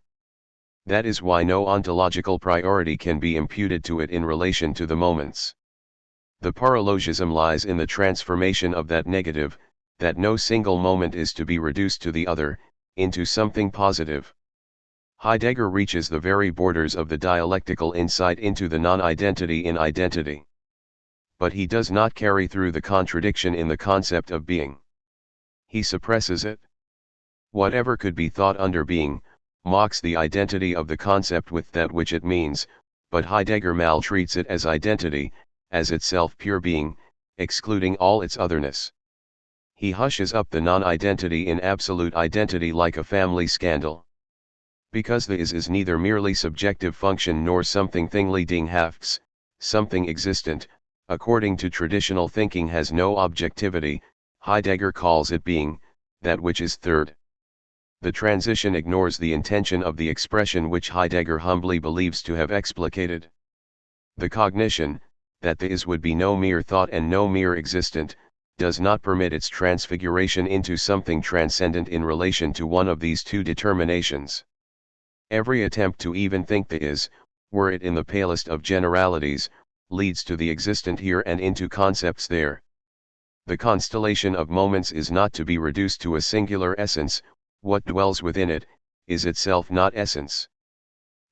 That is why no ontological priority can be imputed to it in relation to the moments. The paralogism lies in the transformation of that negative, that no single moment is to be reduced to the other, into something positive. Heidegger reaches the very borders of the dialectical insight into the non-identity in identity. But he does not carry through the contradiction in the concept of being. He suppresses it. Whatever could be thought under being, mocks the identity of the concept with that which it means, but Heidegger maltreats it as identity, as itself pure being, excluding all its otherness. He hushes up the non-identity in absolute identity like a family scandal. Because the is neither merely subjective function nor something thingly dinghafts, something existent, according to traditional thinking has no objectivity, Heidegger calls it being, that which is third. The transition ignores the intention of the expression which Heidegger humbly believes to have explicated. The cognition, that the is would be no mere thought and no mere existent, does not permit its transfiguration into something transcendent in relation to one of these two determinations. Every attempt to even think the is, were it in the palest of generalities, leads to the existent here and into concepts there. The constellation of moments is not to be reduced to a singular essence. What dwells within it, is itself not essence.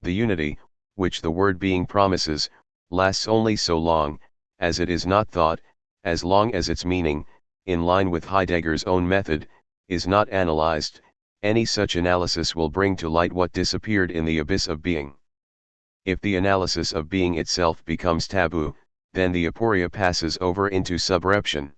The unity, which the word being promises, lasts only so long, as it is not thought, as long as its meaning, in line with Heidegger's own method, is not analyzed. Any such analysis will bring to light what disappeared in the abyss of being. If the analysis of being itself becomes taboo, then the aporia passes over into subreption.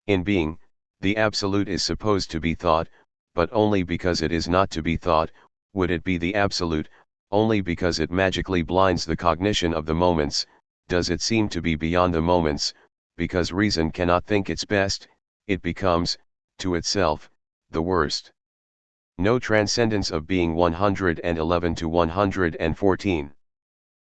In being, the absolute is supposed to be thought, but only because it is not to be thought. Would it be the absolute, only because it magically blinds the cognition of the moments? Does it seem to be beyond the moments, because reason cannot think its best? It becomes, to itself, the worst. No transcendence of being. 111 to 114.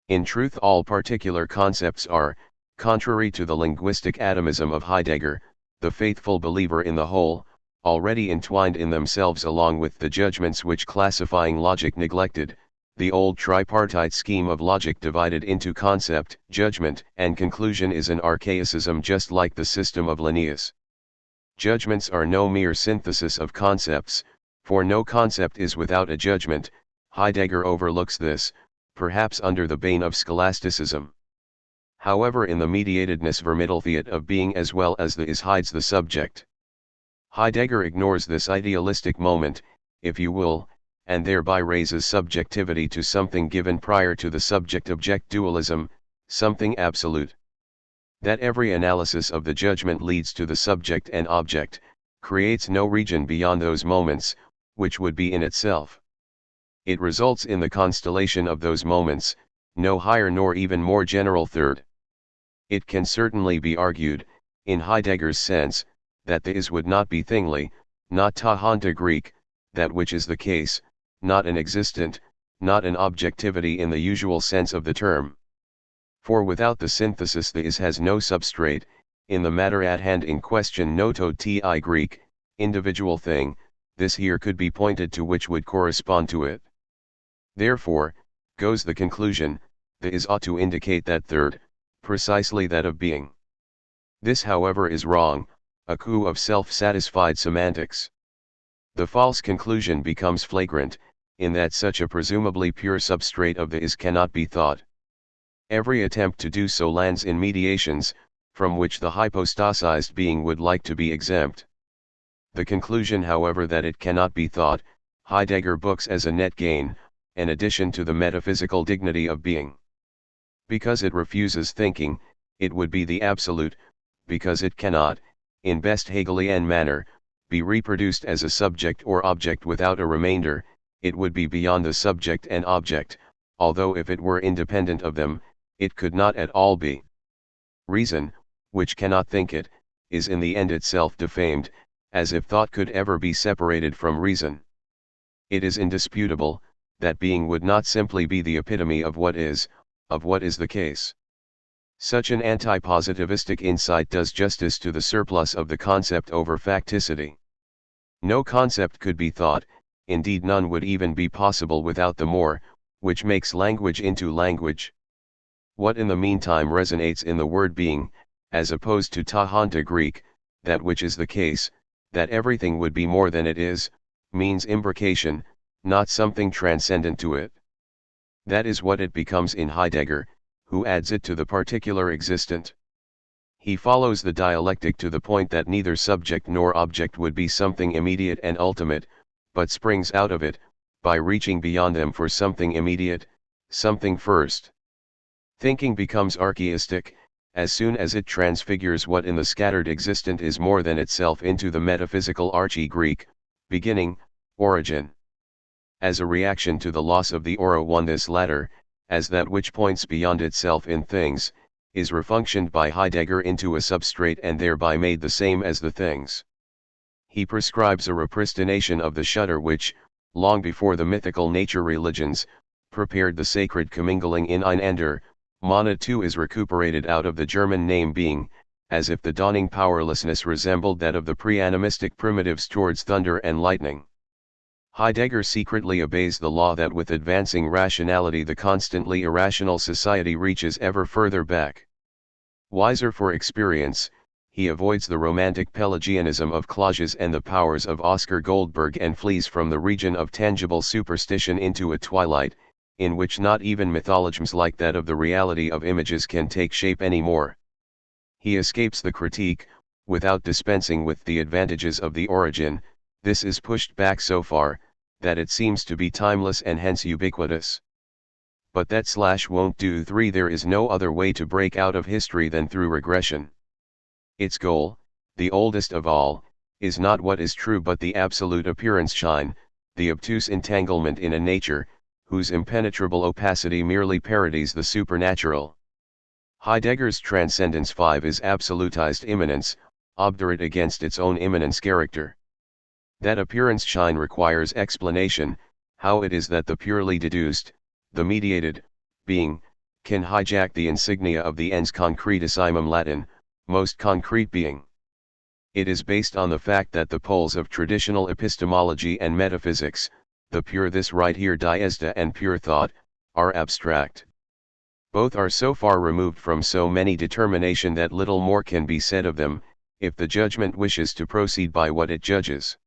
In truth, all particular concepts are, contrary to the linguistic atomism of Heidegger, the faithful believer in the whole, already entwined in themselves along with the judgments which classifying logic neglected. The old tripartite scheme of logic divided into concept, judgment, and conclusion is an archaicism just like the system of Linnaeus. Judgments are no mere synthesis of concepts, for no concept is without a judgment. Heidegger overlooks this, perhaps under the bane of scholasticism. However, in the mediatedness vermittelfiat of being as well as the is hides the subject. Heidegger ignores this idealistic moment, if you will, and thereby raises subjectivity to something given prior to the subject-object dualism, something absolute. That every analysis of the judgment leads to the subject and object, creates no region beyond those moments, which would be in itself. It results in the constellation of those moments, no higher nor even more general third. It can certainly be argued, in Heidegger's sense, that the is would not be thingly, not ta hanta Greek, that which is the case, not an existent, not an objectivity in the usual sense of the term. For without the synthesis the is has no substrate, in the matter at hand in question no to ti Greek, individual thing, this here could be pointed to which would correspond to it. Therefore, goes the conclusion, the is ought to indicate that third, precisely that of being. This however is wrong, a coup of self-satisfied semantics. The false conclusion becomes flagrant, in that such a presumably pure substrate of the is cannot be thought. Every attempt to do so lands in mediations, from which the hypostasized being would like to be exempt. The conclusion however that it cannot be thought, Heidegger books as a net gain, an addition to the metaphysical dignity of being. Because it refuses thinking, it would be the absolute, because it cannot, in best Hegelian manner, be reproduced as a subject or object without a remainder, it would be beyond the subject and object, although if it were independent of them, it could not at all be. Reason, which cannot think it, is in the end itself defamed, as if thought could ever be separated from reason. It is indisputable, that being would not simply be the epitome of what is the case. Such an anti-positivistic insight does justice to the surplus of the concept over facticity. No concept could be thought, indeed none would even be possible without the more, which makes language into language. What in the meantime resonates in the word being, as opposed to ta hanta Greek, that which is the case, that everything would be more than it is, means imbrication, not something transcendent to it. That is what it becomes in Heidegger, who adds it to the particular existent. He follows the dialectic to the point that neither subject nor object would be something immediate and ultimate, but springs out of it, by reaching beyond them for something immediate, something first. Thinking becomes archaistic, as soon as it transfigures what in the scattered existent is more than itself into the metaphysical archie-Greek, beginning, origin. As a reaction to the loss of the aura one this latter, as that which points beyond itself in things, is refunctioned by Heidegger into a substrate and thereby made the same as the things. He prescribes a repristination of the shudder which, long before the mythical nature religions, prepared the sacred commingling in Einander. Mana too is recuperated out of the German name being, as if the dawning powerlessness resembled that of the pre-animistic primitives towards thunder and lightning. Heidegger secretly obeys the law that with advancing rationality the constantly irrational society reaches ever further back. Wiser for experience, he avoids the romantic Pelagianism of Clausius and the powers of Oscar Goldberg and flees from the region of tangible superstition into a twilight, in which not even mythologisms like that of the reality of images can take shape anymore. He escapes the critique, without dispensing with the advantages of the origin. This is pushed back so far, that it seems to be timeless and hence ubiquitous. But that won't do. 3. There is no other way to break out of history than through regression. Its goal, the oldest of all, is not what is true but the absolute appearance shine, the obtuse entanglement in a nature, whose impenetrable opacity merely parodies the supernatural. Heidegger's Transcendence 5 is absolutized immanence, obdurate against its own immanence character. That appearance shine requires explanation, how it is that the purely deduced, the mediated, being, can hijack the insignia of the ens concretissimum Latin, most concrete being. It is based on the fact that the poles of traditional epistemology and metaphysics, the pure this right here diesta and pure thought, are abstract. Both are so far removed from so many determination that little more can be said of them, if the judgment wishes to proceed by what it judges.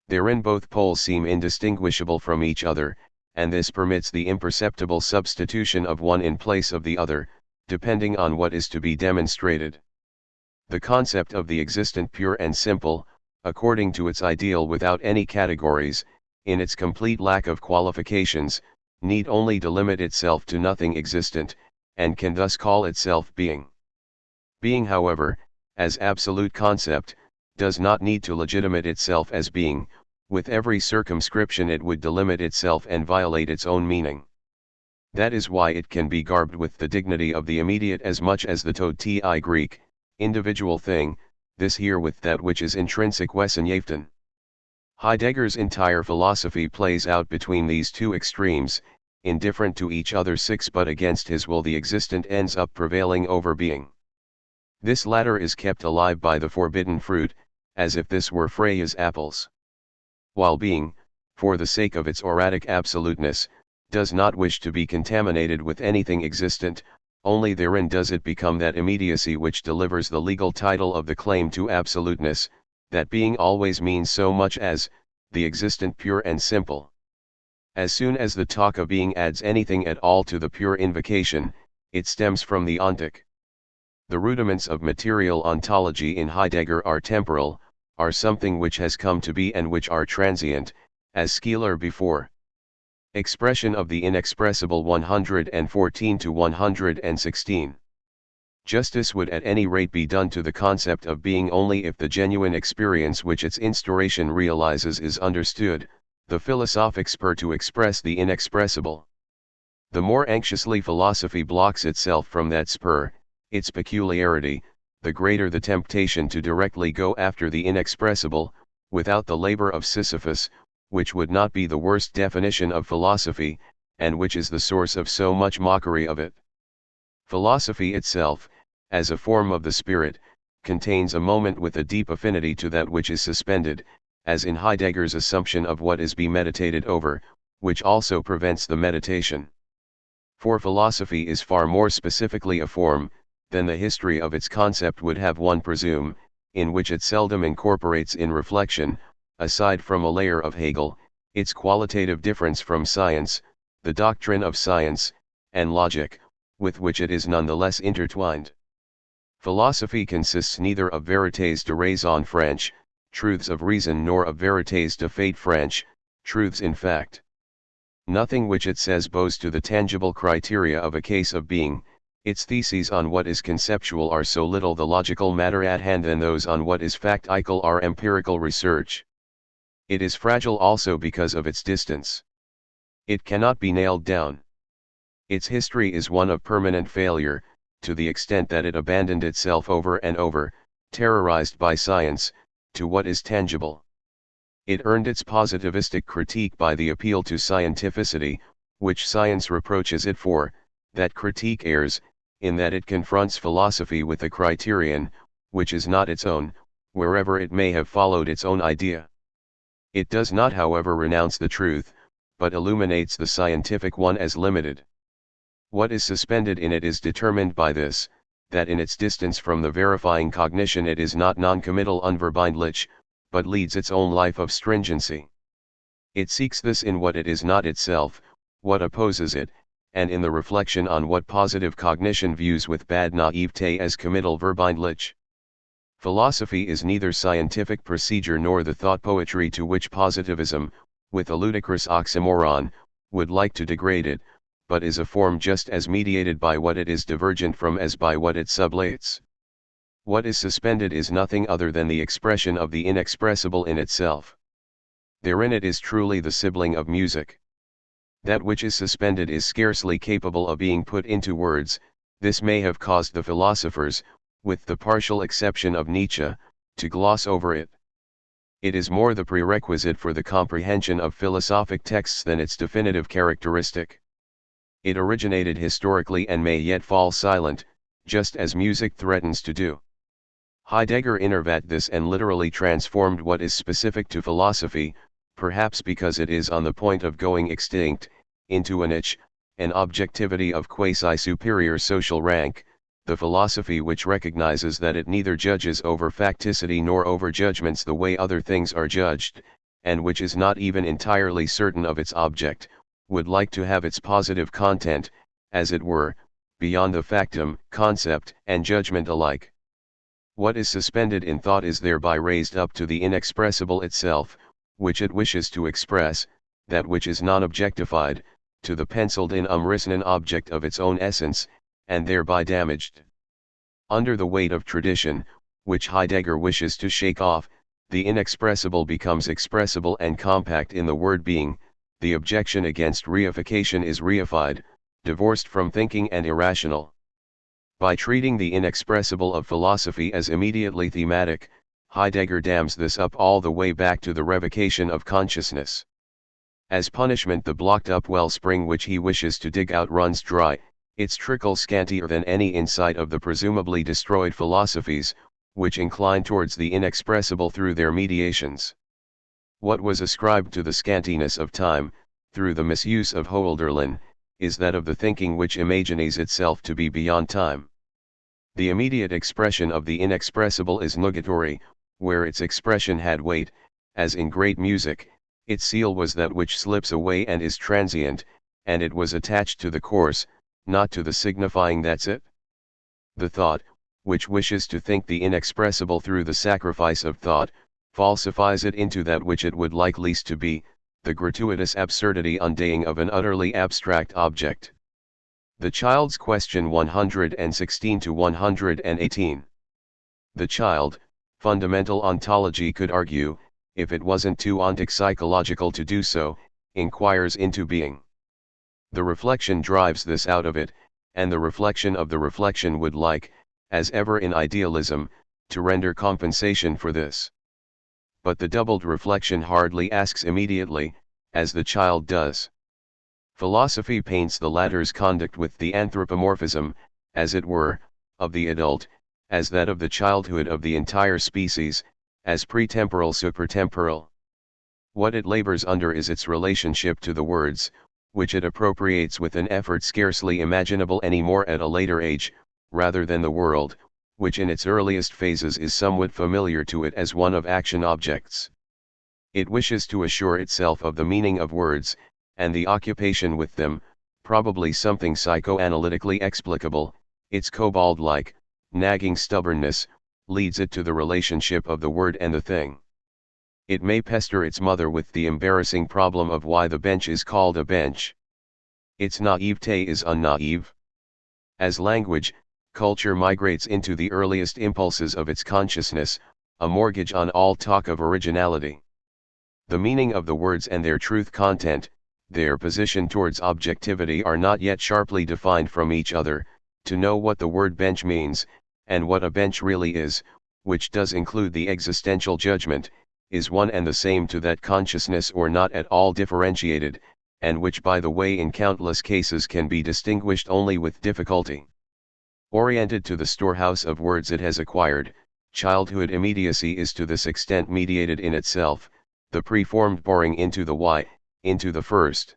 Therein both poles seem indistinguishable from each other, and this permits the imperceptible substitution of one in place of the other, depending on what is to be demonstrated. The concept of the existent pure and simple, according to its ideal without any categories, in its complete lack of qualifications, need only delimit itself to nothing existent, and can thus call itself being. Being, however, as absolute concept, does not need to legitimate itself as being. With every circumscription it would delimit itself and violate its own meaning. That is why it can be garbed with the dignity of the immediate as much as the ti Greek, individual thing, this here with that which is intrinsic Wessenjeften. Heidegger's entire philosophy plays out between these two extremes, indifferent to each other. 6. But against his will the existent ends up prevailing over being. This latter is kept alive by the forbidden fruit, as if this were Freya's apples. While being, for the sake of its auratic absoluteness, does not wish to be contaminated with anything existent, only therein does it become that immediacy which delivers the legal title of the claim to absoluteness, that being always means so much as, the existent pure and simple. As soon as the talk of being adds anything at all to the pure invocation, it stems from the ontic. The rudiments of material ontology in Heidegger are temporal, are something which has come to be and which are transient, as Skeeler before. Expression of the inexpressible 114 to 116. Justice would at any rate be done to the concept of being only if the genuine experience which its instauration realizes is understood, the philosophic spur to express the inexpressible. The more anxiously philosophy blocks itself from that spur, its peculiarity, the greater the temptation to directly go after the inexpressible, without the labor of Sisyphus, which would not be the worst definition of philosophy, and which is the source of so much mockery of it. Philosophy itself, as a form of the spirit, contains a moment with a deep affinity to that which is suspended, as in Heidegger's assumption of what is be meditated over, which also prevents the meditation. For philosophy is far more specifically a form, than the history of its concept would have one presume, in which it seldom incorporates in reflection, aside from a layer of Hegel, its qualitative difference from science, the doctrine of science, and logic, with which it is nonetheless intertwined. Philosophy consists neither of vérités de raison franche, truths of reason, nor of vérités de fait franche, truths in fact. Nothing which it says bows to the tangible criteria of a case of being. Its theses on what is conceptual are so little the logical matter at hand than those on what is factical are empirical research. It is fragile also because of its distance. It cannot be nailed down. Its history is one of permanent failure, to the extent that it abandoned itself over and over, terrorized by science, to what is tangible. It earned its positivistic critique by the appeal to scientificity, which science reproaches it for. That critique errs, in that it confronts philosophy with a criterion, which is not its own, wherever it may have followed its own idea. It does not however renounce the truth, but illuminates the scientific one as limited. What is suspended in it is determined by this, that in its distance from the verifying cognition it is not non-committal unverbindlich, but leads its own life of stringency. It seeks this in what it is not itself, what opposes it, and in the reflection on what positive cognition views with bad naivete as committal verbindlich. Philosophy is neither scientific procedure nor the thought poetry to which positivism, with a ludicrous oxymoron, would like to degrade it, but is a form just as mediated by what it is divergent from as by what it sublates. What is suspended is nothing other than the expression of the inexpressible in itself. Therein it is truly the sibling of music. That which is suspended is scarcely capable of being put into words. This may have caused the philosophers, with the partial exception of Nietzsche, to gloss over it. It is more the prerequisite for the comprehension of philosophic texts than its definitive characteristic. It originated historically and may yet fall silent, just as music threatens to do. Heidegger innervat this and literally transformed what is specific to philosophy, perhaps because it is on the point of going extinct, into a niche, an objectivity of quasi-superior social rank, the philosophy which recognizes that it neither judges over facticity nor over judgments the way other things are judged, and which is not even entirely certain of its object, would like to have its positive content, as it were, beyond the factum, concept, and judgment alike. What is suspended in thought is thereby raised up to the inexpressible itself, which it wishes to express, that which is non-objectified, to the penciled in umrissenen object of its own essence, and thereby damaged. Under the weight of tradition, which Heidegger wishes to shake off, the inexpressible becomes expressible and compact in the word being. The objection against reification is reified, divorced from thinking and irrational. By treating the inexpressible of philosophy as immediately thematic, Heidegger dams this up all the way back to the revocation of consciousness. As punishment, the blocked-up wellspring which he wishes to dig out runs dry, its trickle scantier than any insight of the presumably destroyed philosophies, which incline towards the inexpressible through their mediations. What was ascribed to the scantiness of time, through the misuse of Hölderlin, is that of the thinking which imagines itself to be beyond time. The immediate expression of the inexpressible is nugatory, where its expression had weight, as in great music. Its seal was that which slips away and is transient, and it was attached to the course, not to the signifying that's it. The thought, which wishes to think the inexpressible through the sacrifice of thought, falsifies it into that which it would like least to be, the gratuitous absurdity undying of an utterly abstract object. The Child's Question 116 to 118. The child, fundamental ontology could argue, if it wasn't too ontopsychological to do so, inquires into being. The reflection drives this out of it, and the reflection of the reflection would like, as ever in idealism, to render compensation for this. But the doubled reflection hardly asks immediately, as the child does. Philosophy paints the latter's conduct with the anthropomorphism, as it were, of the adult, as that of the childhood of the entire species, as pretemporal supertemporal. What it labors under is its relationship to the words, which it appropriates with an effort scarcely imaginable any more at a later age, rather than the world, which in its earliest phases is somewhat familiar to it as one of action objects. It wishes to assure itself of the meaning of words, and the occupation with them, probably something psychoanalytically explicable. Its kobold-like, nagging stubbornness, leads it to the relationship of the word and the thing. It may pester its mother with the embarrassing problem of why the bench is called a bench. Its naivete is unnaive. As language, culture migrates into the earliest impulses of its consciousness, a mortgage on all talk of originality. The meaning of the words and their truth content, their position towards objectivity are not yet sharply defined from each other. To know what the word bench means, and what a bench really is, which does include the existential judgment, is one and the same to that consciousness or not at all differentiated, and which by the way in countless cases can be distinguished only with difficulty. Oriented to the storehouse of words it has acquired, childhood immediacy is to this extent mediated in itself, the preformed boring into the y, into the first.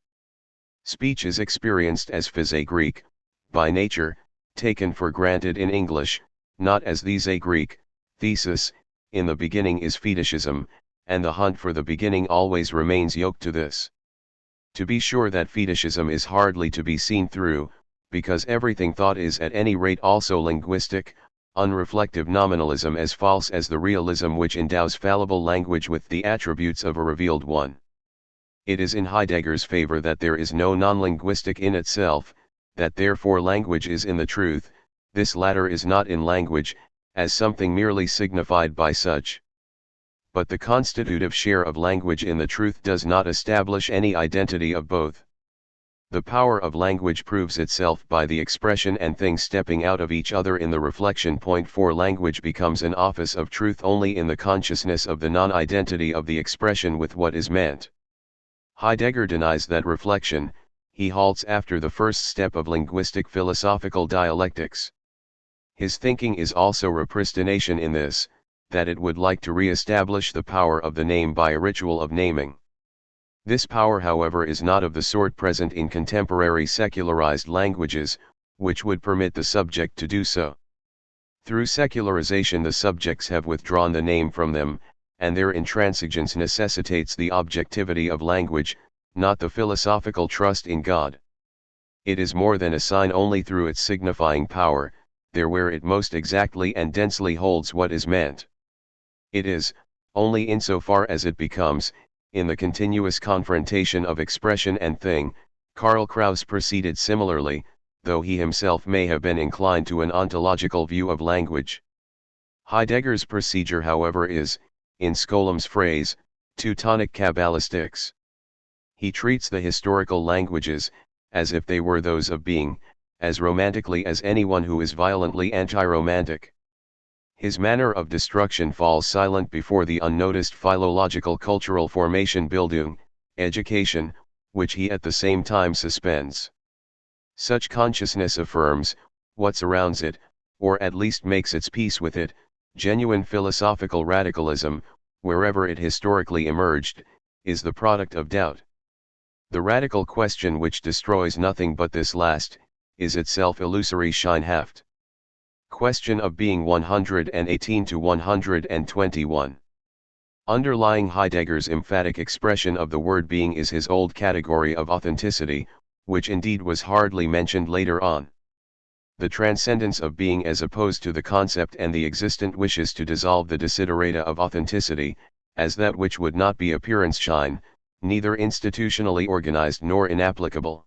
Speech is experienced as phys a Greek, by nature, taken for granted in English, not as these a Greek, thesis, in the beginning is fetishism, and the hunt for the beginning always remains yoked to this. To be sure that fetishism is hardly to be seen through, because everything thought is at any rate also linguistic, unreflective nominalism as false as the realism which endows fallible language with the attributes of a revealed one. It is in Heidegger's favor that there is no non-linguistic in itself, that therefore language is in the truth, this latter is not in language, as something merely signified by such. But the constitutive share of language in the truth does not establish any identity of both. The power of language proves itself by the expression and things stepping out of each other in the reflection point, for language becomes an office of truth only in the consciousness of the non-identity of the expression with what is meant. Heidegger denies that reflection, he halts after the first step of linguistic philosophical dialectics. His thinking is also repristination in this, that it would like to re-establish the power of the name by a ritual of naming. This power, however, is not of the sort present in contemporary secularized languages, which would permit the subject to do so. Through secularization the subjects have withdrawn the name from them, and their intransigence necessitates the objectivity of language, not the philosophical trust in God. It is more than a sign only through its signifying power, there where it most exactly and densely holds what is meant. It is, only insofar as it becomes, in the continuous confrontation of expression and thing. Karl Kraus proceeded similarly, though he himself may have been inclined to an ontological view of language. Heidegger's procedure, however, is, in Skolom's phrase, Teutonic Kabbalistics. He treats the historical languages, as if they were those of being, as romantically as anyone who is violently anti-romantic. His manner of destruction falls silent before the unnoticed philological cultural formation Bildung, education, which he at the same time suspends. Such consciousness affirms, what surrounds it, or at least makes its peace with it. Genuine philosophical radicalism, wherever it historically emerged, is the product of doubt. The radical question which destroys nothing but this last, is itself illusory scheinhaft. Question of Being 118 to 121. Underlying Heidegger's emphatic expression of the word being is his old category of authenticity, which indeed was hardly mentioned later on. The transcendence of being as opposed to the concept and the existent wishes to dissolve the desiderata of authenticity, as that which would not be appearance-shine, neither institutionally organized nor inapplicable.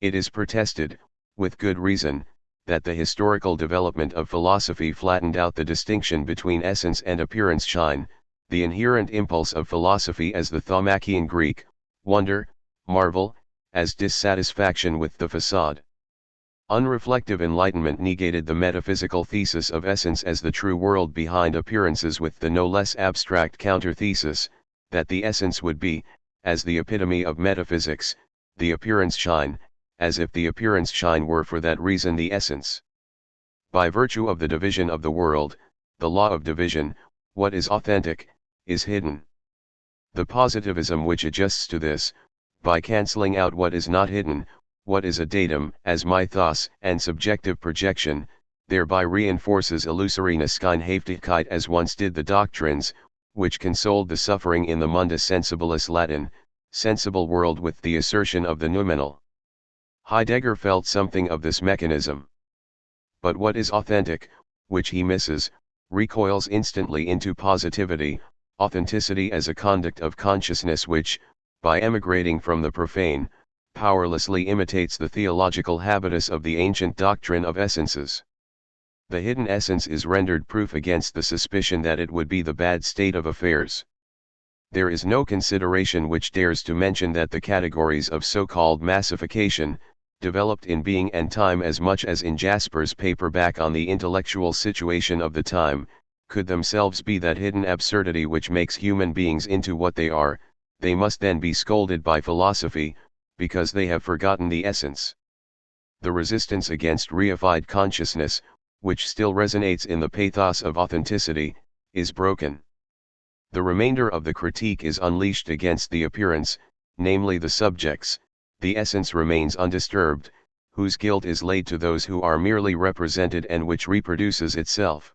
It is protested, with good reason, that the historical development of philosophy flattened out the distinction between essence and appearance-shine, the inherent impulse of philosophy as the Thaumachian Greek, wonder, marvel, as dissatisfaction with the facade. Unreflective enlightenment negated the metaphysical thesis of essence as the true world behind appearances with the no less abstract counter-thesis, that the essence would be, as the epitome of metaphysics, the appearance-shine, as if the appearance-shine were for that reason the essence. By virtue of the division of the world, the law of division, what is authentic, is hidden. The positivism which adjusts to this, by cancelling out what is not hidden, what is a datum as mythos and subjective projection, thereby reinforces illusory Scheinhaftigkeit as once did the doctrines, which consoled the suffering in the mundus sensibilis Latin, sensible world with the assertion of the noumenal. Heidegger felt something of this mechanism. But what is authentic, which he misses, recoils instantly into positivity, authenticity as a conduct of consciousness which, by emigrating from the profane, powerlessly imitates the theological habitus of the ancient doctrine of essences. The hidden essence is rendered proof against the suspicion that it would be the bad state of affairs. There is no consideration which dares to mention that the categories of so-called massification, developed in being and time as much as in Jasper's paperback on the intellectual situation of the time, could themselves be that hidden absurdity which makes human beings into what they are. They must then be scolded by philosophy, because they have forgotten the essence. The resistance against reified consciousness, which still resonates in the pathos of authenticity, is broken. The remainder of the critique is unleashed against the appearance, namely the subjects. The essence remains undisturbed, whose guilt is laid to those who are merely represented and which reproduces itself.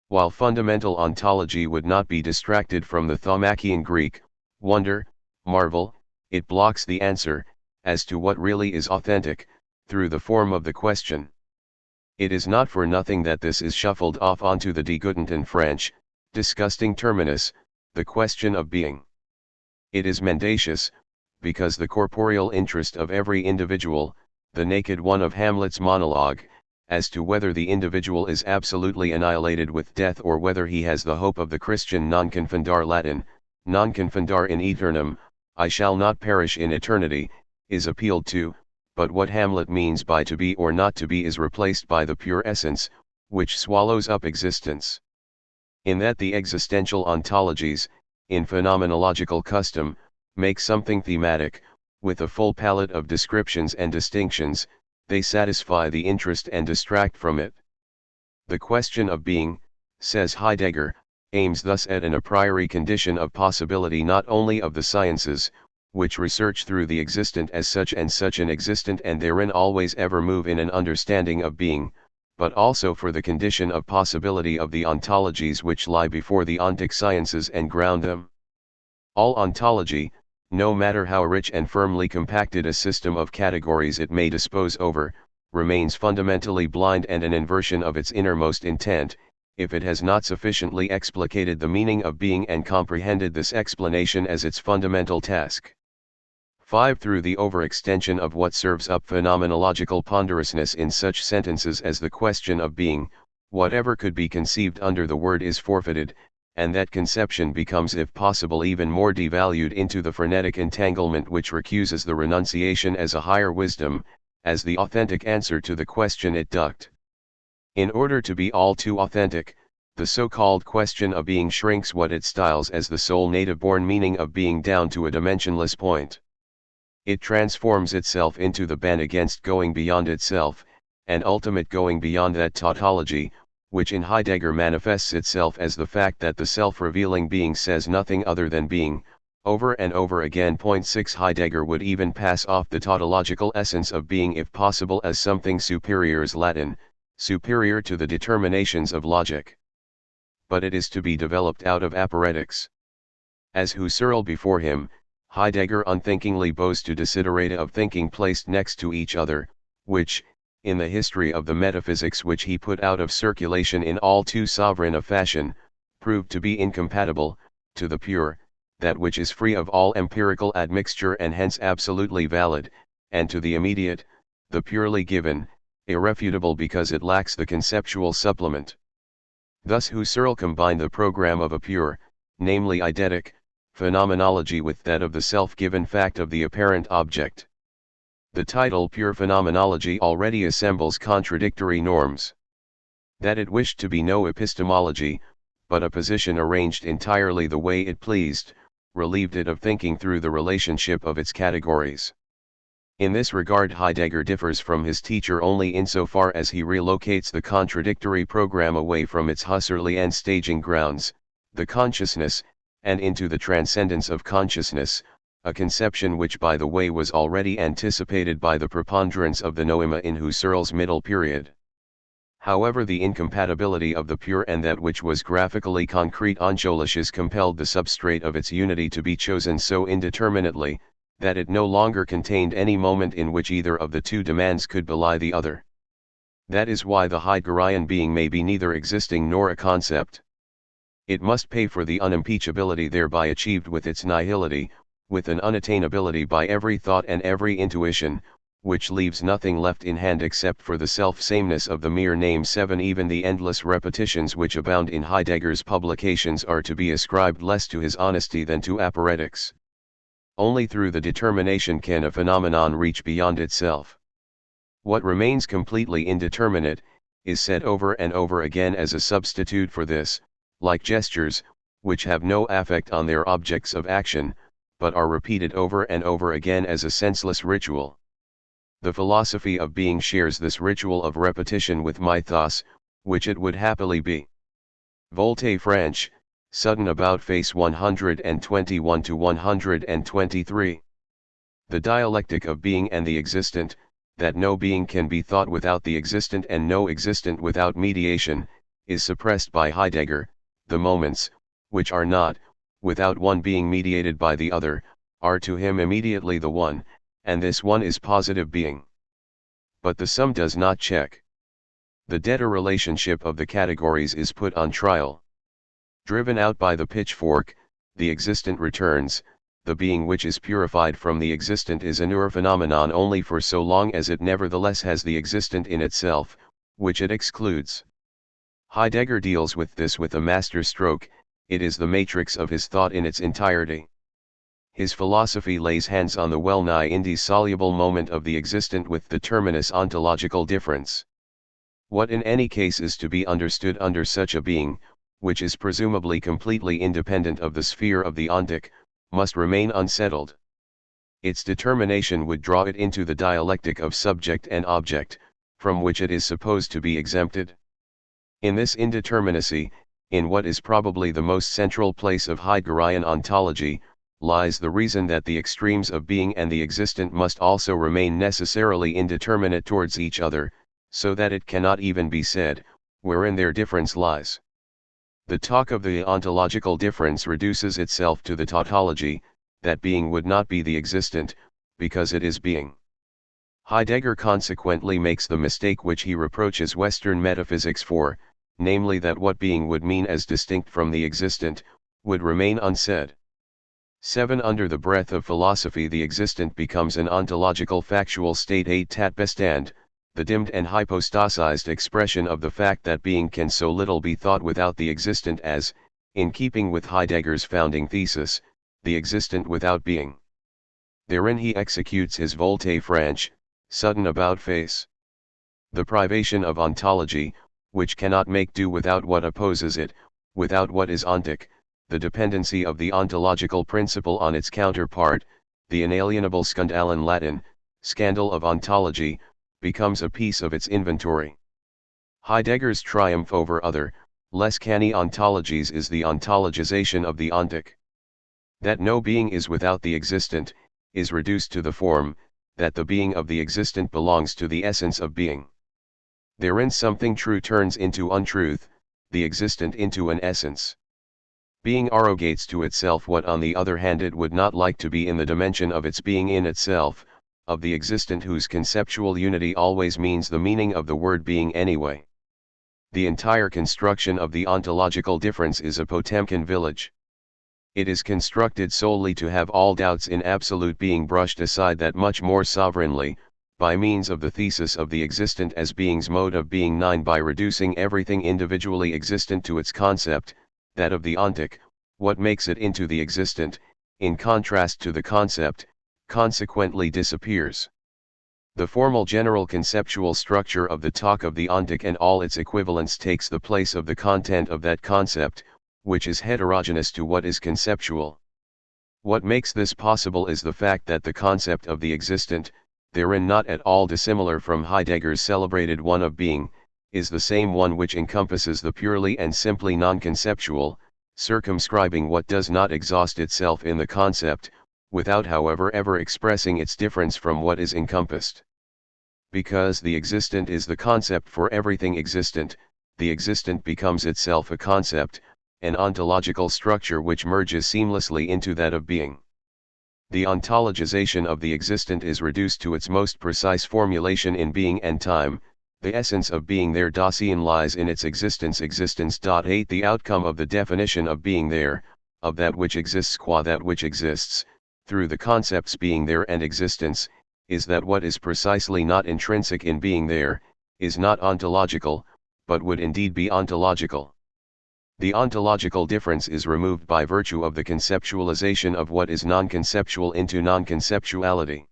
While fundamental ontology would not be distracted from the Thaumachian Greek, wonder, marvel, it blocks the answer, as to what really is authentic, through the form of the question. It is not for nothing that this is shuffled off onto the Degoutenten French, disgusting terminus, the question of being. It is mendacious, because the corporeal interest of every individual, the naked one of Hamlet's monologue, as to whether the individual is absolutely annihilated with death or whether he has the hope of the Christian non confundar Latin, non confundar in aeternum, I shall not perish in eternity, is appealed to, but what Hamlet means by to be or not to be is replaced by the pure essence, which swallows up existence. In that the existential ontologies, in phenomenological custom, make something thematic, with a full palette of descriptions and distinctions, they satisfy the interest and distract from it. The question of being, says Heidegger, aims thus at an a priori condition of possibility not only of the sciences, which research through the existent as such and such an existent and therein always ever move in an understanding of being, but also for the condition of possibility of the ontologies which lie before the ontic sciences and ground them. All ontology, no matter how rich and firmly compacted a system of categories it may dispose over, remains fundamentally blind and an inversion of its innermost intent, if it has not sufficiently explicated the meaning of being and comprehended this explanation as its fundamental task. 5. Through the overextension of what serves up phenomenological ponderousness in such sentences as the question of being, whatever could be conceived under the word is forfeited, and that conception becomes if possible even more devalued into the frenetic entanglement which recuses the renunciation as a higher wisdom, as the authentic answer to the question it ducked. In order to be all too authentic, the so-called question of being shrinks what it styles as the sole native-born meaning of being down to a dimensionless point. It transforms itself into the ban against going beyond itself, an ultimate going beyond that tautology, which in Heidegger manifests itself as the fact that the self-revealing being says nothing other than being, over and over again. 6. Heidegger would even pass off the tautological essence of being if possible as something superior's Latin, superior to the determinations of logic. But it is to be developed out of aporeitics. As Husserl before him, Heidegger unthinkingly bows to desiderata of thinking placed next to each other, which, in the history of the metaphysics which he put out of circulation in all too sovereign a fashion, proved to be incompatible, to the pure, that which is free of all empirical admixture and hence absolutely valid, and to the immediate, the purely given, irrefutable because it lacks the conceptual supplement. Thus Husserl combined the program of a pure, namely eidetic, phenomenology with that of the self-given fact of the apparent object. The title Pure Phenomenology already assembles contradictory norms. That it wished to be no epistemology, but a position arranged entirely the way it pleased, relieved it of thinking through the relationship of its categories. In this regard Heidegger differs from his teacher only insofar as he relocates the contradictory program away from its Husserlian staging grounds, the consciousness, and into the transcendence of consciousness, a conception which by the way was already anticipated by the preponderance of the noema in Husserl's middle period. However, the incompatibility of the pure and that which was graphically concrete ontologies compelled the substrate of its unity to be chosen so indeterminately, that it no longer contained any moment in which either of the two demands could belie the other. That is why the Heideggerian being may be neither existing nor a concept. It must pay for the unimpeachability thereby achieved with its nihility, with an unattainability by every thought and every intuition, which leaves nothing left in hand except for the self-sameness of the mere name. 7. Even the endless repetitions which abound in Heidegger's publications are to be ascribed less to his honesty than to aporeitics. Only through the determination can a phenomenon reach beyond itself. What remains completely indeterminate, is said over and over again as a substitute for this, like gestures, which have no affect on their objects of action, but are repeated over and over again as a senseless ritual. The philosophy of being shares this ritual of repetition with mythos, which it would happily be. Volte Franche, Sutton about face 121 to 123. The dialectic of being and the existent, that no being can be thought without the existent and no existent without mediation, is suppressed by Heidegger. The moments, which are not, without one being mediated by the other, are to him immediately the one, and this one is positive being. But the sum does not check. The debtor relationship of the categories is put on trial. Driven out by the pitchfork, the existent returns. The being which is purified from the existent is an ur-phenomenon only for so long as it nevertheless has the existent in itself, which it excludes. Heidegger deals with this with a master stroke. It is the matrix of his thought in its entirety. His philosophy lays hands on the well-nigh indissoluble moment of the existent with the terminus ontological difference. What in any case is to be understood under such a being, which is presumably completely independent of the sphere of the ontic, must remain unsettled. Its determination would draw it into the dialectic of subject and object, from which it is supposed to be exempted. In this indeterminacy, in what is probably the most central place of Heideggerian ontology, lies the reason that the extremes of being and the existent must also remain necessarily indeterminate towards each other, so that it cannot even be said, wherein their difference lies. The talk of the ontological difference reduces itself to the tautology, that being would not be the existent, because it is being. Heidegger consequently makes the mistake which he reproaches Western metaphysics for, namely that what being would mean as distinct from the existent, would remain unsaid. 7. Under the breath of philosophy the existent becomes an ontological factual state a Tatbestand, the dimmed and hypostasized expression of the fact that being can so little be thought without the existent as, in keeping with Heidegger's founding thesis, the existent without being. Therein he executes his volte franche, sudden about face. The privation of ontology, which cannot make do without what opposes it, without what is ontic, the dependency of the ontological principle on its counterpart, the inalienable Skandalen Latin, scandal of ontology, becomes a piece of its inventory. Heidegger's triumph over other, less canny ontologies is the ontologization of the ontic. That no being is without the existent, is reduced to the form, that the being of the existent belongs to the essence of being. Therein something true turns into untruth, the existent into an essence. Being arrogates to itself what on the other hand it would not like to be in the dimension of its being in itself, of the existent whose conceptual unity always means the meaning of the word being anyway. The entire construction of the ontological difference is a Potemkin village. It is constructed solely to have all doubts in absolute being brushed aside that much more sovereignly, by means of the thesis of the existent as being's mode of being 9 by reducing everything individually existent to its concept, that of the ontic, what makes it into the existent, in contrast to the concept, consequently disappears. The formal general conceptual structure of the talk of the ontic and all its equivalents takes the place of the content of that concept, which is heterogeneous to what is conceptual. What makes this possible is the fact that the concept of the existent, therein not at all dissimilar from Heidegger's celebrated one of being, is the same one which encompasses the purely and simply non-conceptual, circumscribing what does not exhaust itself in the concept, without however ever expressing its difference from what is encompassed. Because the existent is the concept for everything existent, the existent becomes itself a concept, an ontological structure which merges seamlessly into that of being. The ontologization of the existent is reduced to its most precise formulation in being and time. The essence of being there Dasein lies in its existence. 8 The outcome of the definition of being there, of that which exists qua that which exists, through the concepts being there and existence, is that what is precisely not intrinsic in being there, is not ontological, but would indeed be ontological. The ontological difference is removed by virtue of the conceptualization of what is non-conceptual into non-conceptuality.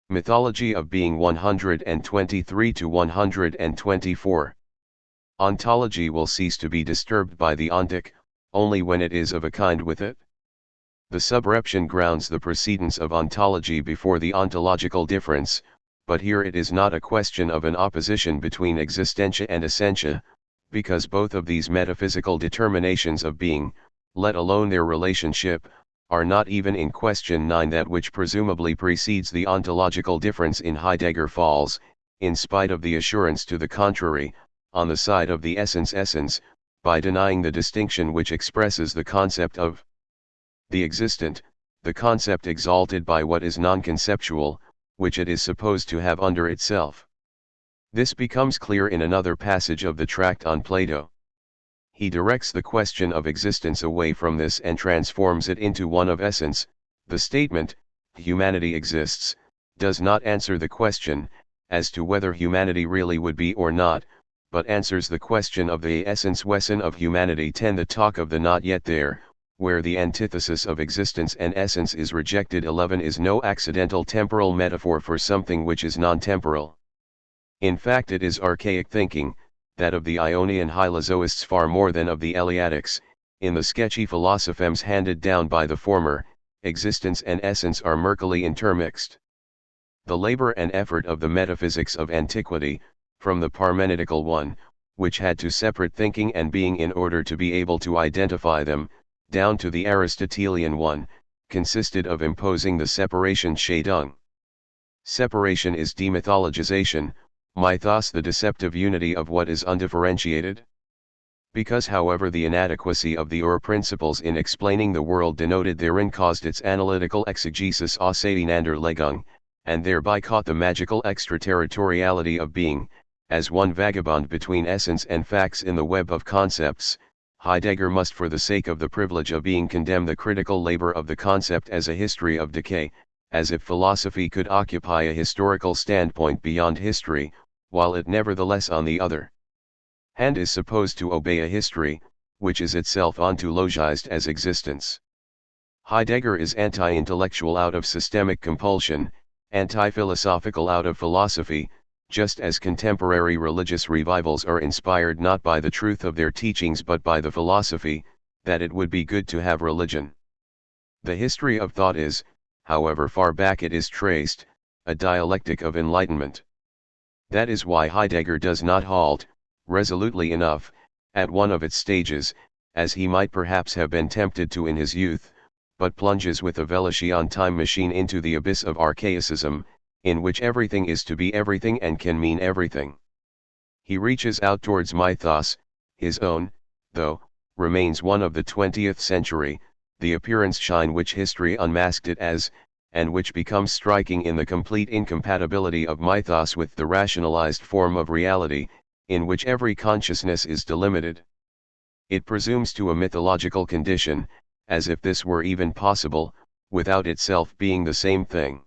Mythology of Being 123 to 124. Ontology will cease to be disturbed by the ontic, only when it is of a kind with it. The subreption grounds the precedence of ontology before the ontological difference, but here it is not a question of an opposition between existentia and essentia, because both of these metaphysical determinations of being, let alone their relationship, are not even in question 9. That which presumably precedes the ontological difference in Heidegger falls, in spite of the assurance to the contrary, on the side of the essence, by denying the distinction which expresses the concept of the existent, the concept exalted by what is non-conceptual, which it is supposed to have under itself. This becomes clear in another passage of the tract on Plato. He directs the question of existence away from this and transforms it into one of essence. The statement, humanity exists, does not answer the question, as to whether humanity really would be or not, but answers the question of the essence wesen of humanity. 10. The talk of the not yet there, where the antithesis of existence and essence is rejected. 11. Is no accidental temporal metaphor for something which is non-temporal. In fact, it is archaic thinking, that of the Ionian Hylozoists far more than of the Eleatics. In the sketchy philosophemes handed down by the former, existence and essence are murkily intermixed. The labor and effort of the metaphysics of antiquity, from the Parmenitical one, which had to separate thinking and being in order to be able to identify them, down to the Aristotelian one, consisted of imposing the separation Scheidung. Separation is demythologization, mythos the deceptive unity of what is undifferentiated. Because however the inadequacy of the principles in explaining the world denoted therein caused its analytical exegesis Auseinanderlegung, and thereby caught the magical extraterritoriality of being, as one vagabond between essence and facts in the web of concepts, Heidegger must for the sake of the privilege of being condemn the critical labor of the concept as a history of decay, as if philosophy could occupy a historical standpoint beyond history, while it nevertheless on the other hand is supposed to obey a history, which is itself ontologized as existence. Heidegger is anti-intellectual out of systemic compulsion, anti-philosophical out of philosophy, just as contemporary religious revivals are inspired not by the truth of their teachings but by the philosophy, that it would be good to have religion. The history of thought is, however far back it is traced, a dialectic of enlightenment. That is why Heidegger does not halt, resolutely enough, at one of its stages, as he might perhaps have been tempted to in his youth, but plunges with a Velocian time machine into the abyss of archaicism, in which everything is to be everything and can mean everything. He reaches out towards mythos, his own, though, remains one of the 20th century, the appearance shine which history unmasked it as, and which becomes striking in the complete incompatibility of mythos with the rationalized form of reality, in which every consciousness is delimited. It presumes to a mythological condition, as if this were even possible, without itself being the same thing.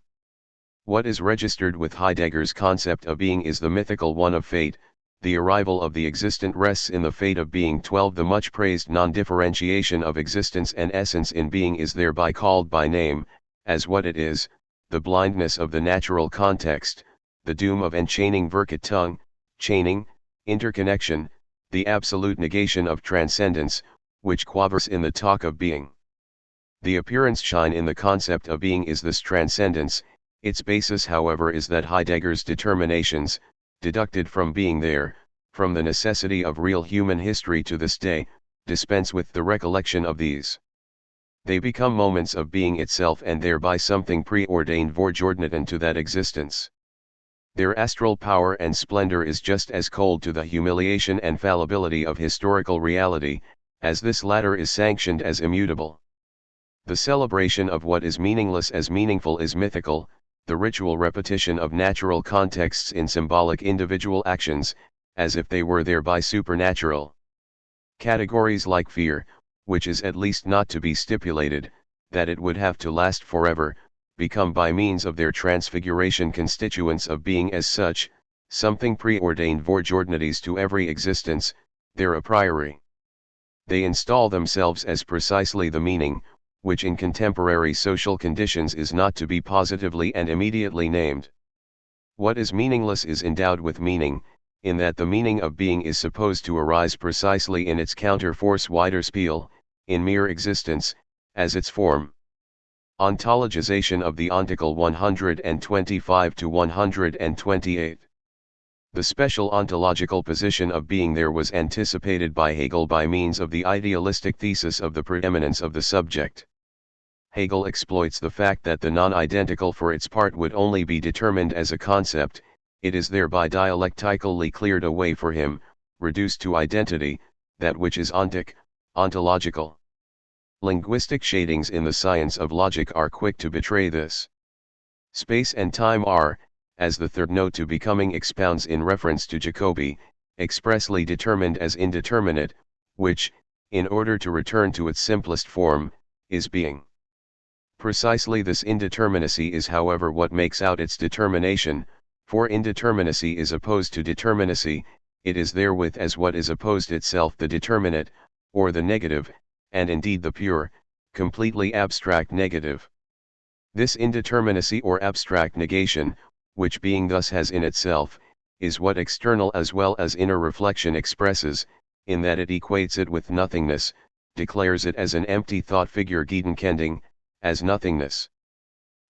What is registered with Heidegger's concept of being is the mythical one of fate. The arrival of the existent rests in the fate of being. 12 The much praised non-differentiation of existence and essence in being is thereby called by name, as what it is, the blindness of the natural context, the doom of enchaining Verkettung, chaining, interconnection, the absolute negation of transcendence, which quavers in the talk of being. The appearance shine in the concept of being is this transcendence. Its basis however is that Heidegger's determinations, deducted from being there, from the necessity of real human history to this day, dispense with the recollection of these. They become moments of being itself and thereby something preordained vorgeordneten to that existence. Their astral power and splendor is just as cold to the humiliation and fallibility of historical reality, as this latter is sanctioned as immutable. The celebration of what is meaningless as meaningful is mythical, the ritual repetition of natural contexts in symbolic individual actions, as if they were thereby supernatural. Categories like fear, which is at least not to be stipulated, that it would have to last forever, become by means of their transfiguration constituents of being as such, something preordained vorgeordnetes to every existence, their a priori. They install themselves as precisely the meaning, which in contemporary social conditions is not to be positively and immediately named. What is meaningless is endowed with meaning, in that the meaning of being is supposed to arise precisely in its counterforce Widerspiel, in mere existence, as its form. Ontologization of the ontical 125 to 128. The special ontological position of being there was anticipated by Hegel by means of the idealistic thesis of the preeminence of the subject. Hegel exploits the fact that the non-identical for its part would only be determined as a concept. It is thereby dialectically cleared away for him, reduced to identity, that which is ontic, ontological. Linguistic shadings in the science of logic are quick to betray this. Space and time are, as the third note to Becoming expounds in reference to Jacobi, expressly determined as indeterminate, which, in order to return to its simplest form, is being. Precisely this indeterminacy is however what makes out its determination, for indeterminacy is opposed to determinacy, it is therewith as what is opposed itself the determinate, or the negative, and indeed the pure, completely abstract negative. This indeterminacy or abstract negation, which being thus has in itself, is what external as well as inner reflection expresses, in that it equates it with nothingness, declares it as an empty thought figure Gedankennding, as nothingness.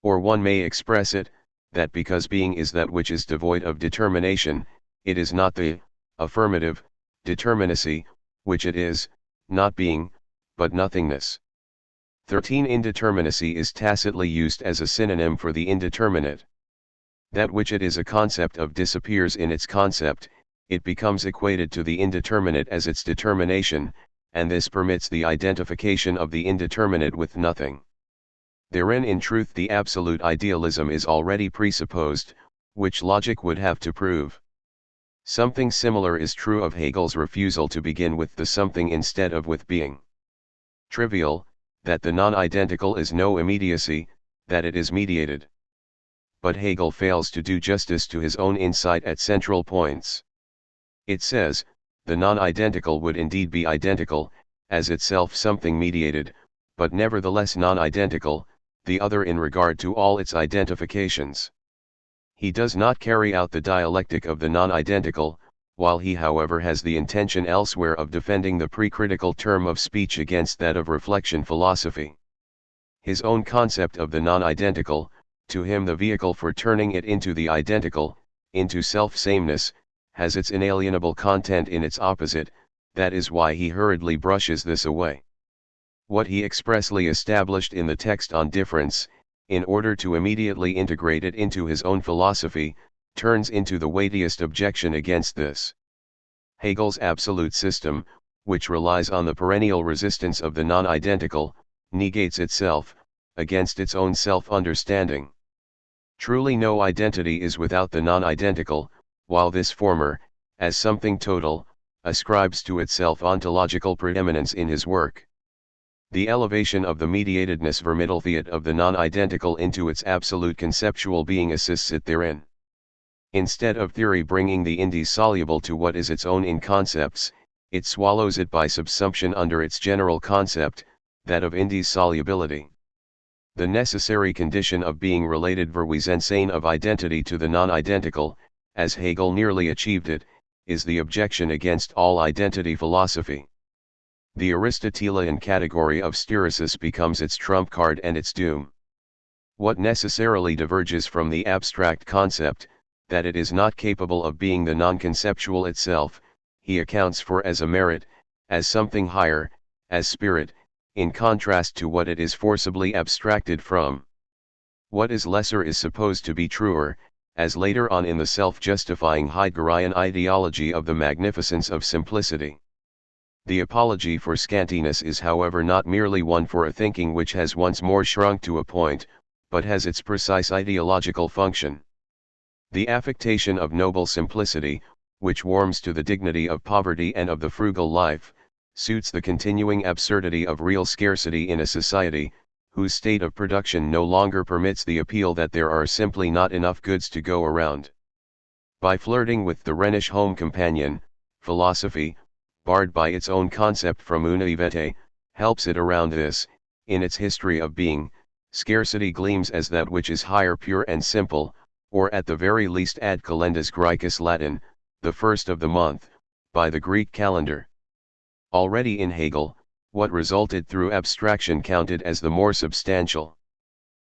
Or one may express it, that because being is that which is devoid of determination, it is not the affirmative determinacy, which it is, not being, but nothingness. 13. Indeterminacy is tacitly used as a synonym for the indeterminate. That which it is a concept of disappears in its concept, it becomes equated to the indeterminate as its determination, and this permits the identification of the indeterminate with nothing. Therein in truth the absolute idealism is already presupposed, which logic would have to prove. Something similar is true of Hegel's refusal to begin with the something instead of with being. Trivial, that the non-identical is no immediacy, that it is mediated. But Hegel fails to do justice to his own insight at central points. It says, the non-identical would indeed be identical, as itself something mediated, but nevertheless non-identical, the other in regard to all its identifications. He does not carry out the dialectic of the non-identical, while he however has the intention elsewhere of defending the pre-critical term of speech against that of reflection philosophy. His own concept of the non-identical, to him the vehicle for turning it into the identical, into self-sameness, has its inalienable content in its opposite, that is why he hurriedly brushes this away. What he expressly established in the text on difference, in order to immediately integrate it into his own philosophy, turns into the weightiest objection against this. Hegel's absolute system, which relies on the perennial resistance of the non-identical, negates itself, against its own self-understanding. Truly no identity is without the non-identical, while this former, as something total, ascribes to itself ontological preeminence in his work. The elevation of the mediatedness vermittelfiat of the non-identical into its absolute conceptual being assists it therein. Instead of theory bringing the indissoluble to what is its own in concepts, it swallows it by subsumption under its general concept, that of indissolubility. The necessary condition of being related verweisensein of identity to the non-identical, as Hegel nearly achieved it, is the objection against all identity philosophy. The Aristotelian category of steresis becomes its trump card and its doom. What necessarily diverges from the abstract concept, that it is not capable of being the non-conceptual itself, he accounts for as a merit, as something higher, as spirit, in contrast to what it is forcibly abstracted from. What is lesser is supposed to be truer, as later on in the self-justifying Heideggerian ideology of the magnificence of simplicity. The apology for scantiness is however not merely one for a thinking which has once more shrunk to a point, but has its precise ideological function. The affectation of noble simplicity, which warms to the dignity of poverty and of the frugal life, suits the continuing absurdity of real scarcity in a society, whose state of production no longer permits the appeal that there are simply not enough goods to go around. By flirting with the Rhenish home companion, philosophy, barred by its own concept from una vitae, helps it around this. In its history of being, scarcity gleams as that which is higher, pure and simple, or at the very least ad calendas Graecus Latin, the first of the month, by the Greek calendar. Already in Hegel, what resulted through abstraction counted as the more substantial.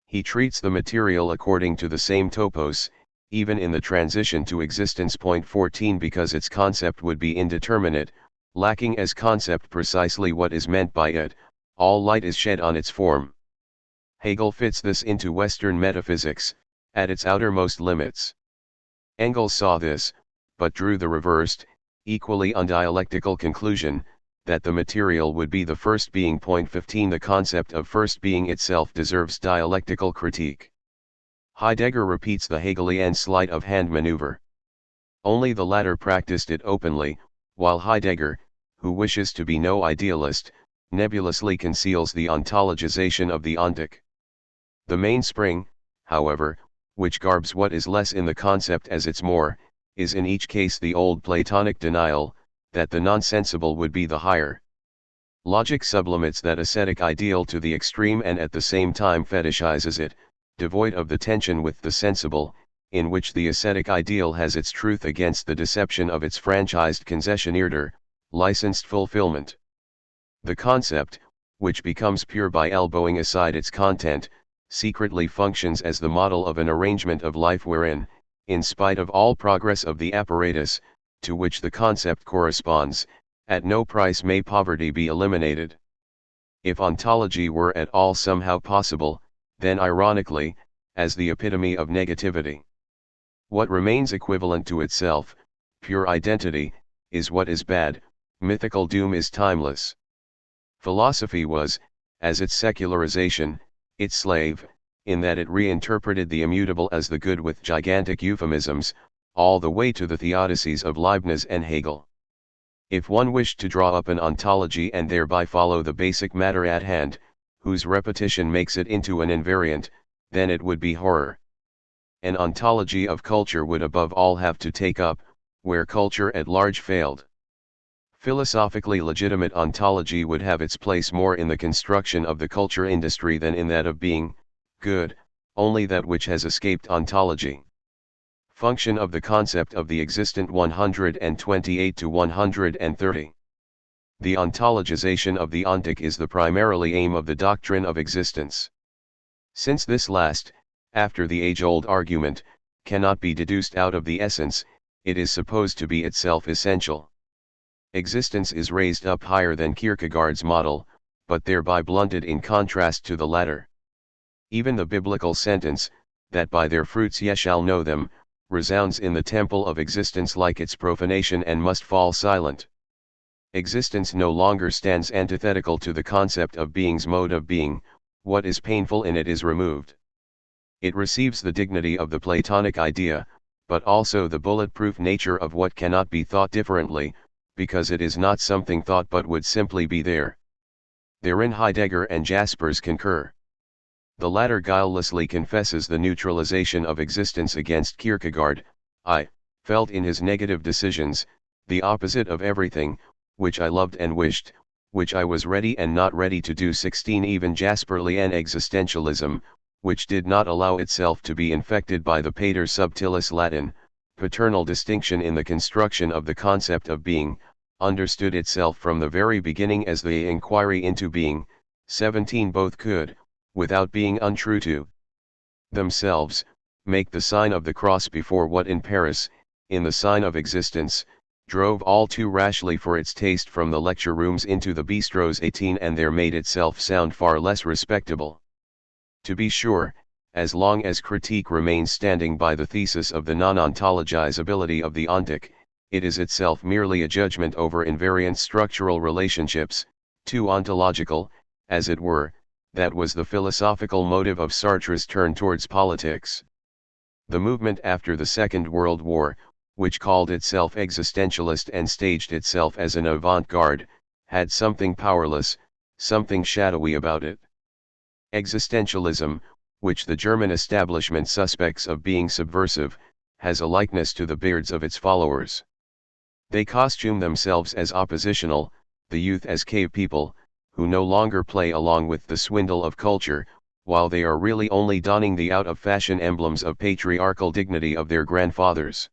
He treats the material according to the same topos, even in the transition to existence. Point 14 Because its concept would be indeterminate, lacking as concept precisely what is meant by it, all light is shed on its form. Hegel fits this into Western metaphysics, at its outermost limits. Engels saw this, but drew the reversed, equally undialectical conclusion, that the material would be the first being. Point 15 The concept of first being itself deserves dialectical critique. Heidegger repeats the Hegelian sleight of hand maneuver. Only the latter practiced it openly, while Heidegger, who wishes to be no idealist, nebulously conceals the ontologization of the ontic. The mainspring, however, which garbs what is less in the concept as its more, is in each case the old Platonic denial, that the nonsensible would be the higher. Logic sublimates that ascetic ideal to the extreme and at the same time fetishizes it, devoid of the tension with the sensible, in which the ascetic ideal has its truth against the deception of its franchised concessioneerder, licensed fulfillment. The concept, which becomes pure by elbowing aside its content, secretly functions as the model of an arrangement of life wherein, in spite of all progress of the apparatus, to which the concept corresponds, at no price may poverty be eliminated. If ontology were at all somehow possible, then ironically, as the epitome of negativity, what remains equivalent to itself, pure identity, is what is bad, mythical doom is timeless. Philosophy was, as its secularization, its slave, in that it reinterpreted the immutable as the good with gigantic euphemisms, all the way to the theodicies of Leibniz and Hegel. If one wished to draw up an ontology and thereby follow the basic matter at hand, whose repetition makes it into an invariant, then it would be horror. An ontology of culture would above all have to take up, where culture at large failed. Philosophically legitimate ontology would have its place more in the construction of the culture industry than in that of being, good, only that which has escaped ontology. Function of the concept of the existent 128 to 130. The ontologization of the ontic is the primarily aim of the doctrine of existence. Since this last, after the age-old argument, cannot be deduced out of the essence, it is supposed to be itself essential. Existence is raised up higher than Kierkegaard's model, but thereby blunted in contrast to the latter. Even the biblical sentence, that by their fruits ye shall know them, resounds in the temple of existence like its profanation and must fall silent. Existence no longer stands antithetical to the concept of being's mode of being, what is painful in it is removed. It receives the dignity of the Platonic idea, but also the bulletproof nature of what cannot be thought differently, because it is not something thought but would simply be there. Therein Heidegger and Jaspers concur. The latter guilelessly confesses the neutralization of existence against Kierkegaard, I felt in his negative decisions, the opposite of everything, which I loved and wished, which I was ready and not ready to do. 16 Even Jasperlian existentialism, which did not allow itself to be infected by the pater subtilis Latin, paternal distinction in the construction of the concept of being, understood itself from the very beginning as the inquiry into being. 17 Both could, without being untrue to themselves, make the sign of the cross before what in Paris, in the sign of existence, drove all too rashly for its taste from the lecture rooms into the bistros 18 and there made itself sound far less respectable. To be sure, as long as critique remains standing by the thesis of the non-ontologizability of the ontic, it is itself merely a judgment over invariant structural relationships, too ontological, as it were. That was the philosophical motive of Sartre's turn towards politics. The movement after the Second World War, which called itself existentialist and staged itself as an avant-garde, had something powerless, something shadowy about it. Existentialism, which the German establishment suspects of being subversive, has a likeness to the beards of its followers. They costume themselves as oppositional, the youth as cave people, who no longer play along with the swindle of culture, while they are really only donning the out-of-fashion emblems of patriarchal dignity of their grandfathers.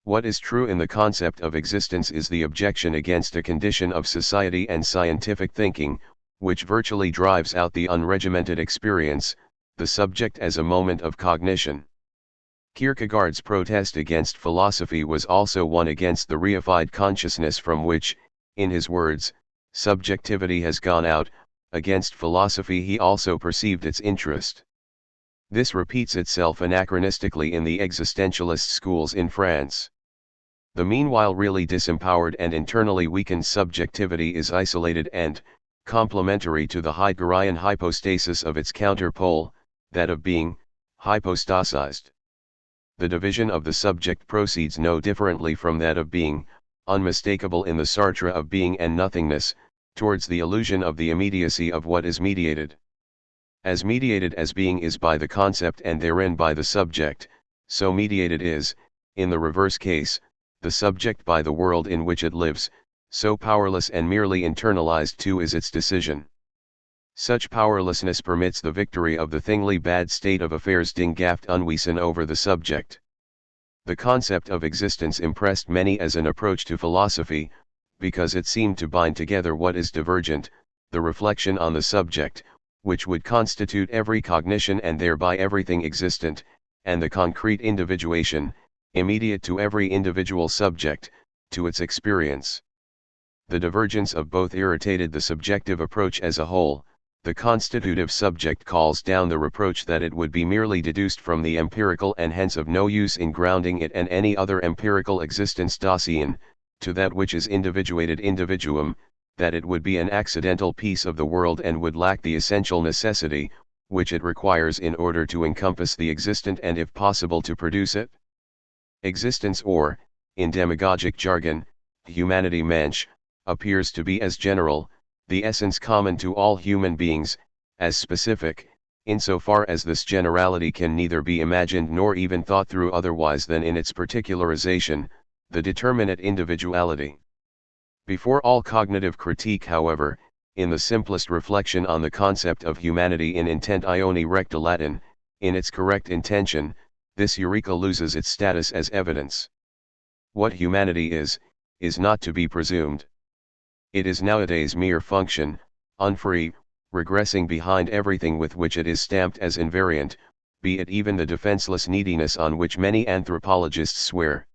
What is true in the concept of existence is the objection against a condition of society and scientific thinking, which virtually drives out the unregimented experience, the subject as a moment of cognition. Kierkegaard's protest against philosophy was also one against the reified consciousness from which, in his words, subjectivity has gone out. Against philosophy he also perceived its interest. This repeats itself anachronistically in the existentialist schools in France. The meanwhile really disempowered and internally weakened subjectivity is isolated and, complementary to the Heideggerian hypostasis of its counterpole, that of being, hypostasized. The division of the subject proceeds no differently from that of being, unmistakable in the Sartre of being and nothingness, towards the illusion of the immediacy of what is mediated. As mediated as being is by the concept and therein by the subject, so mediated is, in the reverse case, the subject by the world in which it lives, so powerless and merely internalized too is its decision. Such powerlessness permits the victory of the thingly bad state of affairs ding gaft unweisen over the subject. The concept of existence impressed many as an approach to philosophy, because it seemed to bind together what is divergent, the reflection on the subject, which would constitute every cognition and thereby everything existent, and the concrete individuation, immediate to every individual subject, to its experience. The divergence of both irritated the subjective approach as a whole. The constitutive subject calls down the reproach that it would be merely deduced from the empirical and hence of no use in grounding it and any other empirical existence Dasein, to that which is individuated individuum, that it would be an accidental piece of the world and would lack the essential necessity, which it requires in order to encompass the existent and if possible to produce it. Existence or, in demagogic jargon, humanity mensch, appears to be as general, the essence common to all human beings, as specific, insofar as this generality can neither be imagined nor even thought through otherwise than in its particularization, the determinate individuality. Before all cognitive critique, however, in the simplest reflection on the concept of humanity in intent ioni recta Latin, in its correct intention, this eureka loses its status as evidence. What humanity is not to be presumed. It is nowadays mere function, unfree, regressing behind everything with which it is stamped as invariant, be it even the defenseless neediness on which many anthropologists swear.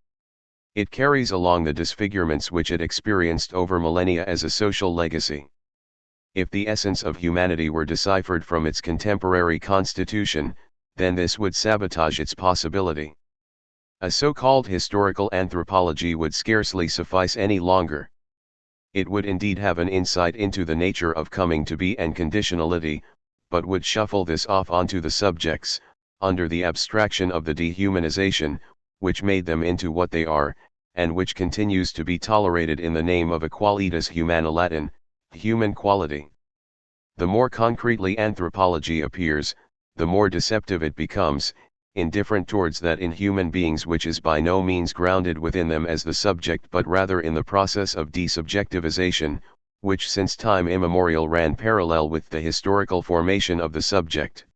It carries along the disfigurements which it experienced over millennia as a social legacy. If the essence of humanity were deciphered from its contemporary constitution, then this would sabotage its possibility. A so-called historical anthropology would scarcely suffice any longer. It would indeed have an insight into the nature of coming to be and conditionality, but would shuffle this off onto the subjects, under the abstraction of the dehumanization, which made them into what they are, and which continues to be tolerated in the name of a qualitas humana Latin, human quality. The more concretely anthropology appears, the more deceptive it becomes, indifferent towards that in human beings which is by no means grounded within them as the subject but rather in the process of desubjectivization, which since time immemorial ran parallel with the historical formation of the subject.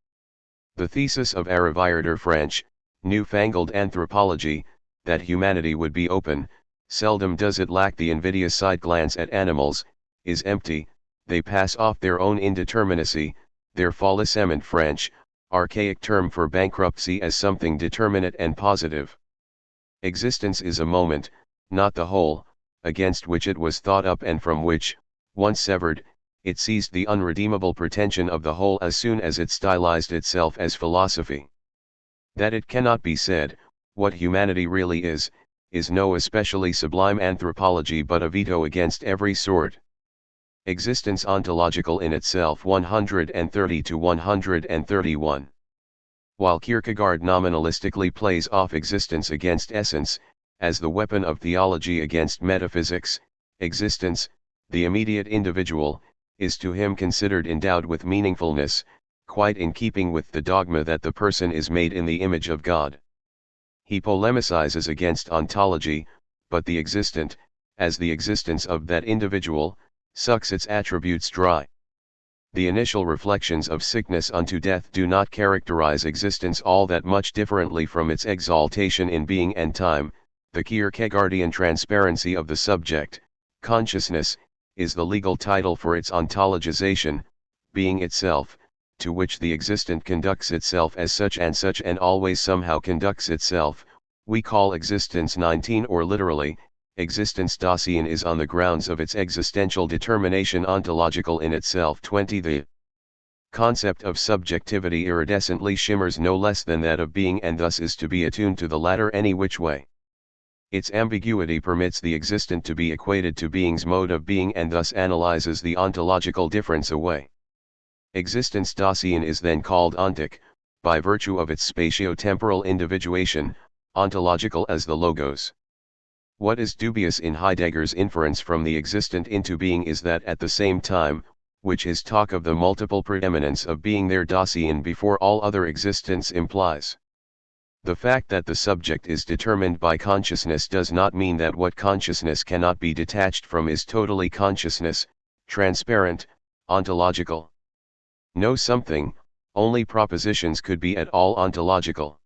The thesis of Arrivierder French, newfangled anthropology, that humanity would be open, seldom does it lack the invidious side glance at animals, is empty, they pass off their own indeterminacy, their fallissement French, archaic term for bankruptcy as something determinate and positive. Existence is a moment, not the whole, against which it was thought up and from which, once severed, it seized the unredeemable pretension of the whole as soon as it stylized itself as philosophy. That it cannot be said, what humanity really is no especially sublime anthropology but a veto against every sort. Existence ontological in itself 130 to 131. While Kierkegaard nominalistically plays off existence against essence, as the weapon of theology against metaphysics, existence, the immediate individual, is to him considered endowed with meaningfulness, quite in keeping with the dogma that the person is made in the image of God. He polemicizes against ontology, but the existent, as the existence of that individual, sucks its attributes dry. The initial reflections of sickness unto death do not characterize existence all that much differently from its exaltation in being and time. The Kierkegaardian transparency of the subject, consciousness, is the legal title for its ontologization, being itself, to which the existent conducts itself as such and always somehow conducts itself, we call existence 19, or literally, existence Dasein is on the grounds of its existential determination ontological in itself 20. The concept of subjectivity iridescently shimmers no less than that of being, and thus is to be attuned to the latter any which way. Its ambiguity permits the existent to be equated to being's mode of being, and thus analyzes the ontological difference away. Existence Dasein is then called ontic, by virtue of its spatio-temporal individuation, ontological as the logos. What is dubious in Heidegger's inference from the existent into being is that at the same time, which his talk of the multiple preeminence of being there Dasein before all other existence implies. The fact that the subject is determined by consciousness does not mean that what consciousness cannot be detached from is totally consciousness, transparent, ontological. No something, only propositions could be at all ontological.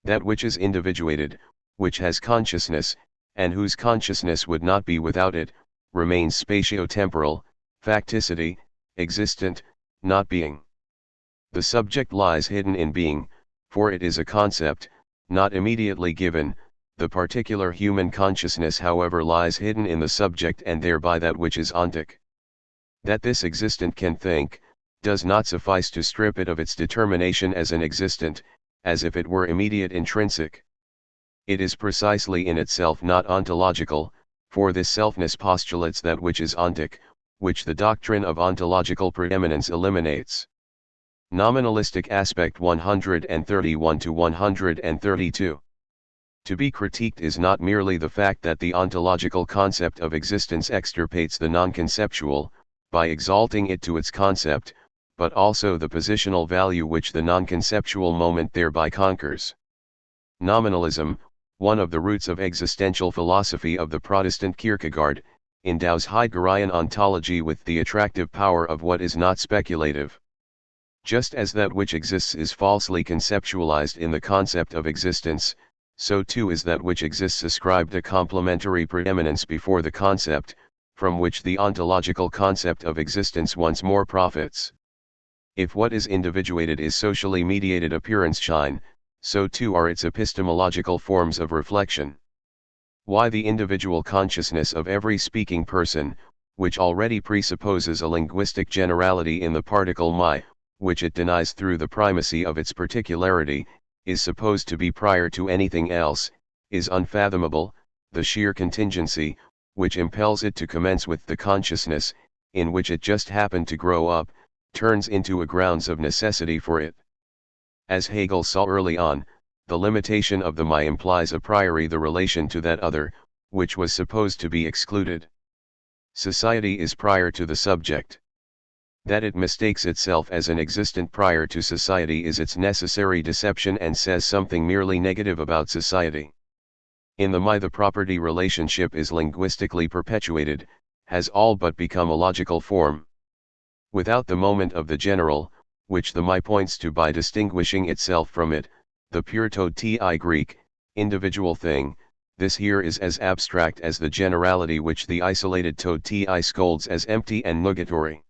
That which is individuated, which has consciousness, and whose consciousness would not be without it, remains spatio-temporal, facticity, existent, not being. The subject lies hidden in being, for it is a concept, not immediately given. The particular human consciousness however lies hidden in the subject, and thereby that which is ontic. That this existent can think, does not suffice to strip it of its determination as an existent, as if it were immediate intrinsic. It is precisely in itself not ontological, for this selfness postulates that which is ontic, which the doctrine of ontological preeminence eliminates. Nominalistic aspect 131 to 132. To be critiqued is not merely the fact that the ontological concept of existence extirpates the non-conceptual, by exalting it to its concept, but also the positional value which the non-conceptual moment thereby conquers. Nominalism, one of the roots of existential philosophy of the Protestant Kierkegaard, endows Heideggerian ontology with the attractive power of what is not speculative. Just as that which exists is falsely conceptualized in the concept of existence, so too is that which exists ascribed a complementary preeminence before the concept, from which the ontological concept of existence once more profits. If what is individuated is socially mediated appearance shine, so too are its epistemological forms of reflection. Why the individual consciousness of every speaking person, which already presupposes a linguistic generality in the particle my, which it denies through the primacy of its particularity, is supposed to be prior to anything else, is unfathomable. The sheer contingency, which impels it to commence with the consciousness, in which it just happened to grow up, turns into a grounds of necessity for it. As Hegel saw early on, the limitation of the my implies a priori the relation to that other, which was supposed to be excluded. Society is prior to the subject. That it mistakes itself as an existent prior to society is its necessary deception and says something merely negative about society. In the my the property relationship is linguistically perpetuated, has all but become a logical form. Without the moment of the general, which the my points to by distinguishing itself from it, the pure ti Greek, individual thing, this here is as abstract as the generality which the isolated ti scolds as empty and nugatory.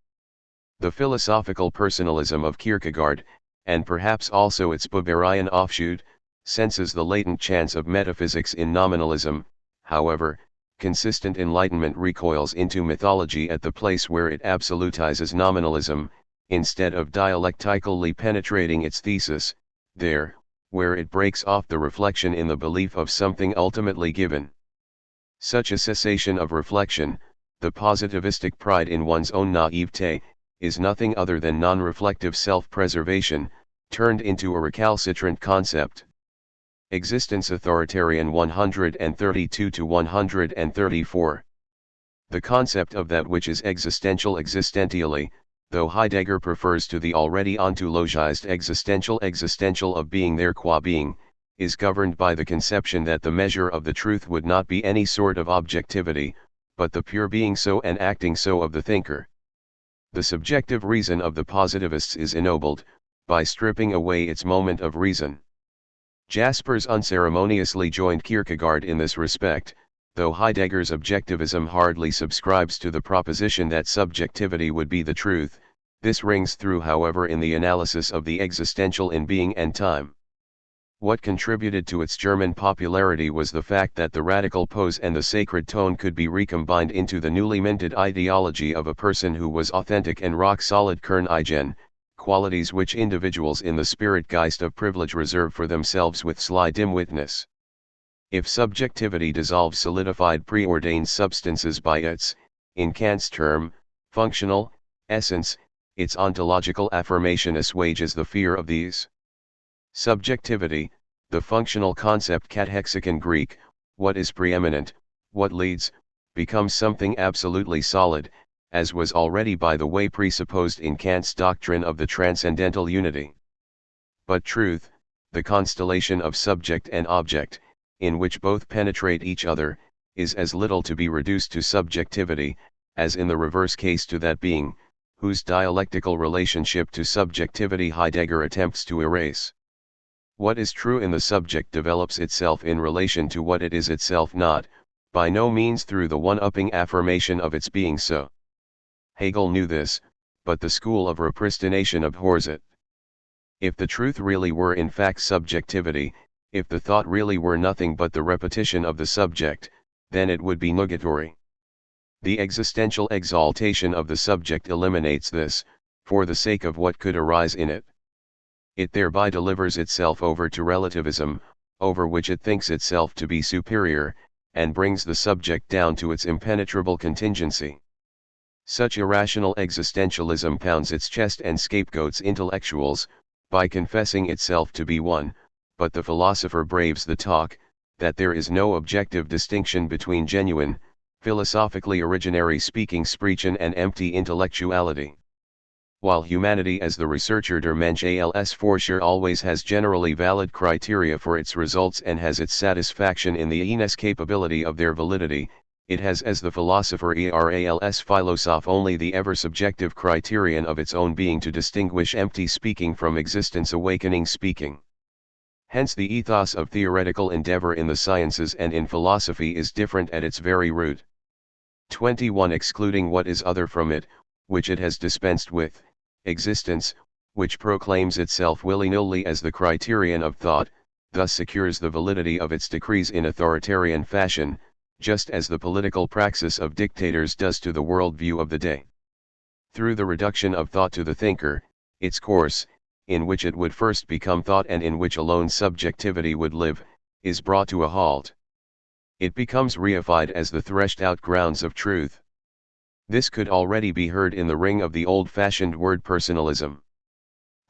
The philosophical personalism of Kierkegaard, and perhaps also its Buberian offshoot, senses the latent chance of metaphysics in nominalism. However, consistent enlightenment recoils into mythology at the place where it absolutizes nominalism, instead of dialectically penetrating its thesis, there, where it breaks off the reflection in the belief of something ultimately given. Such a cessation of reflection, the positivistic pride in one's own naivete, is nothing other than non-reflective self-preservation, turned into a recalcitrant concept. Existence Authoritarian 132 to 134. The concept of that which is existential existentially, though Heidegger prefers to the already ontologized existential of being there qua being, is governed by the conception that the measure of the truth would not be any sort of objectivity, but the pure being so and acting so of the thinker. The subjective reason of the positivists is ennobled, by stripping away its moment of reason. Jaspers unceremoniously joined Kierkegaard in this respect, though Heidegger's objectivism hardly subscribes to the proposition that subjectivity would be the truth. This rings through however in the analysis of the existential in being and time. What contributed to its German popularity was the fact that the radical pose and the sacred tone could be recombined into the newly minted ideology of a person who was authentic and rock-solid Kerneigen, qualities which individuals in the spirit-geist of privilege reserve for themselves with sly dim-witness. If subjectivity dissolves solidified preordained substances by its, in Kant's term, functional, essence, its ontological affirmation assuages the fear of these. Subjectivity, the functional concept katehexicon Greek, what is preeminent, what leads, becomes something absolutely solid, as was already by the way presupposed in Kant's doctrine of the transcendental unity. But truth, the constellation of subject and object, in which both penetrate each other, is as little to be reduced to subjectivity, as in the reverse case to that being, whose dialectical relationship to subjectivity Heidegger attempts to erase. What is true in the subject develops itself in relation to what it is itself not, by no means through the one-upping affirmation of its being so. Hegel knew this, but the school of repristination abhors it. If the truth really were in fact subjectivity, if the thought really were nothing but the repetition of the subject, then it would be nugatory. The existential exaltation of the subject eliminates this, for the sake of what could arise in it. It thereby delivers itself over to relativism, over which it thinks itself to be superior, and brings the subject down to its impenetrable contingency. Such irrational existentialism pounds its chest and scapegoats intellectuals, by confessing itself to be one, but the philosopher braves the talk, that there is no objective distinction between genuine, philosophically originary speaking Sprechen and empty intellectuality. While humanity as the researcher der Mensch als Forscher always has generally valid criteria for its results and has its satisfaction in the inescapability of their validity, it has as the philosopher als Philosoph only the ever-subjective criterion of its own being to distinguish empty speaking from existence awakening speaking. Hence the ethos of theoretical endeavor in the sciences and in philosophy is different at its very root. 21 Excluding what is other from it, which it has dispensed with, existence, which proclaims itself willy-nilly as the criterion of thought, thus secures the validity of its decrees in authoritarian fashion, just as the political praxis of dictators does to the worldview of the day. Through the reduction of thought to the thinker, its course, in which it would first become thought and in which alone subjectivity would live, is brought to a halt. It becomes reified as the threshed-out grounds of truth. This could already be heard in the ring of the old-fashioned word personalism.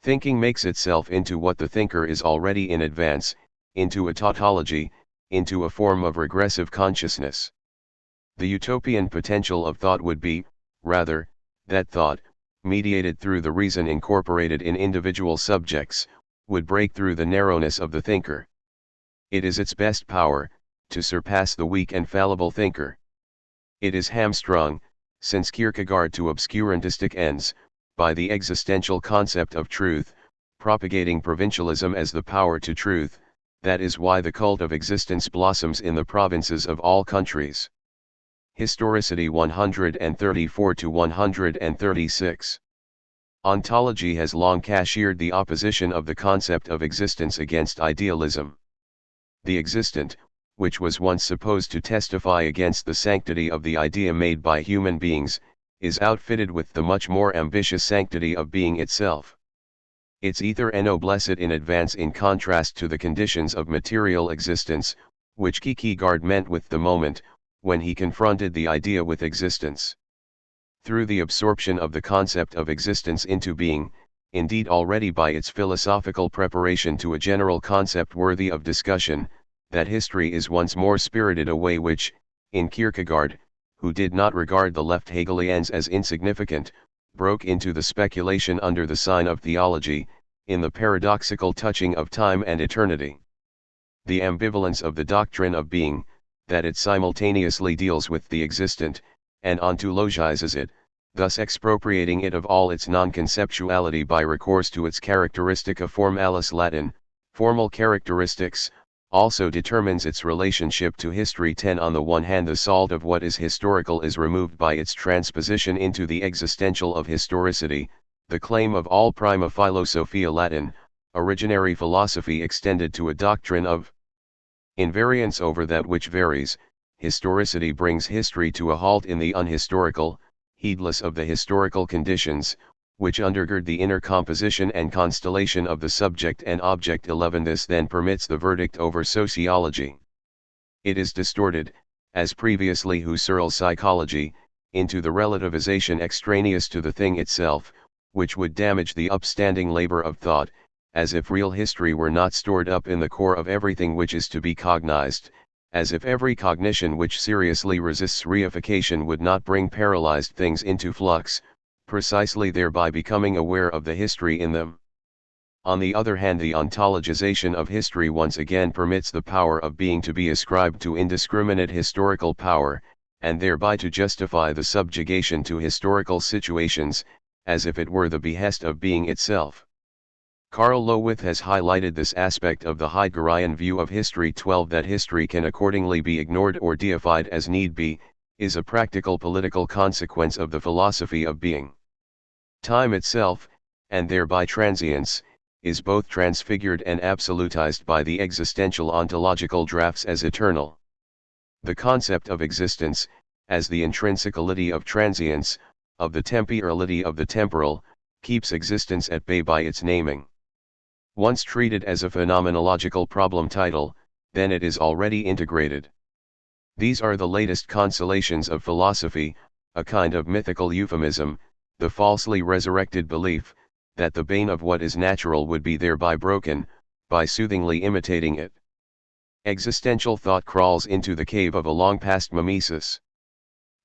Thinking makes itself into what the thinker is already in advance, into a tautology, into a form of regressive consciousness. The utopian potential of thought would be, rather, that thought, mediated through the reason incorporated in individual subjects, would break through the narrowness of the thinker. It is its best power, to surpass the weak and fallible thinker. It is hamstrung, since Kierkegaard to obscurantistic ends, by the existential concept of truth, propagating provincialism as the power to truth. That is why the cult of existence blossoms in the provinces of all countries. Historicity 134-136. Ontology has long cashiered the opposition of the concept of existence against idealism. The existent, which was once supposed to testify against the sanctity of the idea made by human beings, is outfitted with the much more ambitious sanctity of being itself. Its ether ennoblesse in advance in contrast to the conditions of material existence, which Kierkegaard meant with the moment, when he confronted the idea with existence. Through the absorption of the concept of existence into being, indeed already by its philosophical preparation to a general concept worthy of discussion, that history is once more spirited away which, in Kierkegaard, who did not regard the left Hegelians as insignificant, broke into the speculation under the sign of theology, in the paradoxical touching of time and eternity. The ambivalence of the doctrine of being, that it simultaneously deals with the existent, and ontologizes it, thus expropriating it of all its non-conceptuality by recourse to its characteristica formalis Latin, formal characteristics, also determines its relationship to history. 10 On the one hand, the salt of what is historical is removed by its transposition into the existential of historicity, the claim of all prima philosophia Latin, originary philosophy extended to a doctrine of invariance over that which varies. Historicity brings history to a halt in the unhistorical, heedless of the historical conditions, which undergird the inner composition and constellation of the subject and object. 11 This then permits the verdict over sociology. It is distorted, as previously Husserl's psychology, into the relativization extraneous to the thing itself, which would damage the upstanding labor of thought, as if real history were not stored up in the core of everything which is to be cognized, as if every cognition which seriously resists reification would not bring paralyzed things into flux, precisely thereby becoming aware of the history in them. On the other hand, the ontologization of history once again permits the power of being to be ascribed to indiscriminate historical power, and thereby to justify the subjugation to historical situations, as if it were the behest of being itself. Karl Lowith has highlighted this aspect of the Heideggerian view of history. 12 That history can accordingly be ignored or deified as need be, is a practical political consequence of the philosophy of being. Time itself, and thereby transience, is both transfigured and absolutized by the existential ontological drafts as eternal. The concept of existence, as the intrinsicality of transience, of the temporality of the temporal, keeps existence at bay by its naming. Once treated as a phenomenological problem title, then it is already integrated. These are the latest consolations of philosophy, a kind of mythical euphemism, the falsely resurrected belief, that the bane of what is natural would be thereby broken, by soothingly imitating it. Existential thought crawls into the cave of a long-past mimesis.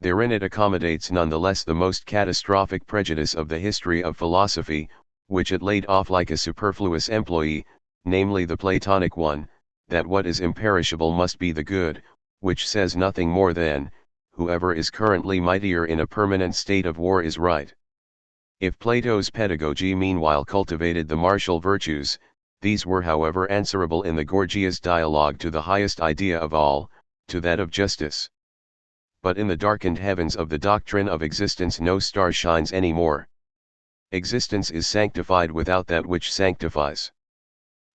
Therein it accommodates nonetheless the most catastrophic prejudice of the history of philosophy, which it laid off like a superfluous employee, namely the Platonic one, that what is imperishable must be the good, which says nothing more than, whoever is currently mightier in a permanent state of war is right. If Plato's pedagogy meanwhile cultivated the martial virtues, these were however answerable in the Gorgias dialogue to the highest idea of all, to that of justice. But in the darkened heavens of the doctrine of existence no star shines any more. Existence is sanctified without that which sanctifies.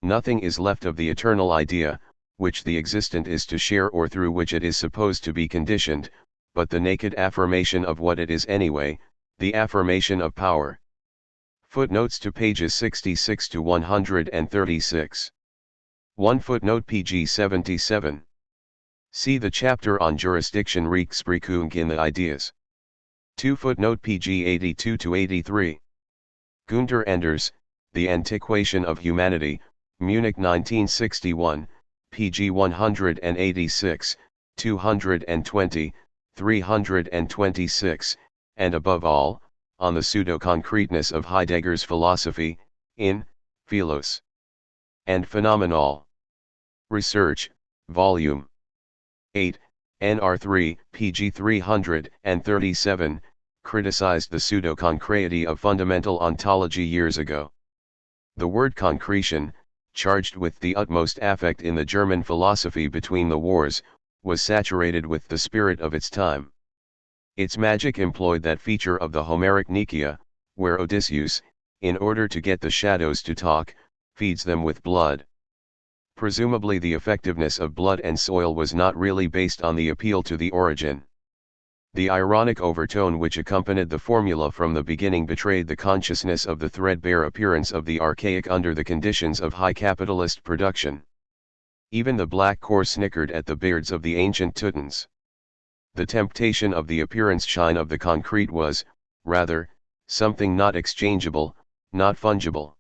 Nothing is left of the eternal idea, which the existent is to share or through which it is supposed to be conditioned, but the naked affirmation of what it is anyway, the affirmation of power. Footnotes to pages 66 to 136. 1 footnote pg 77. See the chapter on jurisdiction Rechtsprechung in the Ideas. 2 footnote pg 82 to 83. Günter Enders, The Antiquation of Humanity, Munich 1961, pg 186, 220, 326, and above all, on the pseudo-concreteness of Heidegger's philosophy, in Philos and Phenomenal. Research, Volume 8, NR3, pg 337, criticized the pseudo-concreity of fundamental ontology years ago. The word concretion, charged with the utmost affect in the German philosophy between the wars, was saturated with the spirit of its time. Its magic employed that feature of the Homeric Nicaea, where Odysseus, in order to get the shadows to talk, feeds them with blood. Presumably the effectiveness of blood and soil was not really based on the appeal to the origin. The ironic overtone which accompanied the formula from the beginning betrayed the consciousness of the threadbare appearance of the archaic under the conditions of high capitalist production. Even the black core snickered at the beards of the ancient Teutons. The temptation of the appearance shine of the concrete was, rather, something not exchangeable, not fungible.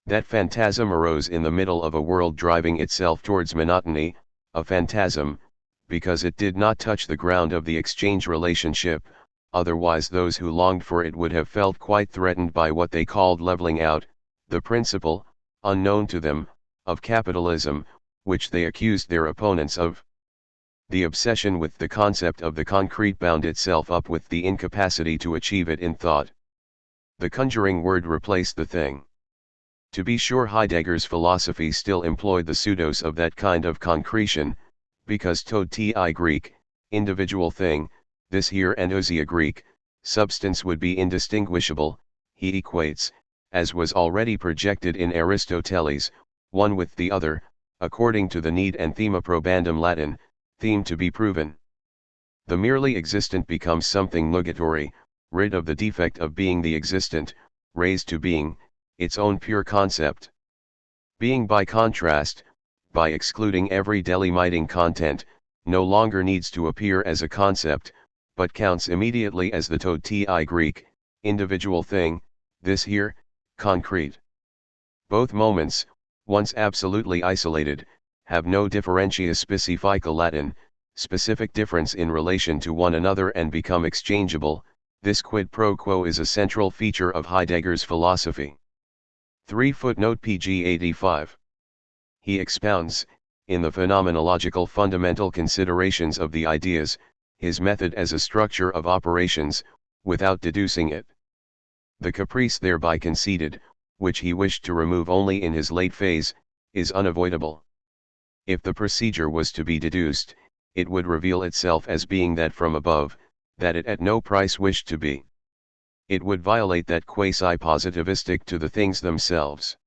That phantasm arose in the middle of a world driving itself towards monotony, a phantasm, because it did not touch the ground of the exchange relationship, otherwise those who longed for it would have felt quite threatened by what they called leveling out, the principle, unknown to them, of capitalism, which they accused their opponents of. The obsession with the concept of the concrete bound itself up with the incapacity to achieve it in thought. The conjuring word replaced the thing. To be sure, Heidegger's philosophy still employed the pseudos of that kind of concretion, because tod ti Greek, individual thing, this here and ousia Greek, substance would be indistinguishable, he equates, as was already projected in Aristoteles, one with the other, according to the need and thema probandum Latin, theme to be proven. The merely existent becomes something nugatory, rid of the defect of being the existent, raised to being, its own pure concept. Being by contrast, by excluding every delimiting content, no longer needs to appear as a concept, but counts immediately as the THIRD Greek, individual thing, this here, concrete. Both moments, once absolutely isolated, have no differentia specifica Latin, specific difference in relation to one another and become exchangeable. This quid pro quo is a central feature of Heidegger's philosophy. 3 pg 85. He expounds, in the phenomenological fundamental considerations of the ideas, his method as a structure of operations, without deducing it. The caprice thereby conceded, which he wished to remove only in his late phase, is unavoidable. If the procedure was to be deduced, it would reveal itself as being that from above, that it at no price wished to be. It would violate that quasi-positivistic to the things themselves.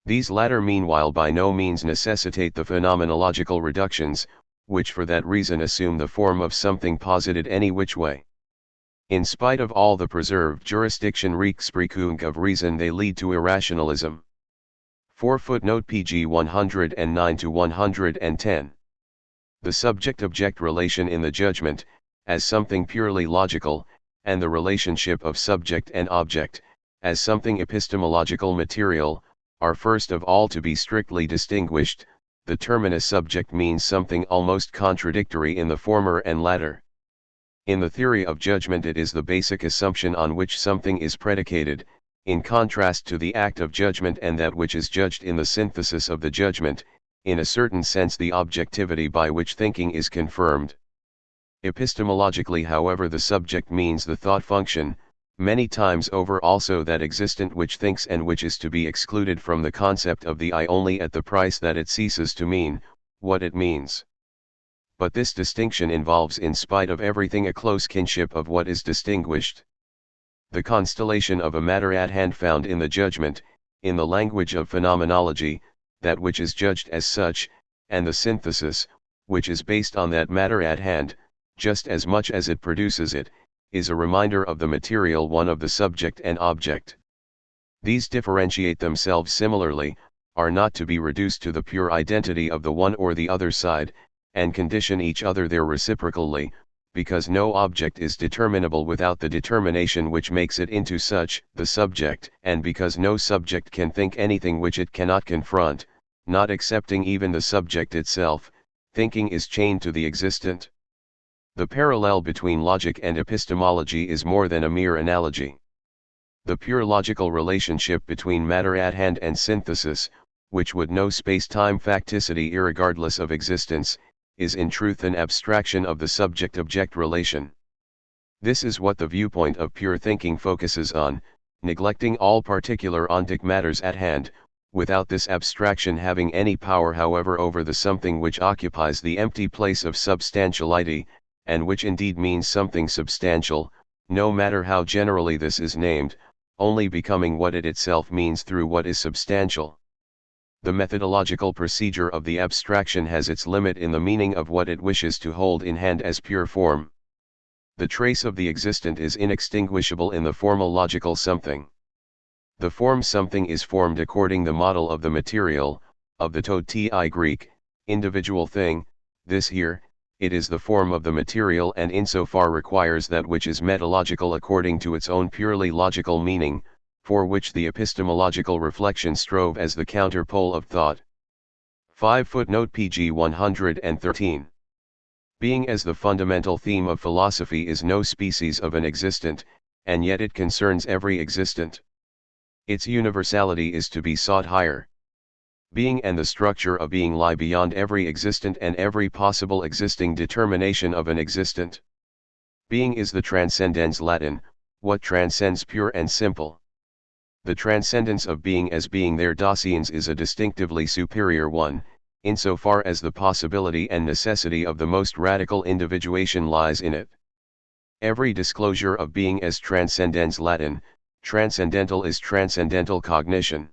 These latter meanwhile by no means necessitate the phenomenological reductions, which for that reason assume the form of something posited any which way. In spite of all the preserved jurisdiction Rechtsprechung of reason they lead to irrationalism. 4 pg 109 to 110. The subject-object relation in the judgment, as something purely logical, and the relationship of subject and object, as something epistemological material, are first of all to be strictly distinguished. The terminus subject means something almost contradictory in the former and latter. In the theory of judgment it is the basic assumption on which something is predicated, in contrast to the act of judgment and that which is judged in the synthesis of the judgment, in a certain sense the objectivity by which thinking is confirmed. Epistemologically however the subject means the thought function, many times over also that existent which thinks and which is to be excluded from the concept of the I only at the price that it ceases to mean what it means. But this distinction involves in spite of everything a close kinship of what is distinguished. The constellation of a matter at hand found in the judgment, in the language of phenomenology, that which is judged as such, and the synthesis, which is based on that matter at hand, just as much as it produces it, is a reminder of the material one of the subject and object. These differentiate themselves similarly, are not to be reduced to the pure identity of the one or the other side, and condition each other there reciprocally, because no object is determinable without the determination which makes it into such, the subject, and because no subject can think anything which it cannot confront, not excepting even the subject itself, thinking is chained to the existent. The parallel between logic and epistemology is more than a mere analogy. The pure logical relationship between matter at hand and synthesis, which would know space-time facticity irregardless of existence, is in truth an abstraction of the subject-object relation. This is what the viewpoint of pure thinking focuses on, neglecting all particular ontic matters at hand, without this abstraction having any power however over the something which occupies the empty place of substantiality, and which indeed means something substantial, no matter how generally this is named, only becoming what it itself means through what is substantial. The methodological procedure of the abstraction has its limit in the meaning of what it wishes to hold in hand as pure form. The trace of the existent is inextinguishable in the formal logical something. The form something is formed according the model of the material, of the THIRD Greek, individual thing, this here, it is the form of the material and insofar requires that which is metalogical according to its own purely logical meaning, for which the epistemological reflection strove as the counterpole of thought. 5 pg 113. Being as the fundamental theme of philosophy is no species of an existent, and yet it concerns every existent. Its universality is to be sought higher. Being and the structure of being lie beyond every existent and every possible existing determination of an existent. Being is the transcendens Latin, what transcends pure and simple. The transcendence of being as being their dociens is a distinctively superior one, insofar as the possibility and necessity of the most radical individuation lies in it. Every disclosure of being as transcendens Latin, Transcendental is transcendental cognition.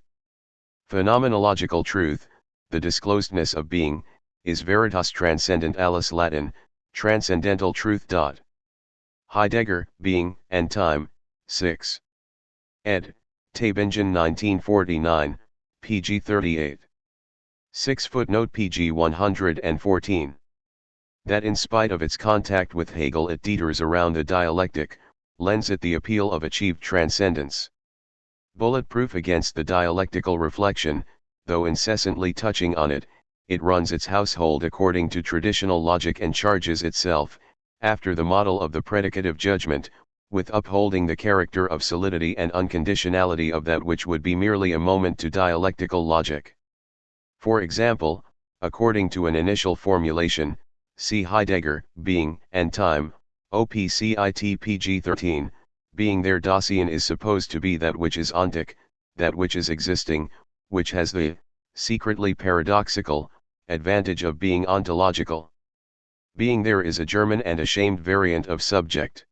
Phenomenological truth, the disclosedness of being, is veritas transcendentalis Latin, transcendental truth. Heidegger, Being, and Time, 6. ed. Tübingen 1949, pg 38. 6 footnote pg 114. That in spite of its contact with Hegel it teeters around the dialectic, lends it the appeal of achieved transcendence. Bulletproof against the dialectical reflection, though incessantly touching on it, it runs its household according to traditional logic and charges itself, after the model of the predicative judgment, with upholding the character of solidity and unconditionality of that which would be merely a moment to dialectical logic. For example, according to an initial formulation, see Heidegger, Being, and Time, OPCIT pg 13, being there Dasein is supposed to be that which is ontic, that which is existing, which has the, secretly paradoxical, advantage of being ontological. Being there is a German and ashamed variant of subject.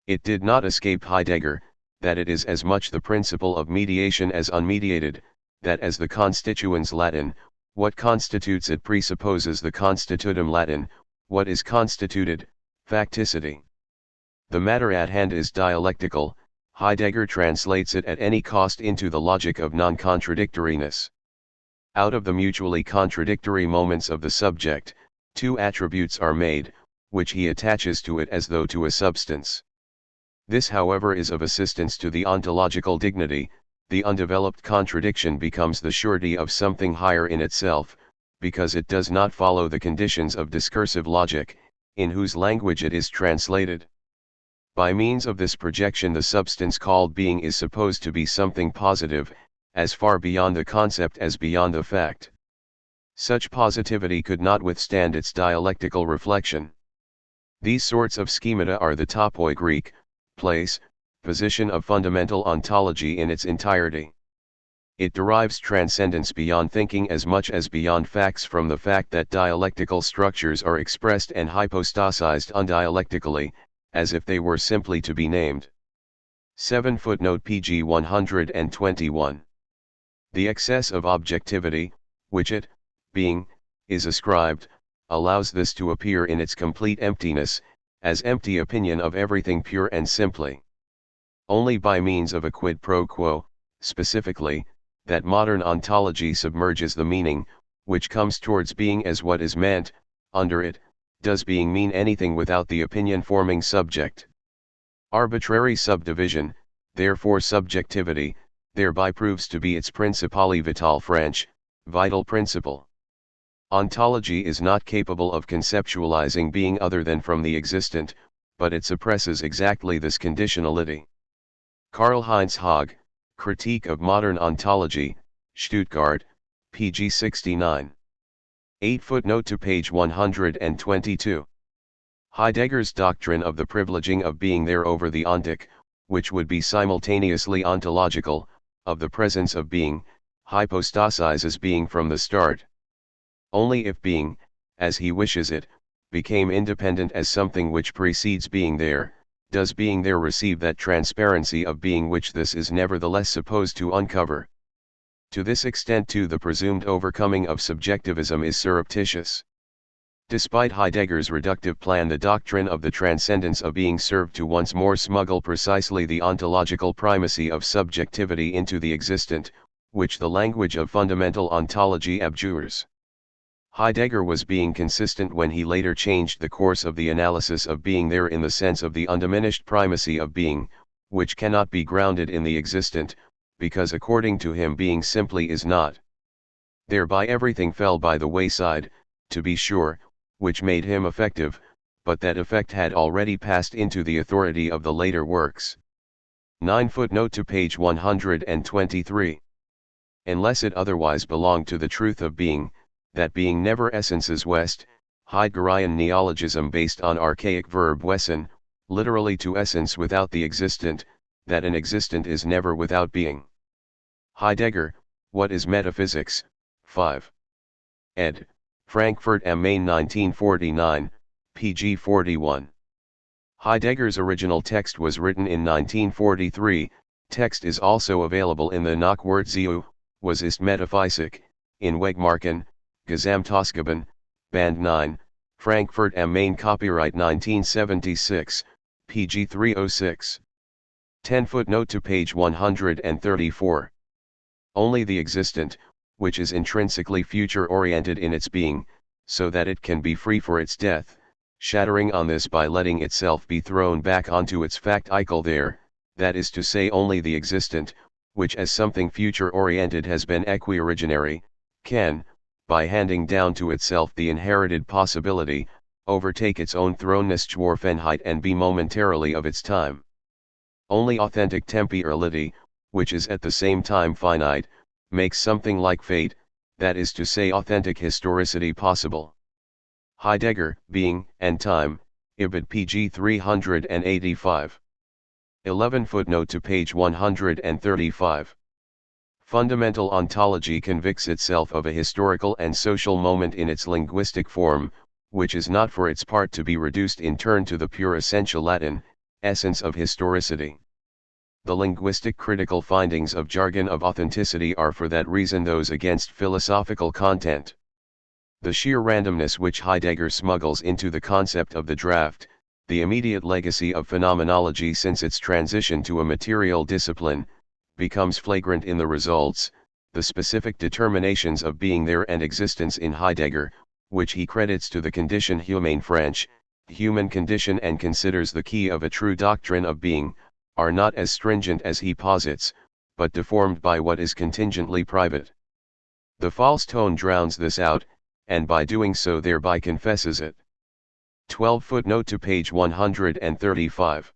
It did not escape Heidegger, that it is as much the principle of mediation as unmediated, that as the constituens Latin, what constitutes it presupposes the constitutum Latin, what is constituted, facticity. The matter at hand is dialectical, Heidegger translates it at any cost into the logic of non-contradictoriness. Out of the mutually contradictory moments of the subject, two attributes are made, which he attaches to it as though to a substance. This however is of assistance to the ontological dignity. The undeveloped contradiction becomes the surety of something higher in itself, because it does not follow the conditions of discursive logic, in whose language it is translated. By means of this projection the substance called being is supposed to be something positive, as far beyond the concept as beyond the fact. Such positivity could not withstand its dialectical reflection. These sorts of schemata are the topoi Greek, place, position of fundamental ontology in its entirety. It derives transcendence beyond thinking as much as beyond facts from the fact that dialectical structures are expressed and hypostasized undialectically, as if they were simply to be named. 7 footnote pg 121. The excess of objectivity, which it, being, is ascribed, allows this to appear in its complete emptiness, as empty opinion of everything pure and simply. Only by means of a quid pro quo, specifically, that modern ontology submerges the meaning, which comes towards being as what is meant, under it, does being mean anything without the opinion-forming subject. Arbitrary subdivision, therefore subjectivity, thereby proves to be its principale vital French, vital principle. Ontology is not capable of conceptualizing being other than from the existent, but it suppresses exactly this conditionality. Karl-Heinz Haag, Critique of Modern Ontology, Stuttgart, pg 69. 8 footnote to page 122. Heidegger's doctrine of the privileging of being there over the ontic, which would be simultaneously ontological, of the presence of being, hypostasizes being from the start. Only if being, as he wishes it, became independent as something which precedes being there, does being there receive that transparency of being which this is nevertheless supposed to uncover. To this extent too the presumed overcoming of subjectivism is surreptitious. Despite Heidegger's reductive plan, the doctrine of the transcendence of being served to once more smuggle precisely the ontological primacy of subjectivity into the existent, which the language of fundamental ontology abjures. Heidegger was being consistent when he later changed the course of the analysis of being there in the sense of the undiminished primacy of being, which cannot be grounded in the existent, because according to him being simply is not. Thereby everything fell by the wayside, to be sure, which made him effective, but that effect had already passed into the authority of the later works. 9 footnote to page 123. Unless it otherwise belonged to the truth of being, that being never essences west, Heideggerian neologism based on archaic verb wesen, literally to essence without the existent, that an existent is never without being. Heidegger, What is Metaphysics, 5. ed. Frankfurt am Main 1949, pg 41. Heidegger's original text was written in 1943, Text is also available in the Nachwort was ist Metaphysik, in Wegmarken, Gesamtausgaben, Band 9, Frankfurt am Main, copyright 1976, pg 306. 10 footnote to page 134. Only the existent, which is intrinsically future-oriented in its being, so that it can be free for its death, shattering on this by letting itself be thrown back onto its facticle there, that is to say only the existent, which as something future-oriented has been equi-originary, can, by handing down to itself the inherited possibility, overtake its own Thronenestschworfenheit and be momentarily of its time. Only authentic temporality, which is at the same time finite, makes something like fate, that is to say authentic historicity possible. Heidegger, Being, and Time, Ibid pg 385. 11 footnote to page 135. Fundamental ontology convicts itself of a historical and social moment in its linguistic form, which is not for its part to be reduced in turn to the pure essential Latin essence of historicity. The linguistic critical findings of jargon of authenticity are for that reason those against philosophical content. The sheer randomness which Heidegger smuggles into the concept of the draft, the immediate legacy of phenomenology since its transition to a material discipline, becomes flagrant in the results, the specific determinations of being there and existence in Heidegger, which he credits to the condition humaine French, human condition, and considers the key of a true doctrine of being, are not as stringent as he posits, but deformed by what is contingently private. The false tone drowns this out, and by doing so thereby confesses it. 12 footnote to page 135.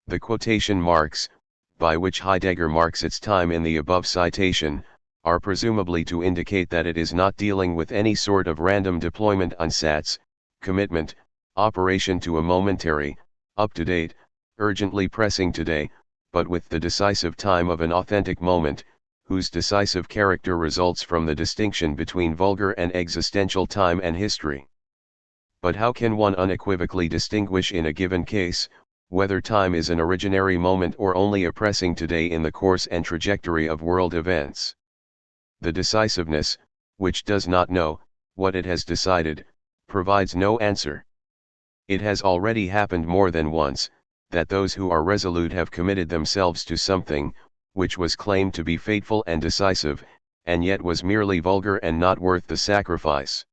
The quotation marks, by which Heidegger marks its time in the above citation, are presumably to indicate that it is not dealing with any sort of random deployment Ansatz, commitment, operation to a momentary, up-to-date, urgently pressing today, but with the decisive time of an authentic moment, whose decisive character results from the distinction between vulgar and existential time and history. But how can one unequivocally distinguish in a given case, whether time is an originary moment or only a pressing today in the course and trajectory of world events? The decisiveness, which does not know what it has decided, provides no answer. It has already happened more than once, that those who are resolute have committed themselves to something, which was claimed to be fateful and decisive, and yet was merely vulgar and not worth the sacrifice.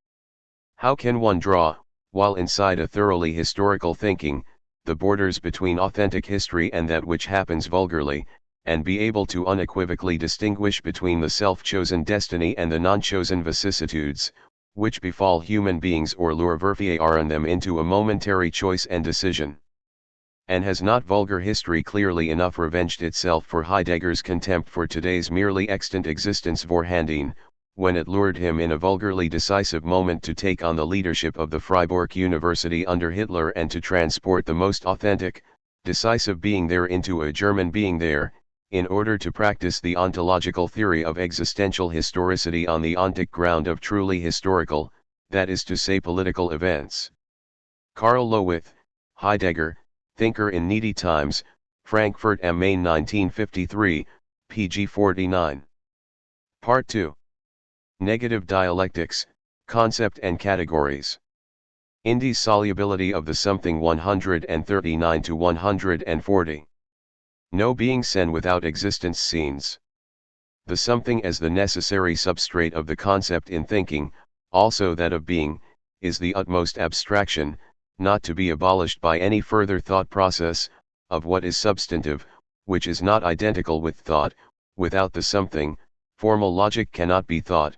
How can one draw, while inside a thoroughly historical thinking, the borders between authentic history and that which happens vulgarly, and be able to unequivocally distinguish between the self-chosen destiny and the non-chosen vicissitudes, which befall human beings or lure verfier them into a momentary choice and decision? And has not vulgar history clearly enough revenged itself for Heidegger's contempt for today's merely extant existence vorhanden, when it lured him in a vulgarly decisive moment to take on the leadership of the Freiburg University under Hitler and to transport the most authentic, decisive being there into a German being there, in order to practice the ontological theory of existential historicity on the ontic ground of truly historical, that is to say political events? Karl Lowith, Heidegger, Thinker in Needy Times, Frankfurt am Main 1953, pg 49. Part 2. Negative Dialectics, Concept and Categories. Indissolubility of the something 139 to 140. No being sen without existence scenes. The something as the necessary substrate of the concept in thinking, also that of being, is the utmost abstraction, not to be abolished by any further thought process, of what is substantive, which is not identical with thought. Without the something, formal logic cannot be thought.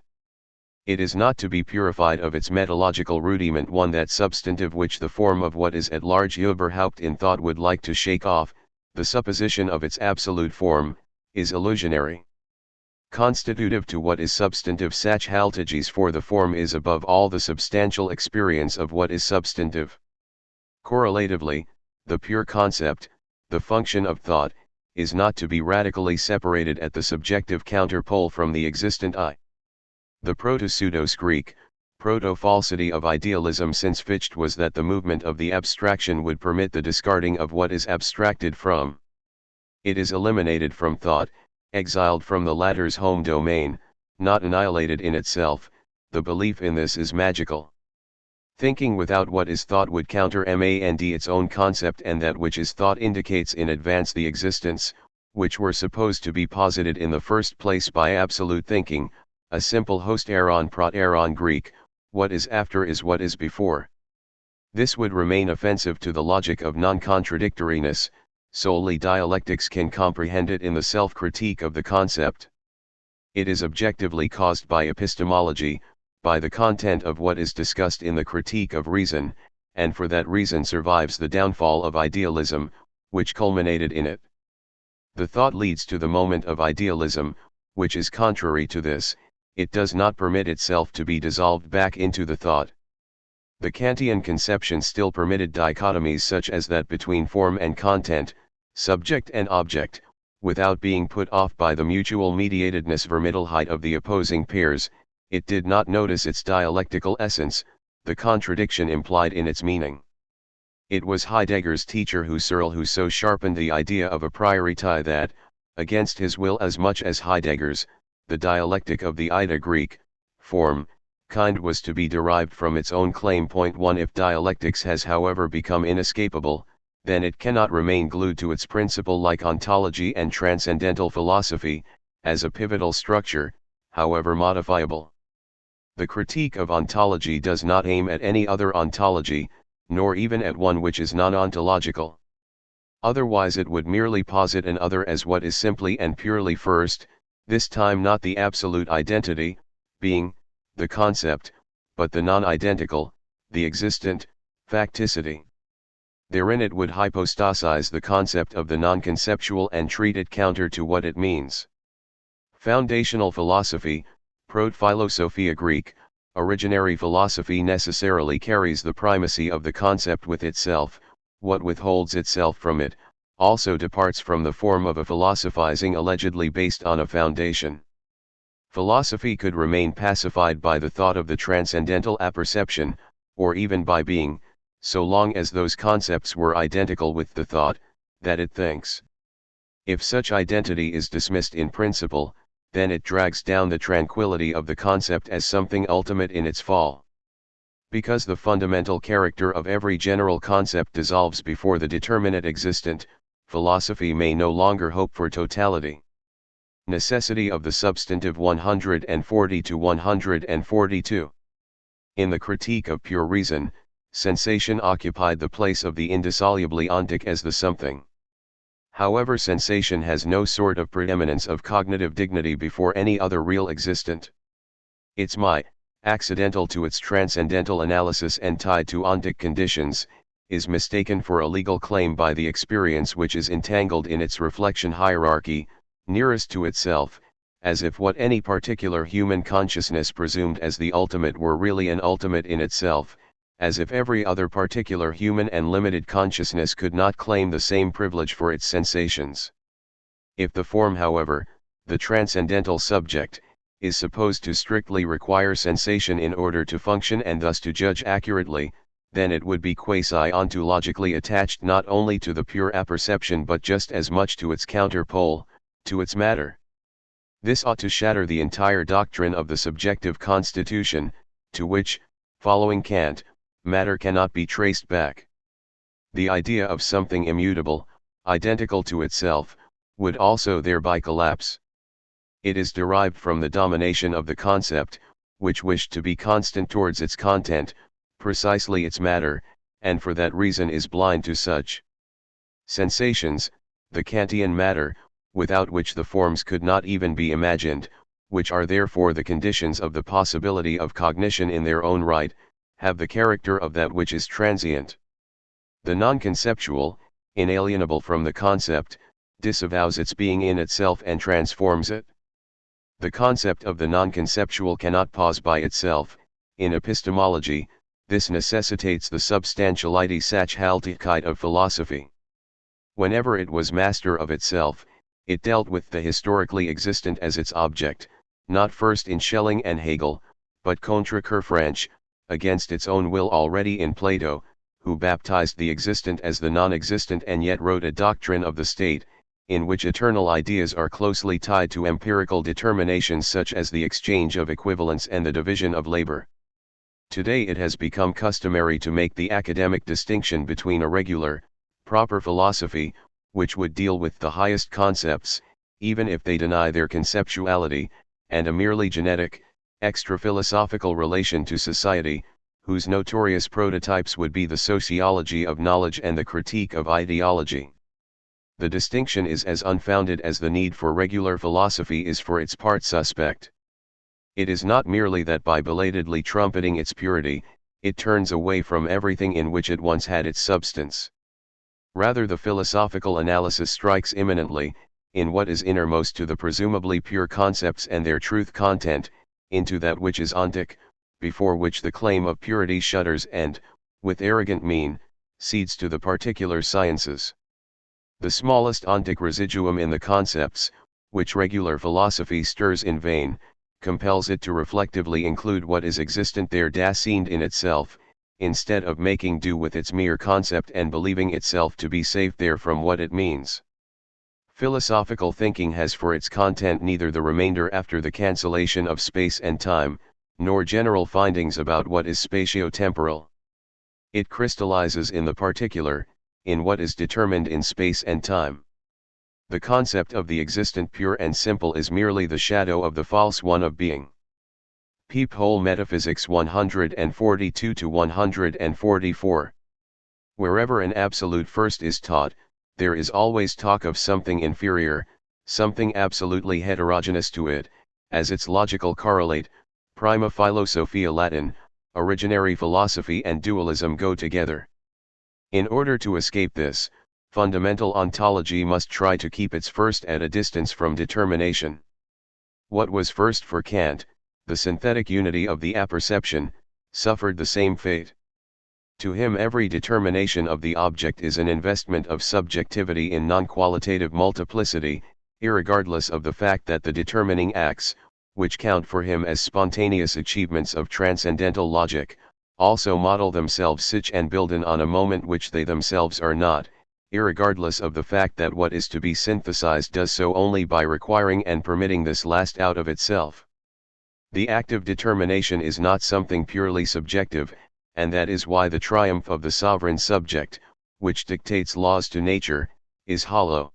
It is not to be purified of its metalogical rudiment one that substantive which the form of what is at large Überhaupt in thought would like to shake off. The supposition of its absolute form, is illusionary. Constitutive to what is substantive Sachhaltiges for the form is above all the substantial experience of what is substantive. Correlatively, the pure concept, the function of thought, is not to be radically separated at the subjective counterpole from the existent I. The proto-pseudo-Greek, proto-falsity of idealism since Fichte was that the movement of the abstraction would permit the discarding of what is abstracted from. It is eliminated from thought, exiled from the latter's home domain, not annihilated in itself. The belief in this is magical. Thinking without what is thought would countermand its own concept, and that which is thought indicates in advance the existence, which were supposed to be posited in the first place by absolute thinking, a simple host eron prot eron Greek, what is after is what is before. This would remain offensive to the logic of non-contradictoriness. Solely dialectics can comprehend it in the self-critique of the concept. It is objectively caused by epistemology, by the content of what is discussed in the critique of reason, and for that reason survives the downfall of idealism, which culminated in it. The thought leads to the moment of idealism, which is contrary to this. It does not permit itself to be dissolved back into the thought. The Kantian conception still permitted dichotomies such as that between form and content, subject and object, without being put off by the mutual mediatedness vermittelheit of the opposing pairs. It did not notice its dialectical essence, the contradiction implied in its meaning. It was Heidegger's teacher Husserl who so sharpened the idea of a priority that, against his will as much as Heidegger's, the dialectic of the Ida Greek, form, kind was to be derived from its own claim. 1 If dialectics has however become inescapable, then it cannot remain glued to its principle like ontology and transcendental philosophy, as a pivotal structure, however modifiable. The critique of ontology does not aim at any other ontology, nor even at one which is non-ontological. Otherwise it would merely posit an other as what is simply and purely first, this time not the absolute identity, being, the concept, but the non-identical, the existent, facticity. Therein it would hypostasize the concept of the non-conceptual and treat it counter to what it means. Foundational philosophy, protophilosophia Greek, originary philosophy necessarily carries the primacy of the concept with itself. What withholds itself from it, also departs from the form of a philosophizing allegedly based on a foundation. Philosophy could remain pacified by the thought of the transcendental apperception, or even by being, so long as those concepts were identical with the thought that it thinks. If such identity is dismissed in principle, then it drags down the tranquility of the concept as something ultimate in its fall. Because the fundamental character of every general concept dissolves before the determinate existent, philosophy may no longer hope for totality. Necessity of the substantive 140 to 142. In the Critique of Pure Reason, sensation occupied the place of the indissolubly ontic as the something. However, sensation has no sort of preeminence of cognitive dignity before any other real existent. Its might, accidental to its transcendental analysis and tied to ontic conditions, is mistaken for a legal claim by the experience which is entangled in its reflection hierarchy, nearest to itself, as if what any particular human consciousness presumed as the ultimate were really an ultimate in itself, as if every other particular human and limited consciousness could not claim the same privilege for its sensations. If the form, however, the transcendental subject, is supposed to strictly require sensation in order to function and thus to judge accurately, then it would be quasi-ontologically attached not only to the pure apperception but just as much to its counterpole, to its matter. This ought to shatter the entire doctrine of the subjective constitution, to which, following Kant, matter cannot be traced back. The idea of something immutable, identical to itself, would also thereby collapse. It is derived from the domination of the concept, which wished to be constant towards its content, precisely its matter, and for that reason is blind to such sensations, the Kantian matter, without which the forms could not even be imagined, which are therefore the conditions of the possibility of cognition in their own right, have the character of that which is transient. The non-conceptual, inalienable from the concept, disavows its being in itself and transforms it. The concept of the non-conceptual cannot pause by itself. In epistemology, this necessitates the substantiality Sachhaltigkeit of philosophy. Whenever it was master of itself, it dealt with the historically existent as its object, not first in Schelling and Hegel, but contre cœur franche, against its own will already in Plato, who baptized the existent as the non-existent and yet wrote a doctrine of the state, in which eternal ideas are closely tied to empirical determinations such as the exchange of equivalents and the division of labor. Today it has become customary to make the academic distinction between a regular, proper philosophy, which would deal with the highest concepts, even if they deny their conceptuality, and a merely genetic, extra-philosophical relation to society, whose notorious prototypes would be the sociology of knowledge and the critique of ideology. The distinction is as unfounded as the need for regular philosophy is for its part suspect. It is not merely that by belatedly trumpeting its purity, it turns away from everything in which it once had its substance. Rather, the philosophical analysis strikes imminently, in what is innermost to the presumably pure concepts and their truth content, into that which is ontic, before which the claim of purity shudders and, with arrogant mien, cedes to the particular sciences. The smallest ontic residuum in the concepts, which regular philosophy stirs in vain, compels it to reflectively include what is existent there seen in itself, instead of making do with its mere concept and believing itself to be safe there from what it means. Philosophical thinking has for its content neither the remainder after the cancellation of space and time, nor general findings about what is spatio-temporal. It crystallizes in the particular, in what is determined in space and time. The concept of the existent pure and simple is merely the shadow of the false one of being. Peephole Metaphysics 142-144. Wherever an absolute first is taught, there is always talk of something inferior, something absolutely heterogeneous to it, as its logical correlate. Prima Philosophia Latin, originary philosophy and dualism go together. In order to escape this, fundamental ontology must try to keep its first at a distance from determination. What was first for Kant, the synthetic unity of the apperception, suffered the same fate. To him every determination of the object is an investment of subjectivity in non-qualitative multiplicity, irregardless of the fact that the determining acts, which count for him as spontaneous achievements of transcendental logic, also model themselves sich and builden on a moment which they themselves are not, irregardless of the fact that what is to be synthesized does so only by requiring and permitting this last out of itself. The act of determination is not something purely subjective, and that is why the triumph of the sovereign subject, which dictates laws to nature, is hollow.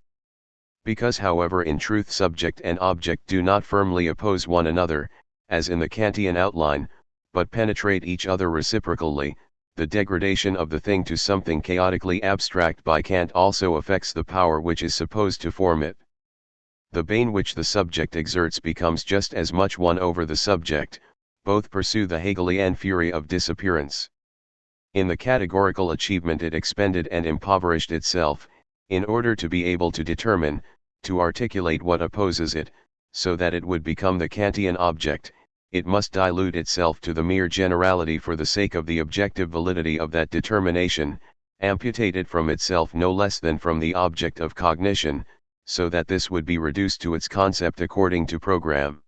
Because however in truth subject and object do not firmly oppose one another, as in the Kantian outline, but penetrate each other reciprocally, the degradation of the thing to something chaotically abstract by Kant also affects the power which is supposed to form it. The bane which the subject exerts becomes just as much one over the subject, both pursue the Hegelian fury of disappearance. In the categorical achievement it expended and impoverished itself, in order to be able to determine, to articulate what opposes it, so that it would become the Kantian object. It must dilute itself to the mere generality for the sake of the objective validity of that determination, amputate it from itself no less than from the object of cognition, so that this would be reduced to its concept according to program.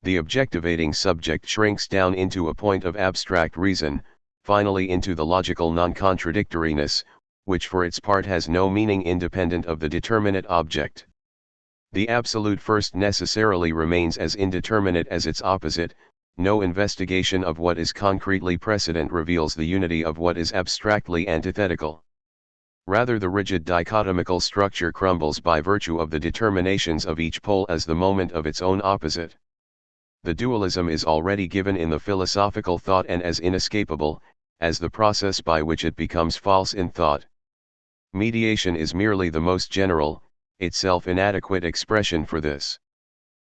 The objectivating subject shrinks down into a point of abstract reason, finally into the logical non-contradictoriness, which for its part has no meaning independent of the determinate object. The absolute first necessarily remains as indeterminate as its opposite. No investigation of what is concretely precedent reveals the unity of what is abstractly antithetical. Rather the rigid dichotomical structure crumbles by virtue of the determinations of each pole as the moment of its own opposite. The dualism is already given in the philosophical thought and as inescapable, as the process by which it becomes false in thought. Mediation is merely the most general, itself inadequate expression for this.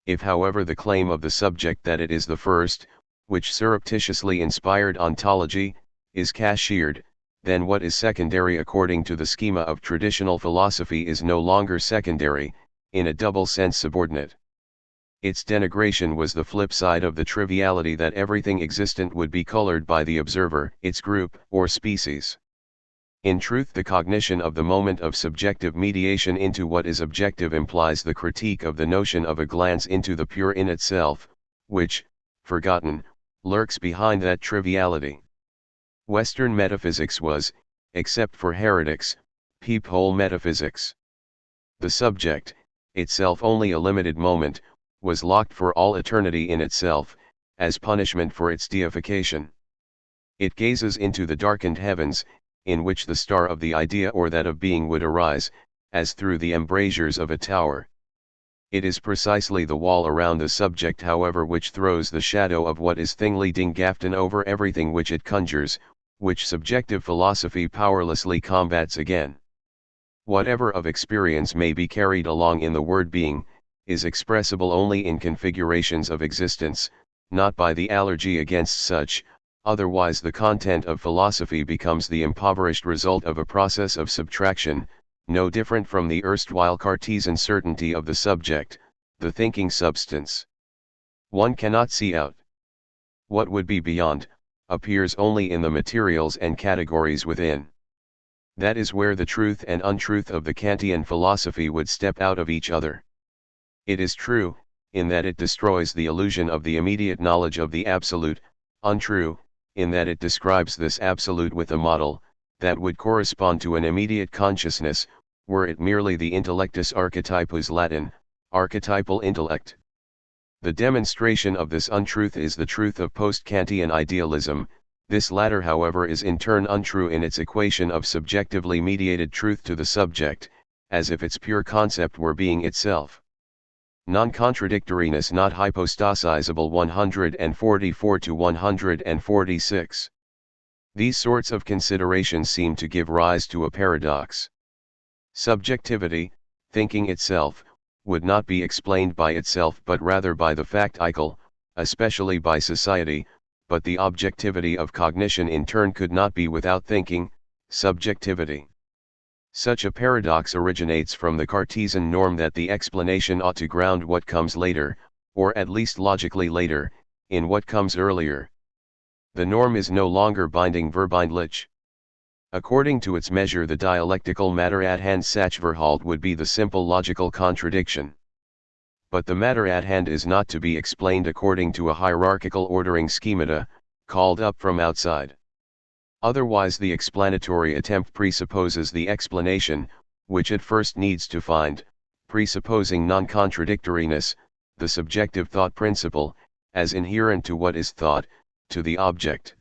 If however the claim of the subject that it is the first, which surreptitiously inspired ontology, is cashiered, then what is secondary according to the schema of traditional philosophy is no longer secondary, in a double sense subordinate. Its denigration was the flip side of the triviality that everything existent would be colored by the observer, its group or species. In truth, the cognition of the moment of subjective mediation into what is objective implies the critique of the notion of a glance into the pure in itself, which, forgotten, lurks behind that triviality. Western metaphysics was, except for heretics, peephole metaphysics. The subject, itself only a limited moment, was locked for all eternity in itself, as punishment for its deification. It gazes into the darkened heavens, in which the star of the idea or that of being would arise, as through the embrasures of a tower. It is precisely the wall around the subject, however, which throws the shadow of what is thingly dingaften over everything which it conjures, which subjective philosophy powerlessly combats again. Whatever of experience may be carried along in the word being, is expressible only in configurations of existence, not by the allergy against such, otherwise the content of philosophy becomes the impoverished result of a process of subtraction, no different from the erstwhile Cartesian certainty of the subject, the thinking substance. One cannot see out. What would be beyond, appears only in the materials and categories within. That is where the truth and untruth of the Kantian philosophy would step out of each other. It is true, in that it destroys the illusion of the immediate knowledge of the absolute; untrue, in that it describes this absolute with a model, that would correspond to an immediate consciousness, were it merely the intellectus archetypus Latin, archetypal intellect. The demonstration of this untruth is the truth of post-Kantian idealism. This latter, however, is in turn untrue in its equation of subjectively mediated truth to the subject, as if its pure concept were being itself. Non-contradictoriness not hypostasizable 144 to 146. These sorts of considerations seem to give rise to a paradox. Subjectivity, thinking itself, would not be explained by itself but rather by the factical, especially by society, but the objectivity of cognition in turn could not be without thinking, subjectivity. Such a paradox originates from the Cartesian norm that the explanation ought to ground what comes later, or at least logically later, in what comes earlier. The norm is no longer binding verbindlich. According to its measure, the dialectical matter at hand Sachverhalt would be the simple logical contradiction. But the matter at hand is not to be explained according to a hierarchical ordering schemata, called up from outside. Otherwise the explanatory attempt presupposes the explanation, which it first needs to find, presupposing non-contradictoriness, the subjective thought principle, as inherent to what is thought, to the object.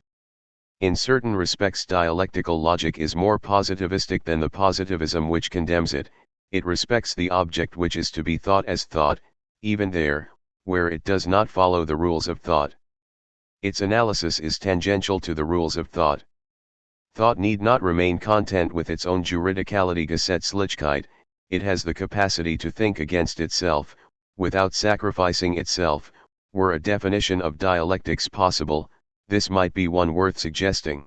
In certain respects dialectical logic is more positivistic than the positivism which condemns it. It respects the object which is to be thought as thought, even there, where it does not follow the rules of thought. Its analysis is tangential to the rules of thought. Thought need not remain content with its own juridicality Gesetzlichkeit, it has the capacity to think against itself, without sacrificing itself. Were a definition of dialectics possible, this might be one worth suggesting.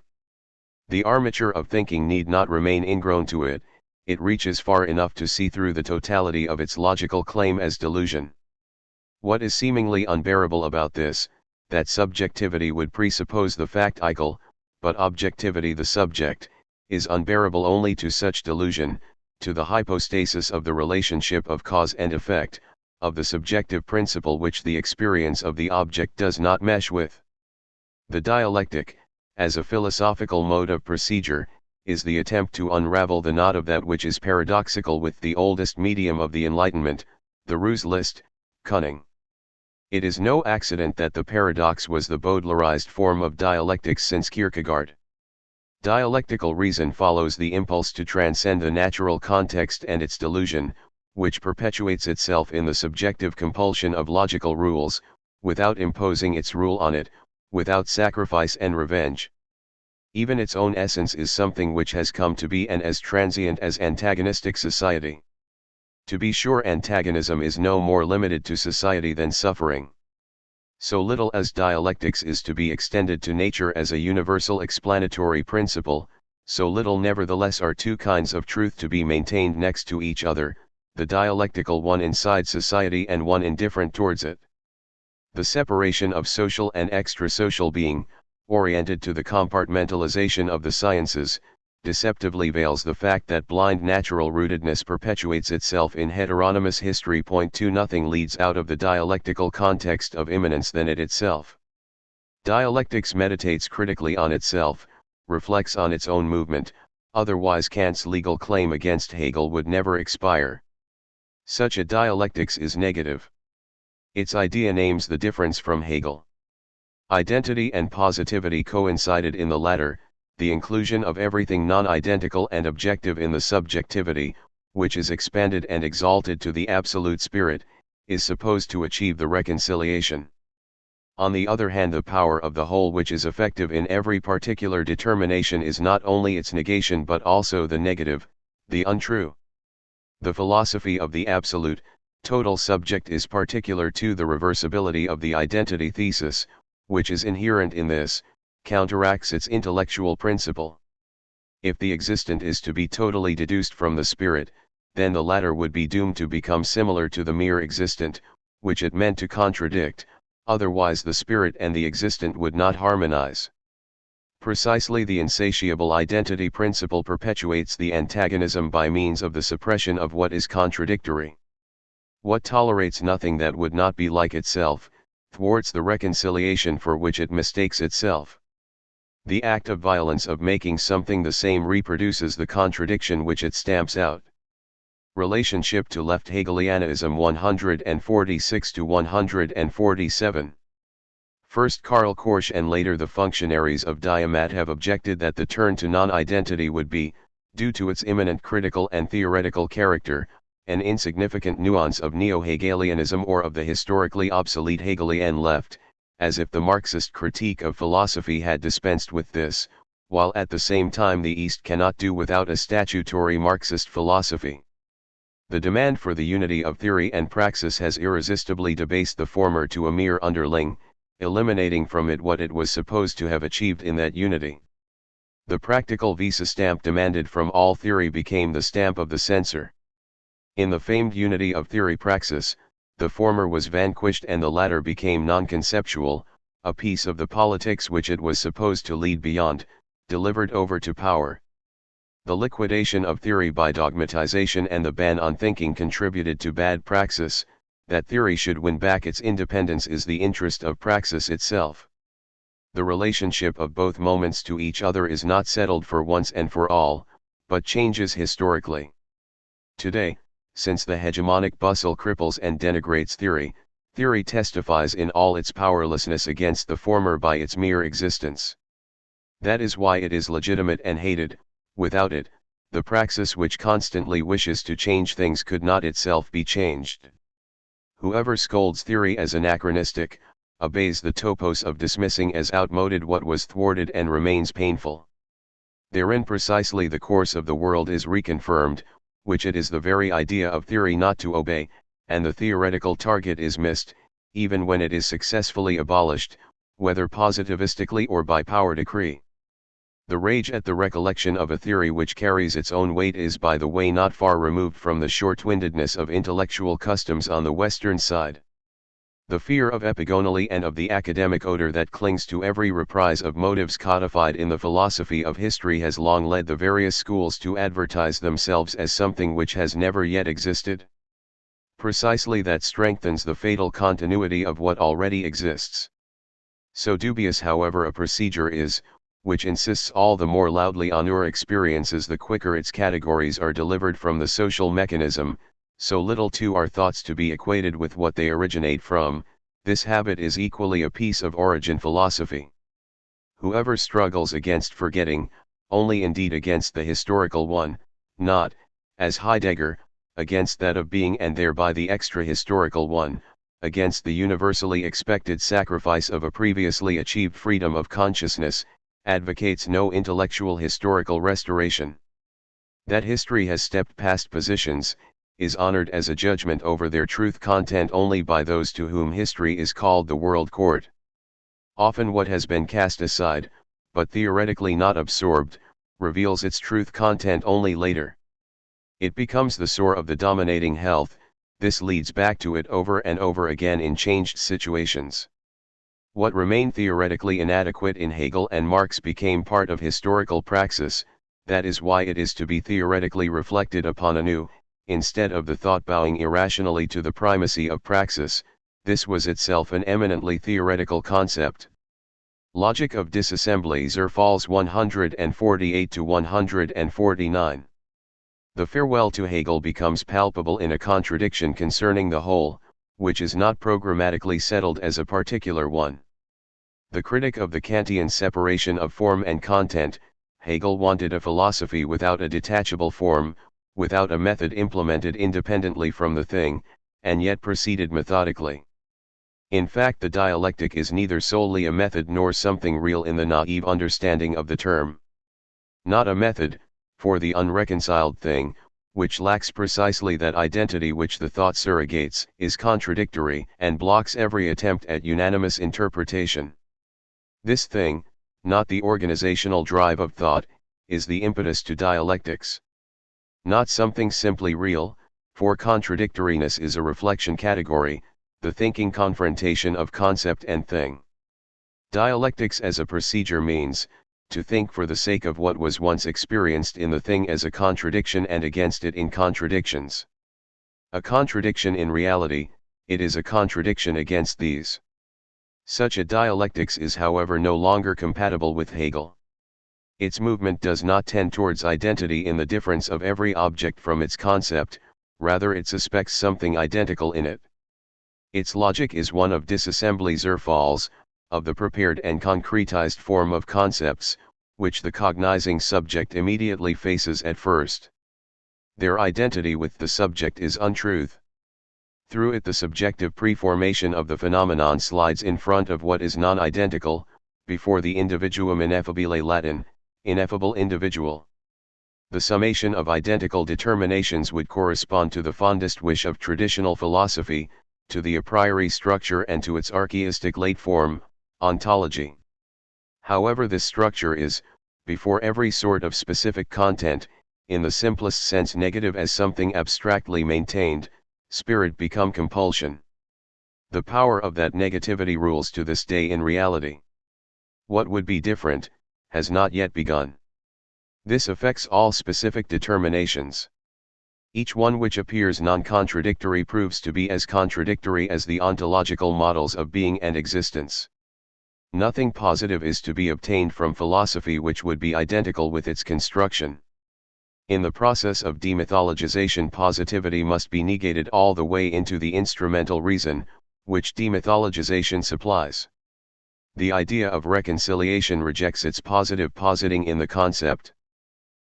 The armature of thinking need not remain ingrown to it, it reaches far enough to see through the totality of its logical claim as delusion. What is seemingly unbearable about this, that subjectivity would presuppose the factical, but objectivity the subject, is unbearable only to such delusion, to the hypostasis of the relationship of cause and effect, of the subjective principle which the experience of the object does not mesh with. The dialectic, as a philosophical mode of procedure, is the attempt to unravel the knot of that which is paradoxical with the oldest medium of the Enlightenment, the ruse list, cunning. It is no accident that the paradox was the Baudelarized form of dialectics since Kierkegaard. Dialectical reason follows the impulse to transcend the natural context and its delusion, which perpetuates itself in the subjective compulsion of logical rules, without imposing its rule on it, without sacrifice and revenge. Even its own essence is something which has come to be and as transient as antagonistic society. To be sure, antagonism is no more limited to society than suffering. So little as dialectics is to be extended to nature as a universal explanatory principle, so little nevertheless are two kinds of truth to be maintained next to each other, the dialectical one inside society and one indifferent towards it. The separation of social and extra-social being, oriented to the compartmentalization of the sciences, deceptively veils the fact that blind natural rootedness perpetuates itself in heteronymous history. 2 Nothing leads out of the dialectical context of immanence than it itself. Dialectics meditates critically on itself, reflects on its own movement, otherwise Kant's legal claim against Hegel would never expire. Such a dialectics is negative. Its idea names the difference from Hegel. Identity and positivity coincided in the latter, the inclusion of everything non-identical and objective in the subjectivity, which is expanded and exalted to the absolute spirit, is supposed to achieve the reconciliation. On the other hand, the power of the whole which is effective in every particular determination is not only its negation but also the negative, the untrue. The philosophy of the absolute, total subject is particular to the reversibility of the identity thesis, which is inherent in this, counteracts its intellectual principle. If the existent is to be totally deduced from the spirit, then the latter would be doomed to become similar to the mere existent, which it meant to contradict, otherwise the spirit and the existent would not harmonize. Precisely the insatiable identity principle perpetuates the antagonism by means of the suppression of what is contradictory. What tolerates nothing that would not be like itself, thwarts the reconciliation for which it mistakes itself. The act of violence of making something the same reproduces the contradiction which it stamps out. Relationship to left Hegelianism 146-147. First Karl Korsch and later the functionaries of Diamat have objected that the turn to non-identity would be, due to its imminent critical and theoretical character, an insignificant nuance of neo-Hegelianism or of the historically obsolete Hegelian left, as if the Marxist critique of philosophy had dispensed with this, while at the same time the East cannot do without a statutory Marxist philosophy. The demand for the unity of theory and praxis has irresistibly debased the former to a mere underling, eliminating from it what it was supposed to have achieved in that unity. The practical visa stamp demanded from all theory became the stamp of the censor. In the famed unity of theory-praxis, the former was vanquished and the latter became non-conceptual, a piece of the politics which it was supposed to lead beyond, delivered over to power. The liquidation of theory by dogmatization and the ban on thinking contributed to bad praxis. That theory should win back its independence is the interest of praxis itself. The relationship of both moments to each other is not settled for once and for all, but changes historically. Today, since the hegemonic bustle cripples and denigrates theory, theory testifies in all its powerlessness against the former by its mere existence. That is why it is legitimate and hated. Without it, the praxis which constantly wishes to change things could not itself be changed. Whoever scolds theory as anachronistic, obeys the topos of dismissing as outmoded what was thwarted and remains painful. Therein precisely the course of the world is reconfirmed, which it is the very idea of theory not to obey, and the theoretical target is missed, even when it is successfully abolished, whether positivistically or by power decree. The rage at the recollection of a theory which carries its own weight is by the way not far removed from the short-windedness of intellectual customs on the Western side. The fear of epigonally and of the academic odor that clings to every reprise of motives codified in the philosophy of history has long led the various schools to advertise themselves as something which has never yet existed. Precisely that strengthens the fatal continuity of what already exists. So dubious however a procedure is, which insists all the more loudly on your experiences the quicker its categories are delivered from the social mechanism, so little too are thoughts to be equated with what they originate from, this habit is equally a piece of origin philosophy. Whoever struggles against forgetting, only indeed against the historical one, not, as Heidegger, against that of being and thereby the extra-historical one, against the universally expected sacrifice of a previously achieved freedom of consciousness, advocates no intellectual historical restoration. That history has stepped past positions, is honored as a judgment over their truth content only by those to whom history is called the world court. Often what has been cast aside, but theoretically not absorbed, reveals its truth content only later. It becomes the sore of the dominating health, this leads back to it over and over again in changed situations. What remained theoretically inadequate in Hegel and Marx became part of historical praxis, that is why it is to be theoretically reflected upon anew, instead of the thought bowing irrationally to the primacy of praxis. This was itself an eminently theoretical concept. Logic of Disassembly Zerfalls 148-149. The farewell to Hegel becomes palpable in a contradiction concerning the whole, which is not programmatically settled as a particular one. The critic of the Kantian separation of form and content, Hegel wanted a philosophy without a detachable form, without a method implemented independently from the thing, and yet proceeded methodically. In fact, the dialectic is neither solely a method nor something real in the naive understanding of the term. Not a method, for the unreconciled thing, which lacks precisely that identity which the thought surrogates, is contradictory and blocks every attempt at unanimous interpretation. This thing, not the organizational drive of thought, is the impetus to dialectics. Not something simply real, for contradictoriness is a reflection category, the thinking confrontation of concept and thing. Dialectics as a procedure means, to think for the sake of what was once experienced in the thing as a contradiction and against it in contradictions. A contradiction in reality, it is a contradiction against these. Such a dialectics is however no longer compatible with Hegel. Its movement does not tend towards identity in the difference of every object from its concept, rather it suspects something identical in it. Its logic is one of disassembly Zerfalls, of the prepared and concretized form of concepts, which the cognizing subject immediately faces at first. Their identity with the subject is untruth. Through it the subjective preformation of the phenomenon slides in front of what is non-identical, before the individuum ineffabile Latin, ineffable individual. The summation of identical determinations would correspond to the fondest wish of traditional philosophy, to the a priori structure and to its archaistic late form, ontology. However, this structure is, before every sort of specific content, in the simplest sense negative as something abstractly maintained, spirit become compulsion. The power of that negativity rules to this day in reality. What would be different, has not yet begun. This affects all specific determinations. Each one which appears non-contradictory proves to be as contradictory as the ontological models of being and existence. Nothing positive is to be obtained from philosophy which would be identical with its construction. In the process of demythologization, positivity must be negated all the way into the instrumental reason, which demythologization supplies. The idea of reconciliation rejects its positive positing in the concept.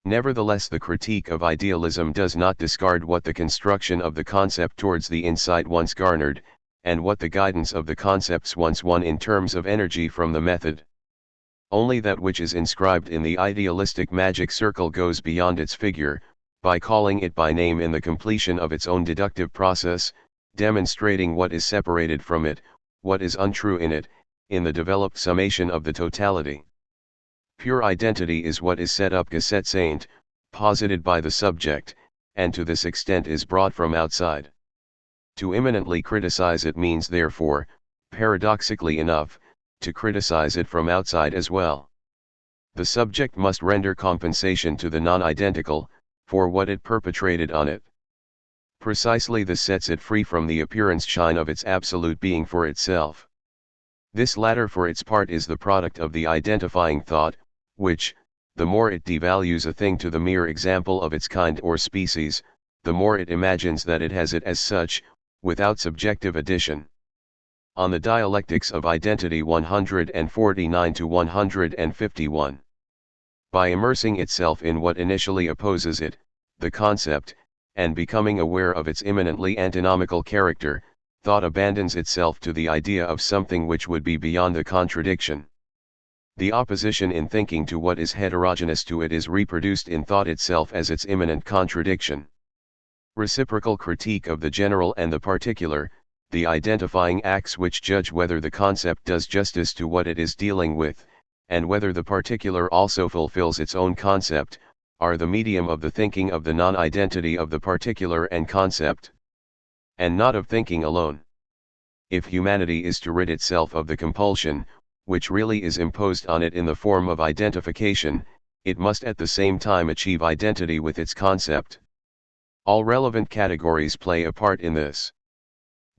Nevertheless, the critique of idealism does not discard what the construction of the concept towards the insight once garnered, and what the guidance of the concepts once won in terms of energy from the method. Only that which is inscribed in the idealistic magic circle goes beyond its figure, by calling it by name in the completion of its own deductive process, demonstrating what is separated from it, what is untrue in it, in the developed summation of the totality. Pure identity is what is set up gesetzt, posited by the subject, and to this extent is brought from outside. To imminently criticize it means therefore, paradoxically enough, to criticize it from outside as well. The subject must render compensation to the non-identical, for what it perpetrated on it. Precisely this sets it free from the appearance shine of its absolute being for itself. This latter for its part is the product of the identifying thought, which, the more it devalues a thing to the mere example of its kind or species, the more it imagines that it has it as such, without subjective addition. On the Dialectics of Identity 149 to 151. By immersing itself in what initially opposes it, the concept, and becoming aware of its imminently antinomical character, thought abandons itself to the idea of something which would be beyond the contradiction. The opposition in thinking to what is heterogeneous to it is reproduced in thought itself as its immanent contradiction. Reciprocal critique of the general and the particular, the identifying acts which judge whether the concept does justice to what it is dealing with, and whether the particular also fulfills its own concept, are the medium of the thinking of the non-identity of the particular and concept, and not of thinking alone. If humanity is to rid itself of the compulsion, which really is imposed on it in the form of identification, it must at the same time achieve identity with its concept. All relevant categories play a part in this.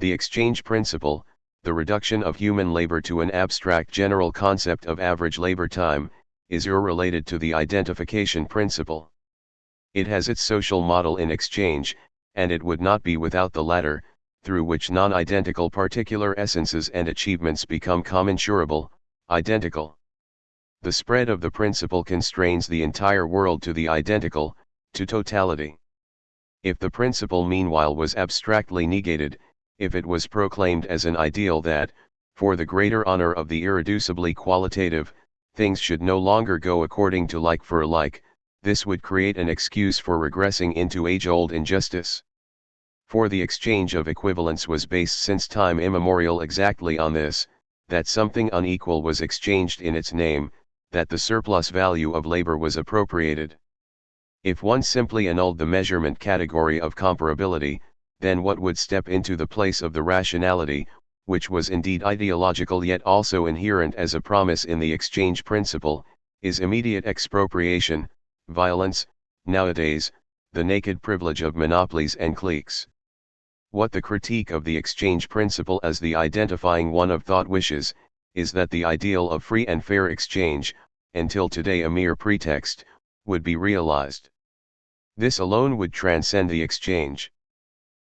The exchange principle, the reduction of human labor to an abstract general concept of average labor time, is irrelated to the identification principle. It has its social model in exchange, and it would not be without the latter, through which non-identical particular essences and achievements become commensurable, identical. The spread of the principle constrains the entire world to the identical, to totality. If the principle meanwhile was abstractly negated, if it was proclaimed as an ideal that, for the greater honor of the irreducibly qualitative, things should no longer go according to like for like, this would create an excuse for regressing into age-old injustice. For the exchange of equivalents was based since time immemorial exactly on this, that something unequal was exchanged in its name, that the surplus value of labor was appropriated. If one simply annulled the measurement category of comparability, then what would step into the place of the rationality, which was indeed ideological yet also inherent as a promise in the exchange principle, is immediate expropriation, violence, nowadays, the naked privilege of monopolies and cliques. What the critique of the exchange principle as the identifying one of thought wishes, is that the ideal of free and fair exchange, until today a mere pretext, would be realized. This alone would transcend the exchange.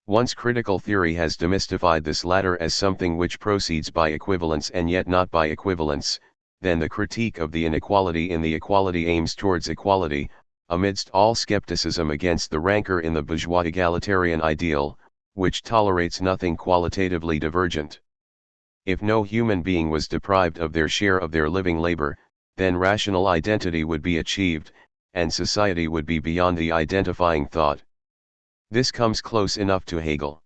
Once critical theory has demystified this latter as something which proceeds by equivalence and yet not by equivalence, then the critique of the inequality in the equality aims towards equality, amidst all skepticism against the rancor in the bourgeois egalitarian ideal, which tolerates nothing qualitatively divergent. If no human being was deprived of their share of their living labor, then rational identity would be achieved, and society would be beyond the identifying thought. This comes close enough to Hegel.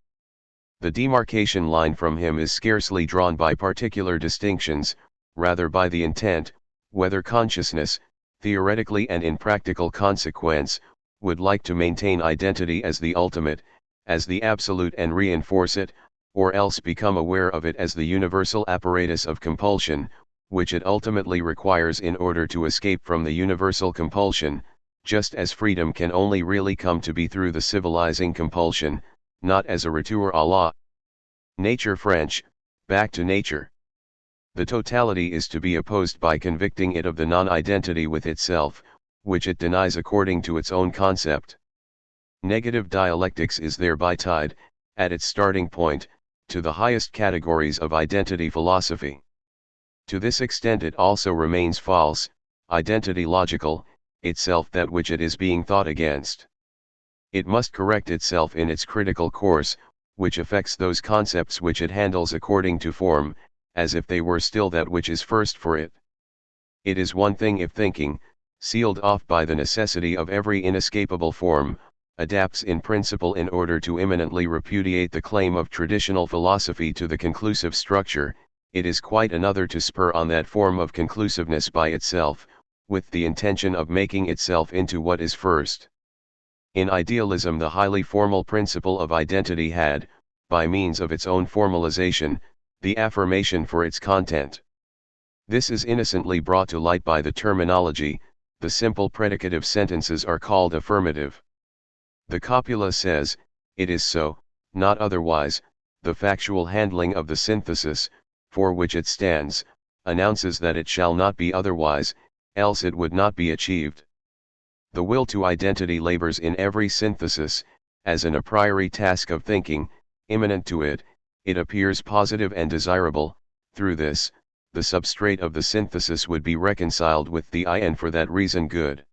The demarcation line from him is scarcely drawn by particular distinctions, rather by the intent, whether consciousness, theoretically and in practical consequence, would like to maintain identity as the ultimate, as the absolute and reinforce it, or else become aware of it as the universal apparatus of compulsion, which it ultimately requires in order to escape from the universal compulsion, just as freedom can only really come to be through the civilizing compulsion, not as a retour à la nature French, back to nature. The totality is to be opposed by convicting it of the non-identity with itself, which it denies according to its own concept. Negative dialectics is thereby tied, at its starting point, to the highest categories of identity philosophy. To this extent it also remains false, identity logical, itself that which it is being thought against. It must correct itself in its critical course, which affects those concepts which it handles according to form, as if they were still that which is first for it. It is one thing if thinking, sealed off by the necessity of every inescapable form, adapts in principle in order to imminently repudiate the claim of traditional philosophy to the conclusive structure. It is quite another to spur on that form of conclusiveness by itself, with the intention of making itself into what is first. In idealism the highly formal principle of identity had, by means of its own formalization, the affirmation for its content. This is innocently brought to light by the terminology, the simple predicative sentences are called affirmative. The copula says, it is so, not otherwise, the factual handling of the synthesis, for which it stands, announces that it shall not be otherwise, else it would not be achieved. The will to identity labors in every synthesis, as an a priori task of thinking, immanent to it, it appears positive and desirable. Through this, the substrate of the synthesis would be reconciled with the I and for that reason good.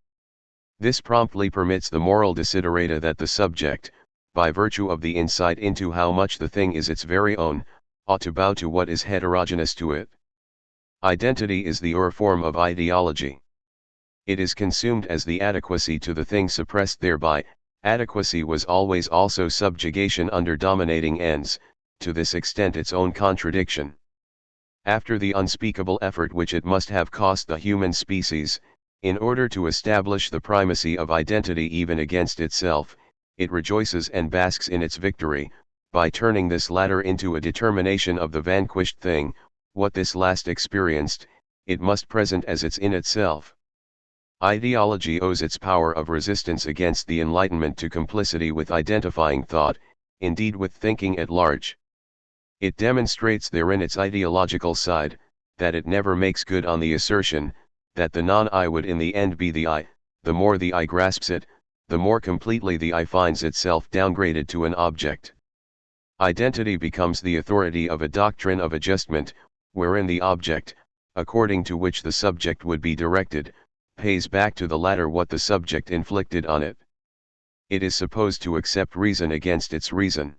This promptly permits the moral desiderata that the subject, by virtue of the insight into how much the thing is its very own, ought to bow to what is heterogeneous to it. Identity is the form of ideology. It is consumed as the adequacy to the thing suppressed thereby. Adequacy was always also subjugation under dominating ends, to this extent its own contradiction. After the unspeakable effort which it must have cost the human species, in order to establish the primacy of identity even against itself, it rejoices and basks in its victory, by turning this latter into a determination of the vanquished thing. What this last experienced, it must present as its in itself. Ideology owes its power of resistance against the Enlightenment to complicity with identifying thought, indeed with thinking at large. It demonstrates therein its ideological side, that it never makes good on the assertion, that the non-I would in the end be the I. The more the I grasps it, the more completely the I finds itself downgraded to an object. Identity becomes the authority of a doctrine of adjustment, wherein the object, according to which the subject would be directed, pays back to the latter what the subject inflicted on it. It is supposed to accept reason against its reason.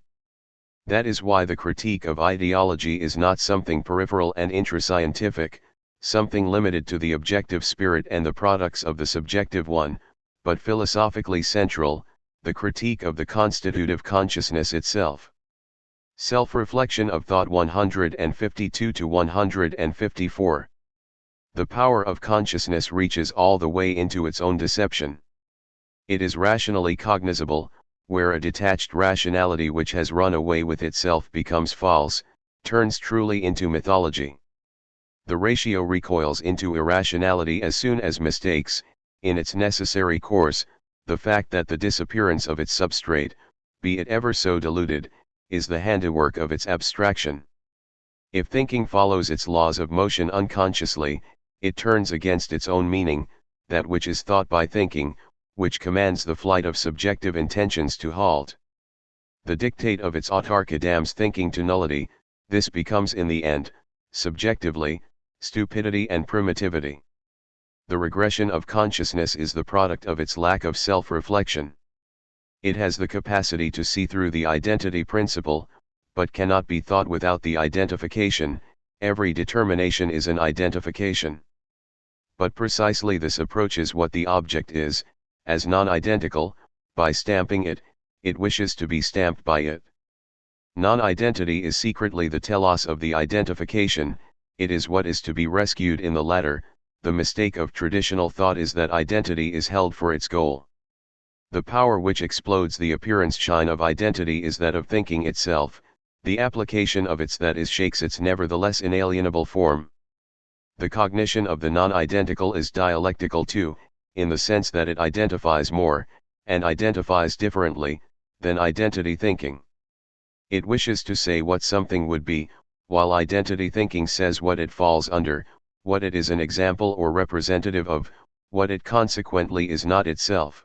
That is why the critique of ideology is not something peripheral and intrascientific, something limited to the objective spirit and the products of the subjective one, but philosophically central, the critique of the constitutive consciousness itself. Self-reflection of thought 152 to 154. The power of consciousness reaches all the way into its own deception. It is rationally cognizable, where a detached rationality which has run away with itself becomes false, turns truly into mythology. The ratio recoils into irrationality as soon as mistakes, in its necessary course, the fact that the disappearance of its substrate, be it ever so diluted, is the handiwork of its abstraction. If thinking follows its laws of motion unconsciously, it turns against its own meaning, that which is thought by thinking, which commands the flight of subjective intentions to halt. The dictate of its autarky damns thinking to nullity, this becomes in the end, subjectively, stupidity and primitivity. The regression of consciousness is the product of its lack of self-reflection. It has the capacity to see through the identity principle, but cannot be thought without the identification. Every determination is an identification. But precisely this approaches what the object is, as non-identical. By stamping it, it wishes to be stamped by it. Non-identity is secretly the telos of the identification, it is what is to be rescued in the latter. The mistake of traditional thought is that identity is held for its goal. The power which explodes the appearance shine of identity is that of thinking itself, the application of its that is shakes its nevertheless inalienable form. The cognition of the non-identical is dialectical too, in the sense that it identifies more, and identifies differently, than identity thinking. It wishes to say what something would be, while identity thinking says what it falls under, what it is an example or representative of, what it consequently is not itself.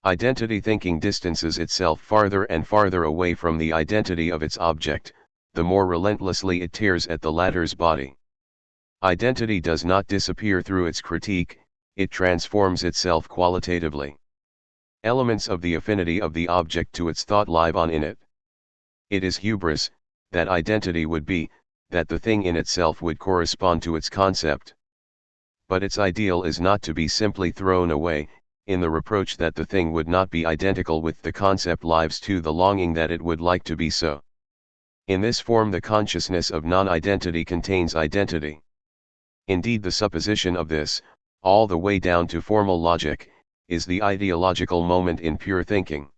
Identity thinking distances itself farther and farther away from the identity of its object, the more relentlessly it tears at the latter's body. Identity does not disappear through its critique, it transforms itself qualitatively. Elements of the affinity of the object to its thought live on in it. It is hubris, that identity would be, that the thing in itself would correspond to its concept. But its ideal is not to be simply thrown away, in the reproach that the thing would not be identical with the concept lives to the longing that it would like to be so. In this form the consciousness of non-identity contains identity. Indeed the supposition of this, all the way down to formal logic, is the ideological moment in pure thinking.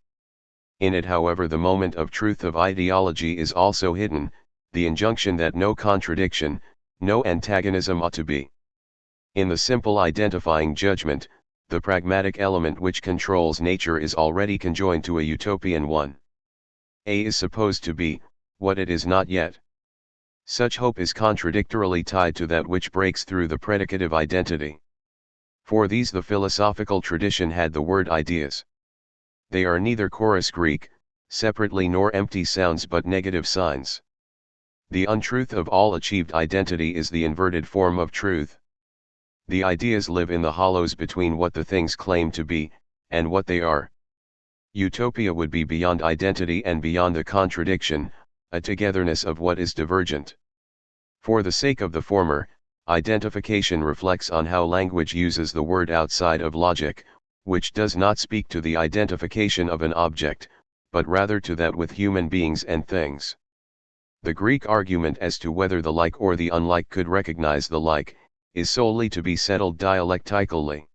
In it however the moment of truth of ideology is also hidden, the injunction that no contradiction, no antagonism ought to be. In the simple identifying judgment, the pragmatic element which controls nature is already conjoined to a utopian one. A is supposed to be, what it is not yet. Such hope is contradictorily tied to that which breaks through the predicative identity. For these the philosophical tradition had the word ideas. They are neither chorus Greek, separately nor empty sounds but negative signs. The untruth of all achieved identity is the inverted form of truth. The ideas live in the hollows between what the things claim to be, and what they are. Utopia would be beyond identity and beyond the contradiction, a togetherness of what is divergent. For the sake of the former, identification reflects on how language uses the word outside of logic, which does not speak to the identification of an object, but rather to that with human beings and things. The Greek argument as to whether the like or the unlike could recognize the like, is solely to be settled dialectically.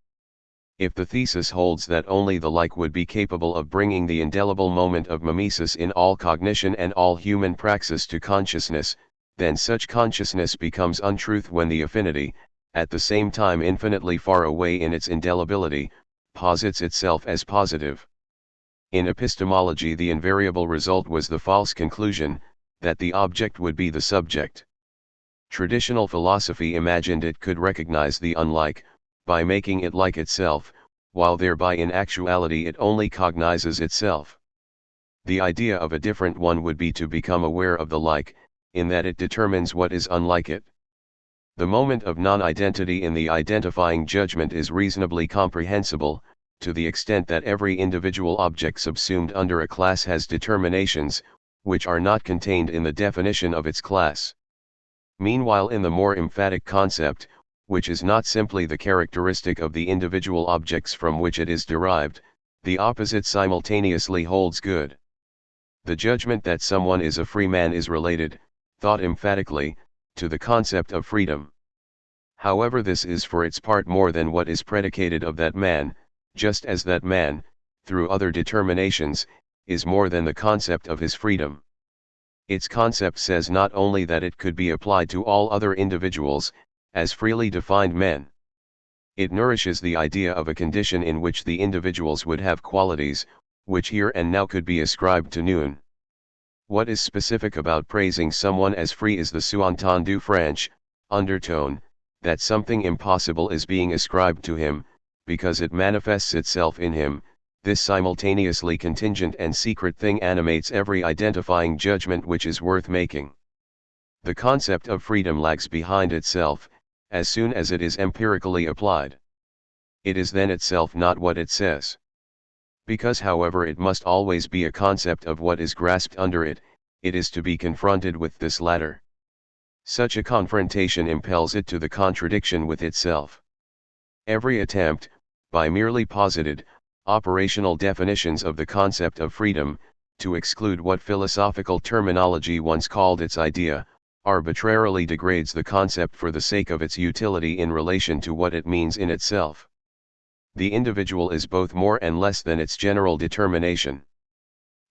If the thesis holds that only the like would be capable of bringing the indelible moment of mimesis in all cognition and all human praxis to consciousness, then such consciousness becomes untruth when the affinity, at the same time infinitely far away in its indelibility, posits itself as positive. In epistemology the invariable result was the false conclusion, that the object would be the subject. Traditional philosophy imagined it could recognize the unlike, by making it like itself, while thereby in actuality it only cognizes itself. The idea of a different one would be to become aware of the like, in that it determines what is unlike it. The moment of non-identity in the identifying judgment is reasonably comprehensible, to the extent that every individual object subsumed under a class has determinations, which are not contained in the definition of its class. Meanwhile, in the more emphatic concept, which is not simply the characteristic of the individual objects from which it is derived, the opposite simultaneously holds good. The judgment that someone is a free man is related, thought emphatically, to the concept of freedom. However, this is for its part more than what is predicated of that man, just as that man, through other determinations, is more than the concept of his freedom. Its concept says not only that it could be applied to all other individuals, as freely defined men. It nourishes the idea of a condition in which the individuals would have qualities, which here and now could be ascribed to none. What is specific about praising someone as free is the sous-entendu French undertone, that something impossible is being ascribed to him, because it manifests itself in him. This simultaneously contingent and secret thing animates every identifying judgment which is worth making. The concept of freedom lags behind itself, as soon as it is empirically applied. It is then itself not what it says. Because however it must always be a concept of what is grasped under it, it is to be confronted with this latter. Such a confrontation impels it to the contradiction with itself. Every attempt, by merely posited, operational definitions of the concept of freedom, to exclude what philosophical terminology once called its idea, arbitrarily degrades the concept for the sake of its utility in relation to what it means in itself. The individual is both more and less than its general determination.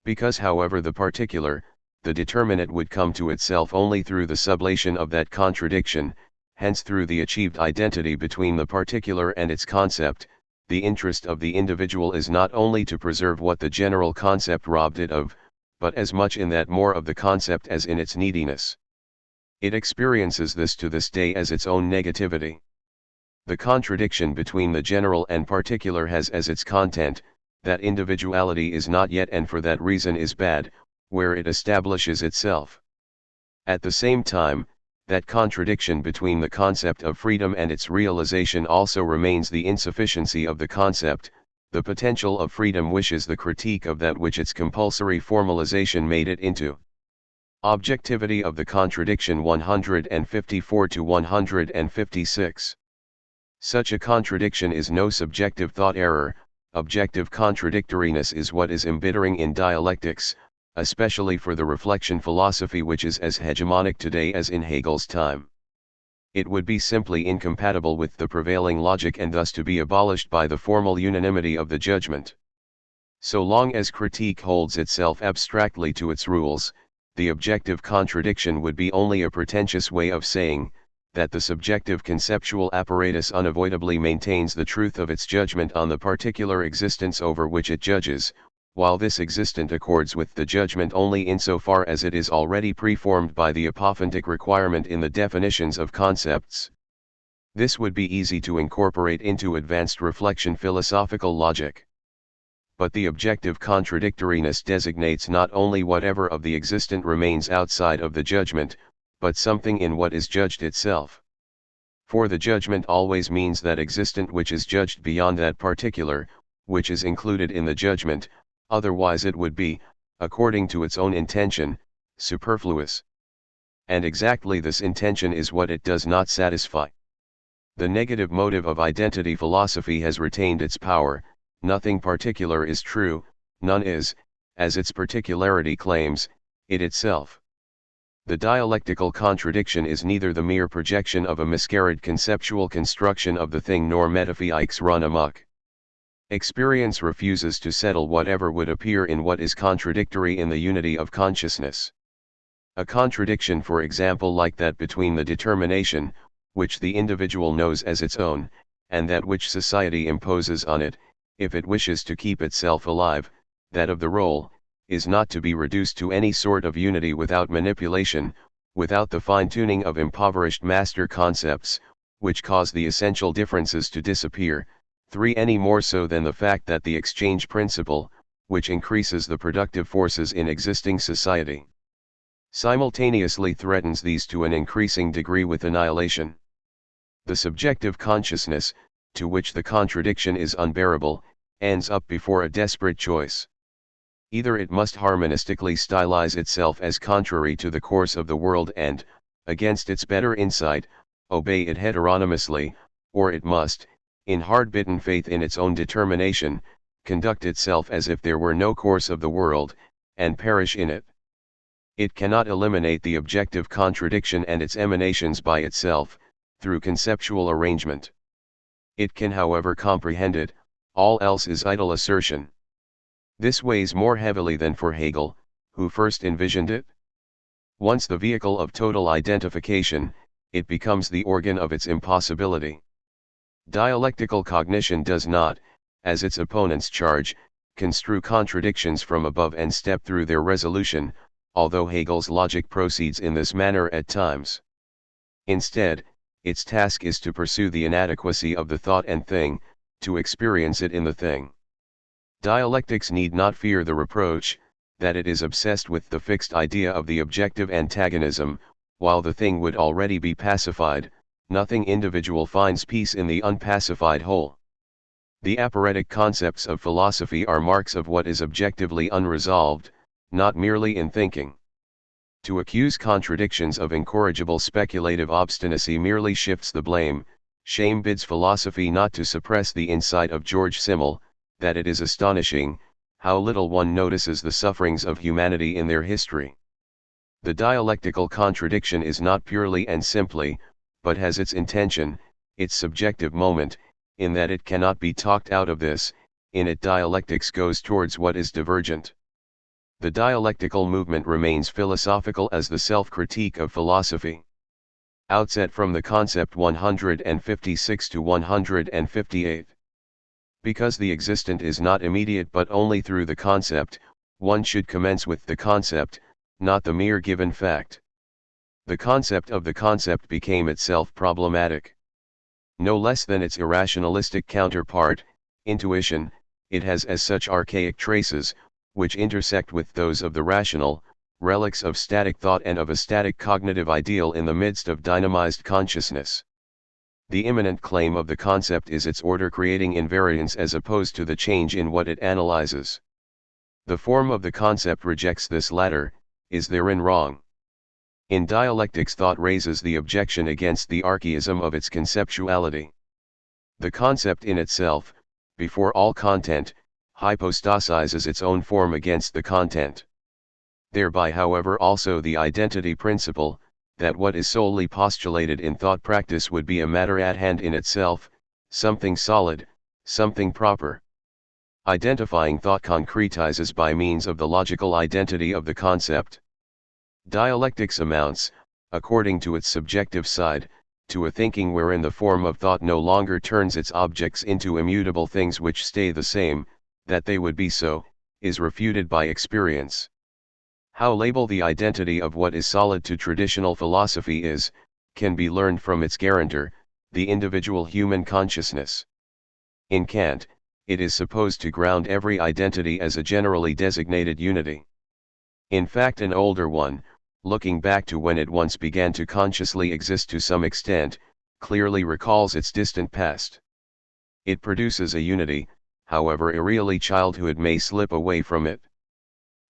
Because however the particular, the determinate would come to itself only through the sublation of that contradiction, hence through the achieved identity between the particular and its concept, the interest of the individual is not only to preserve what the general concept robbed it of, but as much in that more of the concept as in its neediness. It experiences this to this day as its own negativity. The contradiction between the general and particular has as its content, that individuality is not yet and for that reason is bad, where it establishes itself. At the same time, that contradiction between the concept of freedom and its realization also remains the insufficiency of the concept. The potential of freedom wishes the critique of that which its compulsory formalization made it into. Objectivity of the contradiction 154 to 156. Such a contradiction is no subjective thought error. Objective contradictoriness is what is embittering in dialectics, especially for the reflection philosophy which is as hegemonic today as in Hegel's time. It would be simply incompatible with the prevailing logic and thus to be abolished by the formal unanimity of the judgment. So long as critique holds itself abstractly to its rules, the objective contradiction would be only a pretentious way of saying that the subjective conceptual apparatus unavoidably maintains the truth of its judgment on the particular existence over which it judges, while this existent accords with the judgment only insofar as it is already preformed by the apophantic requirement in the definitions of concepts. This would be easy to incorporate into advanced reflection philosophical logic. But the objective contradictoriness designates not only whatever of the existent remains outside of the judgment, but something in what is judged itself. For the judgment always means that existent which is judged beyond that particular, which is included in the judgment, otherwise it would be, according to its own intention, superfluous. And exactly this intention is what it does not satisfy. The negative motive of identity philosophy has retained its power. Nothing particular is true, none is, as its particularity claims, it itself. The dialectical contradiction is neither the mere projection of a miscarried conceptual construction of the thing nor metaphysics run amok. Experience refuses to settle whatever would appear in what is contradictory in the unity of consciousness. A contradiction, for example, like that between the determination, which the individual knows as its own, and that which society imposes on it, if it wishes to keep itself alive, that of the role, is not to be reduced to any sort of unity without manipulation, without the fine-tuning of impoverished master concepts, which cause the essential differences to disappear, 3. Any more so than the fact that the exchange principle, which increases the productive forces in existing society, simultaneously threatens these to an increasing degree with annihilation. The subjective consciousness, to which the contradiction is unbearable, ends up before a desperate choice. Either it must harmonistically stylize itself as contrary to the course of the world and, against its better insight, obey it heteronomously, or it must, in hard-bitten faith in its own determination, conduct itself as if there were no course of the world, and perish in it. It cannot eliminate the objective contradiction and its emanations by itself, through conceptual arrangement. It can however comprehend it, all else is idle assertion. This weighs more heavily than for Hegel, who first envisioned it. Once the vehicle of total identification, it becomes the organ of its impossibility. Dialectical cognition does not, as its opponents charge, construe contradictions from above and step through their resolution, although Hegel's logic proceeds in this manner at times. Instead, its task is to pursue the inadequacy of the thought and thing, to experience it in the thing. Dialectics need not fear the reproach, that it is obsessed with the fixed idea of the objective antagonism, while the thing would already be pacified. Nothing individual finds peace in the unpacified whole. The aporetic concepts of philosophy are marks of what is objectively unresolved, not merely in thinking. To accuse contradictions of incorrigible speculative obstinacy merely shifts the blame. Shame bids philosophy not to suppress the insight of George Simmel, that it is astonishing, how little one notices the sufferings of humanity in their history. The dialectical contradiction is not purely and simply, but has its intention, its subjective moment, in that it cannot be talked out of this. In it dialectics goes towards what is divergent. The dialectical movement remains philosophical as the self-critique of philosophy. Outset from the concept 156 to 158. Because the existent is not immediate but only through the concept, one should commence with the concept, not the mere given fact. The concept of the concept became itself problematic. No less than its irrationalistic counterpart, intuition, it has as such archaic traces, which intersect with those of the rational, relics of static thought and of a static cognitive ideal in the midst of dynamized consciousness. The immanent claim of the concept is its order-creating invariance as opposed to the change in what it analyzes. The form of the concept rejects this latter, is therein wrong. In dialectics, thought raises the objection against the archaism of its conceptuality. The concept in itself, before all content, hypostasizes its own form against the content. Thereby, however, also the identity principle, that what is solely postulated in thought practice would be a matter at hand in itself, something solid, something proper. Identifying thought concretizes by means of the logical identity of the concept. Dialectics amounts, according to its subjective side, to a thinking wherein the form of thought no longer turns its objects into immutable things which stay the same. That they would be so, is refuted by experience. How label the identity of what is solid to traditional philosophy can be learned from its guarantor, the individual human consciousness. In Kant, it is supposed to ground every identity as a generally designated unity. In fact, an older one, looking back to when it once began to consciously exist to some extent, clearly recalls its distant past. It produces a unity, however irreally childhood may slip away from it.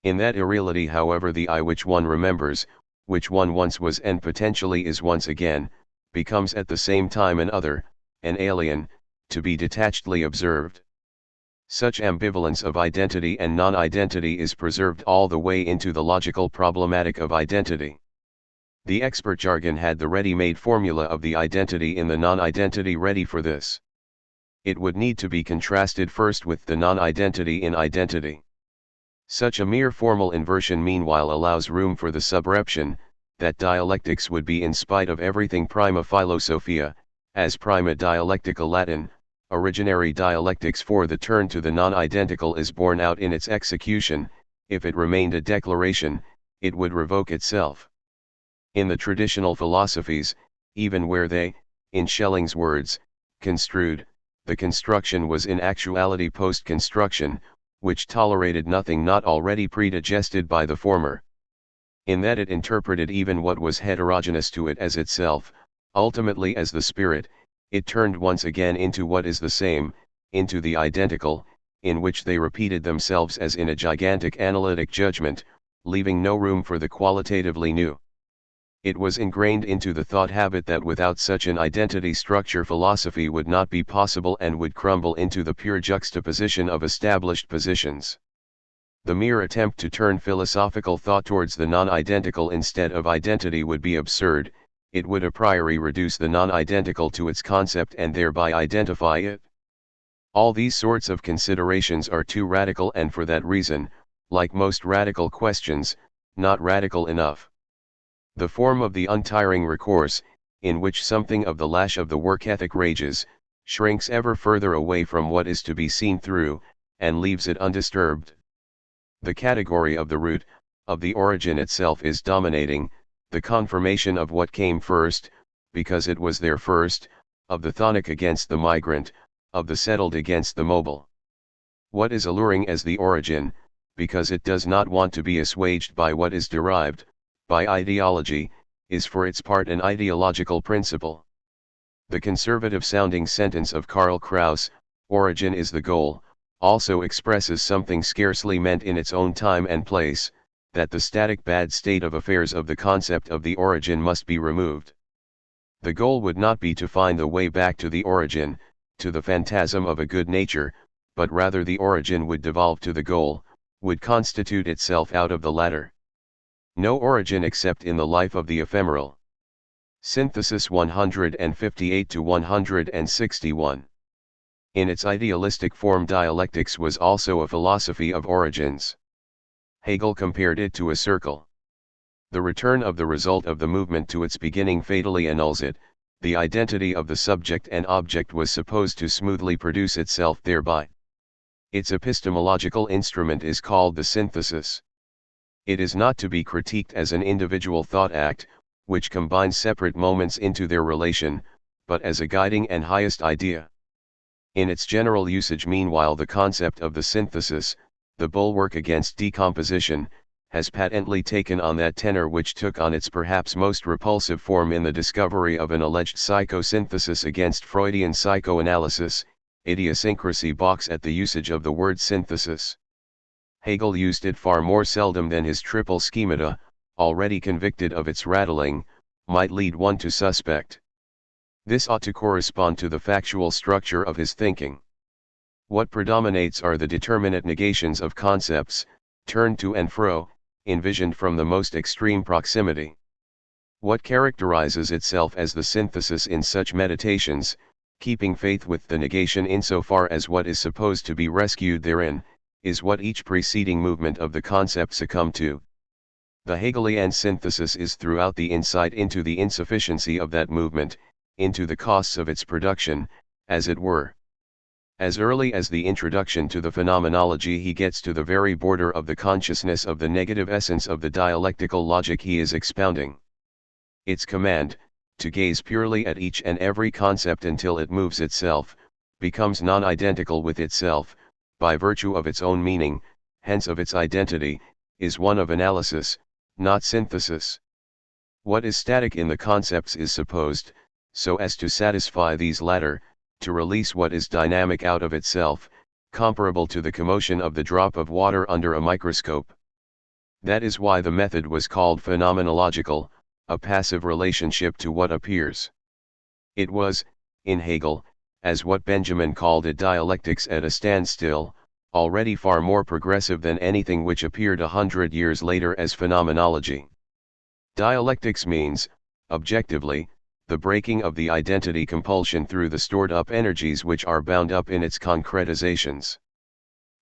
In that irreality, however, the I which one remembers, which one once was and potentially is once again, becomes at the same time an other, an alien, to be detachedly observed. Such ambivalence of identity and non-identity is preserved all the way into the logical problematic of identity. The expert jargon had the ready-made formula of the identity in the non-identity ready for this. It would need to be contrasted first with the non-identity in identity. Such a mere formal inversion meanwhile allows room for the subreption, that dialectics would be in spite of everything prima philosophia, as prima dialectica Latin, originary dialectics, for the turn to the non-identical is borne out in its execution. If it remained a declaration, it would revoke itself. In the traditional philosophies, even where they, in Schelling's words, construed the construction was in actuality post-construction, which tolerated nothing not already predigested by the former. In that it interpreted even what was heterogeneous to it as itself, ultimately as the spirit, it turned once again into what is the same, into the identical, in which they repeated themselves as in a gigantic analytic judgment, leaving no room for the qualitatively new. It was ingrained into the thought habit that without such an identity structure philosophy would not be possible and would crumble into the pure juxtaposition of established positions. The mere attempt to turn philosophical thought towards the non-identical instead of identity would be absurd. It would a priori reduce the non-identical to its concept and thereby identify it. All these sorts of considerations are too radical and for that reason, like most radical questions, not radical enough. The form of the untiring recourse, in which something of the lash of the work ethic rages, shrinks ever further away from what is to be seen through, and leaves it undisturbed. The category of the root, of the origin itself is dominating, the confirmation of what came first, because it was there first, of the chthonic against the migrant, of the settled against the mobile. What is alluring as the origin, because it does not want to be assuaged by what is derived, by ideology, is for its part an ideological principle. The conservative-sounding sentence of Karl Kraus, "Origin is the goal," also expresses something scarcely meant in its own time and place, that the static bad state of affairs of the concept of the origin must be removed. The goal would not be to find the way back to the origin, to the phantasm of a good nature, but rather the origin would devolve to the goal, would constitute itself out of the latter. No origin except in the life of the ephemeral. Synthesis 158-161. In its idealistic form, dialectics was also a philosophy of origins. Hegel compared it to a circle. The return of the result of the movement to its beginning fatally annuls it. The identity of the subject and object was supposed to smoothly produce itself thereby. Its epistemological instrument is called the synthesis. It is not to be critiqued as an individual thought act, which combines separate moments into their relation, but as a guiding and highest idea. In its general usage, meanwhile, the concept of the synthesis, the bulwark against decomposition, has patently taken on that tenor which took on its perhaps most repulsive form in the discovery of an alleged psychosynthesis against Freudian psychoanalysis. Idiosyncrasy balks at the usage of the word synthesis. Hegel used it far more seldom than his triple schemata, already convicted of its rattling, might lead one to suspect. This ought to correspond to the factual structure of his thinking. What predominates are the determinate negations of concepts, turned to and fro, envisioned from the most extreme proximity. What characterizes itself as the synthesis in such meditations, keeping faith with the negation insofar as what is supposed to be rescued therein, is what each preceding movement of the concept succumbed to. The Hegelian synthesis is throughout the insight into the insufficiency of that movement, into the costs of its production, as it were. As early as the introduction to the phenomenology, he gets to the very border of the consciousness of the negative essence of the dialectical logic he is expounding. Its command, to gaze purely at each and every concept until it moves itself, becomes non-identical with itself, by virtue of its own meaning, hence of its identity, is one of analysis, not synthesis. What is static in the concepts is supposed, so as to satisfy these latter, to release what is dynamic out of itself, comparable to the commotion of the drop of water under a microscope. That is why the method was called phenomenological, a passive relationship to what appears. It was, in Hegel, as what Benjamin called it, dialectics at a standstill, already far more progressive than anything which appeared 100 years later as phenomenology. Dialectics means, objectively, the breaking of the identity compulsion through the stored-up energies which are bound up in its concretizations.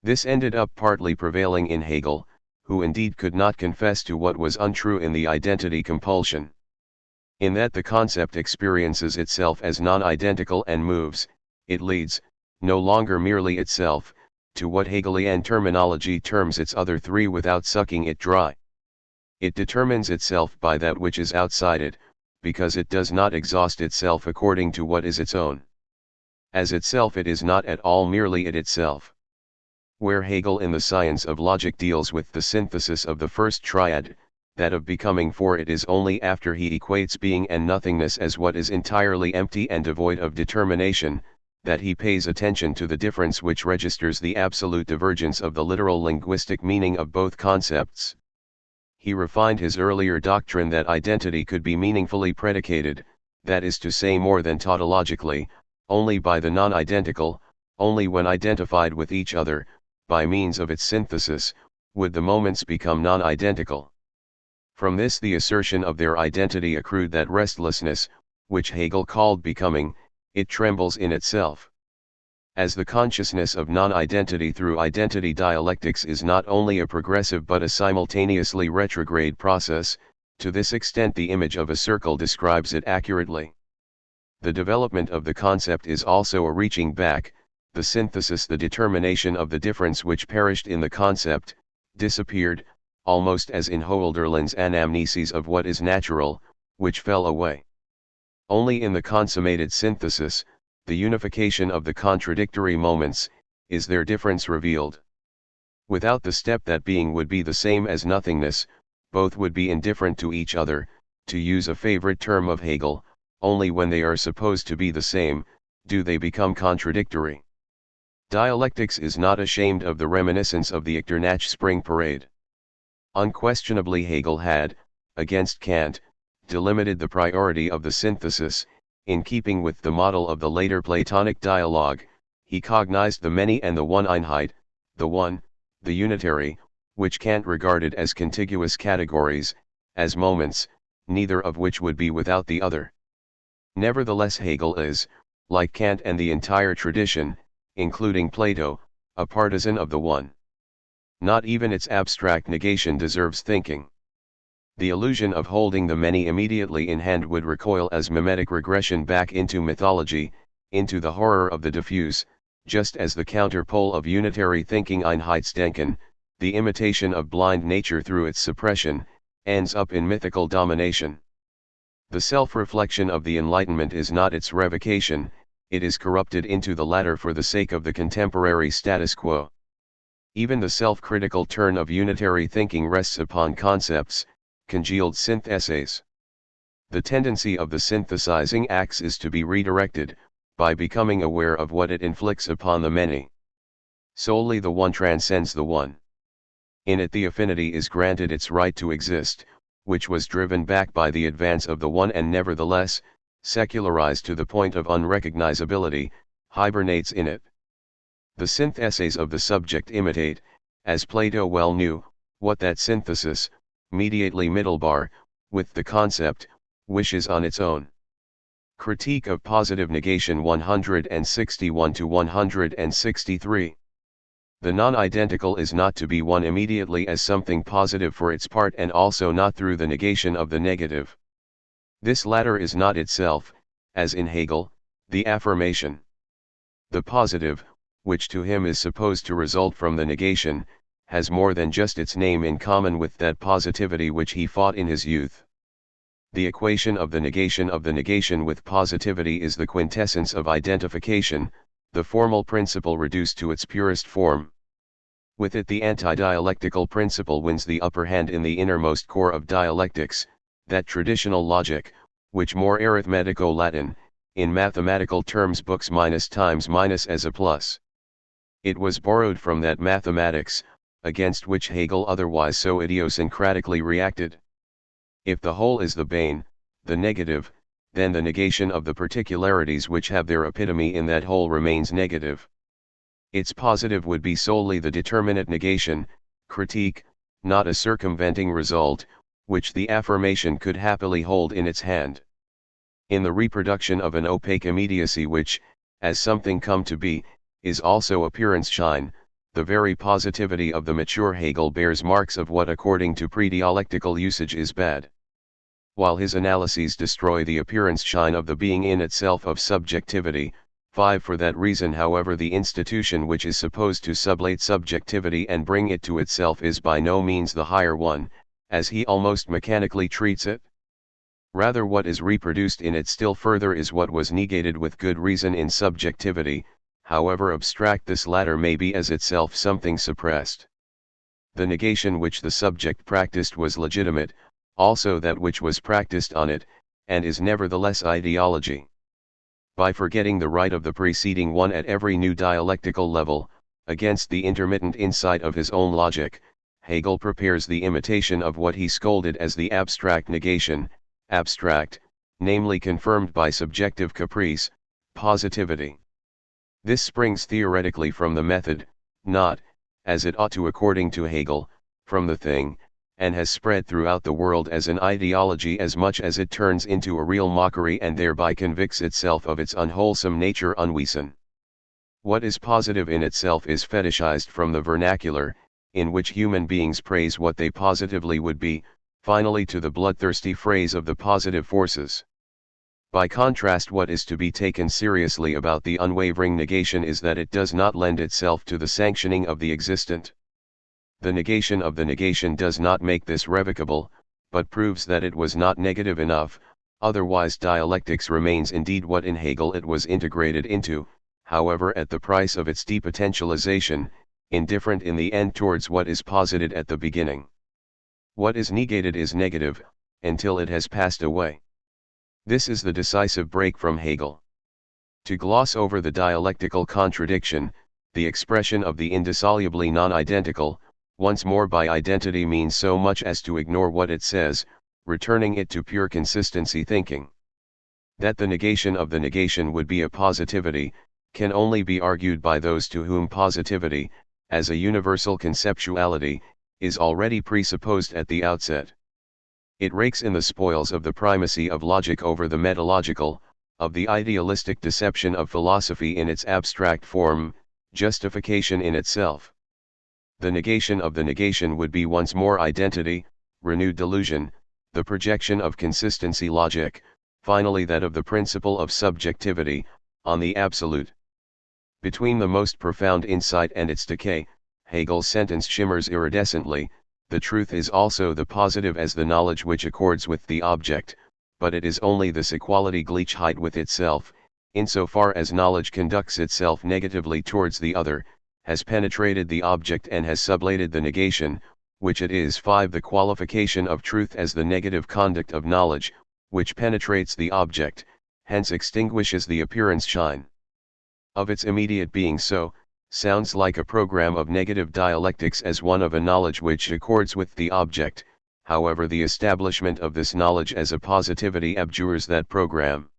This ended up partly prevailing in Hegel, who indeed could not confess to what was untrue in the identity compulsion. In that the concept experiences itself as non-identical and moves, it leads, no longer merely itself, to what Hegelian terminology terms its other three without sucking it dry. It determines itself by that which is outside it, because it does not exhaust itself according to what is its own. As itself it is not at all merely it itself. Where Hegel in the science of logic deals with the synthesis of the first triad, that of becoming, for it is only after he equates being and nothingness as what is entirely empty and devoid of determination, that he pays attention to the difference which registers the absolute divergence of the literal linguistic meaning of both concepts. He refined his earlier doctrine that identity could be meaningfully predicated, that is to say more than tautologically, only by the non-identical, only when identified with each other, by means of its synthesis, would the moments become non-identical. From this the assertion of their identity accrued that restlessness, which Hegel called becoming, it trembles in itself. As the consciousness of non-identity through identity dialectics is not only a progressive but a simultaneously retrograde process, to this extent the image of a circle describes it accurately. The development of the concept is also a reaching back, the synthesis, the determination of the difference which perished in the concept, disappeared, almost as in Hölderlin's anamnesis of what is natural, which fell away. Only in the consummated synthesis, the unification of the contradictory moments, is their difference revealed. Without the step that being would be the same as nothingness, both would be indifferent to each other, to use a favorite term of Hegel. Only when they are supposed to be the same, do they become contradictory. Dialectics is not ashamed of the reminiscence of the Echternach spring parade. Unquestionably Hegel had, against Kant, delimited the priority of the synthesis. In keeping with the model of the later Platonic dialogue, he cognized the many and the one-Einheit, the one, the unitary, which Kant regarded as contiguous categories, as moments, neither of which would be without the other. Nevertheless Hegel is, like Kant and the entire tradition, including Plato, a partisan of the one. Not even its abstract negation deserves thinking. The illusion of holding the many immediately in hand would recoil as mimetic regression back into mythology, into the horror of the diffuse, just as the counterpole of unitary thinking Einheitsdenken, the imitation of blind nature through its suppression, ends up in mythical domination. The self-reflection of the Enlightenment is not its revocation, it is corrupted into the latter for the sake of the contemporary status quo. Even the self-critical turn of unitary thinking rests upon concepts, congealed syntheses. The tendency of the synthesizing axe is to be redirected, by becoming aware of what it inflicts upon the many. Solely the one transcends the one. In it the affinity is granted its right to exist, which was driven back by the advance of the one and nevertheless, secularized to the point of unrecognizability, hibernates in it. The syntheses of the subject imitate, as Plato well knew, what that synthesis, mediately Mittelbar, with the concept, wishes on its own. Critique of Positive Negation 161-163. The non-identical is not to be won immediately as something positive for its part and also not through the negation of the negative. This latter is not itself, as in Hegel, the affirmation. The positive, which to him is supposed to result from the negation, has more than just its name in common with that positivity which he fought in his youth. The equation of the negation with positivity is the quintessence of identification, the formal principle reduced to its purest form. With it the anti-dialectical principle wins the upper hand in the innermost core of dialectics, that traditional logic, which more arithmetico-Latin, in mathematical terms books minus times minus as a plus. It was borrowed from that mathematics, against which Hegel otherwise so idiosyncratically reacted. If the whole is the bane, the negative, then the negation of the particularities which have their epitome in that whole remains negative. Its positive would be solely the determinate negation, critique, not a circumventing result, which the affirmation could happily hold in its hand. In the reproduction of an opaque immediacy which, as something come to be, is also appearance shine, the very positivity of the mature Hegel bears marks of what according to pre-dialectical usage is bad. While his analyses destroy the appearance shine of the being in itself of subjectivity, 5. For that reason however the institution which is supposed to sublate subjectivity and bring it to itself is by no means the higher one, as he almost mechanically treats it. Rather, what is reproduced in it still further is what was negated with good reason in subjectivity, however abstract this latter may be as itself something suppressed. The negation which the subject practiced was legitimate, also that which was practiced on it, and is nevertheless ideology. By forgetting the right of the preceding one at every new dialectical level, against the intermittent insight of his own logic, Hegel prepares the imitation of what he scolded as the abstract negation, abstract, namely confirmed by subjective caprice, positivity. This springs theoretically from the method, not, as it ought to according to Hegel, from the thing, and has spread throughout the world as an ideology as much as it turns into a real mockery and thereby convicts itself of its unwholesome nature unwesen. What is positive in itself is fetishized from the vernacular, in which human beings praise what they positively would be, finally to the bloodthirsty phrase of the positive forces. By contrast, what is to be taken seriously about the unwavering negation is that it does not lend itself to the sanctioning of the existent. The negation of the negation does not make this revocable, but proves that it was not negative enough, otherwise dialectics remains indeed what in Hegel it was integrated into, however at the price of its depotentialization, indifferent in the end towards what is posited at the beginning. What is negated is negative, until it has passed away. This is the decisive break from Hegel. To gloss over the dialectical contradiction, the expression of the indissolubly non-identical, once more by identity means so much as to ignore what it says, returning it to pure consistency thinking. That the negation of the negation would be a positivity, can only be argued by those to whom positivity, as a universal conceptuality, is already presupposed at the outset. It rakes in the spoils of the primacy of logic over the metalogical, of the idealistic deception of philosophy in its abstract form, justification in itself. The negation of the negation would be once more identity, renewed delusion, the projection of consistency logic, finally that of the principle of subjectivity, on the absolute. Between the most profound insight and its decay, Hegel's sentence shimmers iridescently, the truth is also the positive as the knowledge which accords with the object, but it is only this equality Gleichheit with itself, insofar as knowledge conducts itself negatively towards the other, has penetrated the object and has sublated the negation, which it is. 5. The qualification of truth as the negative conduct of knowledge, which penetrates the object, hence extinguishes the appearance shine of its immediate being so, sounds like a program of negative dialectics as one of a knowledge which accords with the object, however the establishment of this knowledge as a positivity abjures that program.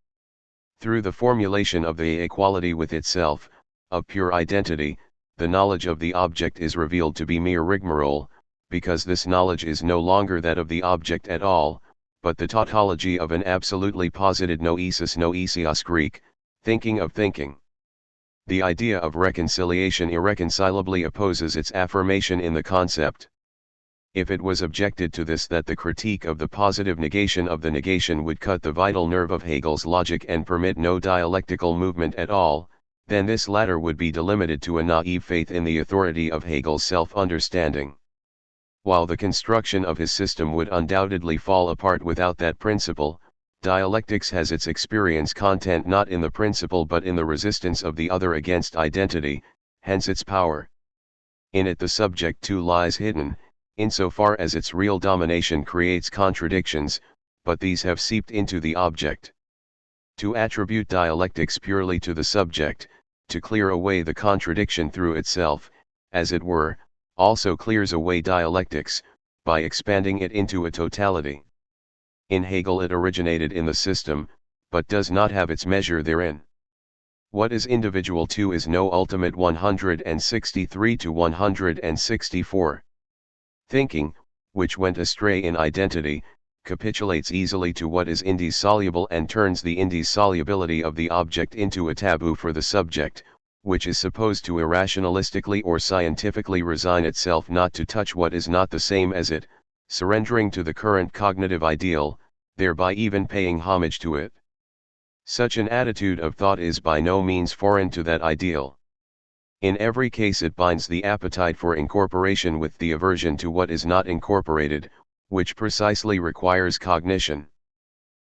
Through the formulation of the equality with itself, of pure identity, the knowledge of the object is revealed to be mere rigmarole, because this knowledge is no longer that of the object at all, but the tautology of an absolutely posited noesis noesios Greek, thinking of thinking. The idea of reconciliation irreconcilably opposes its affirmation in the concept. If it was objected to this that the critique of the positive negation of the negation would cut the vital nerve of Hegel's logic and permit no dialectical movement at all, then this latter would be delimited to a naive faith in the authority of Hegel's self-understanding. While the construction of his system would undoubtedly fall apart without that principle, dialectics has its experience content not in the principle but in the resistance of the other against identity, hence its power. In it the subject too lies hidden, insofar as its real domination creates contradictions, but these have seeped into the object. To attribute dialectics purely to the subject, to clear away the contradiction through itself, as it were, also clears away dialectics, by expanding it into a totality. In Hegel it originated in the system, but does not have its measure therein. What is individual too is no ultimate 163 to 164. Thinking, which went astray in identity, capitulates easily to what is indissoluble and turns the indissolubility of the object into a taboo for the subject, which is supposed to irrationalistically or scientifically resign itself not to touch what is not the same as it, surrendering to the current cognitive ideal, thereby even paying homage to it. Such an attitude of thought is by no means foreign to that ideal. In every case it binds the appetite for incorporation with the aversion to what is not incorporated, which precisely requires cognition.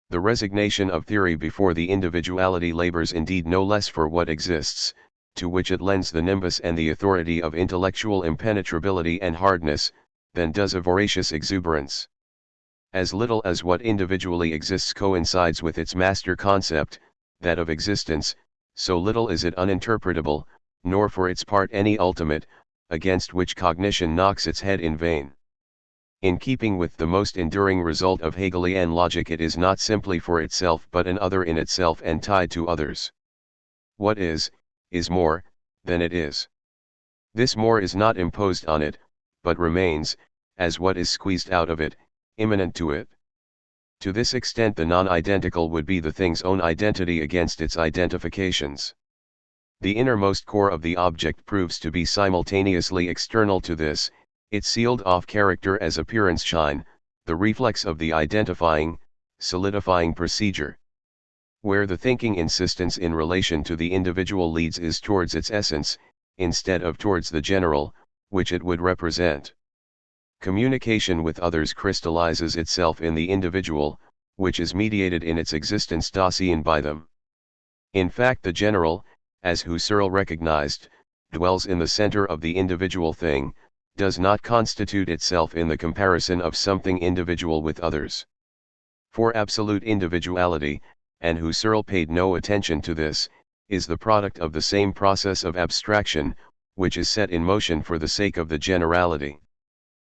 The resignation of theory before the individuality labors indeed no less for what exists, to which it lends the nimbus and the authority of intellectual impenetrability and hardness, than does a voracious exuberance. As little as what individually exists coincides with its master concept, that of existence, so little is it uninterpretable, nor for its part any ultimate, against which cognition knocks its head in vain. In keeping with the most enduring result of Hegelian logic, it is not simply for itself but an other in itself and tied to others. What is more, than it is. This more is not imposed on it, but remains, as what is squeezed out of it, immanent to it. To this extent the non-identical would be the thing's own identity against its identifications. The innermost core of the object proves to be simultaneously external to this, its sealed-off character as appearance shine, the reflex of the identifying, solidifying procedure. Where the thinking insistence in relation to the individual leads is towards its essence, instead of towards the general, which it would represent. Communication with others crystallizes itself in the individual, which is mediated in its existence Dasein by them. In fact, the general, as Husserl recognized, dwells in the center of the individual thing, does not constitute itself in the comparison of something individual with others. For absolute individuality, and Husserl paid no attention to this, is the product of the same process of abstraction, which is set in motion for the sake of the generality.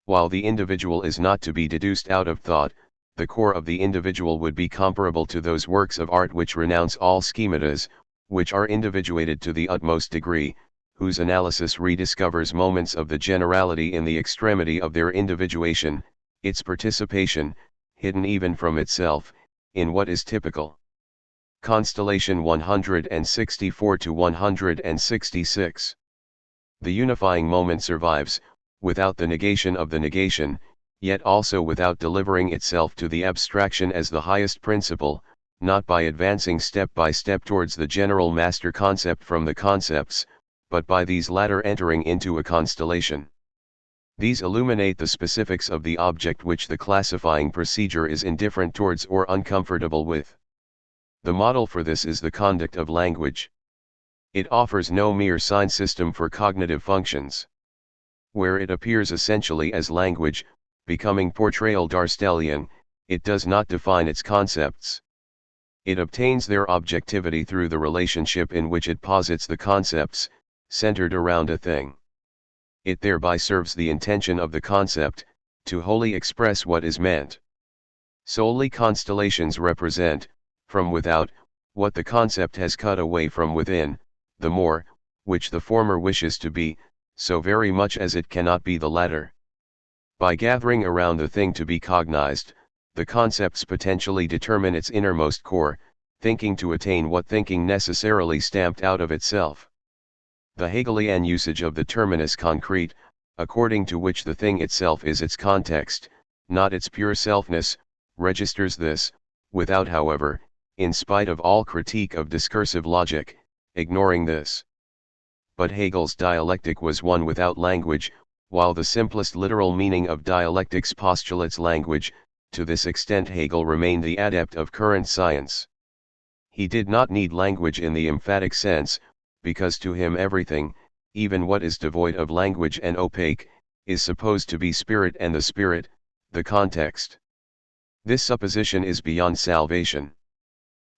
While the individual is not to be deduced out of thought, the core of the individual would be comparable to those works of art which renounce all schematas, which are individuated to the utmost degree, whose analysis rediscovers moments of the generality in the extremity of their individuation, its participation, hidden even from itself, in what is typical. Constellation 164 to 166. The unifying moment survives, without the negation of the negation, yet also without delivering itself to the abstraction as the highest principle, not by advancing step by step towards the general master concept from the concepts, but by these latter entering into a constellation. These illuminate the specifics of the object which the classifying procedure is indifferent towards or uncomfortable with. The model for this is the conduct of language. It offers no mere sign system for cognitive functions. Where it appears essentially as language, becoming portrayal Darstellian, it does not define its concepts. It obtains their objectivity through the relationship in which it posits the concepts, centered around a thing. It thereby serves the intention of the concept, to wholly express what is meant. Solely constellations represent, from without, what the concept has cut away from within, the more, which the former wishes to be, so very much as it cannot be the latter. By gathering around the thing to be cognized, the concepts potentially determine its innermost core, thinking to attain what thinking necessarily stamped out of itself. The Hegelian usage of the terminus concrete, according to which the thing itself is its context, not its pure selfness, registers this, without however, in spite of all critique of discursive logic, ignoring this. But Hegel's dialectic was one without language, while the simplest literal meaning of dialectics postulates language. To this extent Hegel remained the adept of current science. He did not need language in the emphatic sense, because to him everything, even what is devoid of language and opaque, is supposed to be spirit, and the spirit, the context. This supposition is beyond salvation.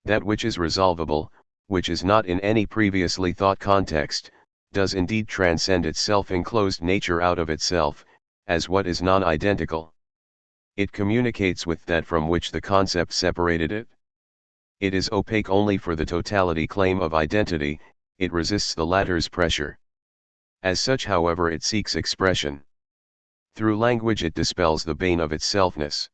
That which is resolvable, which is not in any previously thought context, does indeed transcend its self-enclosed nature out of itself, as what is non-identical. It communicates with that from which the concept separated it. It is opaque only for the totality claim of identity, it resists the latter's pressure. As such, however, it seeks expression. Through language it dispels the bane of its selfness.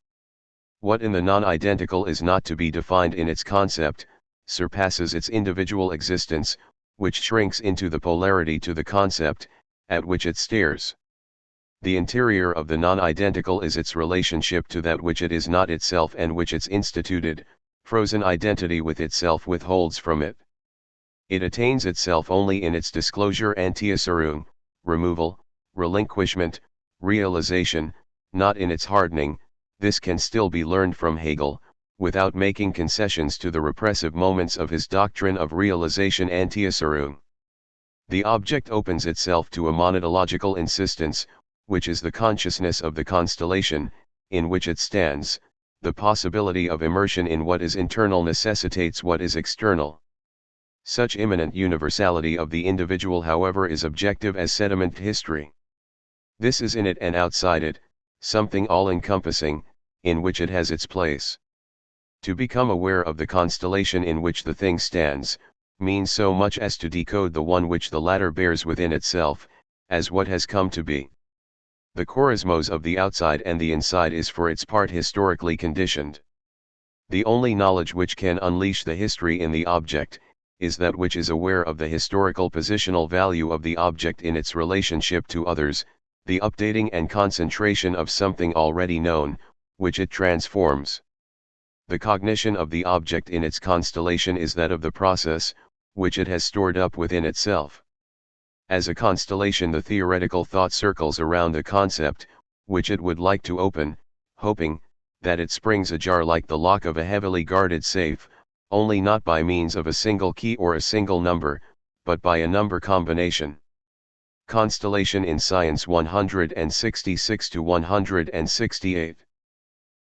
What in the non-identical is not to be defined in its concept, surpasses its individual existence, which shrinks into the polarity to the concept, at which it stares. The interior of the non-identical is its relationship to that which it is not itself and which its instituted, frozen identity with itself withholds from it. It attains itself only in its disclosure Antiocerung, removal, relinquishment, realization, not in its hardening. This can still be learned from Hegel, without making concessions to the repressive moments of his doctrine of realization Antiacerung. The object opens itself to a monadological insistence, which is the consciousness of the constellation, in which it stands. The possibility of immersion in what is internal necessitates what is external. Such immanent universality of the individual, however, is objective as sediment history. This is in it and outside it, something all-encompassing, in which it has its place. To become aware of the constellation in which the thing stands, means so much as to decode the one which the latter bears within itself, as what has come to be. The chorismos of the outside and the inside is for its part historically conditioned. The only knowledge which can unleash the history in the object, is that which is aware of the historical positional value of the object in its relationship to others, the updating and concentration of something already known, which it transforms. The cognition of the object in its constellation is that of the process, which it has stored up within itself. As a constellation, the theoretical thought circles around the concept, which it would like to open, hoping that it springs ajar like the lock of a heavily guarded safe, only not by means of a single key or a single number, but by a number combination. Constellation in Science 166 to 168.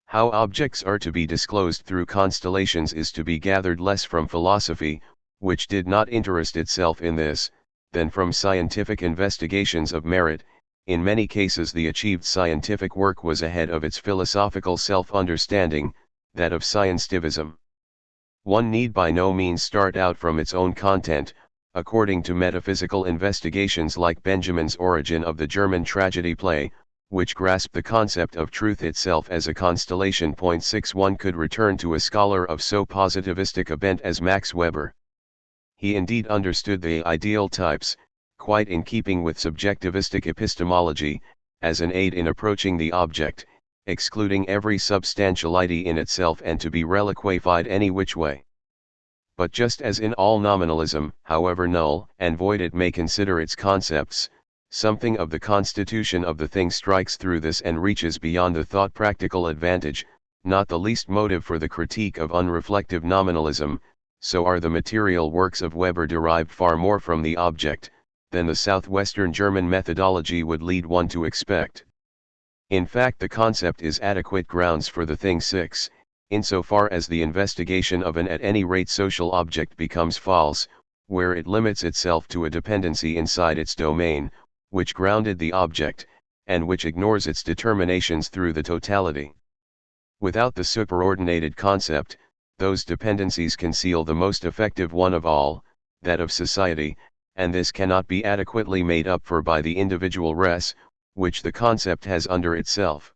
How objects are to be disclosed through constellations is to be gathered less from philosophy, which did not interest itself in this, than from scientific investigations of merit. In many cases the achieved scientific work was ahead of its philosophical self-understanding, that of scientificism. One need by no means start out from its own content, according to metaphysical investigations like Benjamin's Origin of the German tragedy play, which grasped the concept of truth itself as a constellation. 6 One could return to a scholar of so positivistic a bent as Max Weber. He indeed understood the ideal types, quite in keeping with subjectivistic epistemology, as an aid in approaching the object, excluding every substantiality in itself and to be reliquafied any which way. But just as in all nominalism, however null and void it may consider its concepts, something of the constitution of the thing strikes through this and reaches beyond the thought practical advantage, not the least motive for the critique of unreflective nominalism, so are the material works of Weber derived far more from the object, than the southwestern German methodology would lead one to expect. In fact, the concept is adequate grounds for the thing 6, insofar as the investigation of an at any rate social object becomes false, where it limits itself to a dependency inside its domain, which grounded the object, and which ignores its determinations through the totality. Without the superordinated concept, those dependencies conceal the most effective one of all, that of society, and this cannot be adequately made up for by the individual res, which the concept has under itself.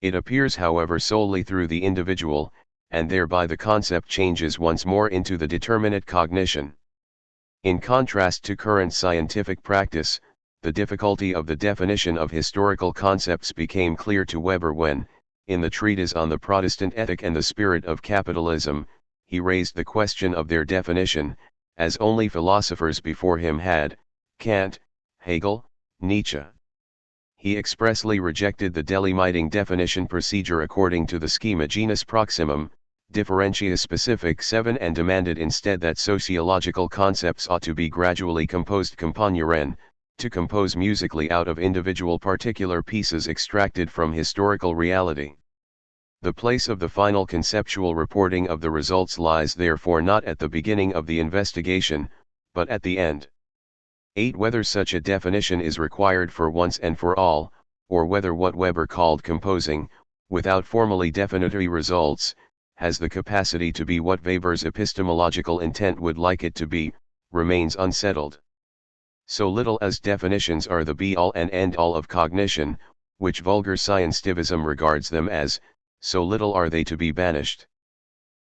It appears, however, solely through the individual, and thereby the concept changes once more into the determinate cognition. In contrast to current scientific practice, the difficulty of the definition of historical concepts became clear to Weber when, in the treatise on the Protestant ethic and the spirit of capitalism, he raised the question of their definition, as only philosophers before him had, Kant, Hegel, Nietzsche. He expressly rejected the delimiting definition procedure according to the schema genus proximum, differentia specific 7, and demanded instead that sociological concepts ought to be gradually composed componuren, to compose musically out of individual particular pieces extracted from historical reality. The place of the final conceptual reporting of the results lies therefore not at the beginning of the investigation, but at the end. 8. Whether such a definition is required for once and for all, or whether what Weber called composing, without formally definitory results, has the capacity to be what Weber's epistemological intent would like it to be, remains unsettled. So little as definitions are the be-all and end-all of cognition, which vulgar scientificism regards them as, so little are they to be banished.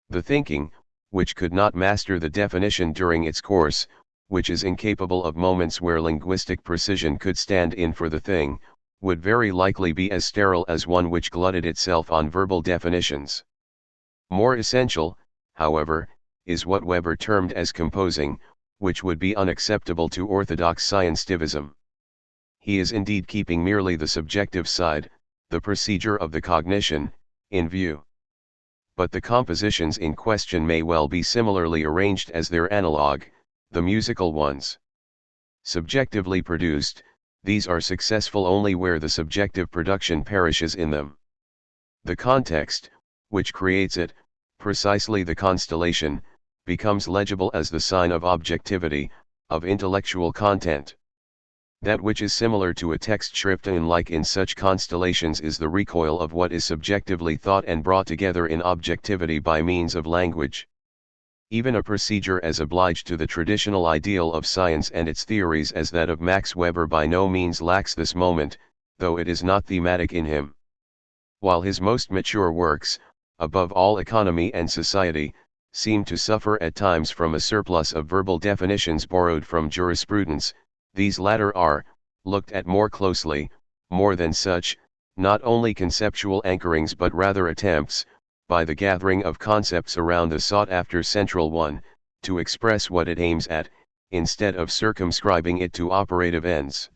The thinking, which could not master the definition during its course, which is incapable of moments where linguistic precision could stand in for the thing, would very likely be as sterile as one which glutted itself on verbal definitions. More essential, however, is what Weber termed as composing, which would be unacceptable to orthodox scientificism. He is indeed keeping merely the subjective side, the procedure of the cognition, in view. but the compositions in question may well be similarly arranged as their analog, the musical ones. Subjectively produced, these are successful only where the subjective production perishes in them. The context, which creates it, precisely the constellation, becomes legible as the sign of objectivity, of intellectual content. That which is similar to a text Schriften like in such constellations is the recoil of what is subjectively thought and brought together in objectivity by means of language. Even a procedure as obliged to the traditional ideal of science and its theories as that of Max Weber by no means lacks this moment, though it is not thematic in him. While his most mature works, above all Economy and Society, seem to suffer at times from a surplus of verbal definitions borrowed from jurisprudence, these latter are, looked at more closely, more than such, not only conceptual anchorings but rather attempts, by the gathering of concepts around the sought-after central one, to express what it aims at, instead of circumscribing it to operative ends.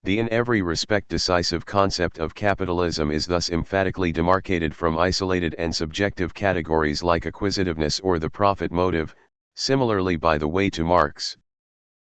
The in every respect decisive concept of capitalism is thus emphatically demarcated from isolated and subjective categories like acquisitiveness or the profit motive, similarly by the way to Marx.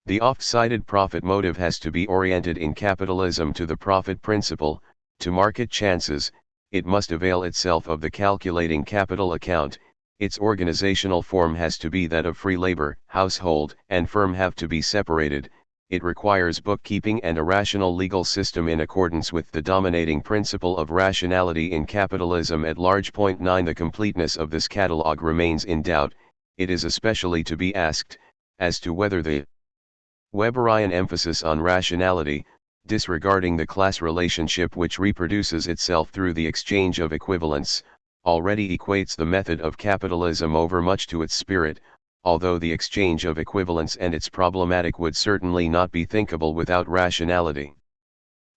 The oft-cited profit motive has to be oriented in capitalism to the profit principle, to market chances. It must avail itself of the calculating capital account, its organizational form has to be that of free labor, household and firm have to be separated, it requires bookkeeping and a rational legal system in accordance with the dominating principle of rationality in capitalism at large. 9 The completeness of this catalogue remains in doubt, it is especially to be asked, as to whether the Weberian emphasis on rationality, disregarding the class relationship which reproduces itself through the exchange of equivalents, already equates the method of capitalism overmuch to its spirit, although the exchange of equivalents and its problematic would certainly not be thinkable without rationality.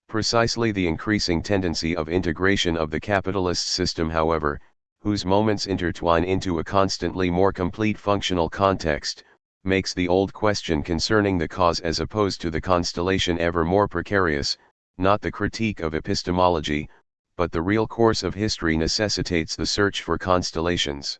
Precisely the increasing tendency of integration of the capitalist system, however, whose moments intertwine into a constantly more complete functional context, makes the old question concerning the cause as opposed to the constellation ever more precarious. Not the critique of epistemology, but the real course of history necessitates the search for constellations.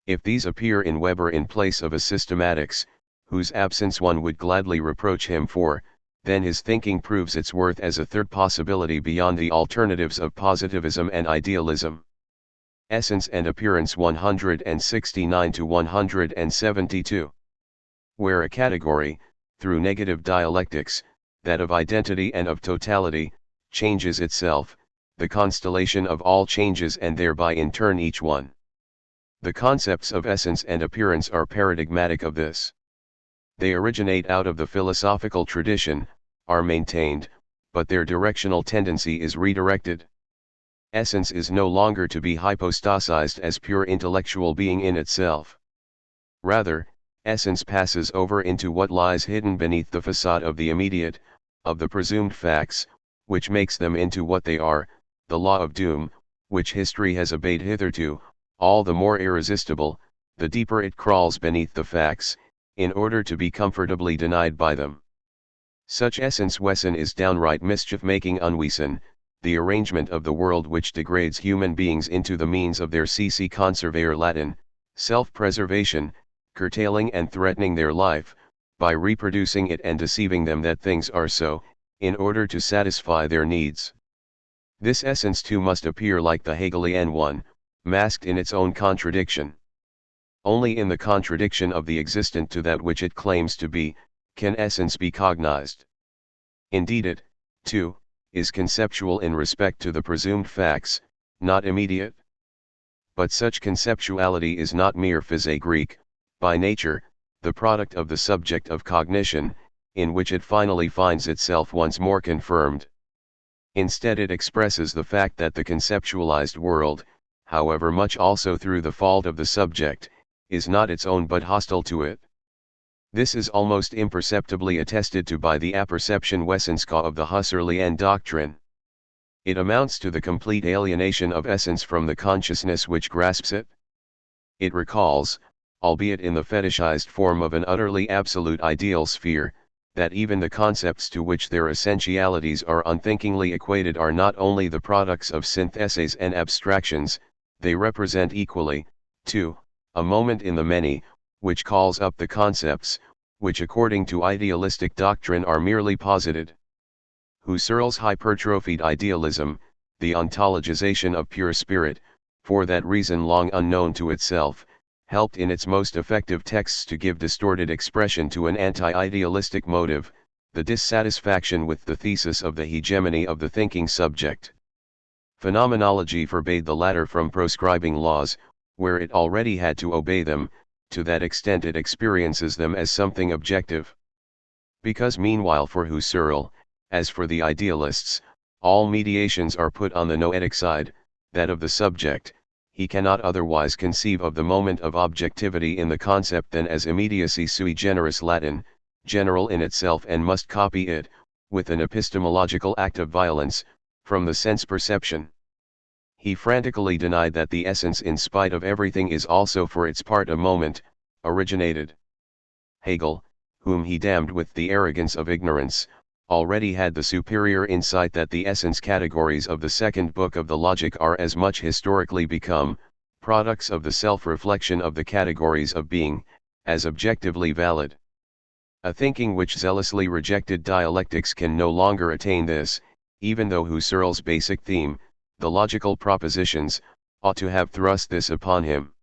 If these appear in Weber in place of a systematics, whose absence one would gladly reproach him for, then his thinking proves its worth as a third possibility beyond the alternatives of positivism and idealism. Essence and Appearance 169 to 172. Where a category, through negative dialectics, that of identity and of totality, changes itself, the constellation of all changes and thereby in turn each one. The concepts of essence and appearance are paradigmatic of this. They originate out of the philosophical tradition, are maintained, but their directional tendency is redirected. Essence is no longer to be hypostasized as pure intellectual being in itself. Rather, essence passes over into what lies hidden beneath the facade of the immediate, of the presumed facts, which makes them into what they are, the law of doom, which history has obeyed hitherto, all the more irresistible, the deeper it crawls beneath the facts, in order to be comfortably denied by them. Such essence-wesen is downright mischief-making unwesen, the arrangement of the world which degrades human beings into the means of their cese conservare Latin, self-preservation, curtailing and threatening their life, by reproducing it and deceiving them that things are so, in order to satisfy their needs. This essence too must appear like the Hegelian one, masked in its own contradiction. Only in the contradiction of the existent to that which it claims to be, can essence be cognized. Indeed it, too, is conceptual in respect to the presumed facts, not immediate. But such conceptuality is not mere Greek, by nature, the product of the subject of cognition, in which it finally finds itself once more confirmed. Instead it expresses the fact that the conceptualized world, however much also through the fault of the subject, is not its own but hostile to it. This is almost imperceptibly attested to by the apperception Wesenska of the Husserlian doctrine. It amounts to the complete alienation of essence from the consciousness which grasps it. It recalls, albeit in the fetishized form of an utterly absolute ideal sphere, that even the concepts to which their essentialities are unthinkingly equated are not only the products of syntheses and abstractions, they represent equally, 2, a moment in the many, which calls up the concepts, which according to idealistic doctrine are merely posited. Husserl's hypertrophied idealism, the ontologization of pure spirit, for that reason long unknown to itself, helped in its most effective texts to give distorted expression to an anti-idealistic motive, the dissatisfaction with the thesis of the hegemony of the thinking subject. Phenomenology forbade the latter from proscribing laws, where it already had to obey them, to that extent it experiences them as something objective. Because meanwhile for Husserl, as for the idealists, all mediations are put on the noetic side, that of the subject, he cannot otherwise conceive of the moment of objectivity in the concept than as immediacy sui generis Latin, general in itself, and must copy it, with an epistemological act of violence, from the sense perception. He frantically denied that the essence in spite of everything is also for its part a moment, originated. Hegel, whom he damned with the arrogance of ignorance, already had the superior insight that the essence categories of the second book of the Logic are as much historically become, products of the self-reflection of the categories of being, as objectively valid. A thinking which zealously rejected dialectics can no longer attain this, even though Husserl's basic theme, the logical propositions, ought to have thrust this upon him.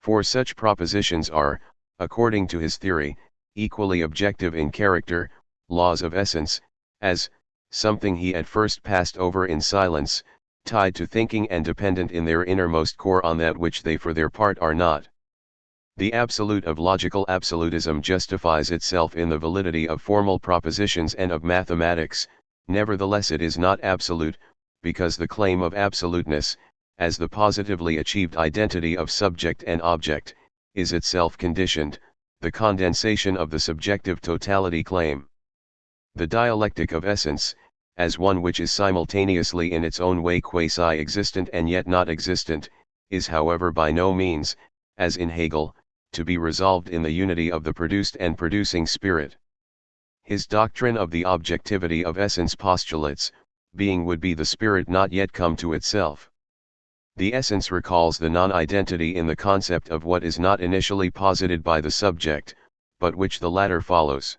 For such propositions are, according to his theory, equally objective in character, laws of essence, as something he at first passed over in silence, tied to thinking and dependent in their innermost core on that which they for their part are not. The absolute of logical absolutism justifies itself in the validity of formal propositions and of mathematics, nevertheless it is not absolute, because the claim of absoluteness, as the positively achieved identity of subject and object, is itself conditioned, the condensation of the subjective totality claim. The dialectic of essence, as one which is simultaneously in its own way quasi-existent and yet not existent, is however by no means, as in Hegel, to be resolved in the unity of the produced and producing spirit. His doctrine of the objectivity of essence postulates, being would be the spirit not yet come to itself. The essence recalls the non-identity in the concept of what is not initially posited by the subject, but which the latter follows.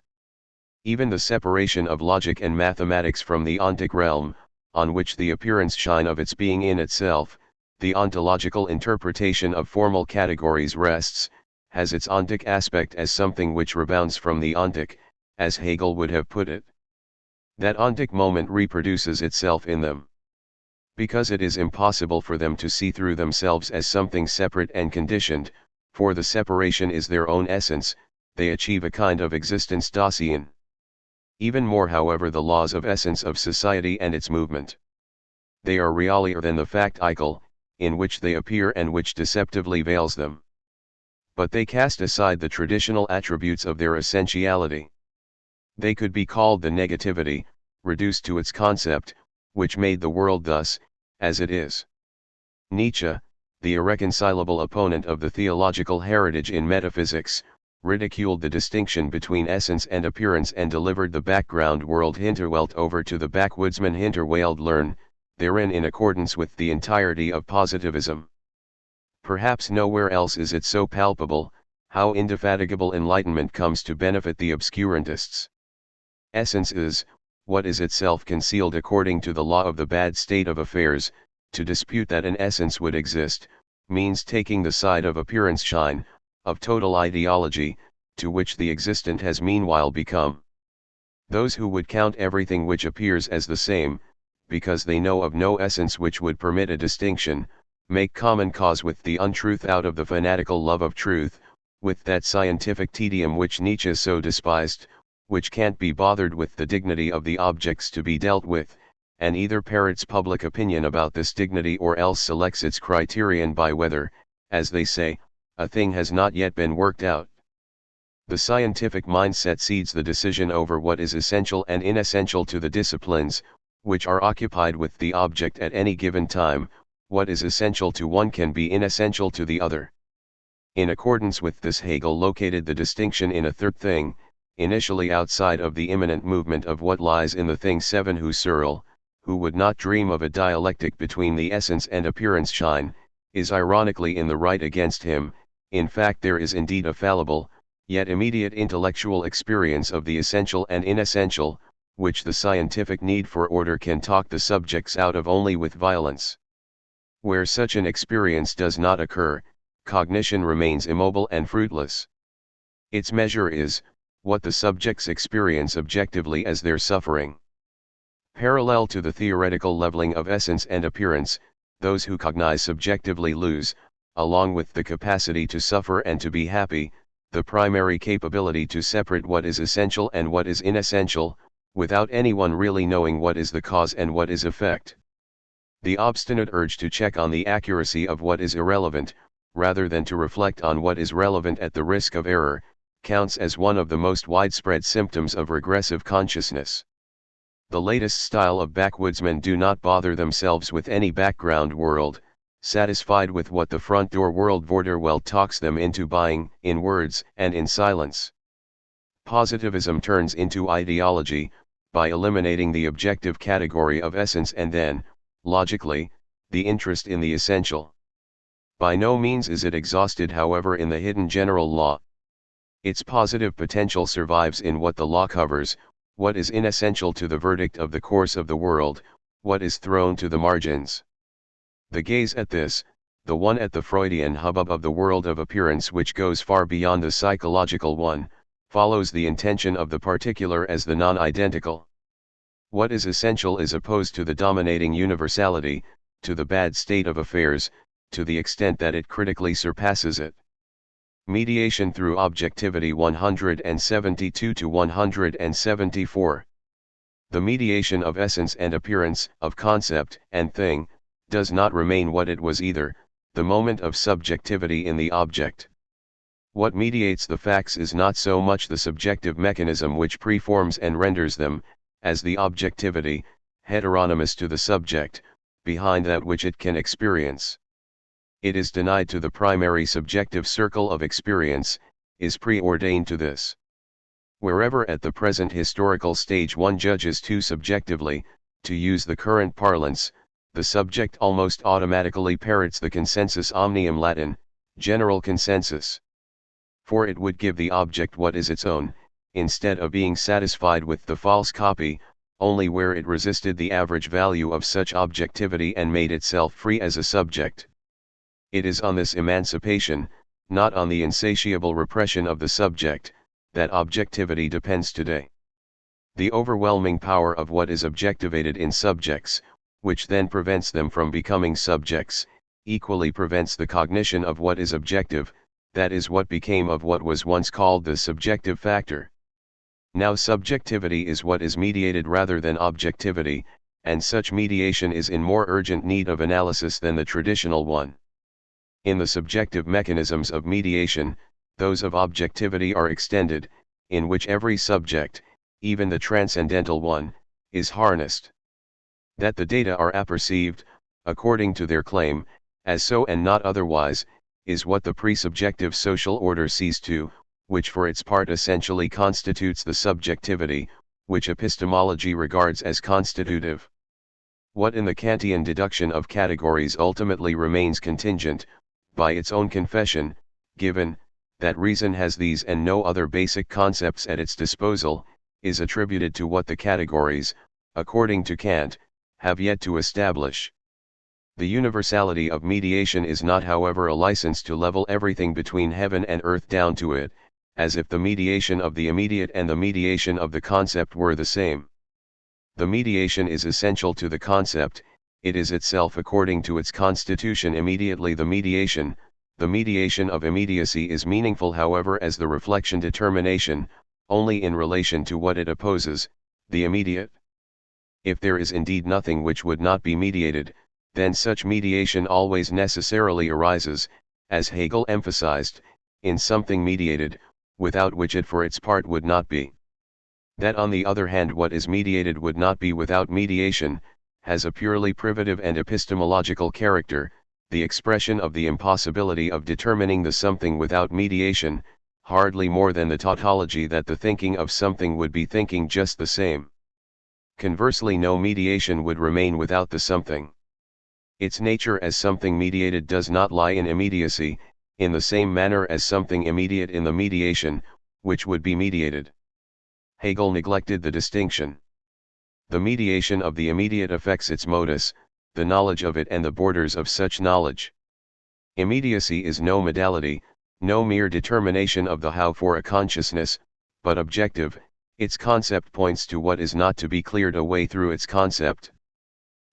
Even the separation of logic and mathematics from the ontic realm, on which the appearance shine of its being in itself, the ontological interpretation of formal categories rests, has its ontic aspect as something which rebounds from the ontic, as Hegel would have put it. That ontic moment reproduces itself in them. Because it is impossible for them to see through themselves as something separate and conditioned, for the separation is their own essence, they achieve a kind of existence Dasein. Even more however the laws of essence of society and its movement. They are realier than the fact Eichel, in which they appear and which deceptively veils them. But they cast aside the traditional attributes of their essentiality. They could be called the negativity, reduced to its concept, which made the world thus, as it is. Nietzsche, the irreconcilable opponent of the theological heritage in metaphysics, ridiculed the distinction between essence and appearance and delivered the background world Hinterwelt over to the backwoodsman Hinterwäldlern, therein in accordance with the entirety of positivism. Perhaps nowhere else is it so palpable, how indefatigable enlightenment comes to benefit the obscurantists. Essence is, what is itself concealed according to the law of the bad state of affairs. To dispute that an essence would exist, means taking the side of appearance shine, of total ideology, to which the existent has meanwhile become. Those who would count everything which appears as the same, because they know of no essence which would permit a distinction, make common cause with the untruth out of the fanatical love of truth, with that scientific tedium which Nietzsche so despised, which can't be bothered with the dignity of the objects to be dealt with, and either parrots public opinion about this dignity or else selects its criterion by whether, as they say, a thing has not yet been worked out. The scientific mindset cedes the decision over what is essential and inessential to the disciplines, which are occupied with the object at any given time. What is essential to one can be inessential to the other. In accordance with this Hegel located the distinction in a third thing, initially outside of the immanent movement of what lies in the thing. 7 Husserl, who would not dream of a dialectic between the essence and appearance shine, is ironically in the right against him. In fact, there is indeed a fallible, yet immediate intellectual experience of the essential and inessential, which the scientific need for order can talk the subjects out of only with violence. Where such an experience does not occur, cognition remains immobile and fruitless. Its measure is, what the subjects experience objectively as their suffering. Parallel to the theoretical leveling of essence and appearance, those who cognize subjectively lose, along with the capacity to suffer and to be happy, the primary capability to separate what is essential and what is inessential, without anyone really knowing what is the cause and what is effect. The obstinate urge to check on the accuracy of what is irrelevant, rather than to reflect on what is relevant at the risk of error, counts as one of the most widespread symptoms of regressive consciousness. The latest style of backwoodsmen do not bother themselves with any background world, satisfied with what the front door world Vorderwelt talks them into buying, in words and in silence. Positivism turns into ideology, by eliminating the objective category of essence and then, logically, the interest in the essential. By no means is it exhausted, however, in the hidden general law. Its positive potential survives in what the law covers, what is inessential to the verdict of the course of the world, what is thrown to the margins. The gaze at this, the one at the Freudian hubbub of the world of appearance which goes far beyond the psychological one, follows the intention of the particular as the non-identical. What is essential is opposed to the dominating universality, to the bad state of affairs, to the extent that it critically surpasses it. Mediation through Objectivity 172 to 174. The mediation of essence and appearance, of concept and thing, does not remain what it was either, the moment of subjectivity in the object. What mediates the facts is not so much the subjective mechanism which preforms and renders them, as the objectivity, heteronymous to the subject, behind that which it can experience. It is denied to the primary subjective circle of experience, is preordained to this. Wherever at the present historical stage one judges too subjectively, to use the current parlance, the subject almost automatically parrots the consensus omnium Latin, general consensus. For it would give the object what is its own, instead of being satisfied with the false copy, only where it resisted the average value of such objectivity and made itself free as a subject. It is on this emancipation, not on the insatiable repression of the subject, that objectivity depends today. The overwhelming power of what is objectivated in subjects, which then prevents them from becoming subjects, equally prevents the cognition of what is objective, that is what became of what was once called the subjective factor. Now subjectivity is what is mediated rather than objectivity, and such mediation is in more urgent need of analysis than the traditional one. In the subjective mechanisms of mediation, those of objectivity are extended, in which every subject, even the transcendental one, is harnessed. That the data are apperceived, according to their claim, as so and not otherwise, is what the presubjective social order sees to, which for its part essentially constitutes the subjectivity, which epistemology regards as constitutive. What in the Kantian deduction of categories ultimately remains contingent, by its own confession, given that reason has these and no other basic concepts at its disposal, is attributed to what the categories, according to Kant, have yet to establish. The universality of mediation is not, however, a license to level everything between heaven and earth down to it, as if the mediation of the immediate and the mediation of the concept were the same. The mediation is essential to the concept, it is itself according to its constitution immediately the mediation of immediacy is meaningful, however, as the reflection determination, only in relation to what it opposes, the immediate. If there is indeed nothing which would not be mediated, then such mediation always necessarily arises, as Hegel emphasized, in something mediated, without which it for its part would not be. That on the other hand what is mediated would not be without mediation, has a purely privative and epistemological character, the expression of the impossibility of determining the something without mediation, hardly more than the tautology that the thinking of something would be thinking just the same. Conversely, no mediation would remain without the something. Its nature as something mediated does not lie in immediacy, in the same manner as something immediate in the mediation, which would be mediated. Hegel neglected the distinction. The mediation of the immediate affects its modus, the knowledge of it and the borders of such knowledge. Immediacy is no modality, no mere determination of the how for a consciousness, but objective. Its concept points to what is not to be cleared away through its concept.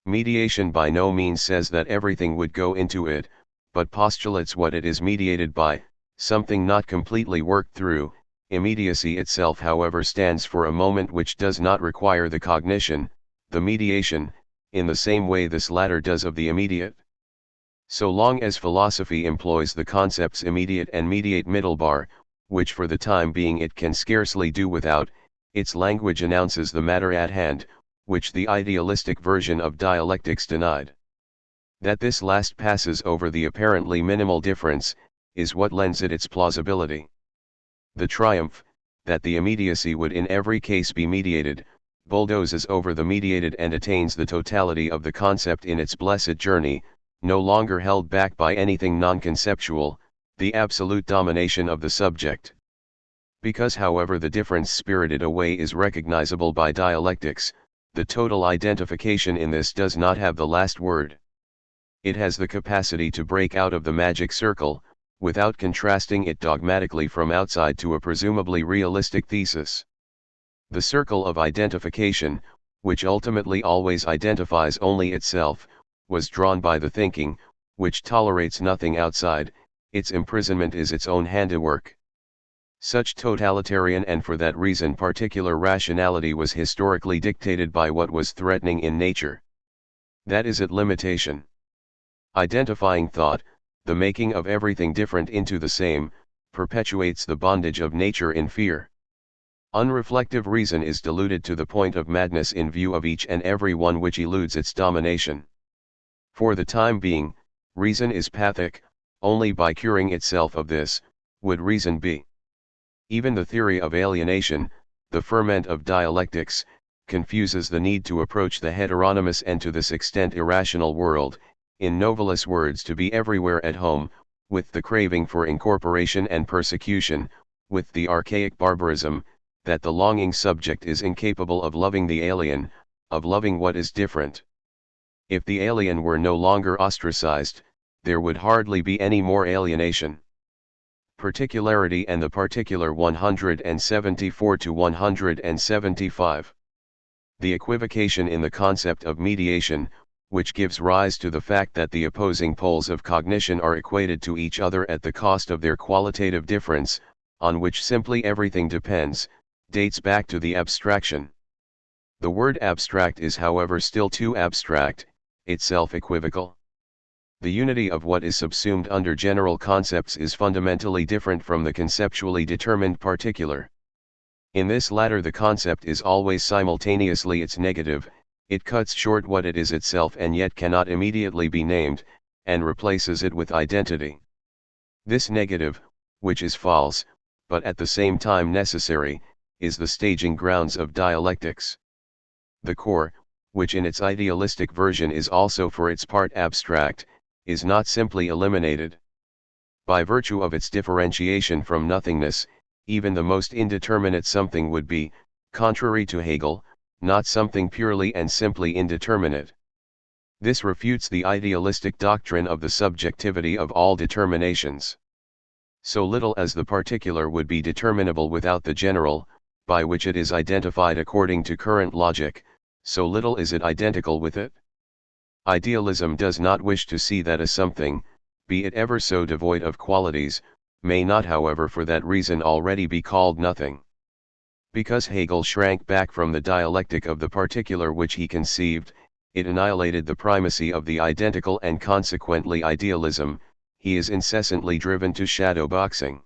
Mediation by no means says that everything would go into it, but postulates what it is mediated by, something not completely worked through. Immediacy itself, however, stands for a moment which does not require the cognition, the mediation, in the same way this latter does of the immediate. So long as philosophy employs the concepts immediate and mediate middlebar, which for the time being it can scarcely do without, its language announces the matter at hand, which the idealistic version of dialectics denied. That this last passes over the apparently minimal difference, is what lends it its plausibility. The triumph, that the immediacy would in every case be mediated, bulldozes over the mediated and attains the totality of the concept in its blessed journey, no longer held back by anything non-conceptual, the absolute domination of the subject. Because however the difference spirited away is recognizable by dialectics, the total identification in this does not have the last word. It has the capacity to break out of the magic circle, without contrasting it dogmatically from outside to a presumably realistic thesis. The circle of identification, which ultimately always identifies only itself, was drawn by the thinking, which tolerates nothing outside. Its imprisonment is its own handiwork. Such totalitarian and for that reason particular rationality was historically dictated by what was threatening in nature. That is its limitation. Identifying thought, the making of everything different into the same, perpetuates the bondage of nature in fear. Unreflective reason is deluded to the point of madness in view of each and every one which eludes its domination. For the time being, reason is pathic, only by curing itself of this, would reason be. Even the theory of alienation, the ferment of dialectics, confuses the need to approach the heteronymous and to this extent irrational world, in Novalis' words to be everywhere at home, with the craving for incorporation and persecution, with the archaic barbarism, that the longing subject is incapable of loving the alien, of loving what is different. If the alien were no longer ostracized, there would hardly be any more alienation. Particularity and the particular 174 to 175. The equivocation in the concept of mediation, which gives rise to the fact that the opposing poles of cognition are equated to each other at the cost of their qualitative difference, on which simply everything depends, dates back to the abstraction. The word abstract is however still too abstract, itself equivocal. The unity of what is subsumed under general concepts is fundamentally different from the conceptually determined particular. In this latter the concept is always simultaneously its negative, it cuts short what it is itself and yet cannot immediately be named, and replaces it with identity. This negative, which is false, but at the same time necessary, is the staging grounds of dialectics. The core, which in its idealistic version is also for its part abstract, is not simply eliminated. By virtue of its differentiation from nothingness, even the most indeterminate something would be, contrary to Hegel, not something purely and simply indeterminate. This refutes the idealistic doctrine of the subjectivity of all determinations. So little as the particular would be determinable without the general, by which it is identified according to current logic, so little is it identical with it. Idealism does not wish to see that a something, be it ever so devoid of qualities, may not however for that reason already be called nothing. Because Hegel shrank back from the dialectic of the particular which he conceived, it annihilated the primacy of the identical and consequently idealism, he is incessantly driven to shadow boxing.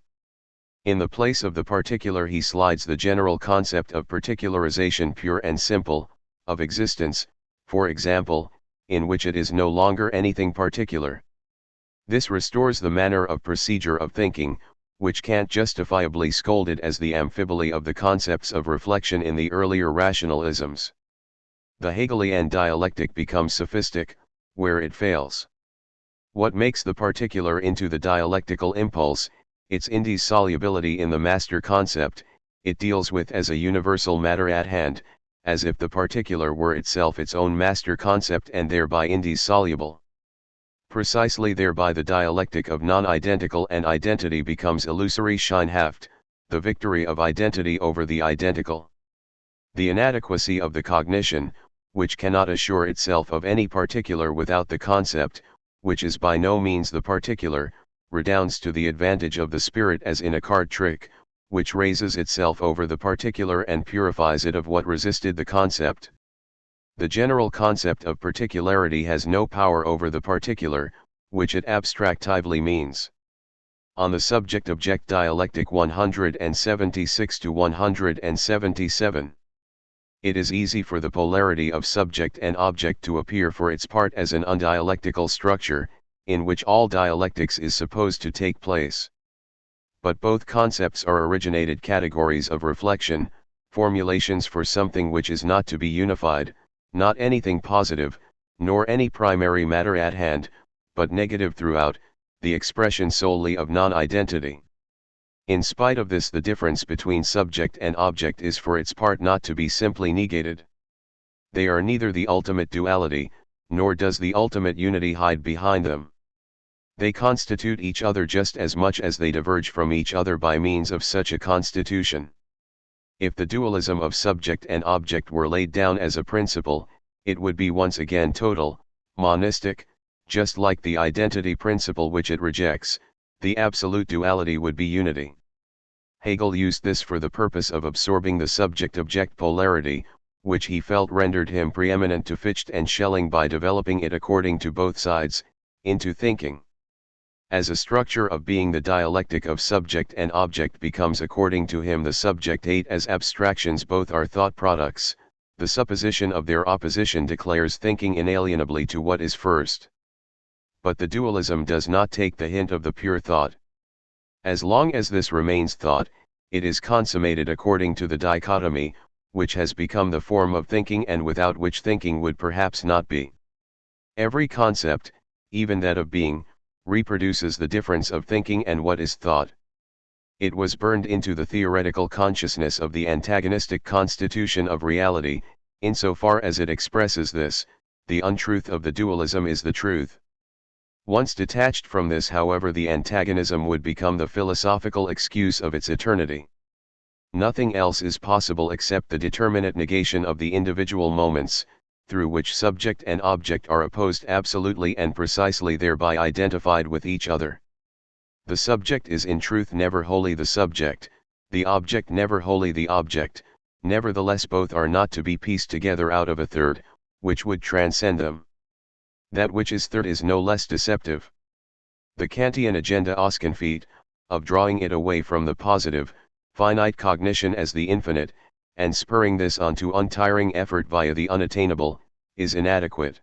In the place of the particular he slides the general concept of particularization pure and simple, of existence, for example, in which it is no longer anything particular. This restores the manner of procedure of thinking, which Kant justifiably scolded as the amphiboly of the concepts of reflection in the earlier rationalisms. The Hegelian dialectic becomes sophistic, where it fails. What makes the particular into the dialectical impulse, its indissolubility in the master concept, it deals with as a universal matter at hand, as if the particular were itself its own master concept and thereby indissoluble. Precisely thereby the dialectic of non-identical and identity becomes illusory scheinhaft, the victory of identity over the identical. The inadequacy of the cognition, which cannot assure itself of any particular without the concept, which is by no means the particular, redounds to the advantage of the spirit as in a card trick, which raises itself over the particular and purifies it of what resisted the concept. The general concept of particularity has no power over the particular, which it abstractively means. On the subject-object dialectic 176 to 177. It is easy for the polarity of subject and object to appear for its part as an undialectical structure, in which all dialectics is supposed to take place. But both concepts are originated categories of reflection, formulations for something which is not to be unified, not anything positive, nor any primary matter at hand, but negative throughout, the expression solely of non-identity. In spite of this, the difference between subject and object is for its part not to be simply negated. They are neither the ultimate duality, nor does the ultimate unity hide behind them. They constitute each other just as much as they diverge from each other by means of such a constitution. If the dualism of subject and object were laid down as a principle, it would be once again total, monistic, just like the identity principle which it rejects. The absolute duality would be unity. Hegel used this for the purpose of absorbing the subject-object polarity, which he felt rendered him preeminent to Fichte and Schelling by developing it according to both sides, into thinking. As a structure of being, the dialectic of subject and object becomes according to him the subject-ate as abstractions both are thought products, the supposition of their opposition declares thinking inalienably to what is first. But the dualism does not take the hint of the pure thought. As long as this remains thought, it is consummated according to the dichotomy, which has become the form of thinking and without which thinking would perhaps not be. Every concept, even that of being, reproduces the difference of thinking and what is thought. It was burned into the theoretical consciousness of the antagonistic constitution of reality, insofar as it expresses this, the untruth of the dualism is the truth. Once detached from this, however, the antagonism would become the philosophical excuse of its eternity. Nothing else is possible except the determinate negation of the individual moments, through which subject and object are opposed absolutely and precisely, thereby identified with each other. The subject is in truth never wholly the subject, the object never wholly the object, nevertheless both are not to be pieced together out of a third, which would transcend them. That which is third is no less deceptive. The Kantian agenda ausconfit, of drawing it away from the positive, finite cognition as the infinite, and spurring this on to untiring effort via the unattainable, is inadequate.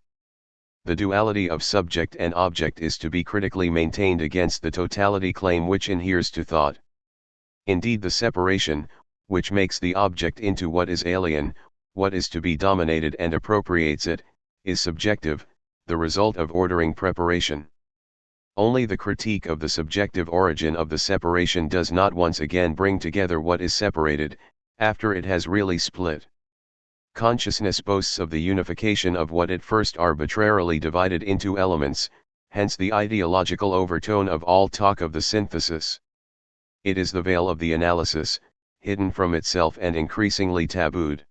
The duality of subject and object is to be critically maintained against the totality claim which inheres to thought. Indeed, the separation, which makes the object into what is alien, what is to be dominated and appropriates it, is subjective, the result of ordering preparation. Only the critique of the subjective origin of the separation does not once again bring together what is separated, after it has really split. Consciousness boasts of the unification of what it first arbitrarily divided into elements, hence the ideological overtone of all talk of the synthesis. It is the veil of the analysis, hidden from itself and increasingly tabooed.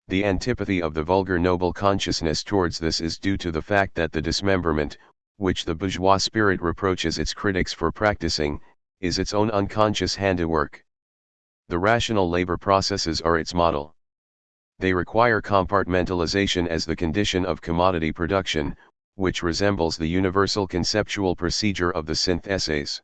The antipathy of the vulgar noble consciousness towards this is due to the fact that the dismemberment, which the bourgeois spirit reproaches its critics for practicing, is its own unconscious handiwork. The rational labor processes are its model. They require compartmentalization as the condition of commodity production, which resembles the universal conceptual procedure of the syntheses.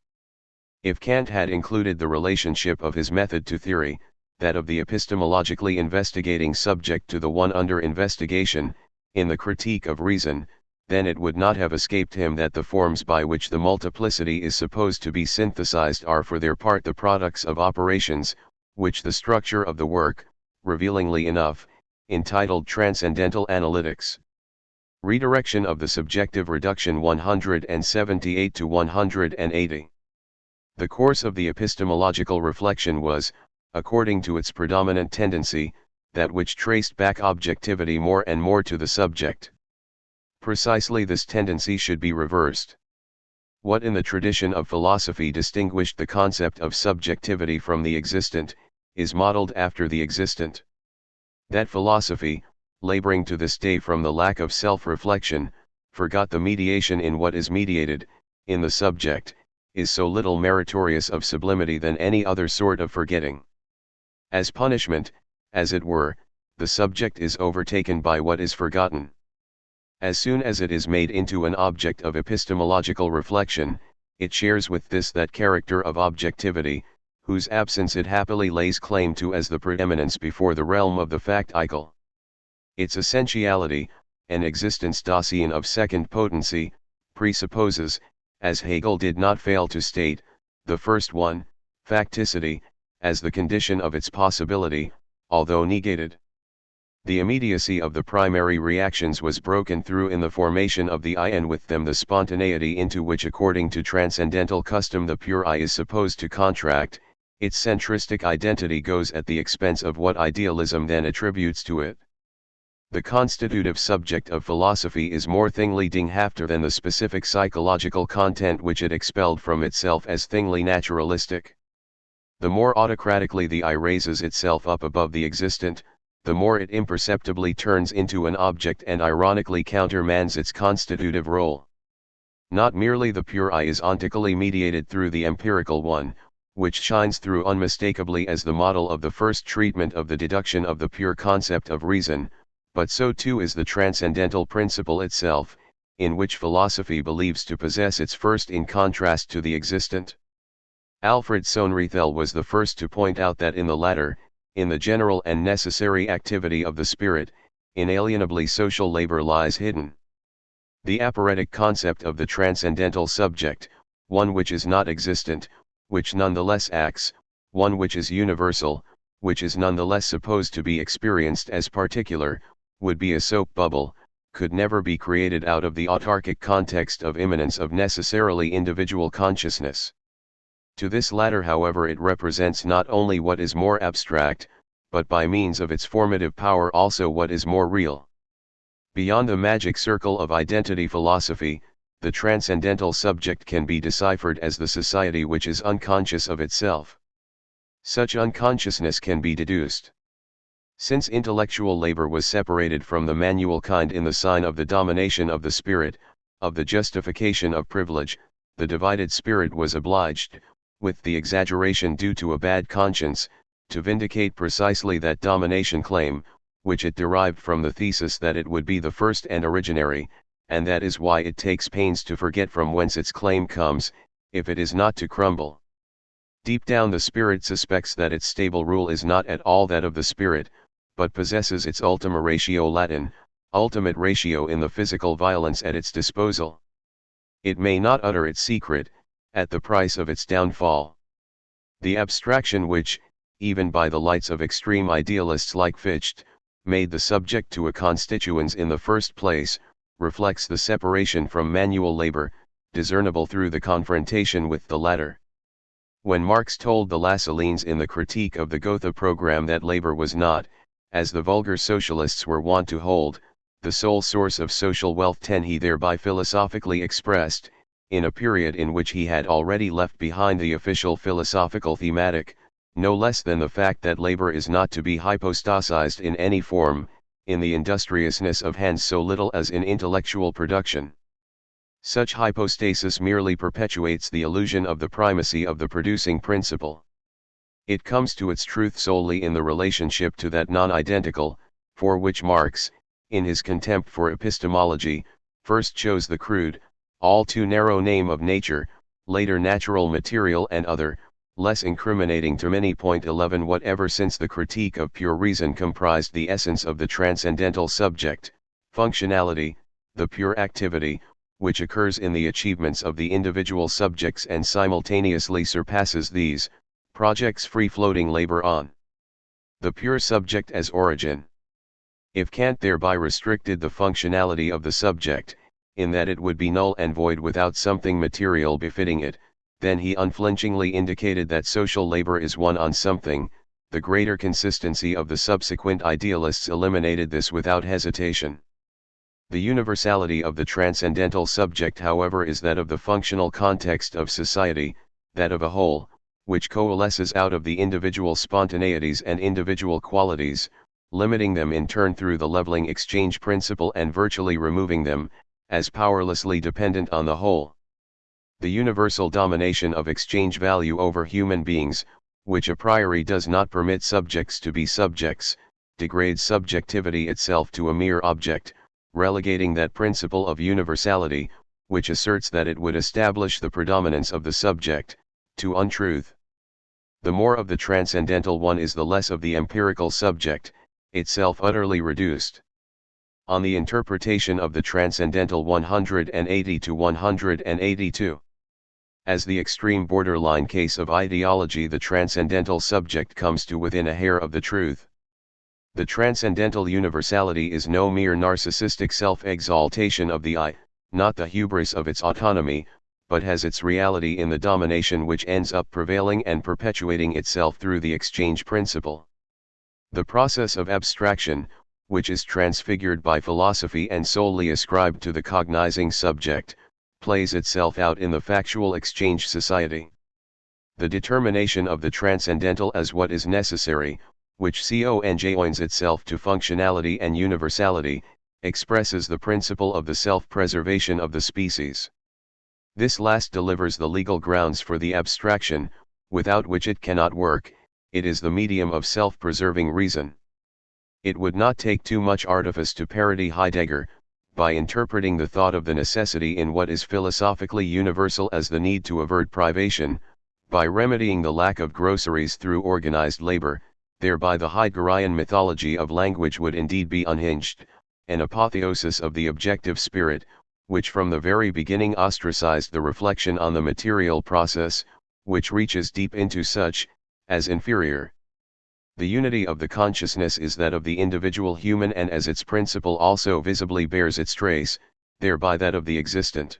If Kant had included the relationship of his method to theory, that of the epistemologically investigating subject to the one under investigation, in the critique of reason, then it would not have escaped him that the forms by which the multiplicity is supposed to be synthesized are for their part the products of operations, which the structure of the work, revealingly enough, entitled Transcendental Analytics. Redirection of the subjective reduction 178 to 180. The course of the epistemological reflection was, according to its predominant tendency, that which traced back objectivity more and more to the subject. Precisely this tendency should be reversed. What in the tradition of philosophy distinguished the concept of subjectivity from the existent, is modeled after the existent. That philosophy, laboring to this day from the lack of self-reflection, forgot the mediation in what is mediated, in the subject, is so little meritorious of sublimity than any other sort of forgetting. As punishment, as it were, the subject is overtaken by what is forgotten. As soon as it is made into an object of epistemological reflection, it shares with this that character of objectivity, whose absence it happily lays claim to as the preeminence before the realm of the factical. Its essentiality, an existence Dasein of second potency, presupposes, as Hegel did not fail to state, the first one, facticity, as the condition of its possibility, although negated. The immediacy of the primary reactions was broken through in the formation of the I, and with them the spontaneity into which according to transcendental custom the pure I is supposed to contract. Its centristic identity goes at the expense of what idealism then attributes to it. The constitutive subject of philosophy is more thingly dinghafter than the specific psychological content which it expelled from itself as thingly naturalistic. The more autocratically the I raises itself up above the existent, the more it imperceptibly turns into an object and ironically countermands its constitutive role. Not merely the pure I is ontically mediated through the empirical one, which shines through unmistakably as the model of the first treatment of the deduction of the pure concept of reason, but so too is the transcendental principle itself, in which philosophy believes to possess its first in contrast to the existent. Alfred Sohnrethel was the first to point out that in the latter, in the general and necessary activity of the spirit, inalienably social labor lies hidden. The aporetic concept of the transcendental subject, one which is not existent, which nonetheless acts, one which is universal, which is nonetheless supposed to be experienced as particular, would be a soap bubble, could never be created out of the autarkic context of immanence of necessarily individual consciousness. To this latter, however, it represents not only what is more abstract, but by means of its formative power also what is more real. Beyond the magic circle of identity philosophy, the transcendental subject can be deciphered as the society which is unconscious of itself. Such unconsciousness can be deduced. Since intellectual labor was separated from the manual kind in the sign of the domination of the spirit, of the justification of privilege, the divided spirit was obliged, with the exaggeration due to a bad conscience, to vindicate precisely that domination claim, which it derived from the thesis that it would be the first and originary, and that is why it takes pains to forget from whence its claim comes, if it is not to crumble. Deep down the spirit suspects that its stable rule is not at all that of the spirit, but possesses its ultima ratio Latin, ultimate ratio in the physical violence at its disposal. It may not utter its secret, at the price of its downfall. The abstraction which, even by the lights of extreme idealists like Fichte, made the subject to a constituens in the first place, reflects the separation from manual labor, discernible through the confrontation with the latter. When Marx told the Lassalleans in the critique of the Gotha program that labor was not, as the vulgar socialists were wont to hold, the sole source of social wealth, he thereby philosophically expressed, in a period in which he had already left behind the official philosophical thematic, no less than the fact that labor is not to be hypostasized in any form, in the industriousness of hands so little as in intellectual production. Such hypostasis merely perpetuates the illusion of the primacy of the producing principle. It comes to its truth solely in the relationship to that non-identical, for which Marx, in his contempt for epistemology, first chose the crude, all too narrow name of nature, later natural material and other, less incriminating to many. 11 Whatever since the critique of pure reason comprised the essence of the transcendental subject, functionality, the pure activity, which occurs in the achievements of the individual subjects and simultaneously surpasses these, projects free-floating labor on the pure subject as origin. If Kant thereby restricted the functionality of the subject, in that it would be null and void without something material befitting it, then he unflinchingly indicated that social labor is one on something. The greater consistency of the subsequent idealists eliminated this without hesitation. The universality of the transcendental subject, however, is that of the functional context of society, that of a whole, which coalesces out of the individual spontaneities and individual qualities, limiting them in turn through the leveling exchange principle and virtually removing them, as powerlessly dependent on the whole. The universal domination of exchange value over human beings, which a priori does not permit subjects to be subjects, degrades subjectivity itself to a mere object, relegating that principle of universality, which asserts that it would establish the predominance of the subject, to untruth. The more of the transcendental one is, the less of the empirical subject, itself utterly reduced. On the interpretation of the transcendental 180 to 182. As the extreme borderline case of ideology, the transcendental subject comes to within a hair of the truth. The transcendental universality is no mere narcissistic self-exaltation of the I, not the hubris of its autonomy, but has its reality in the domination which ends up prevailing and perpetuating itself through the exchange principle. The process of abstraction, which is transfigured by philosophy and solely ascribed to the cognizing subject, plays itself out in the factual exchange society. The determination of the transcendental as what is necessary, which conjoins itself to functionality and universality, expresses the principle of the self-preservation of the species. This last delivers the legal grounds for the abstraction, without which it cannot work. It is the medium of self-preserving reason. It would not take too much artifice to parody Heidegger, by interpreting the thought of the necessity in what is philosophically universal as the need to avert privation, by remedying the lack of groceries through organized labor. Thereby the Heideggerian mythology of language would indeed be unhinged, an apotheosis of the objective spirit, which from the very beginning ostracized the reflection on the material process, which reaches deep into such, as inferior. The unity of the consciousness is that of the individual human, and as its principle also visibly bears its trace, thereby that of the existent.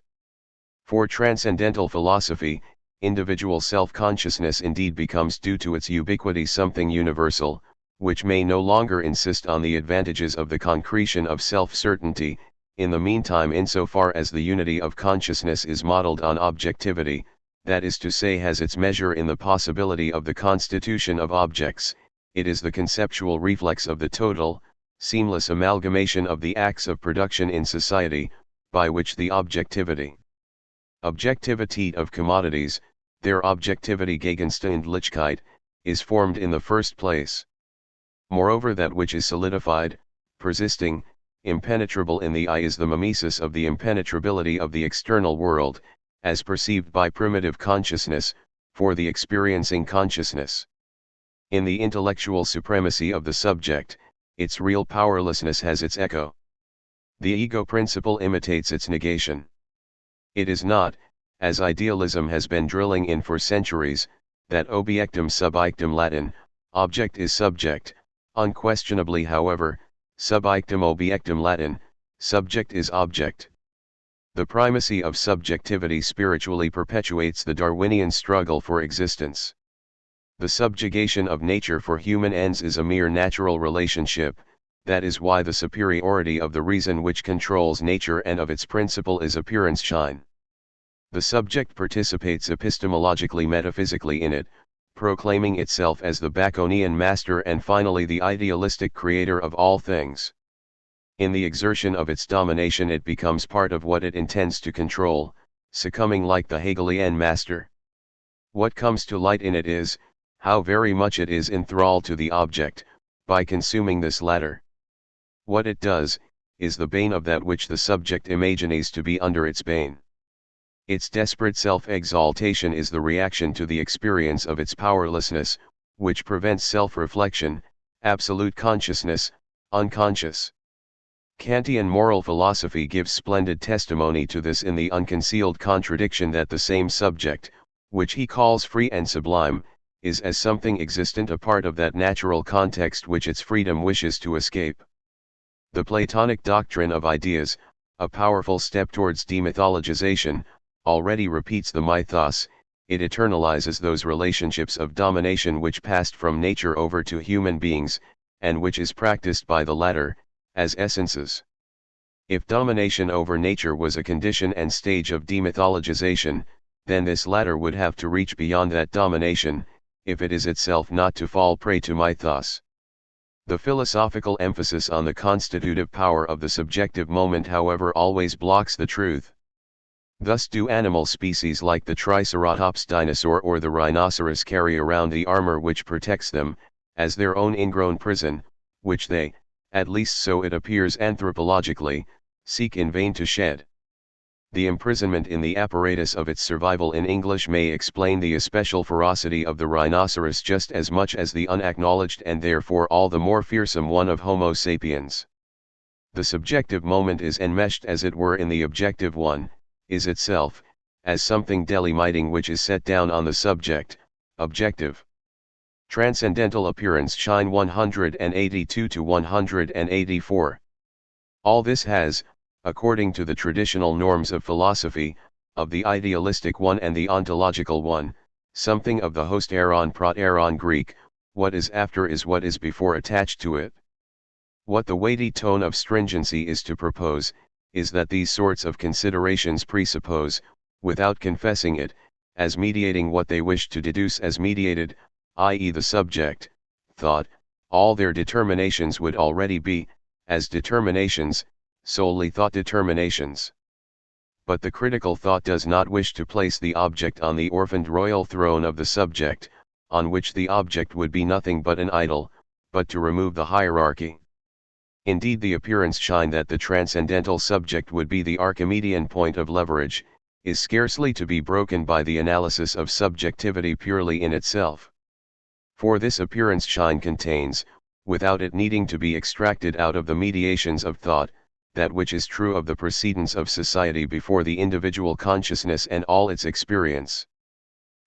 For transcendental philosophy, individual self-consciousness indeed becomes due to its ubiquity something universal, which may no longer insist on the advantages of the concretion of self-certainty. In the meantime, insofar as the unity of consciousness is modeled on objectivity, that is to say has its measure in the possibility of the constitution of objects, it is the conceptual reflex of the total, seamless amalgamation of the acts of production in society, by which the objectivity of commodities, their objectivity Gegenständlichkeit, is formed in the first place. Moreover, that which is solidified, persisting, impenetrable in the I is the mimesis of the impenetrability of the external world, as perceived by primitive consciousness, for the experiencing consciousness. In the intellectual supremacy of the subject, its real powerlessness has its echo. The ego principle imitates its negation. It is not, as idealism has been drilling in for centuries, that obiectum subjectum Latin, object is subject. Unquestionably, however, subjectum obiectum Latin, subject is object. The primacy of subjectivity spiritually perpetuates the Darwinian struggle for existence. The subjugation of nature for human ends is a mere natural relationship. That is why the superiority of the reason which controls nature and of its principle is appearance shine. The subject participates epistemologically metaphysically in it, proclaiming itself as the Baconian master and finally the idealistic creator of all things. In the exertion of its domination it becomes part of what it intends to control, succumbing like the Hegelian master. What comes to light in it is, how very much it is enthralled to the object, by consuming this latter. What it does, is the bane of that which the subject imagines to be under its bane. Its desperate self-exaltation is the reaction to the experience of its powerlessness, which prevents self-reflection, absolute consciousness, unconscious. Kantian moral philosophy gives splendid testimony to this in the unconcealed contradiction that the same subject, which he calls free and sublime, is as something existent a part of that natural context which its freedom wishes to escape. The Platonic doctrine of ideas, a powerful step towards demythologization, already repeats the mythos. It eternalizes those relationships of domination which passed from nature over to human beings, and which is practiced by the latter, as essences. If domination over nature was a condition and stage of demythologization, then this latter would have to reach beyond that domination, if it is itself not to fall prey to mythos. The philosophical emphasis on the constitutive power of the subjective moment, however, always blocks the truth. Thus do animal species like the Triceratops dinosaur or the rhinoceros carry around the armor which protects them, as their own ingrown prison, which they, at least so it appears anthropologically, seek in vain to shed. The imprisonment in the apparatus of its survival in English may explain the especial ferocity of the rhinoceros just as much as the unacknowledged and therefore all the more fearsome one of Homo sapiens. The subjective moment is enmeshed as it were in the objective one, is itself, as something delimiting which is set down on the subject, objective. Transcendental Appearance Shine 182-184. All this has, according to the traditional norms of philosophy, of the idealistic one and the ontological one, something of the host eron proteron Greek, what is after is what is before attached to it. What the weighty tone of stringency is to propose, is that these sorts of considerations presuppose, without confessing it, as mediating what they wish to deduce as mediated, i.e. the subject, thought, all their determinations would already be, as determinations, solely thought determinations. But the critical thought does not wish to place the object on the orphaned royal throne of the subject, on which the object would be nothing but an idol, but to remove the hierarchy. Indeed, the appearance shine that the transcendental subject would be the Archimedean point of leverage, is scarcely to be broken by the analysis of subjectivity purely in itself. For this appearance shine contains, without it needing to be extracted out of the mediations of thought, that which is true of the precedence of society before the individual consciousness and all its experience.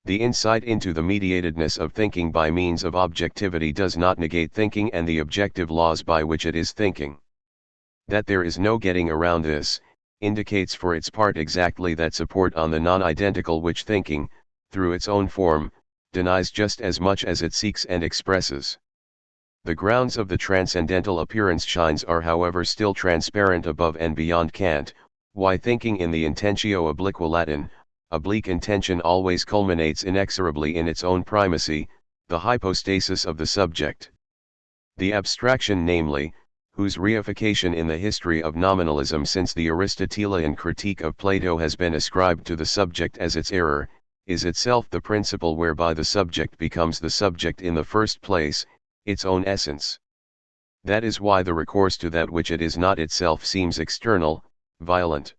The insight into the mediatedness of thinking by means of objectivity does not negate thinking and the objective laws by which it is thinking. That there is no getting around this, indicates for its part exactly that support on the non-identical which thinking, through its own form, denies just as much as it seeks and expresses. The grounds of the transcendental appearance shines are however still transparent above and beyond cant, why thinking in the intentio obliqua Latin, oblique intention always culminates inexorably in its own primacy, the hypostasis of the subject. The abstraction namely, whose reification in the history of nominalism since the Aristotelian critique of Plato has been ascribed to the subject as its error, is itself the principle whereby the subject becomes the subject in the first place, its own essence. That is why the recourse to that which it is not itself seems external, violent.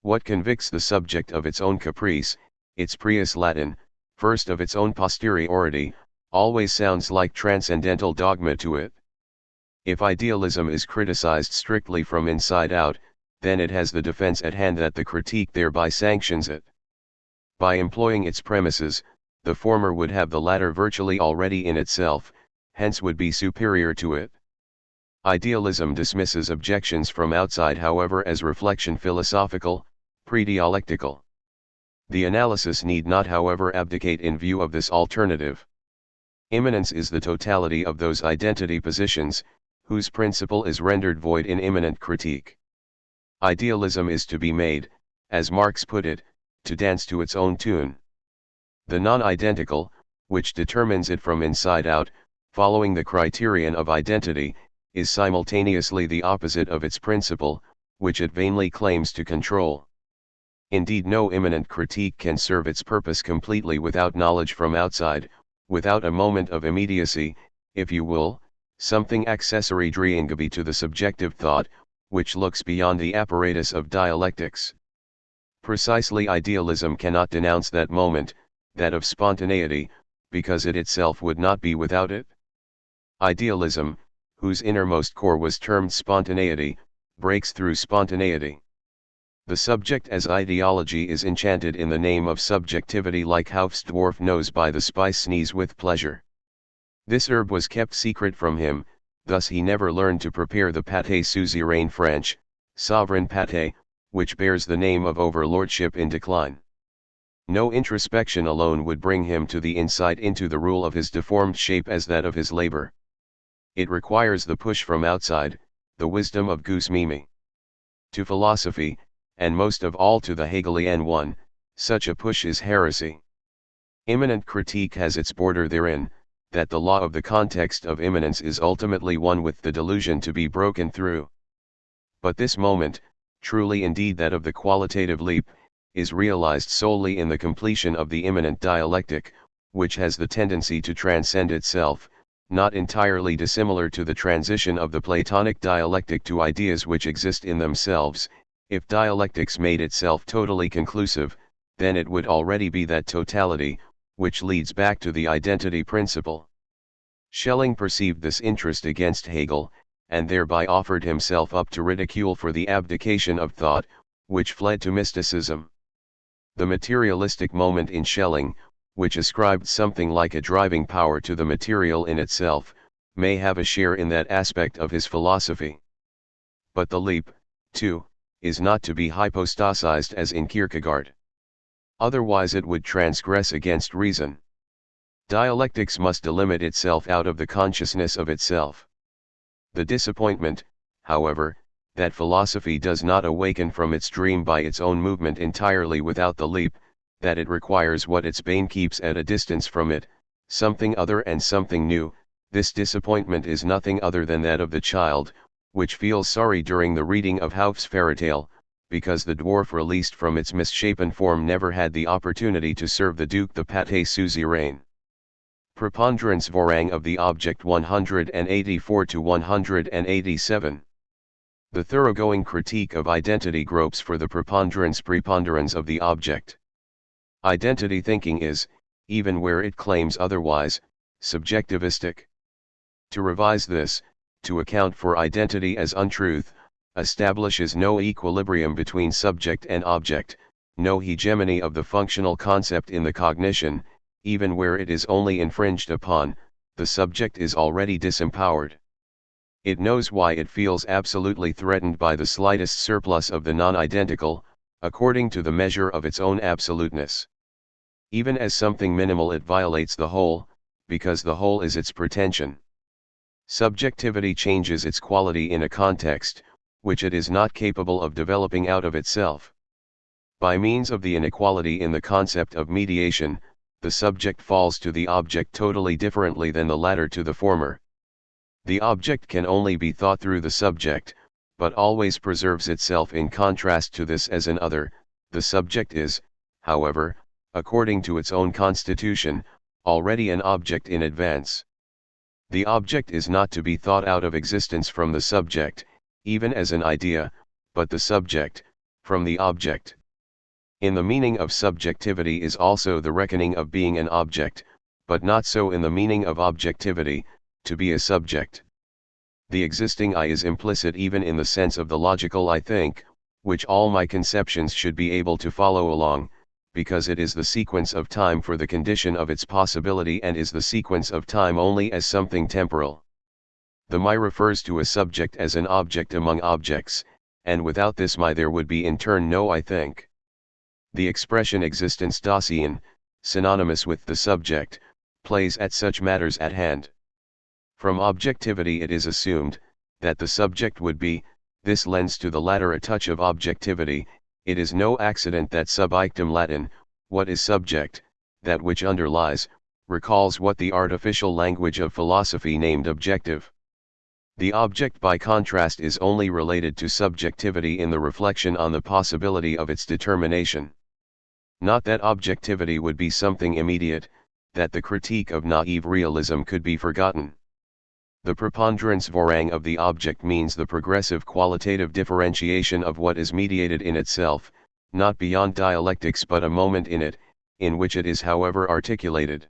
What convicts the subject of its own caprice, its prius Latin, first of its own posteriority, always sounds like transcendental dogma to it. If idealism is criticized strictly from inside out, then it has the defense at hand that the critique thereby sanctions it. By employing its premises, the former would have the latter virtually already in itself, hence would be superior to it. Idealism dismisses objections from outside however as reflection philosophical, pre-dialectical. The analysis need not however abdicate in view of this alternative. Immanence is the totality of those identity positions, whose principle is rendered void in immanent critique. Idealism is to be made, as Marx put it, to dance to its own tune. The non-identical, which determines it from inside out, following the criterion of identity, is simultaneously the opposite of its principle, which it vainly claims to control. Indeed, no immanent critique can serve its purpose completely without knowledge from outside, without a moment of immediacy, if you will, something accessory driengabe to the subjective thought, which looks beyond the apparatus of dialectics. Precisely, idealism cannot denounce that moment, that of spontaneity, because it itself would not be without it. Idealism, whose innermost core was termed spontaneity, breaks through spontaneity. The subject as ideology is enchanted in the name of subjectivity, like Hauf's dwarf knows by the spice sneeze with pleasure. This herb was kept secret from him, thus he never learned to prepare the pâté suzerain French, sovereign pâté, which bears the name of overlordship in decline. No introspection alone would bring him to the insight into the rule of his deformed shape as that of his labor. It requires the push from outside, the wisdom of Gus Mimi. To philosophy, and most of all to the Hegelian one, such a push is heresy. Immanent critique has its border therein, that the law of the context of immanence is ultimately one with the delusion to be broken through. But this moment, truly indeed that of the qualitative leap, is realized solely in the completion of the immanent dialectic, which has the tendency to transcend itself, not entirely dissimilar to the transition of the Platonic dialectic to ideas which exist in themselves. If dialectics made itself totally conclusive, then it would already be that totality, which leads back to the identity principle. Schelling perceived this interest against Hegel, and thereby offered himself up to ridicule for the abdication of thought, which fled to mysticism. The materialistic moment in Schelling, which ascribed something like a driving power to the material in itself, may have a share in that aspect of his philosophy. But the leap, too, is not to be hypostasized as in Kierkegaard. Otherwise it would transgress against reason. Dialectics must delimit itself out of the consciousness of itself. The disappointment, however, that philosophy does not awaken from its dream by its own movement entirely without the leap, that it requires what its bane keeps at a distance from it, something other and something new. This disappointment is nothing other than that of the child, which feels sorry during the reading of Hauf's fairytale, because the dwarf released from its misshapen form never had the opportunity to serve the duke the pâté suzerain. Preponderance Vorrang of the object 184 to 187. The thoroughgoing critique of identity gropes for the preponderance of the object. Identity thinking is, even where it claims otherwise, subjectivistic. To revise this, to account for identity as untruth, establishes no equilibrium between subject and object, no hegemony of the functional concept in the cognition. Even where it is only infringed upon, the subject is already disempowered. It knows why it feels absolutely threatened by the slightest surplus of the non-identical, according to the measure of its own absoluteness. Even as something minimal it violates the whole, because the whole is its pretension. Subjectivity changes its quality in a context, which it is not capable of developing out of itself. By means of the inequality in the concept of mediation, the subject falls to the object totally differently than the latter to the former. The object can only be thought through the subject, but always preserves itself in contrast to this as an other. The subject is, however, according to its own constitution, already an object in advance. The object is not to be thought out of existence from the subject, even as an idea, but the subject, from the object. In the meaning of subjectivity is also the reckoning of being an object, but not so in the meaning of objectivity, to be a subject. The existing I is implicit even in the sense of the logical I think, which all my conceptions should be able to follow along, because it is the sequence of time for the condition of its possibility and is the sequence of time only as something temporal. The my refers to a subject as an object among objects, and without this my there would be in turn no I think. The expression existence Dasein, synonymous with the subject, plays at such matters at hand. From objectivity it is assumed, that the subject would be, this lends to the latter a touch of objectivity. It is no accident that sub-ictum Latin, what is subject, that which underlies, recalls what the artificial language of philosophy named objective. The object by contrast is only related to subjectivity in the reflection on the possibility of its determination. Not that objectivity would be something immediate, that the critique of naive realism could be forgotten. The preponderance Vorrang of the object means the progressive qualitative differentiation of what is mediated in itself, not beyond dialectics but a moment in it, in which it is however articulated.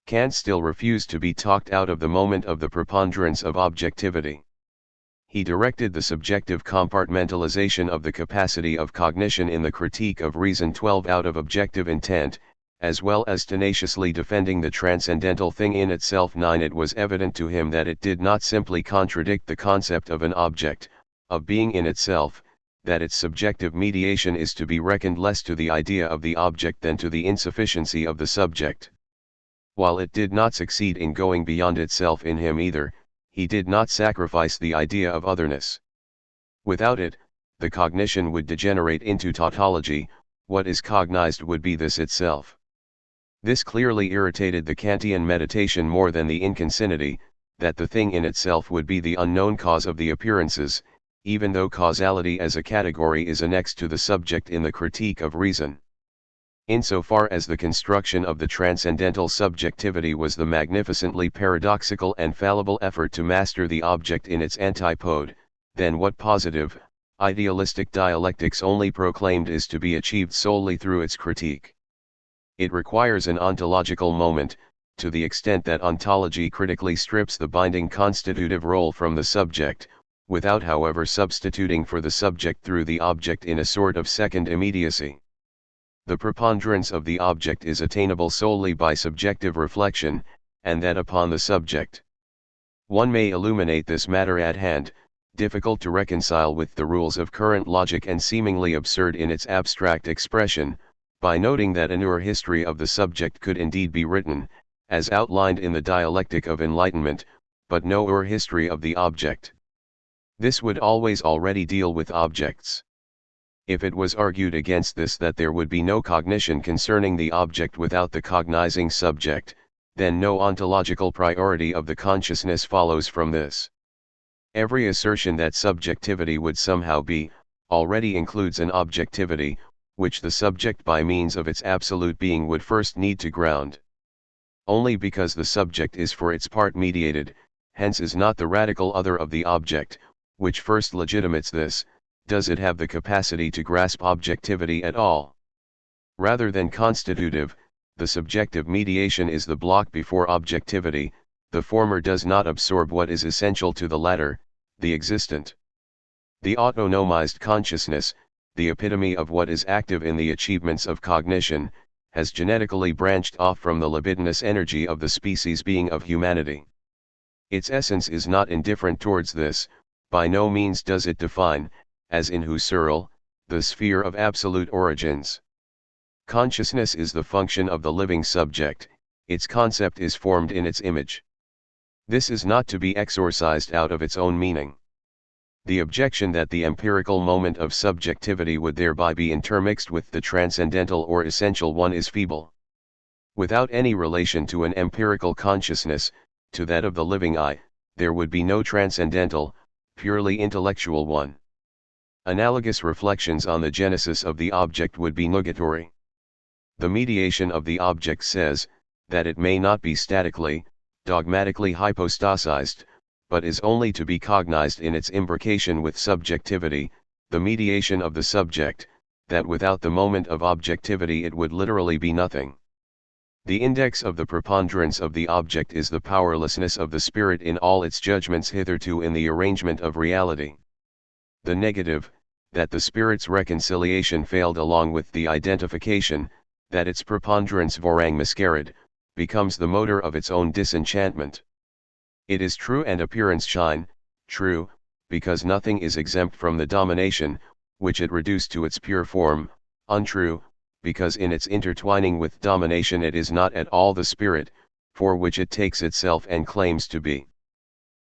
Kant still refused to be talked out of the moment of the preponderance of objectivity. He directed the subjective compartmentalization of the capacity of cognition in the Critique of Reason 12 out of objective intent, as well as tenaciously defending the transcendental thing in itself. 9. It was evident to him that it did not simply contradict the concept of an object, of being in itself, that its subjective mediation is to be reckoned less to the idea of the object than to the insufficiency of the subject. While it did not succeed in going beyond itself in him either, he did not sacrifice the idea of otherness. Without it, the cognition would degenerate into tautology. What is cognized would be this itself. This clearly irritated the Kantian meditation more than the inconsistency, that the thing in itself would be the unknown cause of the appearances, even though causality as a category is annexed to the subject in the Critique of Reason. Insofar as the construction of the transcendental subjectivity was the magnificently paradoxical and fallible effort to master the object in its antipode, then what positive, idealistic dialectics only proclaimed is to be achieved solely through its critique. It requires an ontological moment, to the extent that ontology critically strips the binding constitutive role from the subject, without however substituting for the subject through the object in a sort of second immediacy. The preponderance of the object is attainable solely by subjective reflection, and that upon the subject. One may illuminate this matter at hand, difficult to reconcile with the rules of current logic and seemingly absurd in its abstract expression, by noting that a newer history of the subject could indeed be written, as outlined in the Dialectic of Enlightenment, but no history of the object. This would always already deal with objects. If it was argued against this that there would be no cognition concerning the object without the cognizing subject, then no ontological priority of the consciousness follows from this. Every assertion that subjectivity would somehow be, already includes an objectivity, which the subject by means of its absolute being would first need to ground. Only because the subject is for its part mediated, hence is not the radical other of the object, which first legitimates this, does it have the capacity to grasp objectivity at all. Rather than constitutive, the subjective mediation is the block before objectivity. The former does not absorb what is essential to the latter, the existent. The autonomized consciousness, the epitome of what is active in the achievements of cognition, has genetically branched off from the libidinous energy of the species being of humanity. Its essence is not indifferent towards this. By no means does it define, as in Husserl, the sphere of absolute origins. Consciousness is the function of the living subject, its concept is formed in its image. This is not to be exorcised out of its own meaning. The objection that the empirical moment of subjectivity would thereby be intermixed with the transcendental or essential one is feeble. Without any relation to an empirical consciousness, to that of the living eye, there would be no transcendental, purely intellectual one. Analogous reflections on the genesis of the object would be nugatory. The mediation of the object says, that it may not be statically, dogmatically hypostasized, but is only to be cognized in its imbrication with subjectivity, the mediation of the subject, that without the moment of objectivity it would literally be nothing. The index of the preponderance of the object is the powerlessness of the spirit in all its judgments hitherto in the arrangement of reality. The negative, that the spirit's reconciliation failed along with the identification, that its preponderance vorang miscarried, becomes the motor of its own disenchantment. It is true and appearance shine, true, because nothing is exempt from the domination, which it reduced to its pure form, untrue, because in its intertwining with domination it is not at all the spirit, for which it takes itself and claims to be.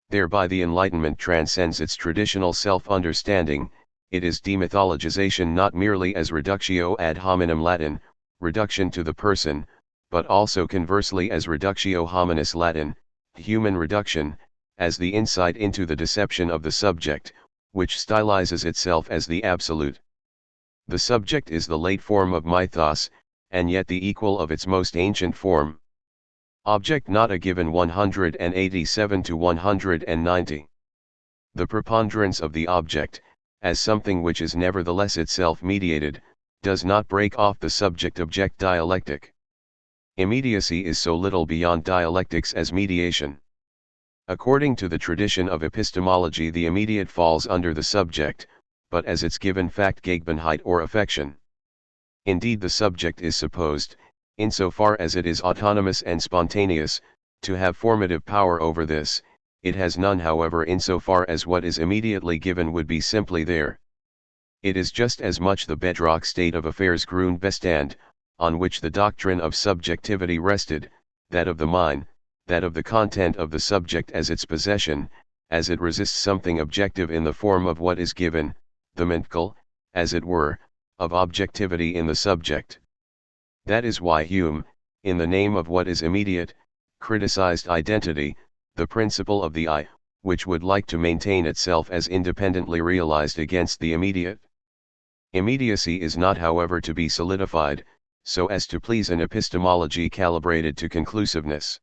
Thereby the Enlightenment transcends its traditional self-understanding, it is demythologization not merely as reductio ad hominem Latin, reduction to the person, but also conversely as reductio hominis Latin, human reduction, as the insight into the deception of the subject, which stylizes itself as the absolute. The subject is the late form of mythos, and yet the equal of its most ancient form. Object not a given 187 to 190. The preponderance of the object, as something which is nevertheless itself mediated, does not break off the subject-object dialectic. Immediacy is so little beyond dialectics as mediation. According to the tradition of epistemology, the immediate falls under the subject, but as its given fact Gegenheit or affection. Indeed, the subject is supposed, Insofar as it is autonomous and spontaneous, to have formative power over this, it has none. However, insofar as what is immediately given would be simply there. It is just as much the bedrock state of affairs Grundbestand, on which the doctrine of subjectivity rested, that of the mind, that of the content of the subject as its possession, as it resists something objective in the form of what is given, the mental, as it were, of objectivity in the subject. That is why Hume, in the name of what is immediate, criticized identity, the principle of the I, which would like to maintain itself as independently realized against the immediate. Immediacy is not, however, to be solidified, so as to please an epistemology calibrated to conclusiveness.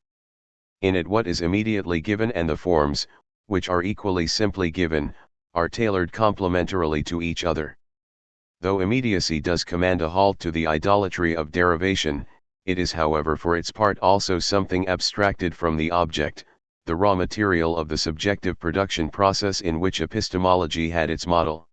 In it what is immediately given and the forms, which are equally simply given, are tailored complementarily to each other. Though immediacy does command a halt to the idolatry of derivation, it is, however, for its part also something abstracted from the object, the raw material of the subjective production process in which epistemology had its model.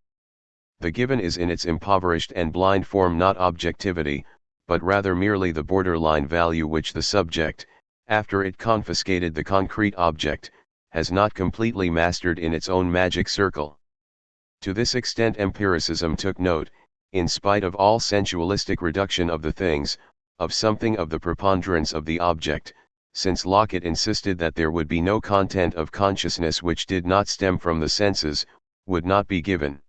The given is in its impoverished and blind form not objectivity, but rather merely the borderline value which the subject, after it confiscated the concrete object, has not completely mastered in its own magic circle. To this extent empiricism took note, in spite of all sensualistic reduction of the things, of something of the preponderance of the object, since Locke insisted that there would be no content of consciousness which did not stem from the senses, would not be given.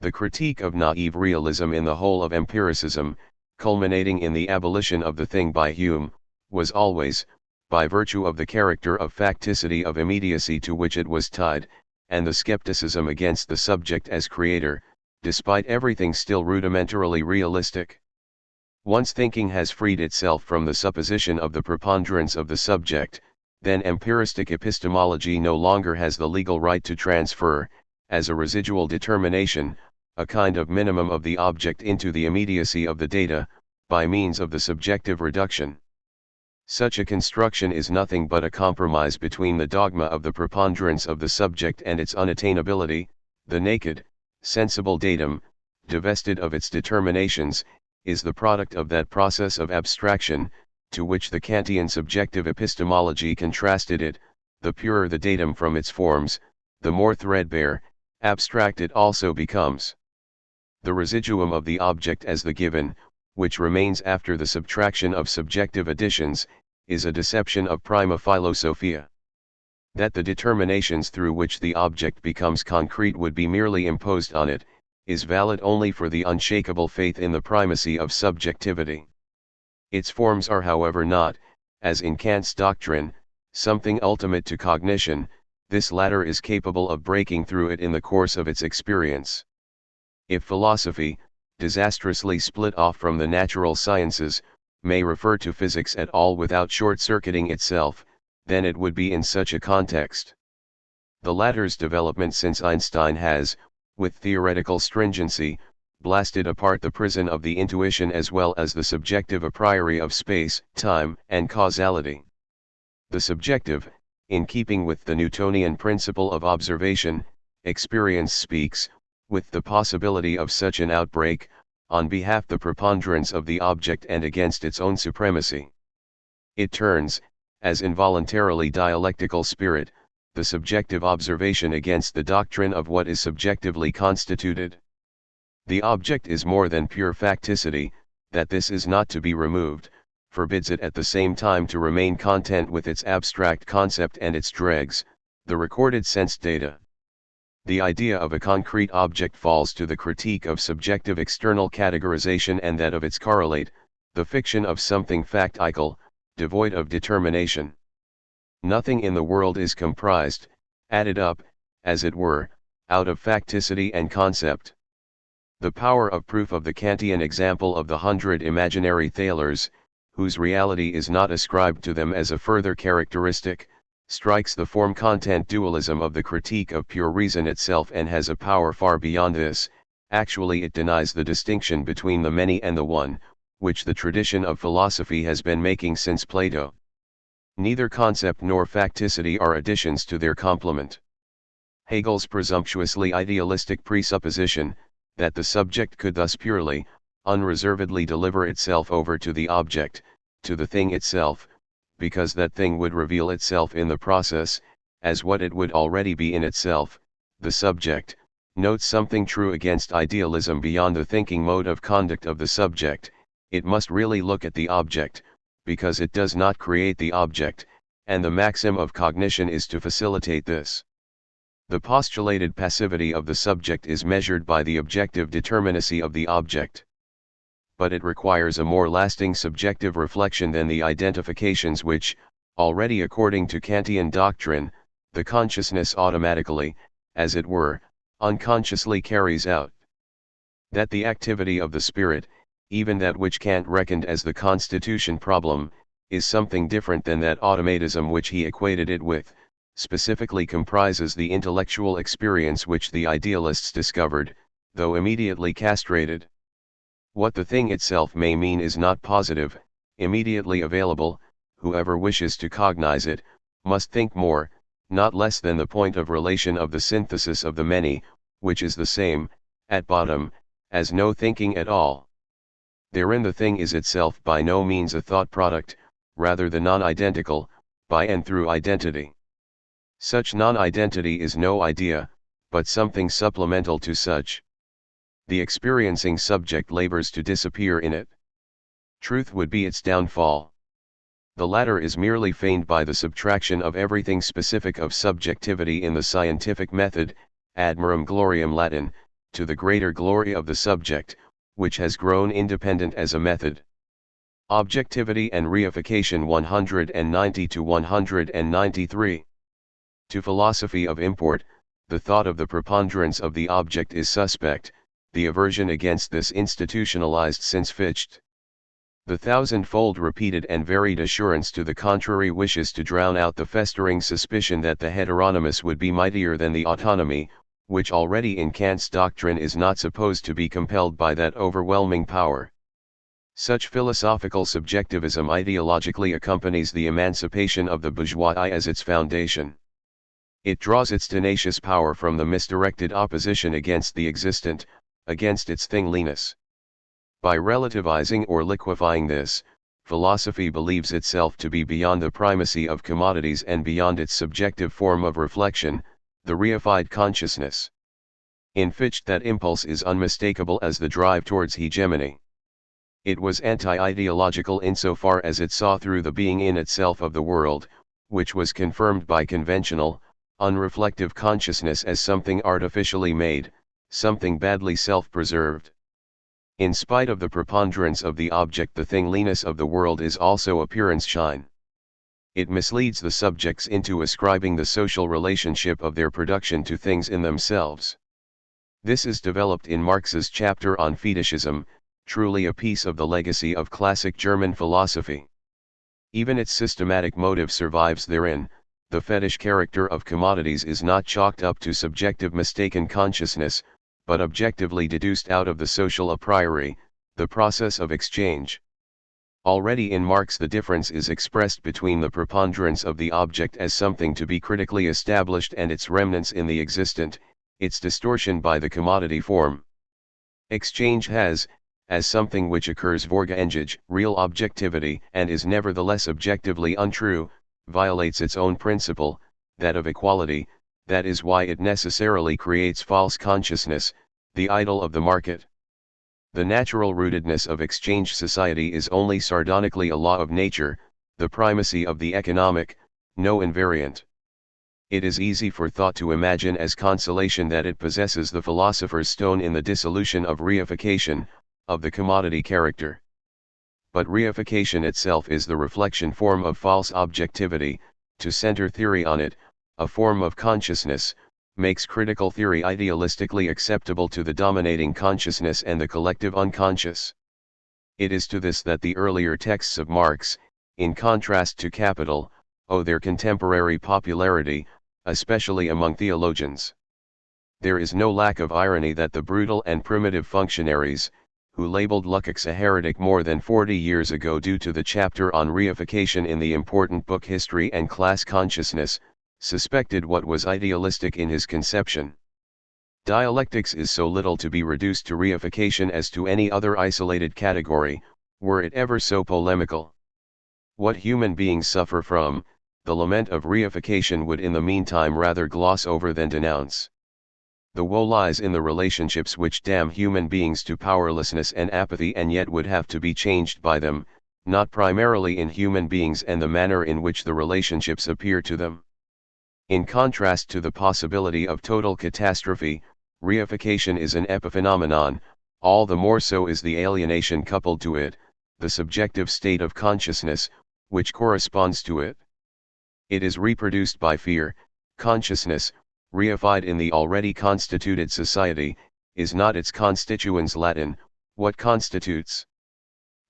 The critique of naive realism in the whole of empiricism, culminating in the abolition of the thing by Hume, was always, by virtue of the character of facticity of immediacy to which it was tied, and the skepticism against the subject as creator, despite everything still rudimentarily realistic. Once thinking has freed itself from the supposition of the preponderance of the subject, then empiristic epistemology no longer has the legal right to transfer, as a residual determination, a kind of minimum of the object into the immediacy of the data, by means of the subjective reduction. Such a construction is nothing but a compromise between the dogma of the preponderance of the subject and its unattainability. The naked, sensible datum, divested of its determinations, is the product of that process of abstraction, to which the Kantian subjective epistemology contrasted it. The purer the datum from its forms, the more threadbare, abstract it also becomes. The residuum of the object as the given, which remains after the subtraction of subjective additions, is a deception of prima philosophia. That the determinations through which the object becomes concrete would be merely imposed on it, is valid only for the unshakable faith in the primacy of subjectivity. Its forms are, however, not, as in Kant's doctrine, something ultimate to cognition. This latter is capable of breaking through it in the course of its experience. If philosophy, disastrously split off from the natural sciences, may refer to physics at all without short-circuiting itself, then it would be in such a context. The latter's development since Einstein has, with theoretical stringency, blasted apart the prison of the intuition as well as the subjective a priori of space, time, and causality. The subjective, in keeping with the Newtonian principle of observation, experience speaks, with the possibility of such an outbreak, on behalf the preponderance of the object and against its own supremacy. It turns, as involuntarily dialectical spirit, the subjective observation against the doctrine of what is subjectively constituted. The object is more than pure facticity, that this is not to be removed, forbids it at the same time to remain content with its abstract concept and its dregs, the recorded sense data. The idea of a concrete object falls to the critique of subjective external categorization and that of its correlate, the fiction of something factical, devoid of determination. Nothing in the world is comprised, added up, as it were, out of facticity and concept. The power of proof of the Kantian example of the 100 imaginary thalers, whose reality is not ascribed to them as a further characteristic, strikes the form-content dualism of the critique of pure reason itself and has a power far beyond this. Actually it denies the distinction between the many and the one, which the tradition of philosophy has been making since Plato. Neither concept nor facticity are additions to their complement. Hegel's presumptuously idealistic presupposition, that the subject could thus purely, unreservedly deliver itself over to the object, to the thing itself, because that thing would reveal itself in the process, as what it would already be in itself. The subject notes something true against idealism beyond the thinking mode of conduct of the subject. It must really look at the object, because it does not create the object, and the maxim of cognition is to facilitate this. The postulated passivity of the subject is measured by the objective determinacy of the object. But it requires a more lasting subjective reflection than the identifications which, already according to Kantian doctrine, the consciousness automatically, as it were, unconsciously carries out. That the activity of the spirit, even that which Kant reckoned as the constitution problem, is something different than that automatism which he equated it with, specifically comprises the intellectual experience which the idealists discovered, though immediately castrated. What the thing itself may mean is not positive, immediately available. Whoever wishes to cognize it, must think more, not less than the point of relation of the synthesis of the many, which is the same, at bottom, as no thinking at all. Therein the thing is itself by no means a thought product, rather the non-identical, by and through identity. Such non-identity is no idea, but something supplemental to such. The experiencing subject labors to disappear in it. Truth would be its downfall. The latter is merely feigned by the subtraction of everything specific of subjectivity in the scientific method, ad merum gloriam Latin, to the greater glory of the subject, which has grown independent as a method. Objectivity and Reification 190-193. To philosophy of import, the thought of the preponderance of the object is suspect, the aversion against this institutionalized since Fichte. The thousand-fold repeated and varied assurance to the contrary wishes to drown out the festering suspicion that the heteronymous would be mightier than the autonomy, which already in Kant's doctrine is not supposed to be compelled by that overwhelming power. Such philosophical subjectivism ideologically accompanies the emancipation of the bourgeoisie as its foundation. It draws its tenacious power from the misdirected opposition against the existent, against its thingliness. By relativizing or liquefying this, philosophy believes itself to be beyond the primacy of commodities and beyond its subjective form of reflection, the reified consciousness. In Fichte that impulse is unmistakable as the drive towards hegemony. It was anti-ideological insofar as it saw through the being in itself of the world, which was confirmed by conventional, unreflective consciousness as something artificially made, something badly self-preserved. In spite of the preponderance of the object, the thingliness of the world is also appearance shine. It misleads the subjects into ascribing the social relationship of their production to things in themselves. This is developed in Marx's chapter on fetishism, truly a piece of the legacy of classic German philosophy. Even its systematic motive survives therein. The fetish character of commodities is not chalked up to subjective mistaken consciousness, but objectively deduced out of the social a priori, the process of exchange. Already in Marx the difference is expressed between the preponderance of the object as something to be critically established and its remnants in the existent, its distortion by the commodity form. Exchange has, as something which occurs vorgeengage, real objectivity, and is nevertheless objectively untrue, violates its own principle, that of equality. That is why it necessarily creates false consciousness, the idol of the market. The natural rootedness of exchange society is only sardonically a law of nature, the primacy of the economic, no invariant. It is easy for thought to imagine as consolation that it possesses the philosopher's stone in the dissolution of reification, of the commodity character. But reification itself is the reflection form of false objectivity. To center theory on it, a form of consciousness, makes critical theory idealistically acceptable to the dominating consciousness and the collective unconscious. It is to this that the earlier texts of Marx, in contrast to Capital, owe their contemporary popularity, especially among theologians. There is no lack of irony that the brutal and primitive functionaries, who labeled Lukács a heretic more than 40 years ago due to the chapter on reification in the important book History and Class Consciousness, suspected what was idealistic in his conception. Dialectics is so little to be reduced to reification as to any other isolated category, were it ever so polemical. What human beings suffer from, the lament of reification would in the meantime rather gloss over than denounce. The woe lies in the relationships which damn human beings to powerlessness and apathy and yet would have to be changed by them, not primarily in human beings and the manner in which the relationships appear to them. In contrast to the possibility of total catastrophe, reification is an epiphenomenon, all the more so is the alienation coupled to it, the subjective state of consciousness, which corresponds to it. It is reproduced by fear. Consciousness, reified in the already constituted society, is not its constituens Latin, what constitutes.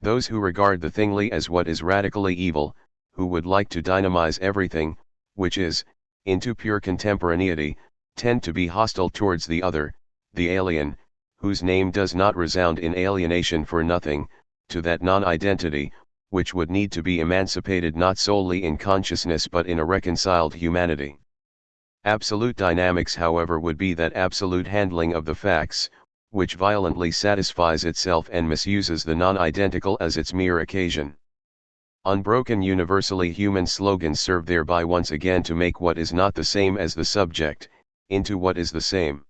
Those who regard the thingly as what is radically evil, who would like to dynamize everything, which is, into pure contemporaneity, tend to be hostile towards the other, the alien, whose name does not resound in alienation for nothing, to that non-identity, which would need to be emancipated not solely in consciousness but in a reconciled humanity. Absolute dynamics, however, would be that absolute handling of the facts, which violently satisfies itself and misuses the non-identical as its mere occasion. Unbroken universally human slogans serve thereby once again to make what is not the same as the subject, into what is the same.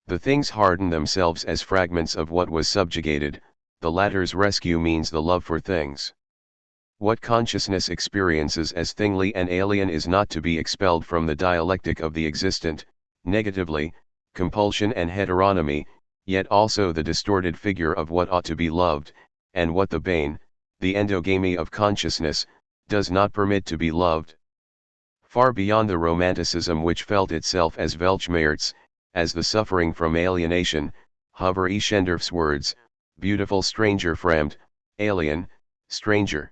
The things harden themselves as fragments of what was subjugated, the latter's rescue means the love for things. What consciousness experiences as thingly and alien is not to be expelled from the dialectic of the existent, negatively, compulsion and heteronomy, yet also the distorted figure of what ought to be loved, and what the bane, the endogamy of consciousness, does not permit to be loved. Far beyond the romanticism which felt itself as Weltschmerz, as the suffering from alienation, hover Eschendorf's words, beautiful stranger fremd, alien, stranger.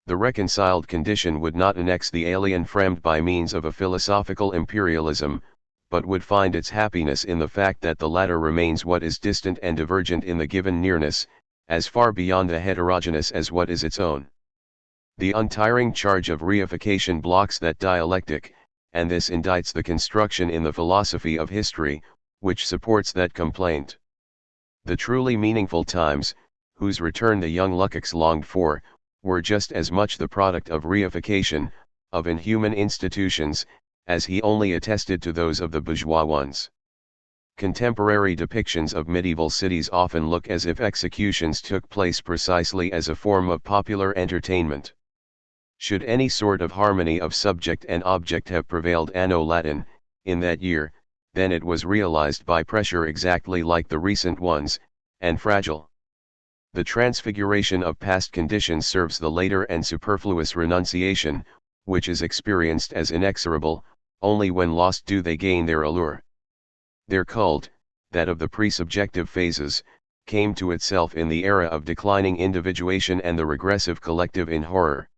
The reconciled condition would not annex the alien fremd by means of a philosophical imperialism, but would find its happiness in the fact that the latter remains what is distant and divergent in the given nearness, as far beyond the heterogeneous as what is its own. The untiring charge of reification blocks that dialectic, and this indicts the construction in the philosophy of history, which supports that complaint. The truly meaningful times, whose return the young Lukács longed for, were just as much the product of reification, of inhuman institutions, as he only attested to those of the bourgeois ones. Contemporary depictions of medieval cities often look as if executions took place precisely as a form of popular entertainment. Should any sort of harmony of subject and object have prevailed anno Latin, in that year, then it was realized by pressure exactly like the recent ones, and fragile. The transfiguration of past conditions serves the later and superfluous renunciation, which is experienced as inexorable, only when lost do they gain their allure. Their cult, that of the pre-subjective phases, came to itself in the era of declining individuation and the regressive collective in horror.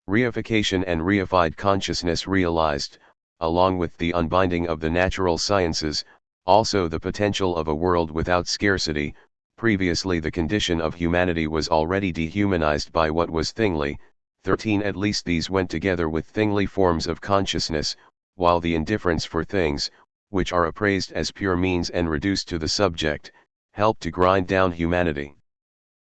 Reification and reified consciousness realized, along with the unbinding of the natural sciences, also the potential of a world without scarcity. Previously the condition of humanity was already dehumanized by what was thingly. 13 At least these went together with thingly forms of consciousness, while the indifference for things, which are appraised as pure means and reduced to the subject, help to grind down humanity.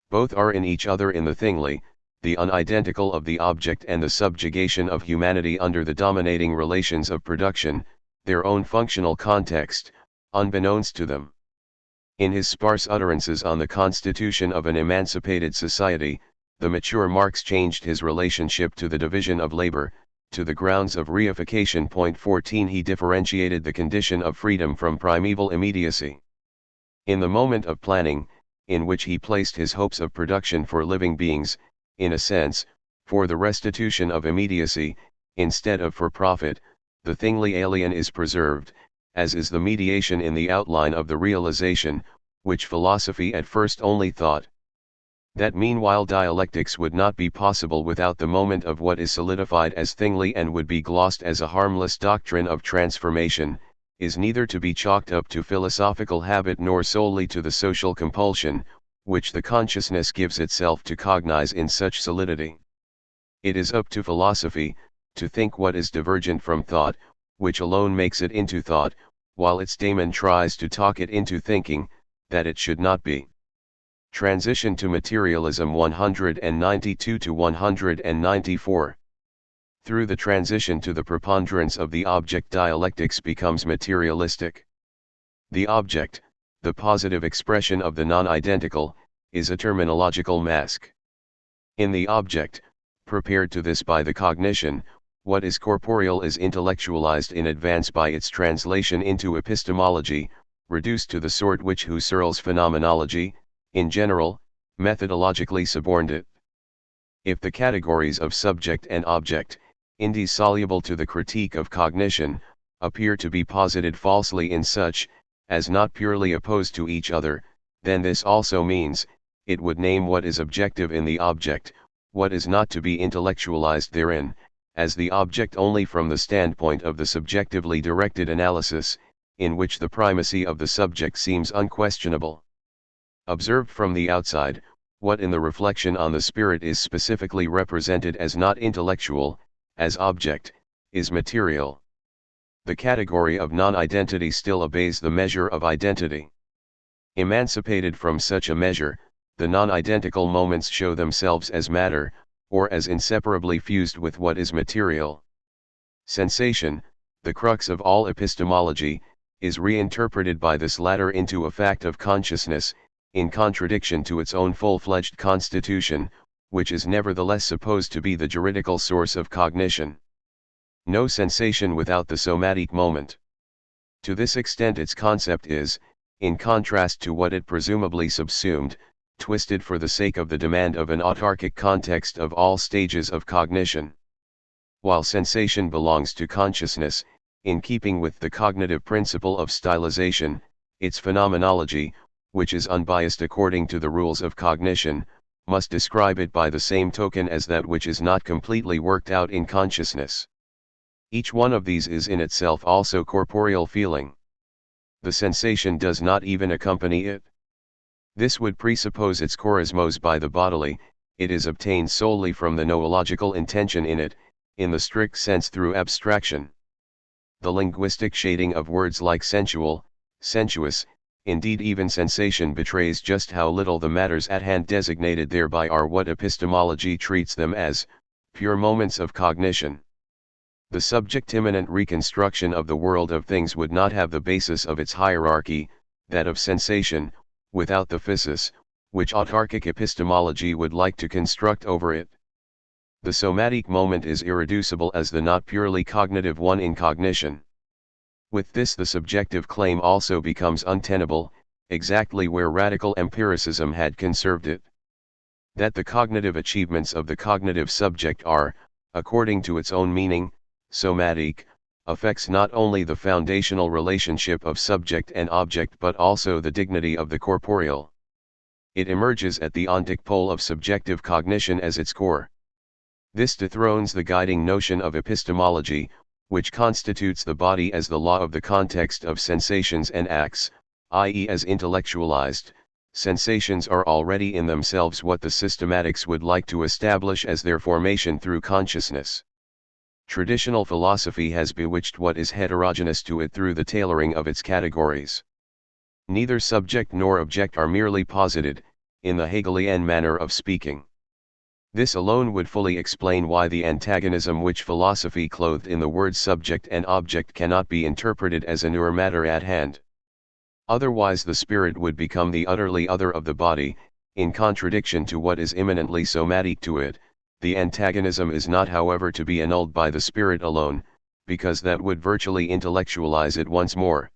Both are in each other in the thingly, the unidentical of the object and the subjugation of humanity under the dominating relations of production, their own functional context, unbeknownst to them. In his sparse utterances on the constitution of an emancipated society, the mature Marx changed his relationship to the division of labor, to the grounds of reification. 14 He differentiated the condition of freedom from primeval immediacy. In the moment of planning, in which he placed his hopes of production for living beings, in a sense, for the restitution of immediacy, instead of for profit, the thingly alien is preserved, as is the mediation in the outline of the realization, which philosophy at first only thought. That meanwhile dialectics would not be possible without the moment of what is solidified as thingly and would be glossed as a harmless doctrine of transformation, is neither to be chalked up to philosophical habit nor solely to the social compulsion, which the consciousness gives itself to cognize in such solidity. It is up to philosophy, to think what is divergent from thought, which alone makes it into thought, while its daemon tries to talk it into thinking that it should not be. Transition to Materialism 192 to 194. Through the transition to the preponderance of the object, dialectics becomes materialistic. The object, the positive expression of the non-identical, is a terminological mask. In the object, prepared to this by the cognition, what is corporeal is intellectualized in advance by its translation into epistemology, reduced to the sort which Husserl's phenomenology, in general, methodologically suborned it. If the categories of subject and object, indissoluble to the critique of cognition, appear to be posited falsely in such, as not purely opposed to each other, then this also means, it would name what is objective in the object, what is not to be intellectualized therein, as the object only from the standpoint of the subjectively directed analysis, in which the primacy of the subject seems unquestionable. Observed from the outside, what in the reflection on the spirit is specifically represented as not intellectual, as object, is material. The category of non-identity still obeys the measure of identity. Emancipated from such a measure, the non-identical moments show themselves as matter, or as inseparably fused with what is material. Sensation, the crux of all epistemology, is reinterpreted by this latter into a fact of consciousness, in contradiction to its own full-fledged constitution, which is nevertheless supposed to be the juridical source of cognition. No sensation without the somatic moment. To this extent its concept is, in contrast to what it presumably subsumed, twisted for the sake of the demand of an autarkic context of all stages of cognition. While sensation belongs to consciousness, in keeping with the cognitive principle of stylization, its phenomenology, which is unbiased according to the rules of cognition, must describe it by the same token as that which is not completely worked out in consciousness. Each one of these is in itself also corporeal feeling. The sensation does not even accompany it. This would presuppose its chorismos by the bodily, it is obtained solely from the noological intention in it, in the strict sense through abstraction. The linguistic shading of words like sensual, sensuous, indeed even sensation betrays just how little the matters at hand designated thereby are what epistemology treats them as, pure moments of cognition. The subject-immanent reconstruction of the world of things would not have the basis of its hierarchy, that of sensation, without the physis, which autarkic epistemology would like to construct over it. The somatic moment is irreducible as the not purely cognitive one in cognition. With this the subjective claim also becomes untenable, exactly where radical empiricism had conserved it. That the cognitive achievements of the cognitive subject are, according to its own meaning, somatic, affects not only the foundational relationship of subject and object but also the dignity of the corporeal. It emerges at the ontic pole of subjective cognition as its core. This dethrones the guiding notion of epistemology, which constitutes the body as the law of the context of sensations and acts, i.e. as intellectualized, sensations are already in themselves what the systematics would like to establish as their formation through consciousness. Traditional philosophy has bewitched what is heterogeneous to it through the tailoring of its categories. Neither subject nor object are merely posited, in the Hegelian manner of speaking. This alone would fully explain why the antagonism which philosophy clothed in the words subject and object cannot be interpreted as an ur matter at hand. Otherwise the spirit would become the utterly other of the body, in contradiction to what is immanently somatic to it. The antagonism is not however to be annulled by the spirit alone, because that would virtually intellectualize it once more.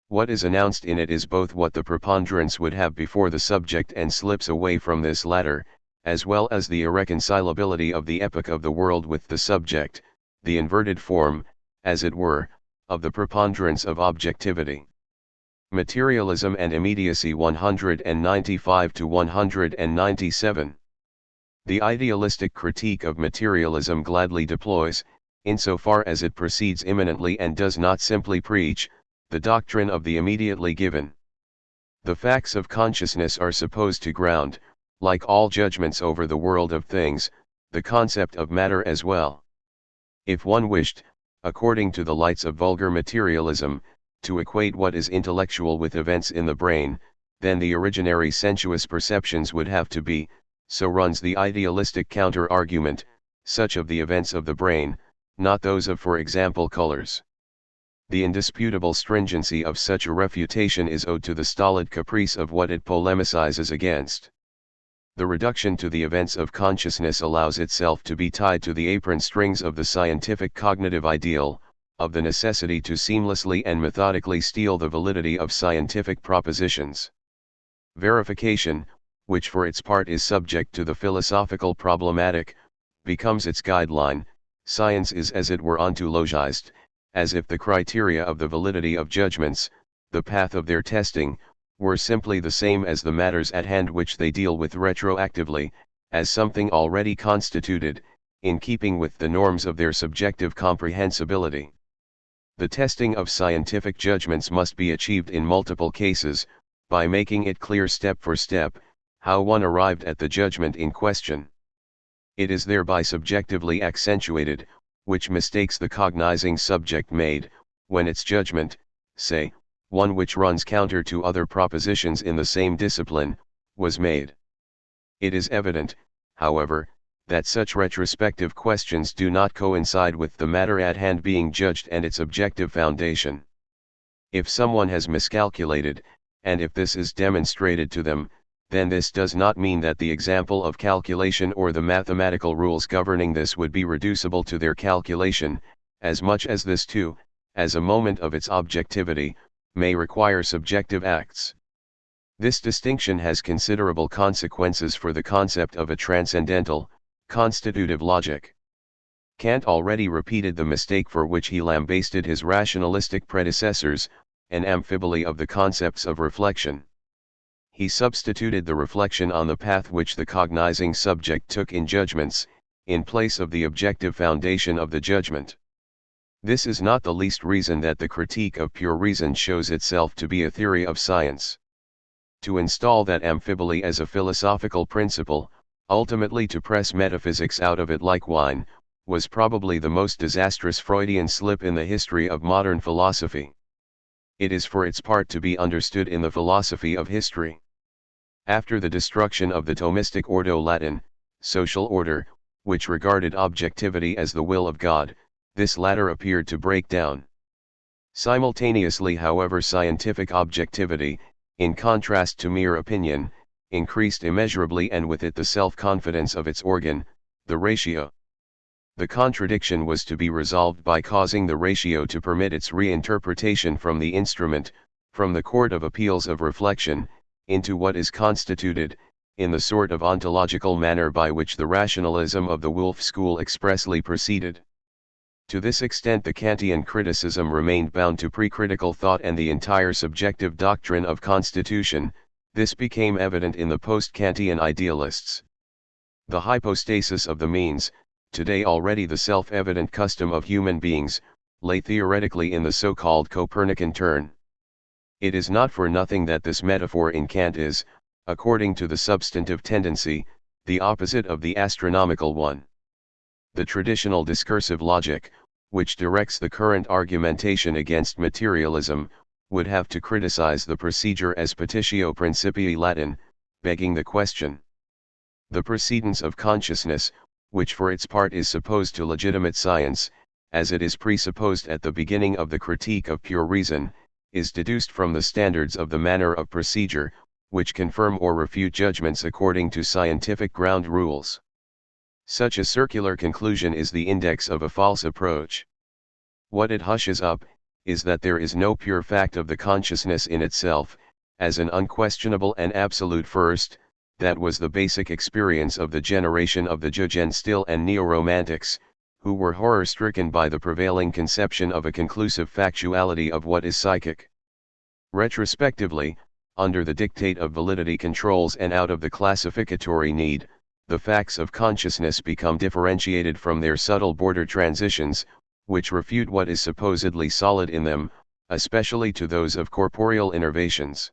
What is announced in it is both what the preponderance would have before the subject and slips away from this latter, as well as the irreconcilability of the epoch of the world with the subject, the inverted form, as it were, of the preponderance of objectivity. Materialism and Immediacy 195 to 197. The idealistic critique of materialism gladly deploys, insofar as it proceeds immanently and does not simply preach, the doctrine of the immediately given. The facts of consciousness are supposed to ground, like all judgments over the world of things, the concept of matter as well. If one wished, according to the lights of vulgar materialism, to equate what is intellectual with events in the brain, then the originary sensuous perceptions would have to be, so runs the idealistic counter-argument, such of the events of the brain, not those of, for example, colors. The indisputable stringency of such a refutation is owed to the stolid caprice of what it polemicizes against. The reduction to the events of consciousness allows itself to be tied to the apron strings of the scientific cognitive ideal, of the necessity to seamlessly and methodically steal the validity of scientific propositions. Verification, which for its part is subject to the philosophical problematic, becomes its guideline. Science is as it were ontologized, as if the criteria of the validity of judgments, the path of their testing, were simply the same as the matters at hand which they deal with retroactively, as something already constituted, in keeping with the norms of their subjective comprehensibility. The testing of scientific judgments must be achieved in multiple cases, by making it clear step for step, how one arrived at the judgment in question. It is thereby subjectively accentuated, which mistakes the cognizing subject made, when its judgment, say, one which runs counter to other propositions in the same discipline, was made. It is evident, however, that such retrospective questions do not coincide with the matter at hand being judged and its objective foundation. If someone has miscalculated, and if this is demonstrated to them, then this does not mean that the example of calculation or the mathematical rules governing this would be reducible to their calculation, as much as this too, as a moment of its objectivity, may require subjective acts. This distinction has considerable consequences for the concept of a transcendental, constitutive logic. Kant already repeated the mistake for which he lambasted his rationalistic predecessors, an amphiboly of the concepts of reflection. He substituted the reflection on the path which the cognizing subject took in judgments, in place of the objective foundation of the judgment. This is not the least reason that the critique of pure reason shows itself to be a theory of science. To install that amphiboly as a philosophical principle, ultimately to press metaphysics out of it like wine, was probably the most disastrous Freudian slip in the history of modern philosophy. It is for its part to be understood in the philosophy of history. After the destruction of the Thomistic Ordo Latin, social order, which regarded objectivity as the will of God, this latter appeared to break down. Simultaneously, however, scientific objectivity, in contrast to mere opinion, increased immeasurably, and with it the self-confidence of its organ, the ratio. The contradiction was to be resolved by causing the ratio to permit its reinterpretation from the instrument, from the court of appeals of reflection, into what is constituted, in the sort of ontological manner by which the rationalism of the Wolff school expressly proceeded. To this extent the Kantian criticism remained bound to pre-critical thought and the entire subjective doctrine of constitution. This became evident in the post-Kantian idealists. The hypostasis of the means, today already the self-evident custom of human beings, lay theoretically in the so-called Copernican turn. It is not for nothing that this metaphor in Kant is, according to the substantive tendency, the opposite of the astronomical one. The traditional discursive logic, which directs the current argumentation against materialism, would have to criticize the procedure as petitio principii Latin, begging the question. The precedence of consciousness, which for its part is supposed to legitimate science, as it is presupposed at the beginning of the Critique of Pure Reason, is deduced from the standards of the manner of procedure, which confirm or refute judgments according to scientific ground rules. Such a circular conclusion is the index of a false approach. What it hushes up, is that there is no pure fact of the consciousness in itself, as an unquestionable and absolute first. That was the basic experience of the generation of the Jugendstil and Neo-Romantics, who were horror-stricken by the prevailing conception of a conclusive factuality of what is psychic. Retrospectively, under the dictate of validity controls and out of the classificatory need, the facts of consciousness become differentiated from their subtle border transitions, which refute what is supposedly solid in them, especially to those of corporeal innervations.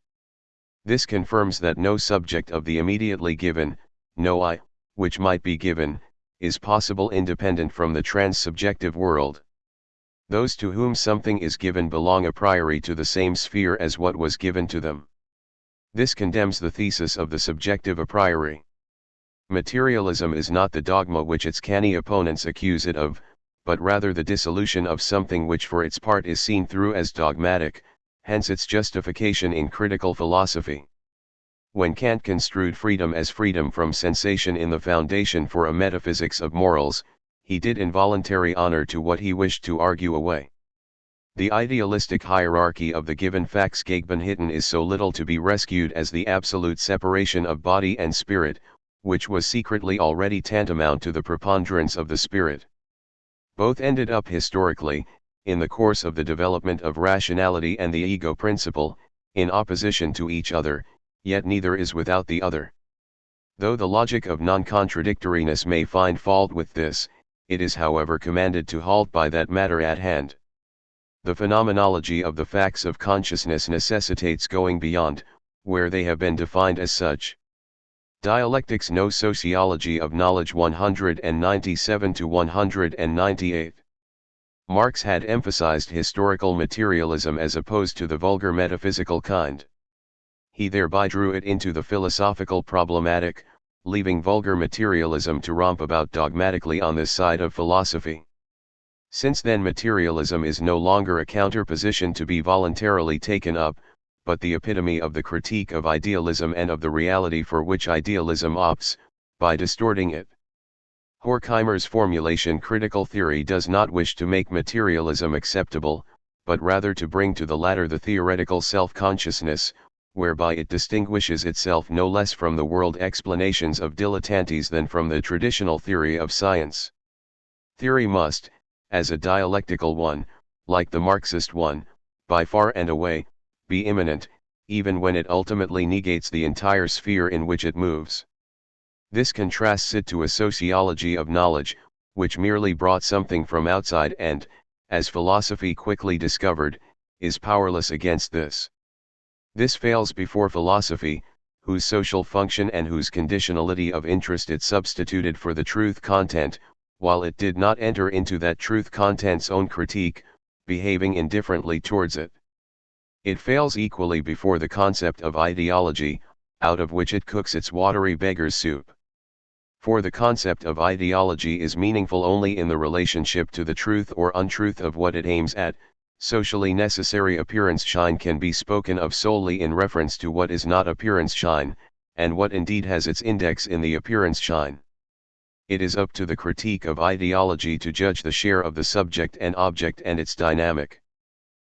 This confirms that no subject of the immediately given, no I, which might be given, is possible independent from the trans-subjective world. Those to whom something is given belong a priori to the same sphere as what was given to them. This condemns the thesis of the subjective a priori. Materialism is not the dogma which its canny opponents accuse it of, but rather the dissolution of something which for its part is seen through as dogmatic, hence its justification in critical philosophy. When Kant construed freedom as freedom from sensation in the foundation for a metaphysics of morals, he did involuntary honor to what he wished to argue away. The idealistic hierarchy of the given facts Gegenhitten is so little to be rescued as the absolute separation of body and spirit, which was secretly already tantamount to the preponderance of the spirit. Both ended up historically, in the course of the development of rationality and the ego principle, in opposition to each other, yet neither is without the other. Though the logic of non-contradictoriness may find fault with this, it is however commanded to halt by that matter at hand. The phenomenology of the facts of consciousness necessitates going beyond, where they have been defined as such. Dialectics No Sociology of Knowledge 197-198. Marx had emphasized historical materialism as opposed to the vulgar metaphysical kind. He thereby drew it into the philosophical problematic, leaving vulgar materialism to romp about dogmatically on this side of philosophy. Since then materialism is no longer a counterposition to be voluntarily taken up, but the epitome of the critique of idealism and of the reality for which idealism opts, by distorting it. Horkheimer's formulation critical theory does not wish to make materialism acceptable, but rather to bring to the latter the theoretical self-consciousness, whereby it distinguishes itself no less from the world explanations of dilettantes than from the traditional theory of science. Theory must, as a dialectical one, like the Marxist one, by far and away, be immanent, even when it ultimately negates the entire sphere in which it moves. This contrasts it to a sociology of knowledge, which merely brought something from outside and, as philosophy quickly discovered, is powerless against this. This fails before philosophy, whose social function and whose conditionality of interest it substituted for the truth content, while it did not enter into that truth content's own critique, behaving indifferently towards it. It fails equally before the concept of ideology, out of which it cooks its watery beggar's soup. For the concept of ideology is meaningful only in the relationship to the truth or untruth of what it aims at. Socially necessary appearance shine can be spoken of solely in reference to what is not appearance shine, and what indeed has its index in the appearance shine. It is up to the critique of ideology to judge the share of the subject and object and its dynamic.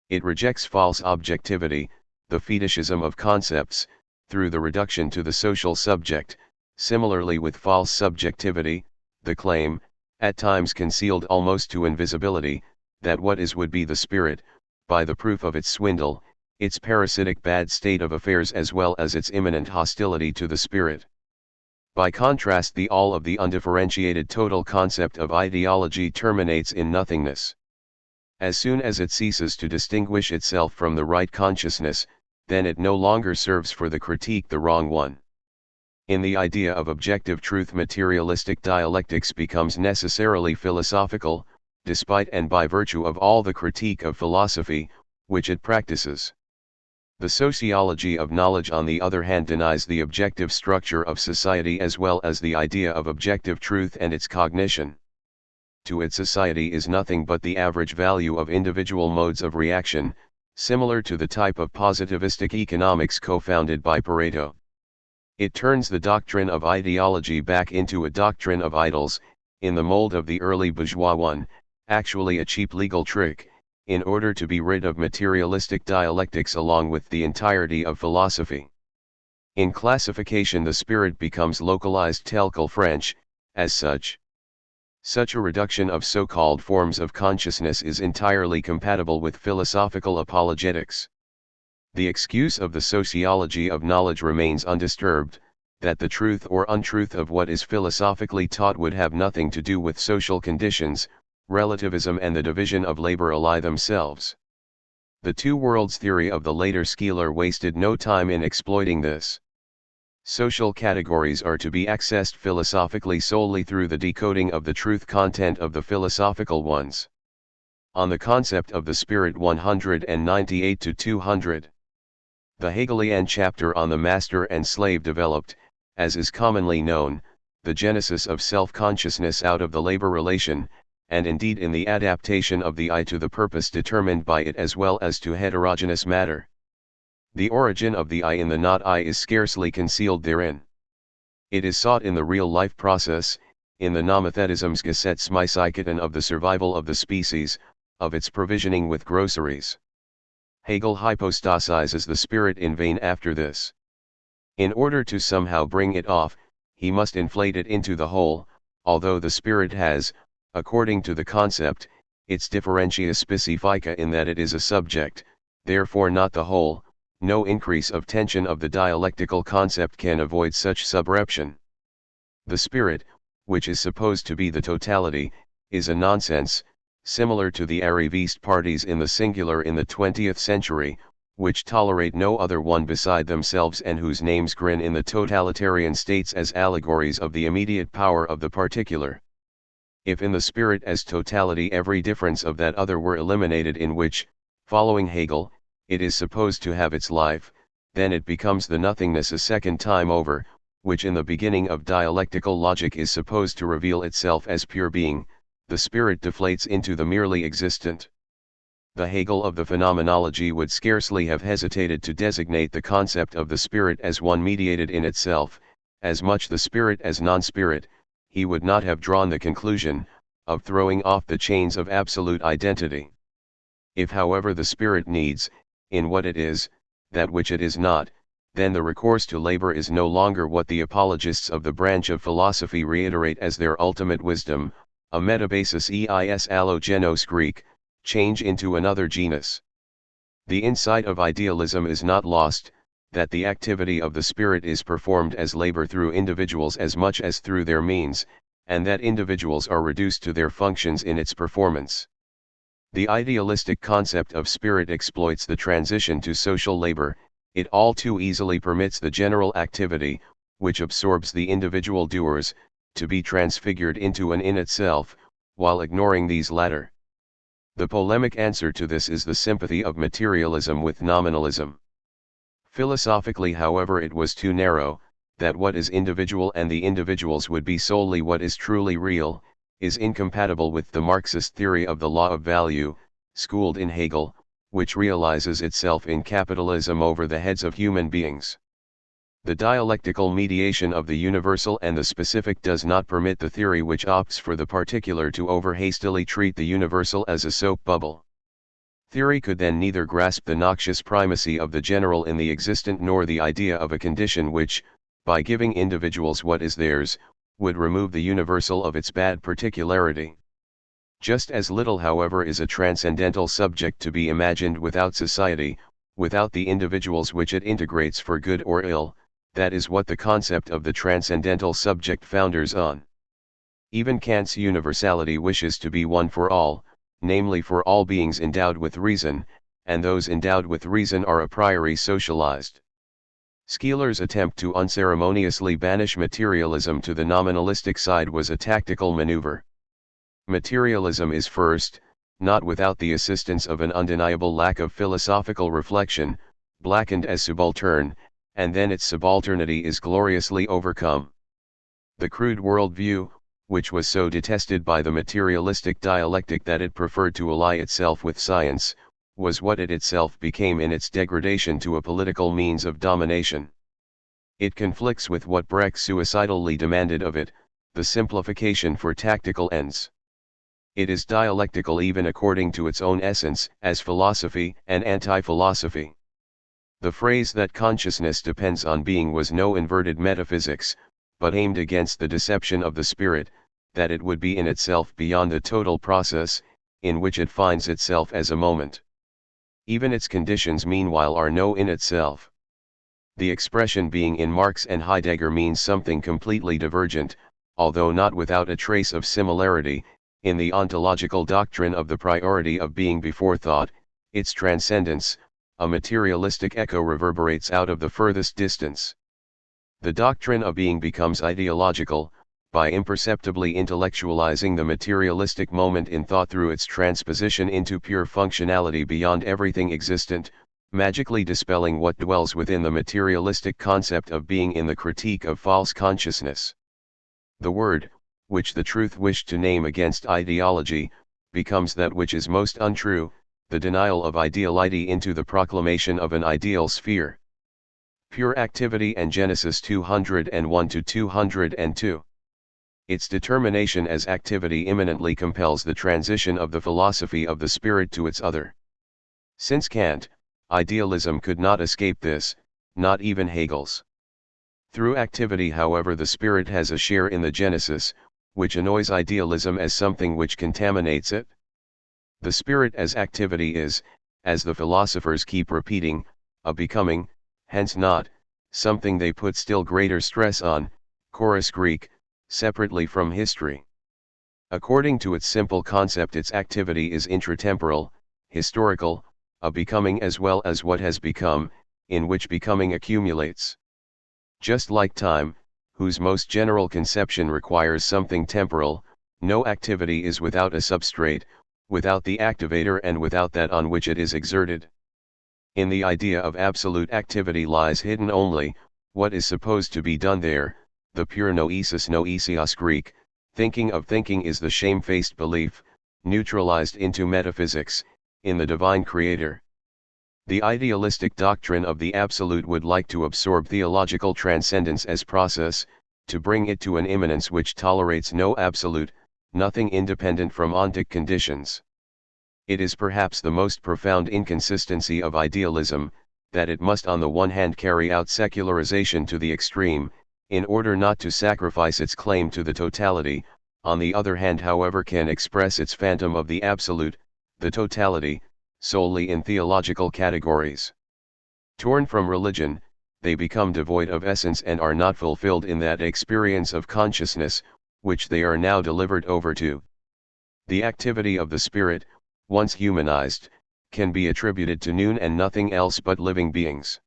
It rejects false objectivity, the fetishism of concepts, through the reduction to the social subject, similarly with false subjectivity, the claim, at times concealed almost to invisibility, that what is would be the spirit, by the proof of its swindle, its parasitic bad state of affairs as well as its imminent hostility to the spirit. By contrast, the all of the undifferentiated total concept of ideology terminates in nothingness. As soon as it ceases to distinguish itself from the right consciousness, then it no longer serves for the critique the wrong one. In the idea of objective truth, materialistic dialectics becomes necessarily philosophical, despite and by virtue of all the critique of philosophy, which it practices. The sociology of knowledge on the other hand denies the objective structure of society as well as the idea of objective truth and its cognition. To it society is nothing but the average value of individual modes of reaction, similar to the type of positivistic economics co-founded by Pareto. It turns the doctrine of ideology back into a doctrine of idols, in the mold of the early bourgeois one, actually a cheap legal trick, in order to be rid of materialistic dialectics along with the entirety of philosophy. In classification the spirit becomes localized tel quel French, as such. Such a reduction of so-called forms of consciousness is entirely compatible with philosophical apologetics. The excuse of the sociology of knowledge remains undisturbed, that the truth or untruth of what is philosophically taught would have nothing to do with social conditions, relativism and the division of labor ally themselves. The two worlds theory of the later Skeeler wasted no time in exploiting this. Social categories are to be accessed philosophically solely through the decoding of the truth content of the philosophical ones. On the Concept of the Spirit 198-200. The Hegelian chapter on the master and slave developed, as is commonly known, the genesis of self-consciousness out of the labor relation, and indeed in the adaptation of the I to the purpose determined by it as well as to heterogeneous matter. The origin of the I in the not I is scarcely concealed therein. It is sought in the real-life process, in the Gesetzmäßigkeiten of the survival of the species, of its provisioning with groceries. Hegel hypostasizes the spirit in vain after this. In order to somehow bring it off, he must inflate it into the whole, although the spirit has, according to the concept, its differentia specifica in that it is a subject, therefore not the whole. No increase of tension of the dialectical concept can avoid such subreption. The spirit, which is supposed to be the totality, is a nonsense, similar to the arriviste parties in the singular in the 20th century, which tolerate no other one beside themselves and whose names grin in the totalitarian states as allegories of the immediate power of the particular. If in the spirit as totality every difference of that other were eliminated in which, following Hegel, it is supposed to have its life, then it becomes the nothingness a second time over, which in the beginning of dialectical logic is supposed to reveal itself as pure being. The spirit deflates into the merely existent. The Hegel of the phenomenology would scarcely have hesitated to designate the concept of the spirit as one mediated in itself, as much the spirit as non-spirit. He would not have drawn the conclusion, of throwing off the chains of absolute identity. If however the spirit needs, in what it is, that which it is not, then the recourse to labor is no longer what the apologists of the branch of philosophy reiterate as their ultimate wisdom, a metabasis eis allogenos Greek, change into another genus. The insight of idealism is not lost, that the activity of the spirit is performed as labor through individuals as much as through their means, and that individuals are reduced to their functions in its performance. The idealistic concept of spirit exploits the transition to social labor. It all too easily permits the general activity, which absorbs the individual doers, to be transfigured into an in itself, while ignoring these latter. The polemic answer to this is the sympathy of materialism with nominalism. Philosophically, however, it was too narrow, that what is individual and the individuals would be solely what is truly real, is incompatible with the Marxist theory of the law of value, schooled in Hegel, which realizes itself in capitalism over the heads of human beings. The dialectical mediation of the universal and the specific does not permit the theory which opts for the particular to over-hastily treat the universal as a soap bubble. Theory could then neither grasp the noxious primacy of the general in the existent nor the idea of a condition which, by giving individuals what is theirs, would remove the universal of its bad particularity. Just as little, however, is a transcendental subject to be imagined without society, without the individuals which it integrates for good or ill. That is what the concept of the transcendental subject founders on. Even Kant's universality wishes to be one for all, namely for all beings endowed with reason, and those endowed with reason are a priori socialized. Skeeler's attempt to unceremoniously banish materialism to the nominalistic side was a tactical maneuver. Materialism is first, not without the assistance of an undeniable lack of philosophical reflection, blackened as subaltern, and then its subalternity is gloriously overcome. The crude worldview, which was so detested by the materialistic dialectic that it preferred to ally itself with science, was what it itself became in its degradation to a political means of domination. It conflicts with what Brecht suicidally demanded of it, the simplification for tactical ends. It is dialectical even according to its own essence, as philosophy and anti-philosophy. The phrase that consciousness depends on being was no inverted metaphysics, but aimed against the deception of the spirit, that it would be in itself beyond the total process, in which it finds itself as a moment. Even its conditions meanwhile are no in itself. The expression being in Marx and Heidegger means something completely divergent, although not without a trace of similarity, in the ontological doctrine of the priority of being before thought, its transcendence. A materialistic echo reverberates out of the furthest distance. The doctrine of being becomes ideological, by imperceptibly intellectualizing the materialistic moment in thought through its transposition into pure functionality beyond everything existent, magically dispelling what dwells within the materialistic concept of being in the critique of false consciousness. The word, which the truth wished to name against ideology, becomes that which is most untrue, the denial of ideality into the proclamation of an ideal sphere. Pure Activity and Genesis 201-202. Its determination as activity imminently compels the transition of the philosophy of the spirit to its other. Since Kant, idealism could not escape this, not even Hegel's. Through activity, however, the spirit has a share in the genesis, which annoys idealism as something which contaminates it. The spirit as activity is, as the philosophers keep repeating, a becoming, hence not, something they put still greater stress on, chorus Greek, separately from history. According to its simple concept, its activity is intratemporal, historical, a becoming as well as what has become, in which becoming accumulates. Just like time, whose most general conception requires something temporal, no activity is without a substrate, without the activator and without that on which it is exerted. In the idea of absolute activity lies hidden only, what is supposed to be done there, the pure noesis Greek, thinking of thinking is the shamefaced belief, neutralized into metaphysics, in the divine creator. The idealistic doctrine of the absolute would like to absorb theological transcendence as process, to bring it to an immanence which tolerates no absolute, nothing independent from ontic conditions. It is perhaps the most profound inconsistency of idealism, that it must on the one hand carry out secularization to the extreme, in order not to sacrifice its claim to the totality, on the other hand however can express its phantom of the absolute, the totality, solely in theological categories. Torn from religion, they become devoid of essence and are not fulfilled in that experience of consciousness, which they are now delivered over to. The activity of the spirit, once humanized, can be attributed to noon and nothing else but living beings.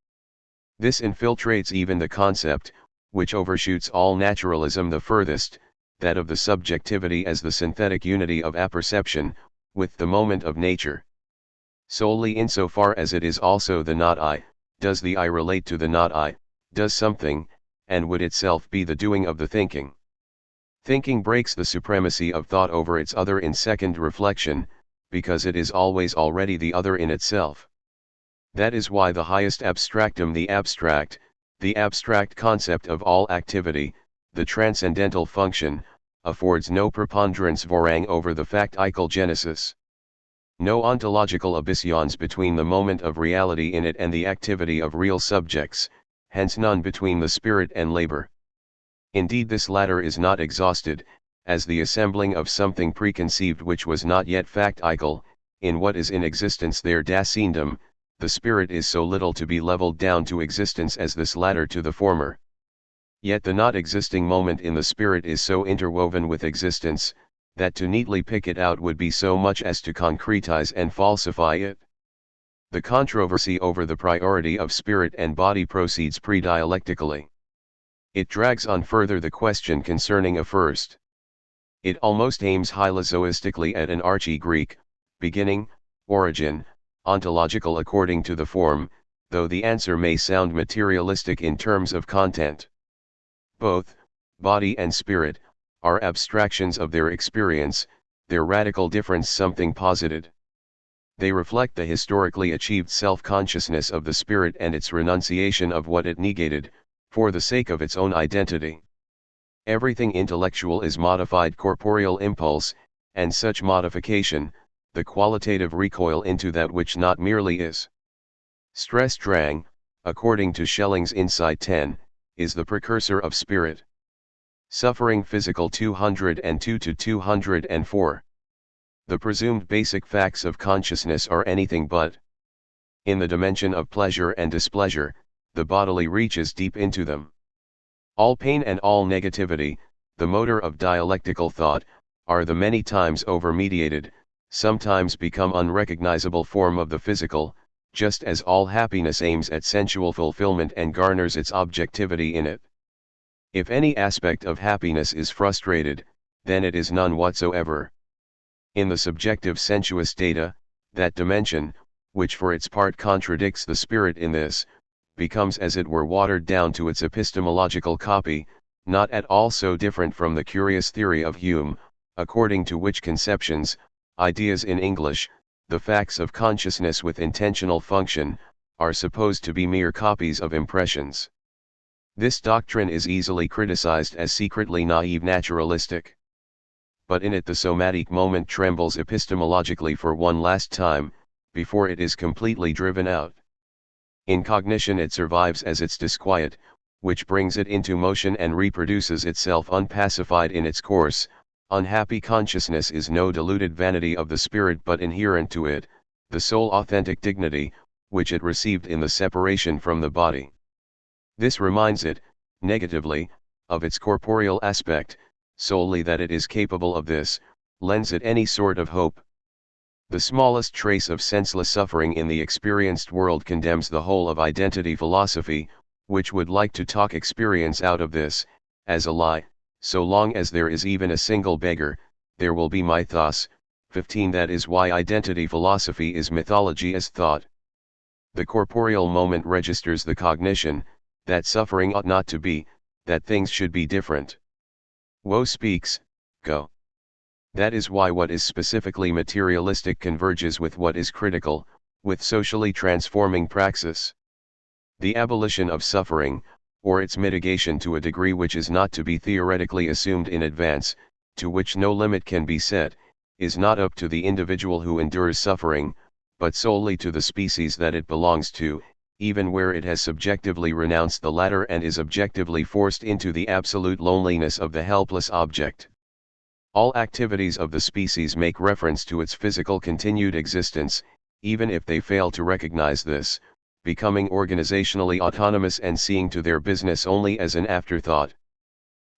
This infiltrates even the concept, which overshoots all naturalism the furthest, that of the subjectivity as the synthetic unity of apperception, with the moment of nature. Solely insofar as it is also the not I, does the I relate to the not I, does something, and would itself be the doing of the thinking. Thinking breaks the supremacy of thought over its other in second reflection, because it is always already the other in itself. That is why the highest abstractum, the abstract concept of all activity, the transcendental function, affords no preponderance vorang over the factical genesis. No ontological abyss yawns between the moment of reality in it and the activity of real subjects, hence none between the spirit and labor. Indeed, this latter is not exhausted, as the assembling of something preconceived which was not yet factical, in what is in existence there Dasendum, the spirit is so little to be leveled down to existence as this latter to the former. Yet the not existing moment in the spirit is so interwoven with existence, that to neatly pick it out would be so much as to concretize and falsify it. The controversy over the priority of spirit and body proceeds pre-dialectically. It drags on further the question concerning a first. It almost aims hylozoistically at an archie-Greek, beginning, origin, ontological according to the form, though the answer may sound materialistic in terms of content. Both, body and spirit, are abstractions of their experience, their radical difference something posited. They reflect the historically achieved self-consciousness of the spirit and its renunciation of what it negated, for the sake of its own identity. Everything intellectual is modified corporeal impulse, and such modification, the qualitative recoil into that which not merely is. Stressdrang, according to Schelling's Insight 10, is the precursor of spirit. Suffering Physical 202-204. The presumed basic facts of consciousness are anything but. In the dimension of pleasure and displeasure, the bodily reaches deep into them. All pain and all negativity, the motor of dialectical thought, are the many times over-mediated, sometimes become unrecognizable form of the physical, just as all happiness aims at sensual fulfillment and garners its objectivity in it. If any aspect of happiness is frustrated, then it is none whatsoever. In the subjective sensuous data, that dimension, which for its part contradicts the spirit in this, becomes as it were watered down to its epistemological copy, not at all so different from the curious theory of Hume, according to which conceptions, ideas in English, the facts of consciousness with intentional function, are supposed to be mere copies of impressions. This doctrine is easily criticized as secretly naive naturalistic. But in it the somatic moment trembles epistemologically for one last time, before it is completely driven out. In cognition it survives as its disquiet, which brings it into motion and reproduces itself unpacified in its course. Unhappy consciousness is no deluded vanity of the spirit but inherent to it, the sole authentic dignity, which it received in the separation from the body. This reminds it, negatively, of its corporeal aspect, solely that it is capable of this, lends it any sort of hope. The smallest trace of senseless suffering in the experienced world condemns the whole of identity philosophy, which would like to talk experience out of this, as a lie. So long as there is even a single beggar, there will be mythos. 15 That is why identity philosophy is mythology as thought. The corporeal moment registers the cognition, that suffering ought not to be, that things should be different. Woe speaks, go. That is why what is specifically materialistic converges with what is critical, with socially transforming praxis. The abolition of suffering, or its mitigation to a degree which is not to be theoretically assumed in advance, to which no limit can be set, is not up to the individual who endures suffering, but solely to the species that it belongs to, even where it has subjectively renounced the latter and is objectively forced into the absolute loneliness of the helpless object. All activities of the species make reference to its physical continued existence, even if they fail to recognize this, becoming organizationally autonomous and seeing to their business only as an afterthought.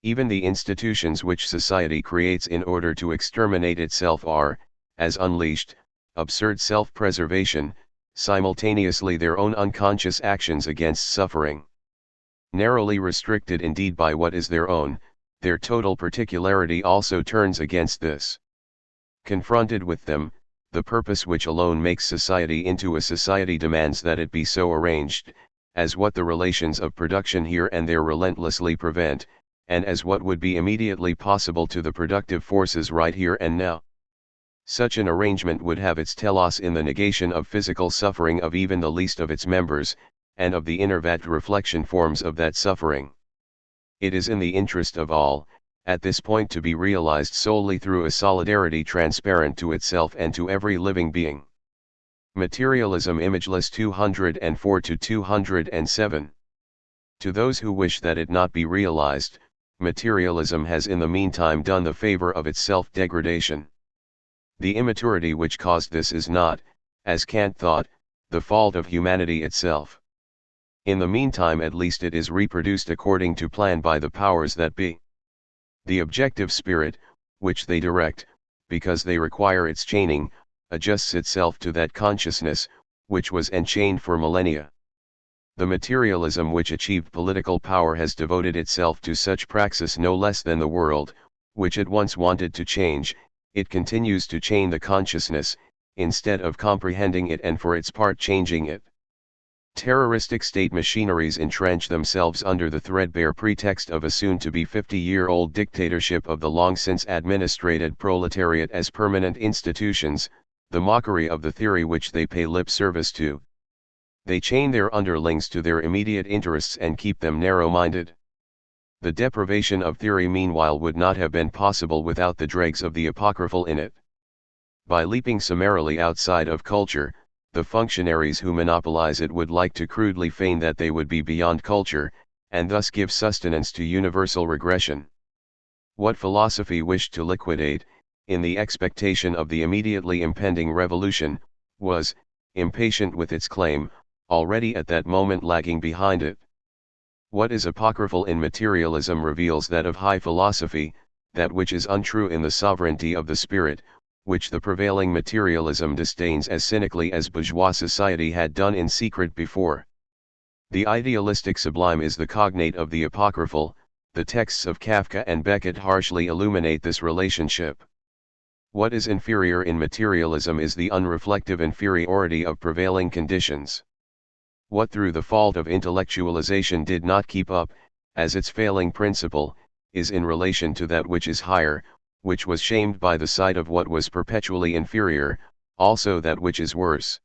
Even the institutions which society creates in order to exterminate itself are, as unleashed, absurd self-preservation, simultaneously their own unconscious actions against suffering. Narrowly restricted indeed by what is their own, their total particularity also turns against this. Confronted with them, the purpose which alone makes society into a society demands that it be so arranged, as what the relations of production here and there relentlessly prevent, and as what would be immediately possible to the productive forces right here and now. Such an arrangement would have its telos in the negation of physical suffering of even the least of its members, and of the innervat reflection forms of that suffering. It is in the interest of all, at this point to be realized solely through a solidarity transparent to itself and to every living being. Materialism Imageless 204-207. To those who wish that it not be realized, materialism has in the meantime done the favor of its self-degradation. The immaturity which caused this is not, as Kant thought, the fault of humanity itself. In the meantime at least it is reproduced according to plan by the powers that be. The objective spirit, which they direct, because they require its chaining, adjusts itself to that consciousness, which was enchained for millennia. The materialism which achieved political power has devoted itself to such praxis no less than the world, which it once wanted to change. It continues to chain the consciousness, instead of comprehending it and for its part changing it. Terroristic state machineries entrench themselves under the threadbare pretext of a soon-to-be 50-year-old dictatorship of the long-since administrated proletariat as permanent institutions, the mockery of the theory which they pay lip service to. They chain their underlings to their immediate interests and keep them narrow-minded. The deprivation of theory meanwhile would not have been possible without the dregs of the apocryphal in it. By leaping summarily outside of culture, the functionaries who monopolize it would like to crudely feign that they would be beyond culture, and thus give sustenance to universal regression. What philosophy wished to liquidate, in the expectation of the immediately impending revolution, was, impatient with its claim, already at that moment lagging behind it. What is apocryphal in materialism reveals that of high philosophy, that which is untrue in the sovereignty of the spirit, which the prevailing materialism disdains as cynically as bourgeois society had done in secret before. The idealistic sublime is the cognate of the apocryphal, The texts of Kafka and Beckett harshly illuminate this relationship. What is inferior in materialism is the unreflective inferiority of prevailing conditions. What through the fault of intellectualization did not keep up, as its failing principle, is in relation to that which is higher, which was shamed by the sight of what was perpetually inferior, also that which is worse.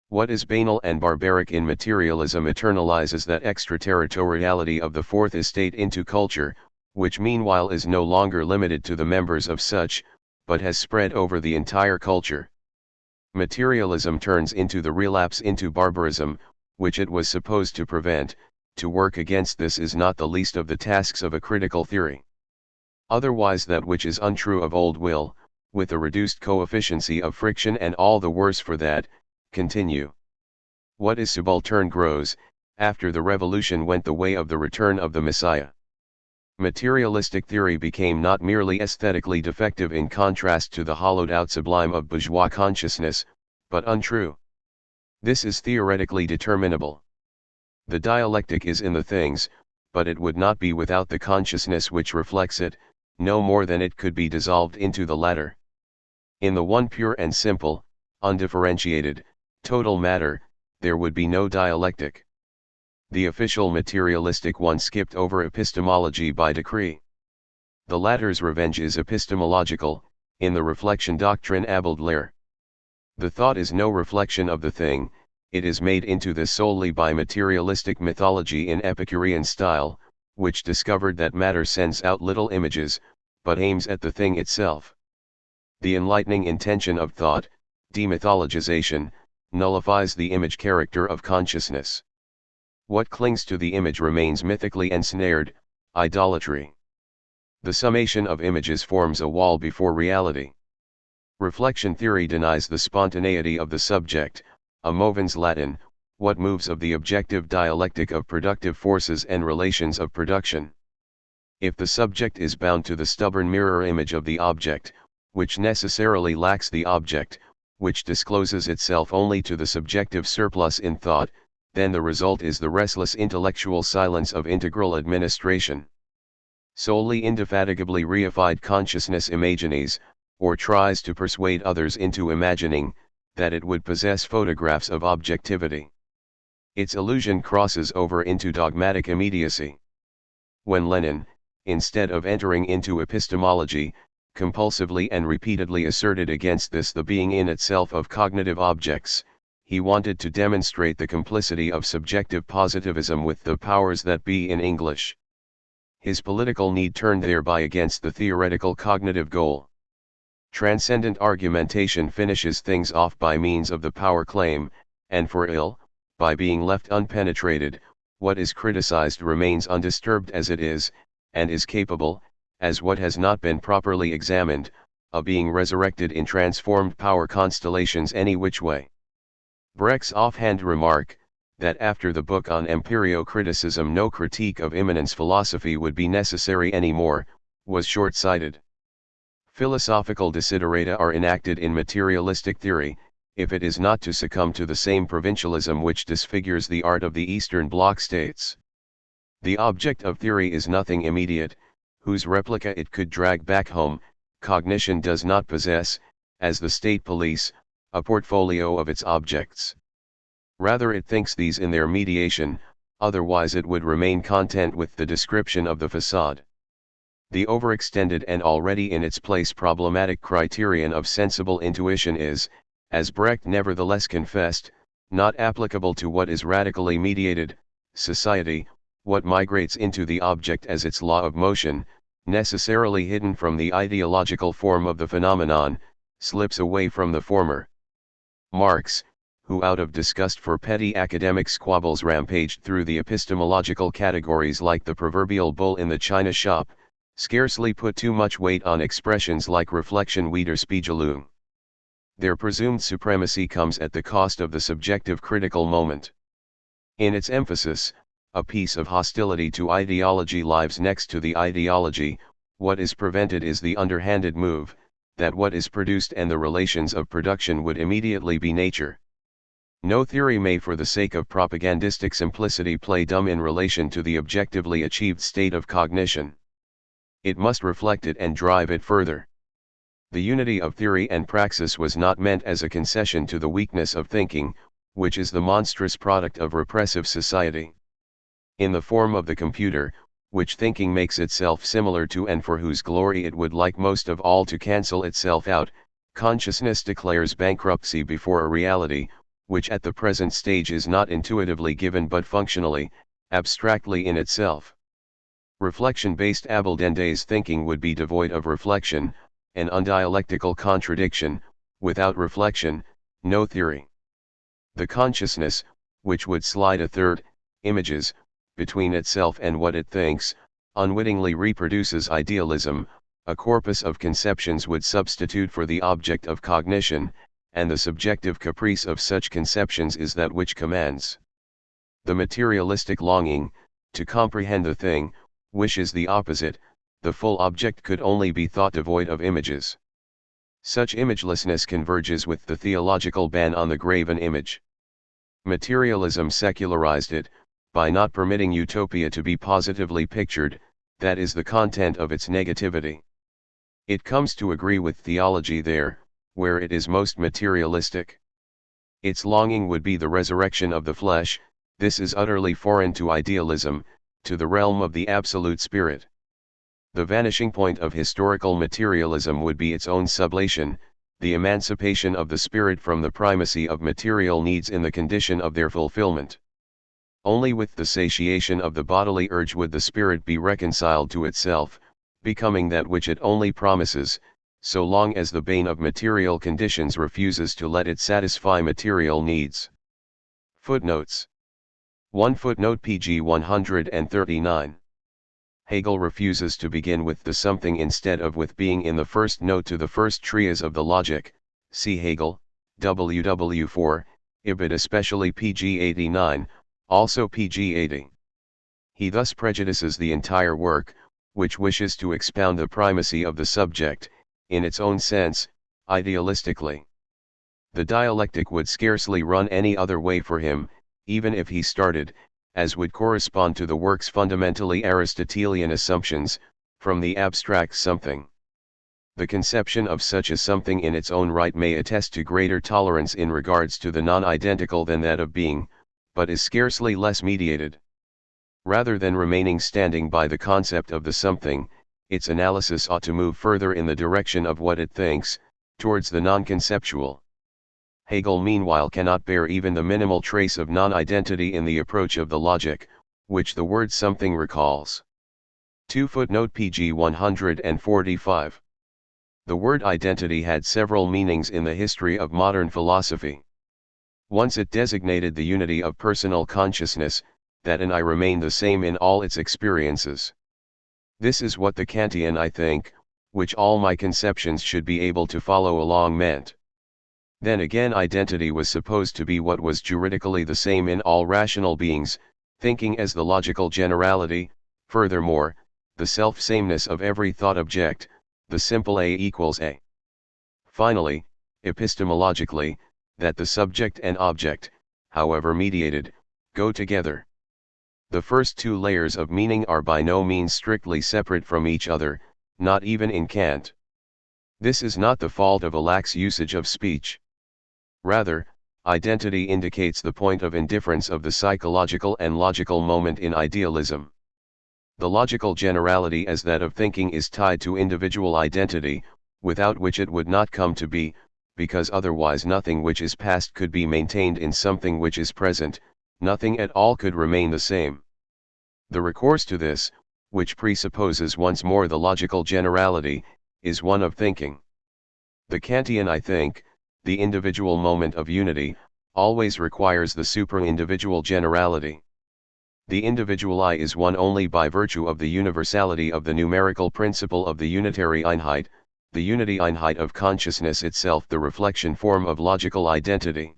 What is banal and barbaric in materialism eternalizes that extraterritoriality of the fourth estate into culture, which meanwhile is no longer limited to the members of such, but has spread over the entire culture. Materialism turns into the relapse into barbarism, which it was supposed to prevent. To work against this is not the least of the tasks of a critical theory. Otherwise that which is untrue of old will, with a reduced coefficiency of friction and all the worse for that, continue. What is subaltern grows, after the revolution went the way of the return of the Messiah. Materialistic theory became not merely aesthetically defective in contrast to the hollowed-out sublime of bourgeois consciousness, but untrue. This is theoretically determinable. The dialectic is in the things, but it would not be without the consciousness which reflects it, no more than it could be dissolved into the latter. In the one pure and simple, undifferentiated, total matter, there would be no dialectic. The official materialistic one skipped over epistemology by decree. The latter's revenge is epistemological, in the reflection doctrine à Baudelaire. The thought is no reflection of the thing, it is made into this solely by materialistic mythology in Epicurean style, which discovered that matter sends out little images, but aims at the thing itself. The enlightening intention of thought, demythologization, nullifies the image character of consciousness. What clings to the image remains mythically ensnared, idolatry. The summation of images forms a wall before reality. Reflection theory denies the spontaneity of the subject, a movens Latin, what moves of the objective dialectic of productive forces and relations of production. If the subject is bound to the stubborn mirror image of the object, which necessarily lacks the object, which discloses itself only to the subjective surplus in thought, then the result is the restless intellectual silence of integral administration. Solely indefatigably reified consciousness imagines, or tries to persuade others into imagining, that it would possess photographs of objectivity. Its illusion crosses over into dogmatic immediacy. When Lenin, instead of entering into epistemology, compulsively and repeatedly asserted against this the being in itself of cognitive objects, he wanted to demonstrate the complicity of subjective positivism with the powers that be in English. His political need turned thereby against the theoretical cognitive goal. Transcendent argumentation finishes things off by means of the power claim, and for ill, by being left unpenetrated, what is criticized remains undisturbed as it is, and is capable, as what has not been properly examined, of being resurrected in transformed power constellations any which way. Brecht's offhand remark, that after the book on empirio-criticism no critique of immanence philosophy would be necessary any more, was short-sighted. Philosophical desiderata are enacted in materialistic theory, if it is not to succumb to the same provincialism which disfigures the art of the Eastern Bloc states. The object of theory is nothing immediate, whose replica it could drag back home. Cognition does not possess, as the state police, a portfolio of its objects. Rather it thinks these in their mediation, otherwise it would remain content with the description of the facade. The overextended and already in its place problematic criterion of sensible intuition is, as Brecht nevertheless confessed, not applicable to what is radically mediated, society, what migrates into the object as its law of motion, necessarily hidden from the ideological form of the phenomenon, slips away from the former. Marx, who out of disgust for petty academic squabbles rampaged through the epistemological categories like the proverbial bull in the china shop, scarcely put too much weight on expressions like reflection Widerspiegelung. Their presumed supremacy comes at the cost of the subjective critical moment. In its emphasis, a piece of hostility to ideology lives next to the ideology. What is prevented is the underhanded move, that what is produced and the relations of production would immediately be nature. No theory may for the sake of propagandistic simplicity play dumb in relation to the objectively achieved state of cognition. It must reflect it and drive it further. The unity of theory and praxis was not meant as a concession to the weakness of thinking, which is the monstrous product of repressive society. In the form of the computer, which thinking makes itself similar to and for whose glory it would like most of all to cancel itself out, consciousness declares bankruptcy before a reality, which at the present stage is not intuitively given but functionally, abstractly in itself. Reflection-based Abeldende's thinking would be devoid of reflection, an undialectical contradiction. Without reflection, no theory. The consciousness, which would slide a third, images, between itself and what it thinks, unwittingly reproduces idealism. A corpus of conceptions would substitute for the object of cognition, and the subjective caprice of such conceptions is that which commands. The materialistic longing, to comprehend the thing, wishes the opposite. The full object could only be thought devoid of images. Such imagelessness converges with the theological ban on the graven image. Materialism secularized it, by not permitting utopia to be positively pictured, that is the content of its negativity. It comes to agree with theology there, where it is most materialistic. Its longing would be the resurrection of the flesh. This is utterly foreign to idealism, to the realm of the absolute spirit. The vanishing point of historical materialism would be its own sublation, the emancipation of the spirit from the primacy of material needs in the condition of their fulfillment. Only with the satiation of the bodily urge would the spirit be reconciled to itself, becoming that which it only promises, so long as the bane of material conditions refuses to let it satisfy material needs. Footnotes. 1 footnote pg 139. Hegel refuses to begin with the something instead of with being in the first note to the first treatise of the Logic, see Hegel, WW4, Ibid especially pg 89, also pg 80. He thus prejudices the entire work, which wishes to expound the primacy of the subject, in its own sense, idealistically. The dialectic would scarcely run any other way for him, even if he started, as would correspond to the work's fundamentally Aristotelian assumptions, from the abstract something. The conception of such a something in its own right may attest to greater tolerance in regards to the non-identical than that of being, but is scarcely less mediated. Rather than remaining standing by the concept of the something, its analysis ought to move further in the direction of what it thinks, towards the non-conceptual. Hegel meanwhile cannot bear even the minimal trace of non-identity in the approach of the logic, which the word something recalls. 2 footnote pg 145. The word identity had several meanings in the history of modern philosophy. Once it designated the unity of personal consciousness, that an I remain the same in all its experiences. This is what the Kantian I think, which all my conceptions should be able to follow along meant. Then again identity was supposed to be what was juridically the same in all rational beings, thinking as the logical generality. Furthermore, the self-sameness of every thought object, the simple A equals A. Finally, epistemologically, that the subject and object, however mediated, go together. The first two layers of meaning are by no means strictly separate from each other, not even in Kant. This is not the fault of a lax usage of speech. Rather, identity indicates the point of indifference of the psychological and logical moment in idealism. The logical generality as that of thinking is tied to individual identity, without which it would not come to be, because otherwise nothing which is past could be maintained in something which is present, nothing at all could remain the same. The recourse to this, which presupposes once more the logical generality, is one of thinking. The Kantian I think, the individual moment of unity, always requires the supra-individual generality. The individual I is one only by virtue of the universality of the numerical principle of the unitary Einheit, the unity Einheit of consciousness itself, the reflection form of logical identity.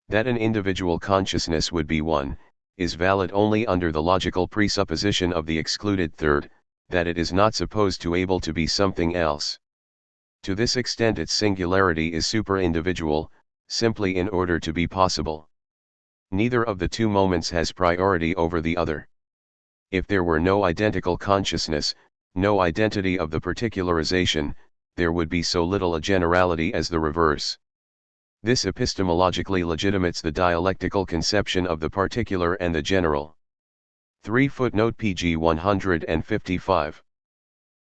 That an individual consciousness would be one, is valid only under the logical presupposition of the excluded third, that it is not supposed to able to be something else. To this extent its singularity is super-individual, simply in order to be possible. Neither of the two moments has priority over the other. If there were no identical consciousness, no identity of the particularization, there would be so little a generality as the reverse. This epistemologically legitimates the dialectical conception of the particular and the general. 3 footnote pg 155.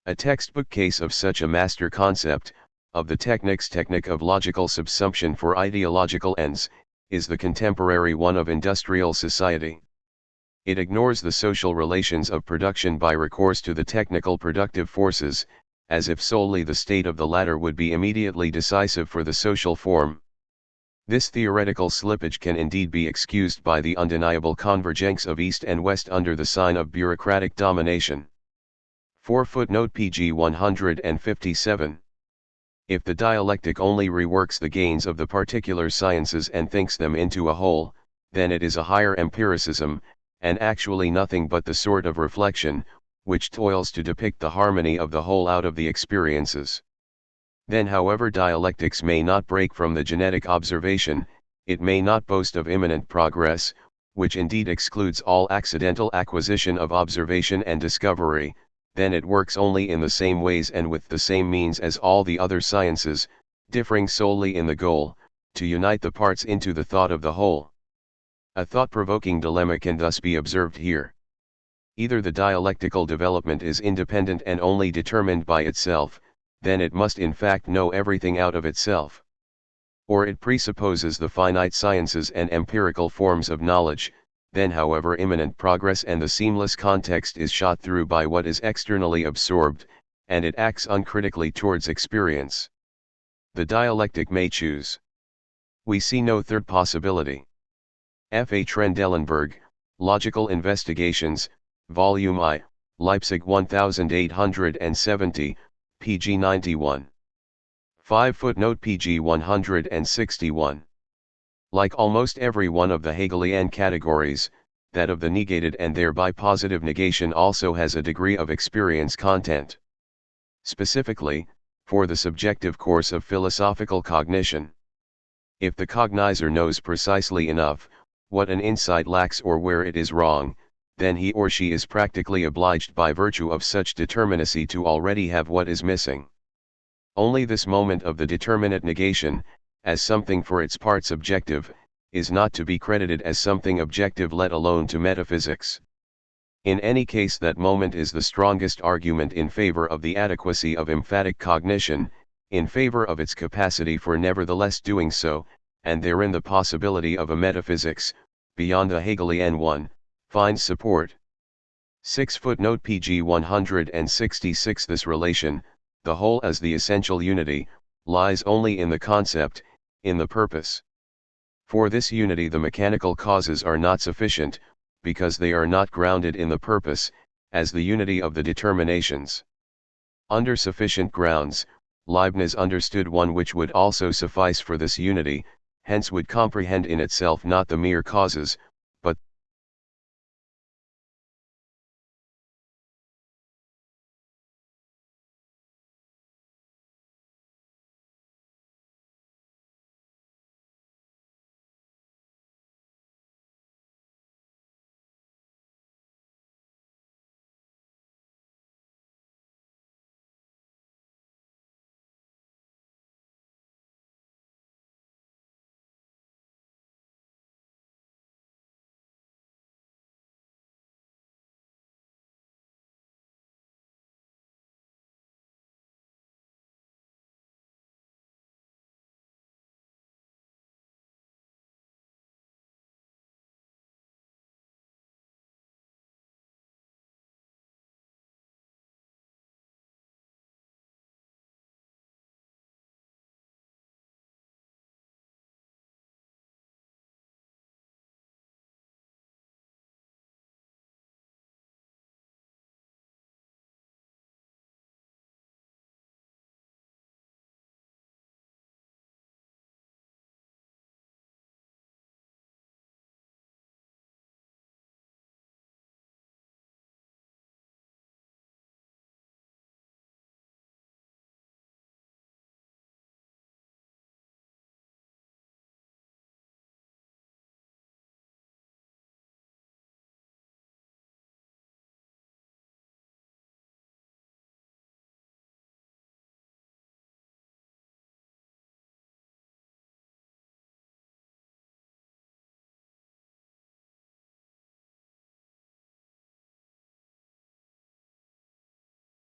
A textbook case of such a master concept, of the technique of logical subsumption for ideological ends, is the contemporary one of industrial society. It ignores the social relations of production by recourse to the technical productive forces, as if solely the state of the latter would be immediately decisive for the social form. This theoretical slippage can indeed be excused by the undeniable convergence of East and West under the sign of bureaucratic domination. 4 footnote pg 157. If the dialectic only reworks the gains of the particular sciences and thinks them into a whole, then it is a higher empiricism, and actually nothing but the sort of reflection, which toils to depict the harmony of the whole out of the experiences. Then however dialectics may not break from the genetic observation, it may not boast of imminent progress, which indeed excludes all accidental acquisition of observation and discovery, then it works only in the same ways and with the same means as all the other sciences, differing solely in the goal, to unite the parts into the thought of the whole. A thought-provoking dilemma can thus be observed here. Either the dialectical development is independent and only determined by itself, then it must in fact know everything out of itself. Or it presupposes the finite sciences and empirical forms of knowledge, then however imminent progress and the seamless context is shot through by what is externally absorbed, and it acts uncritically towards experience. The dialectic may choose. We see no third possibility. F. A. Trendelenburg, Logical Investigations, Volume I, Leipzig 1870, pg 91. 5 footnote pg 161. Like almost every one of the Hegelian categories, that of the negated and thereby positive negation also has a degree of experience content. Specifically, for the subjective course of philosophical cognition. If the cognizer knows precisely enough, what an insight lacks or where it is wrong, then he or she is practically obliged by virtue of such determinacy to already have what is missing. Only this moment of the determinate negation, as something for its part subjective, is not to be credited as something objective let alone to metaphysics. In any case that moment is the strongest argument in favor of the adequacy of emphatic cognition, in favor of its capacity for nevertheless doing so, and therein the possibility of a metaphysics, beyond the Hegelian one, finds support. 6 footnote pg 166. This relation, the whole as the essential unity, lies only in the concept, in the purpose. For this unity the mechanical causes are not sufficient, because they are not grounded in the purpose, as the unity of the determinations. Under sufficient grounds, Leibniz understood one which would also suffice for this unity, hence would comprehend in itself not the mere causes,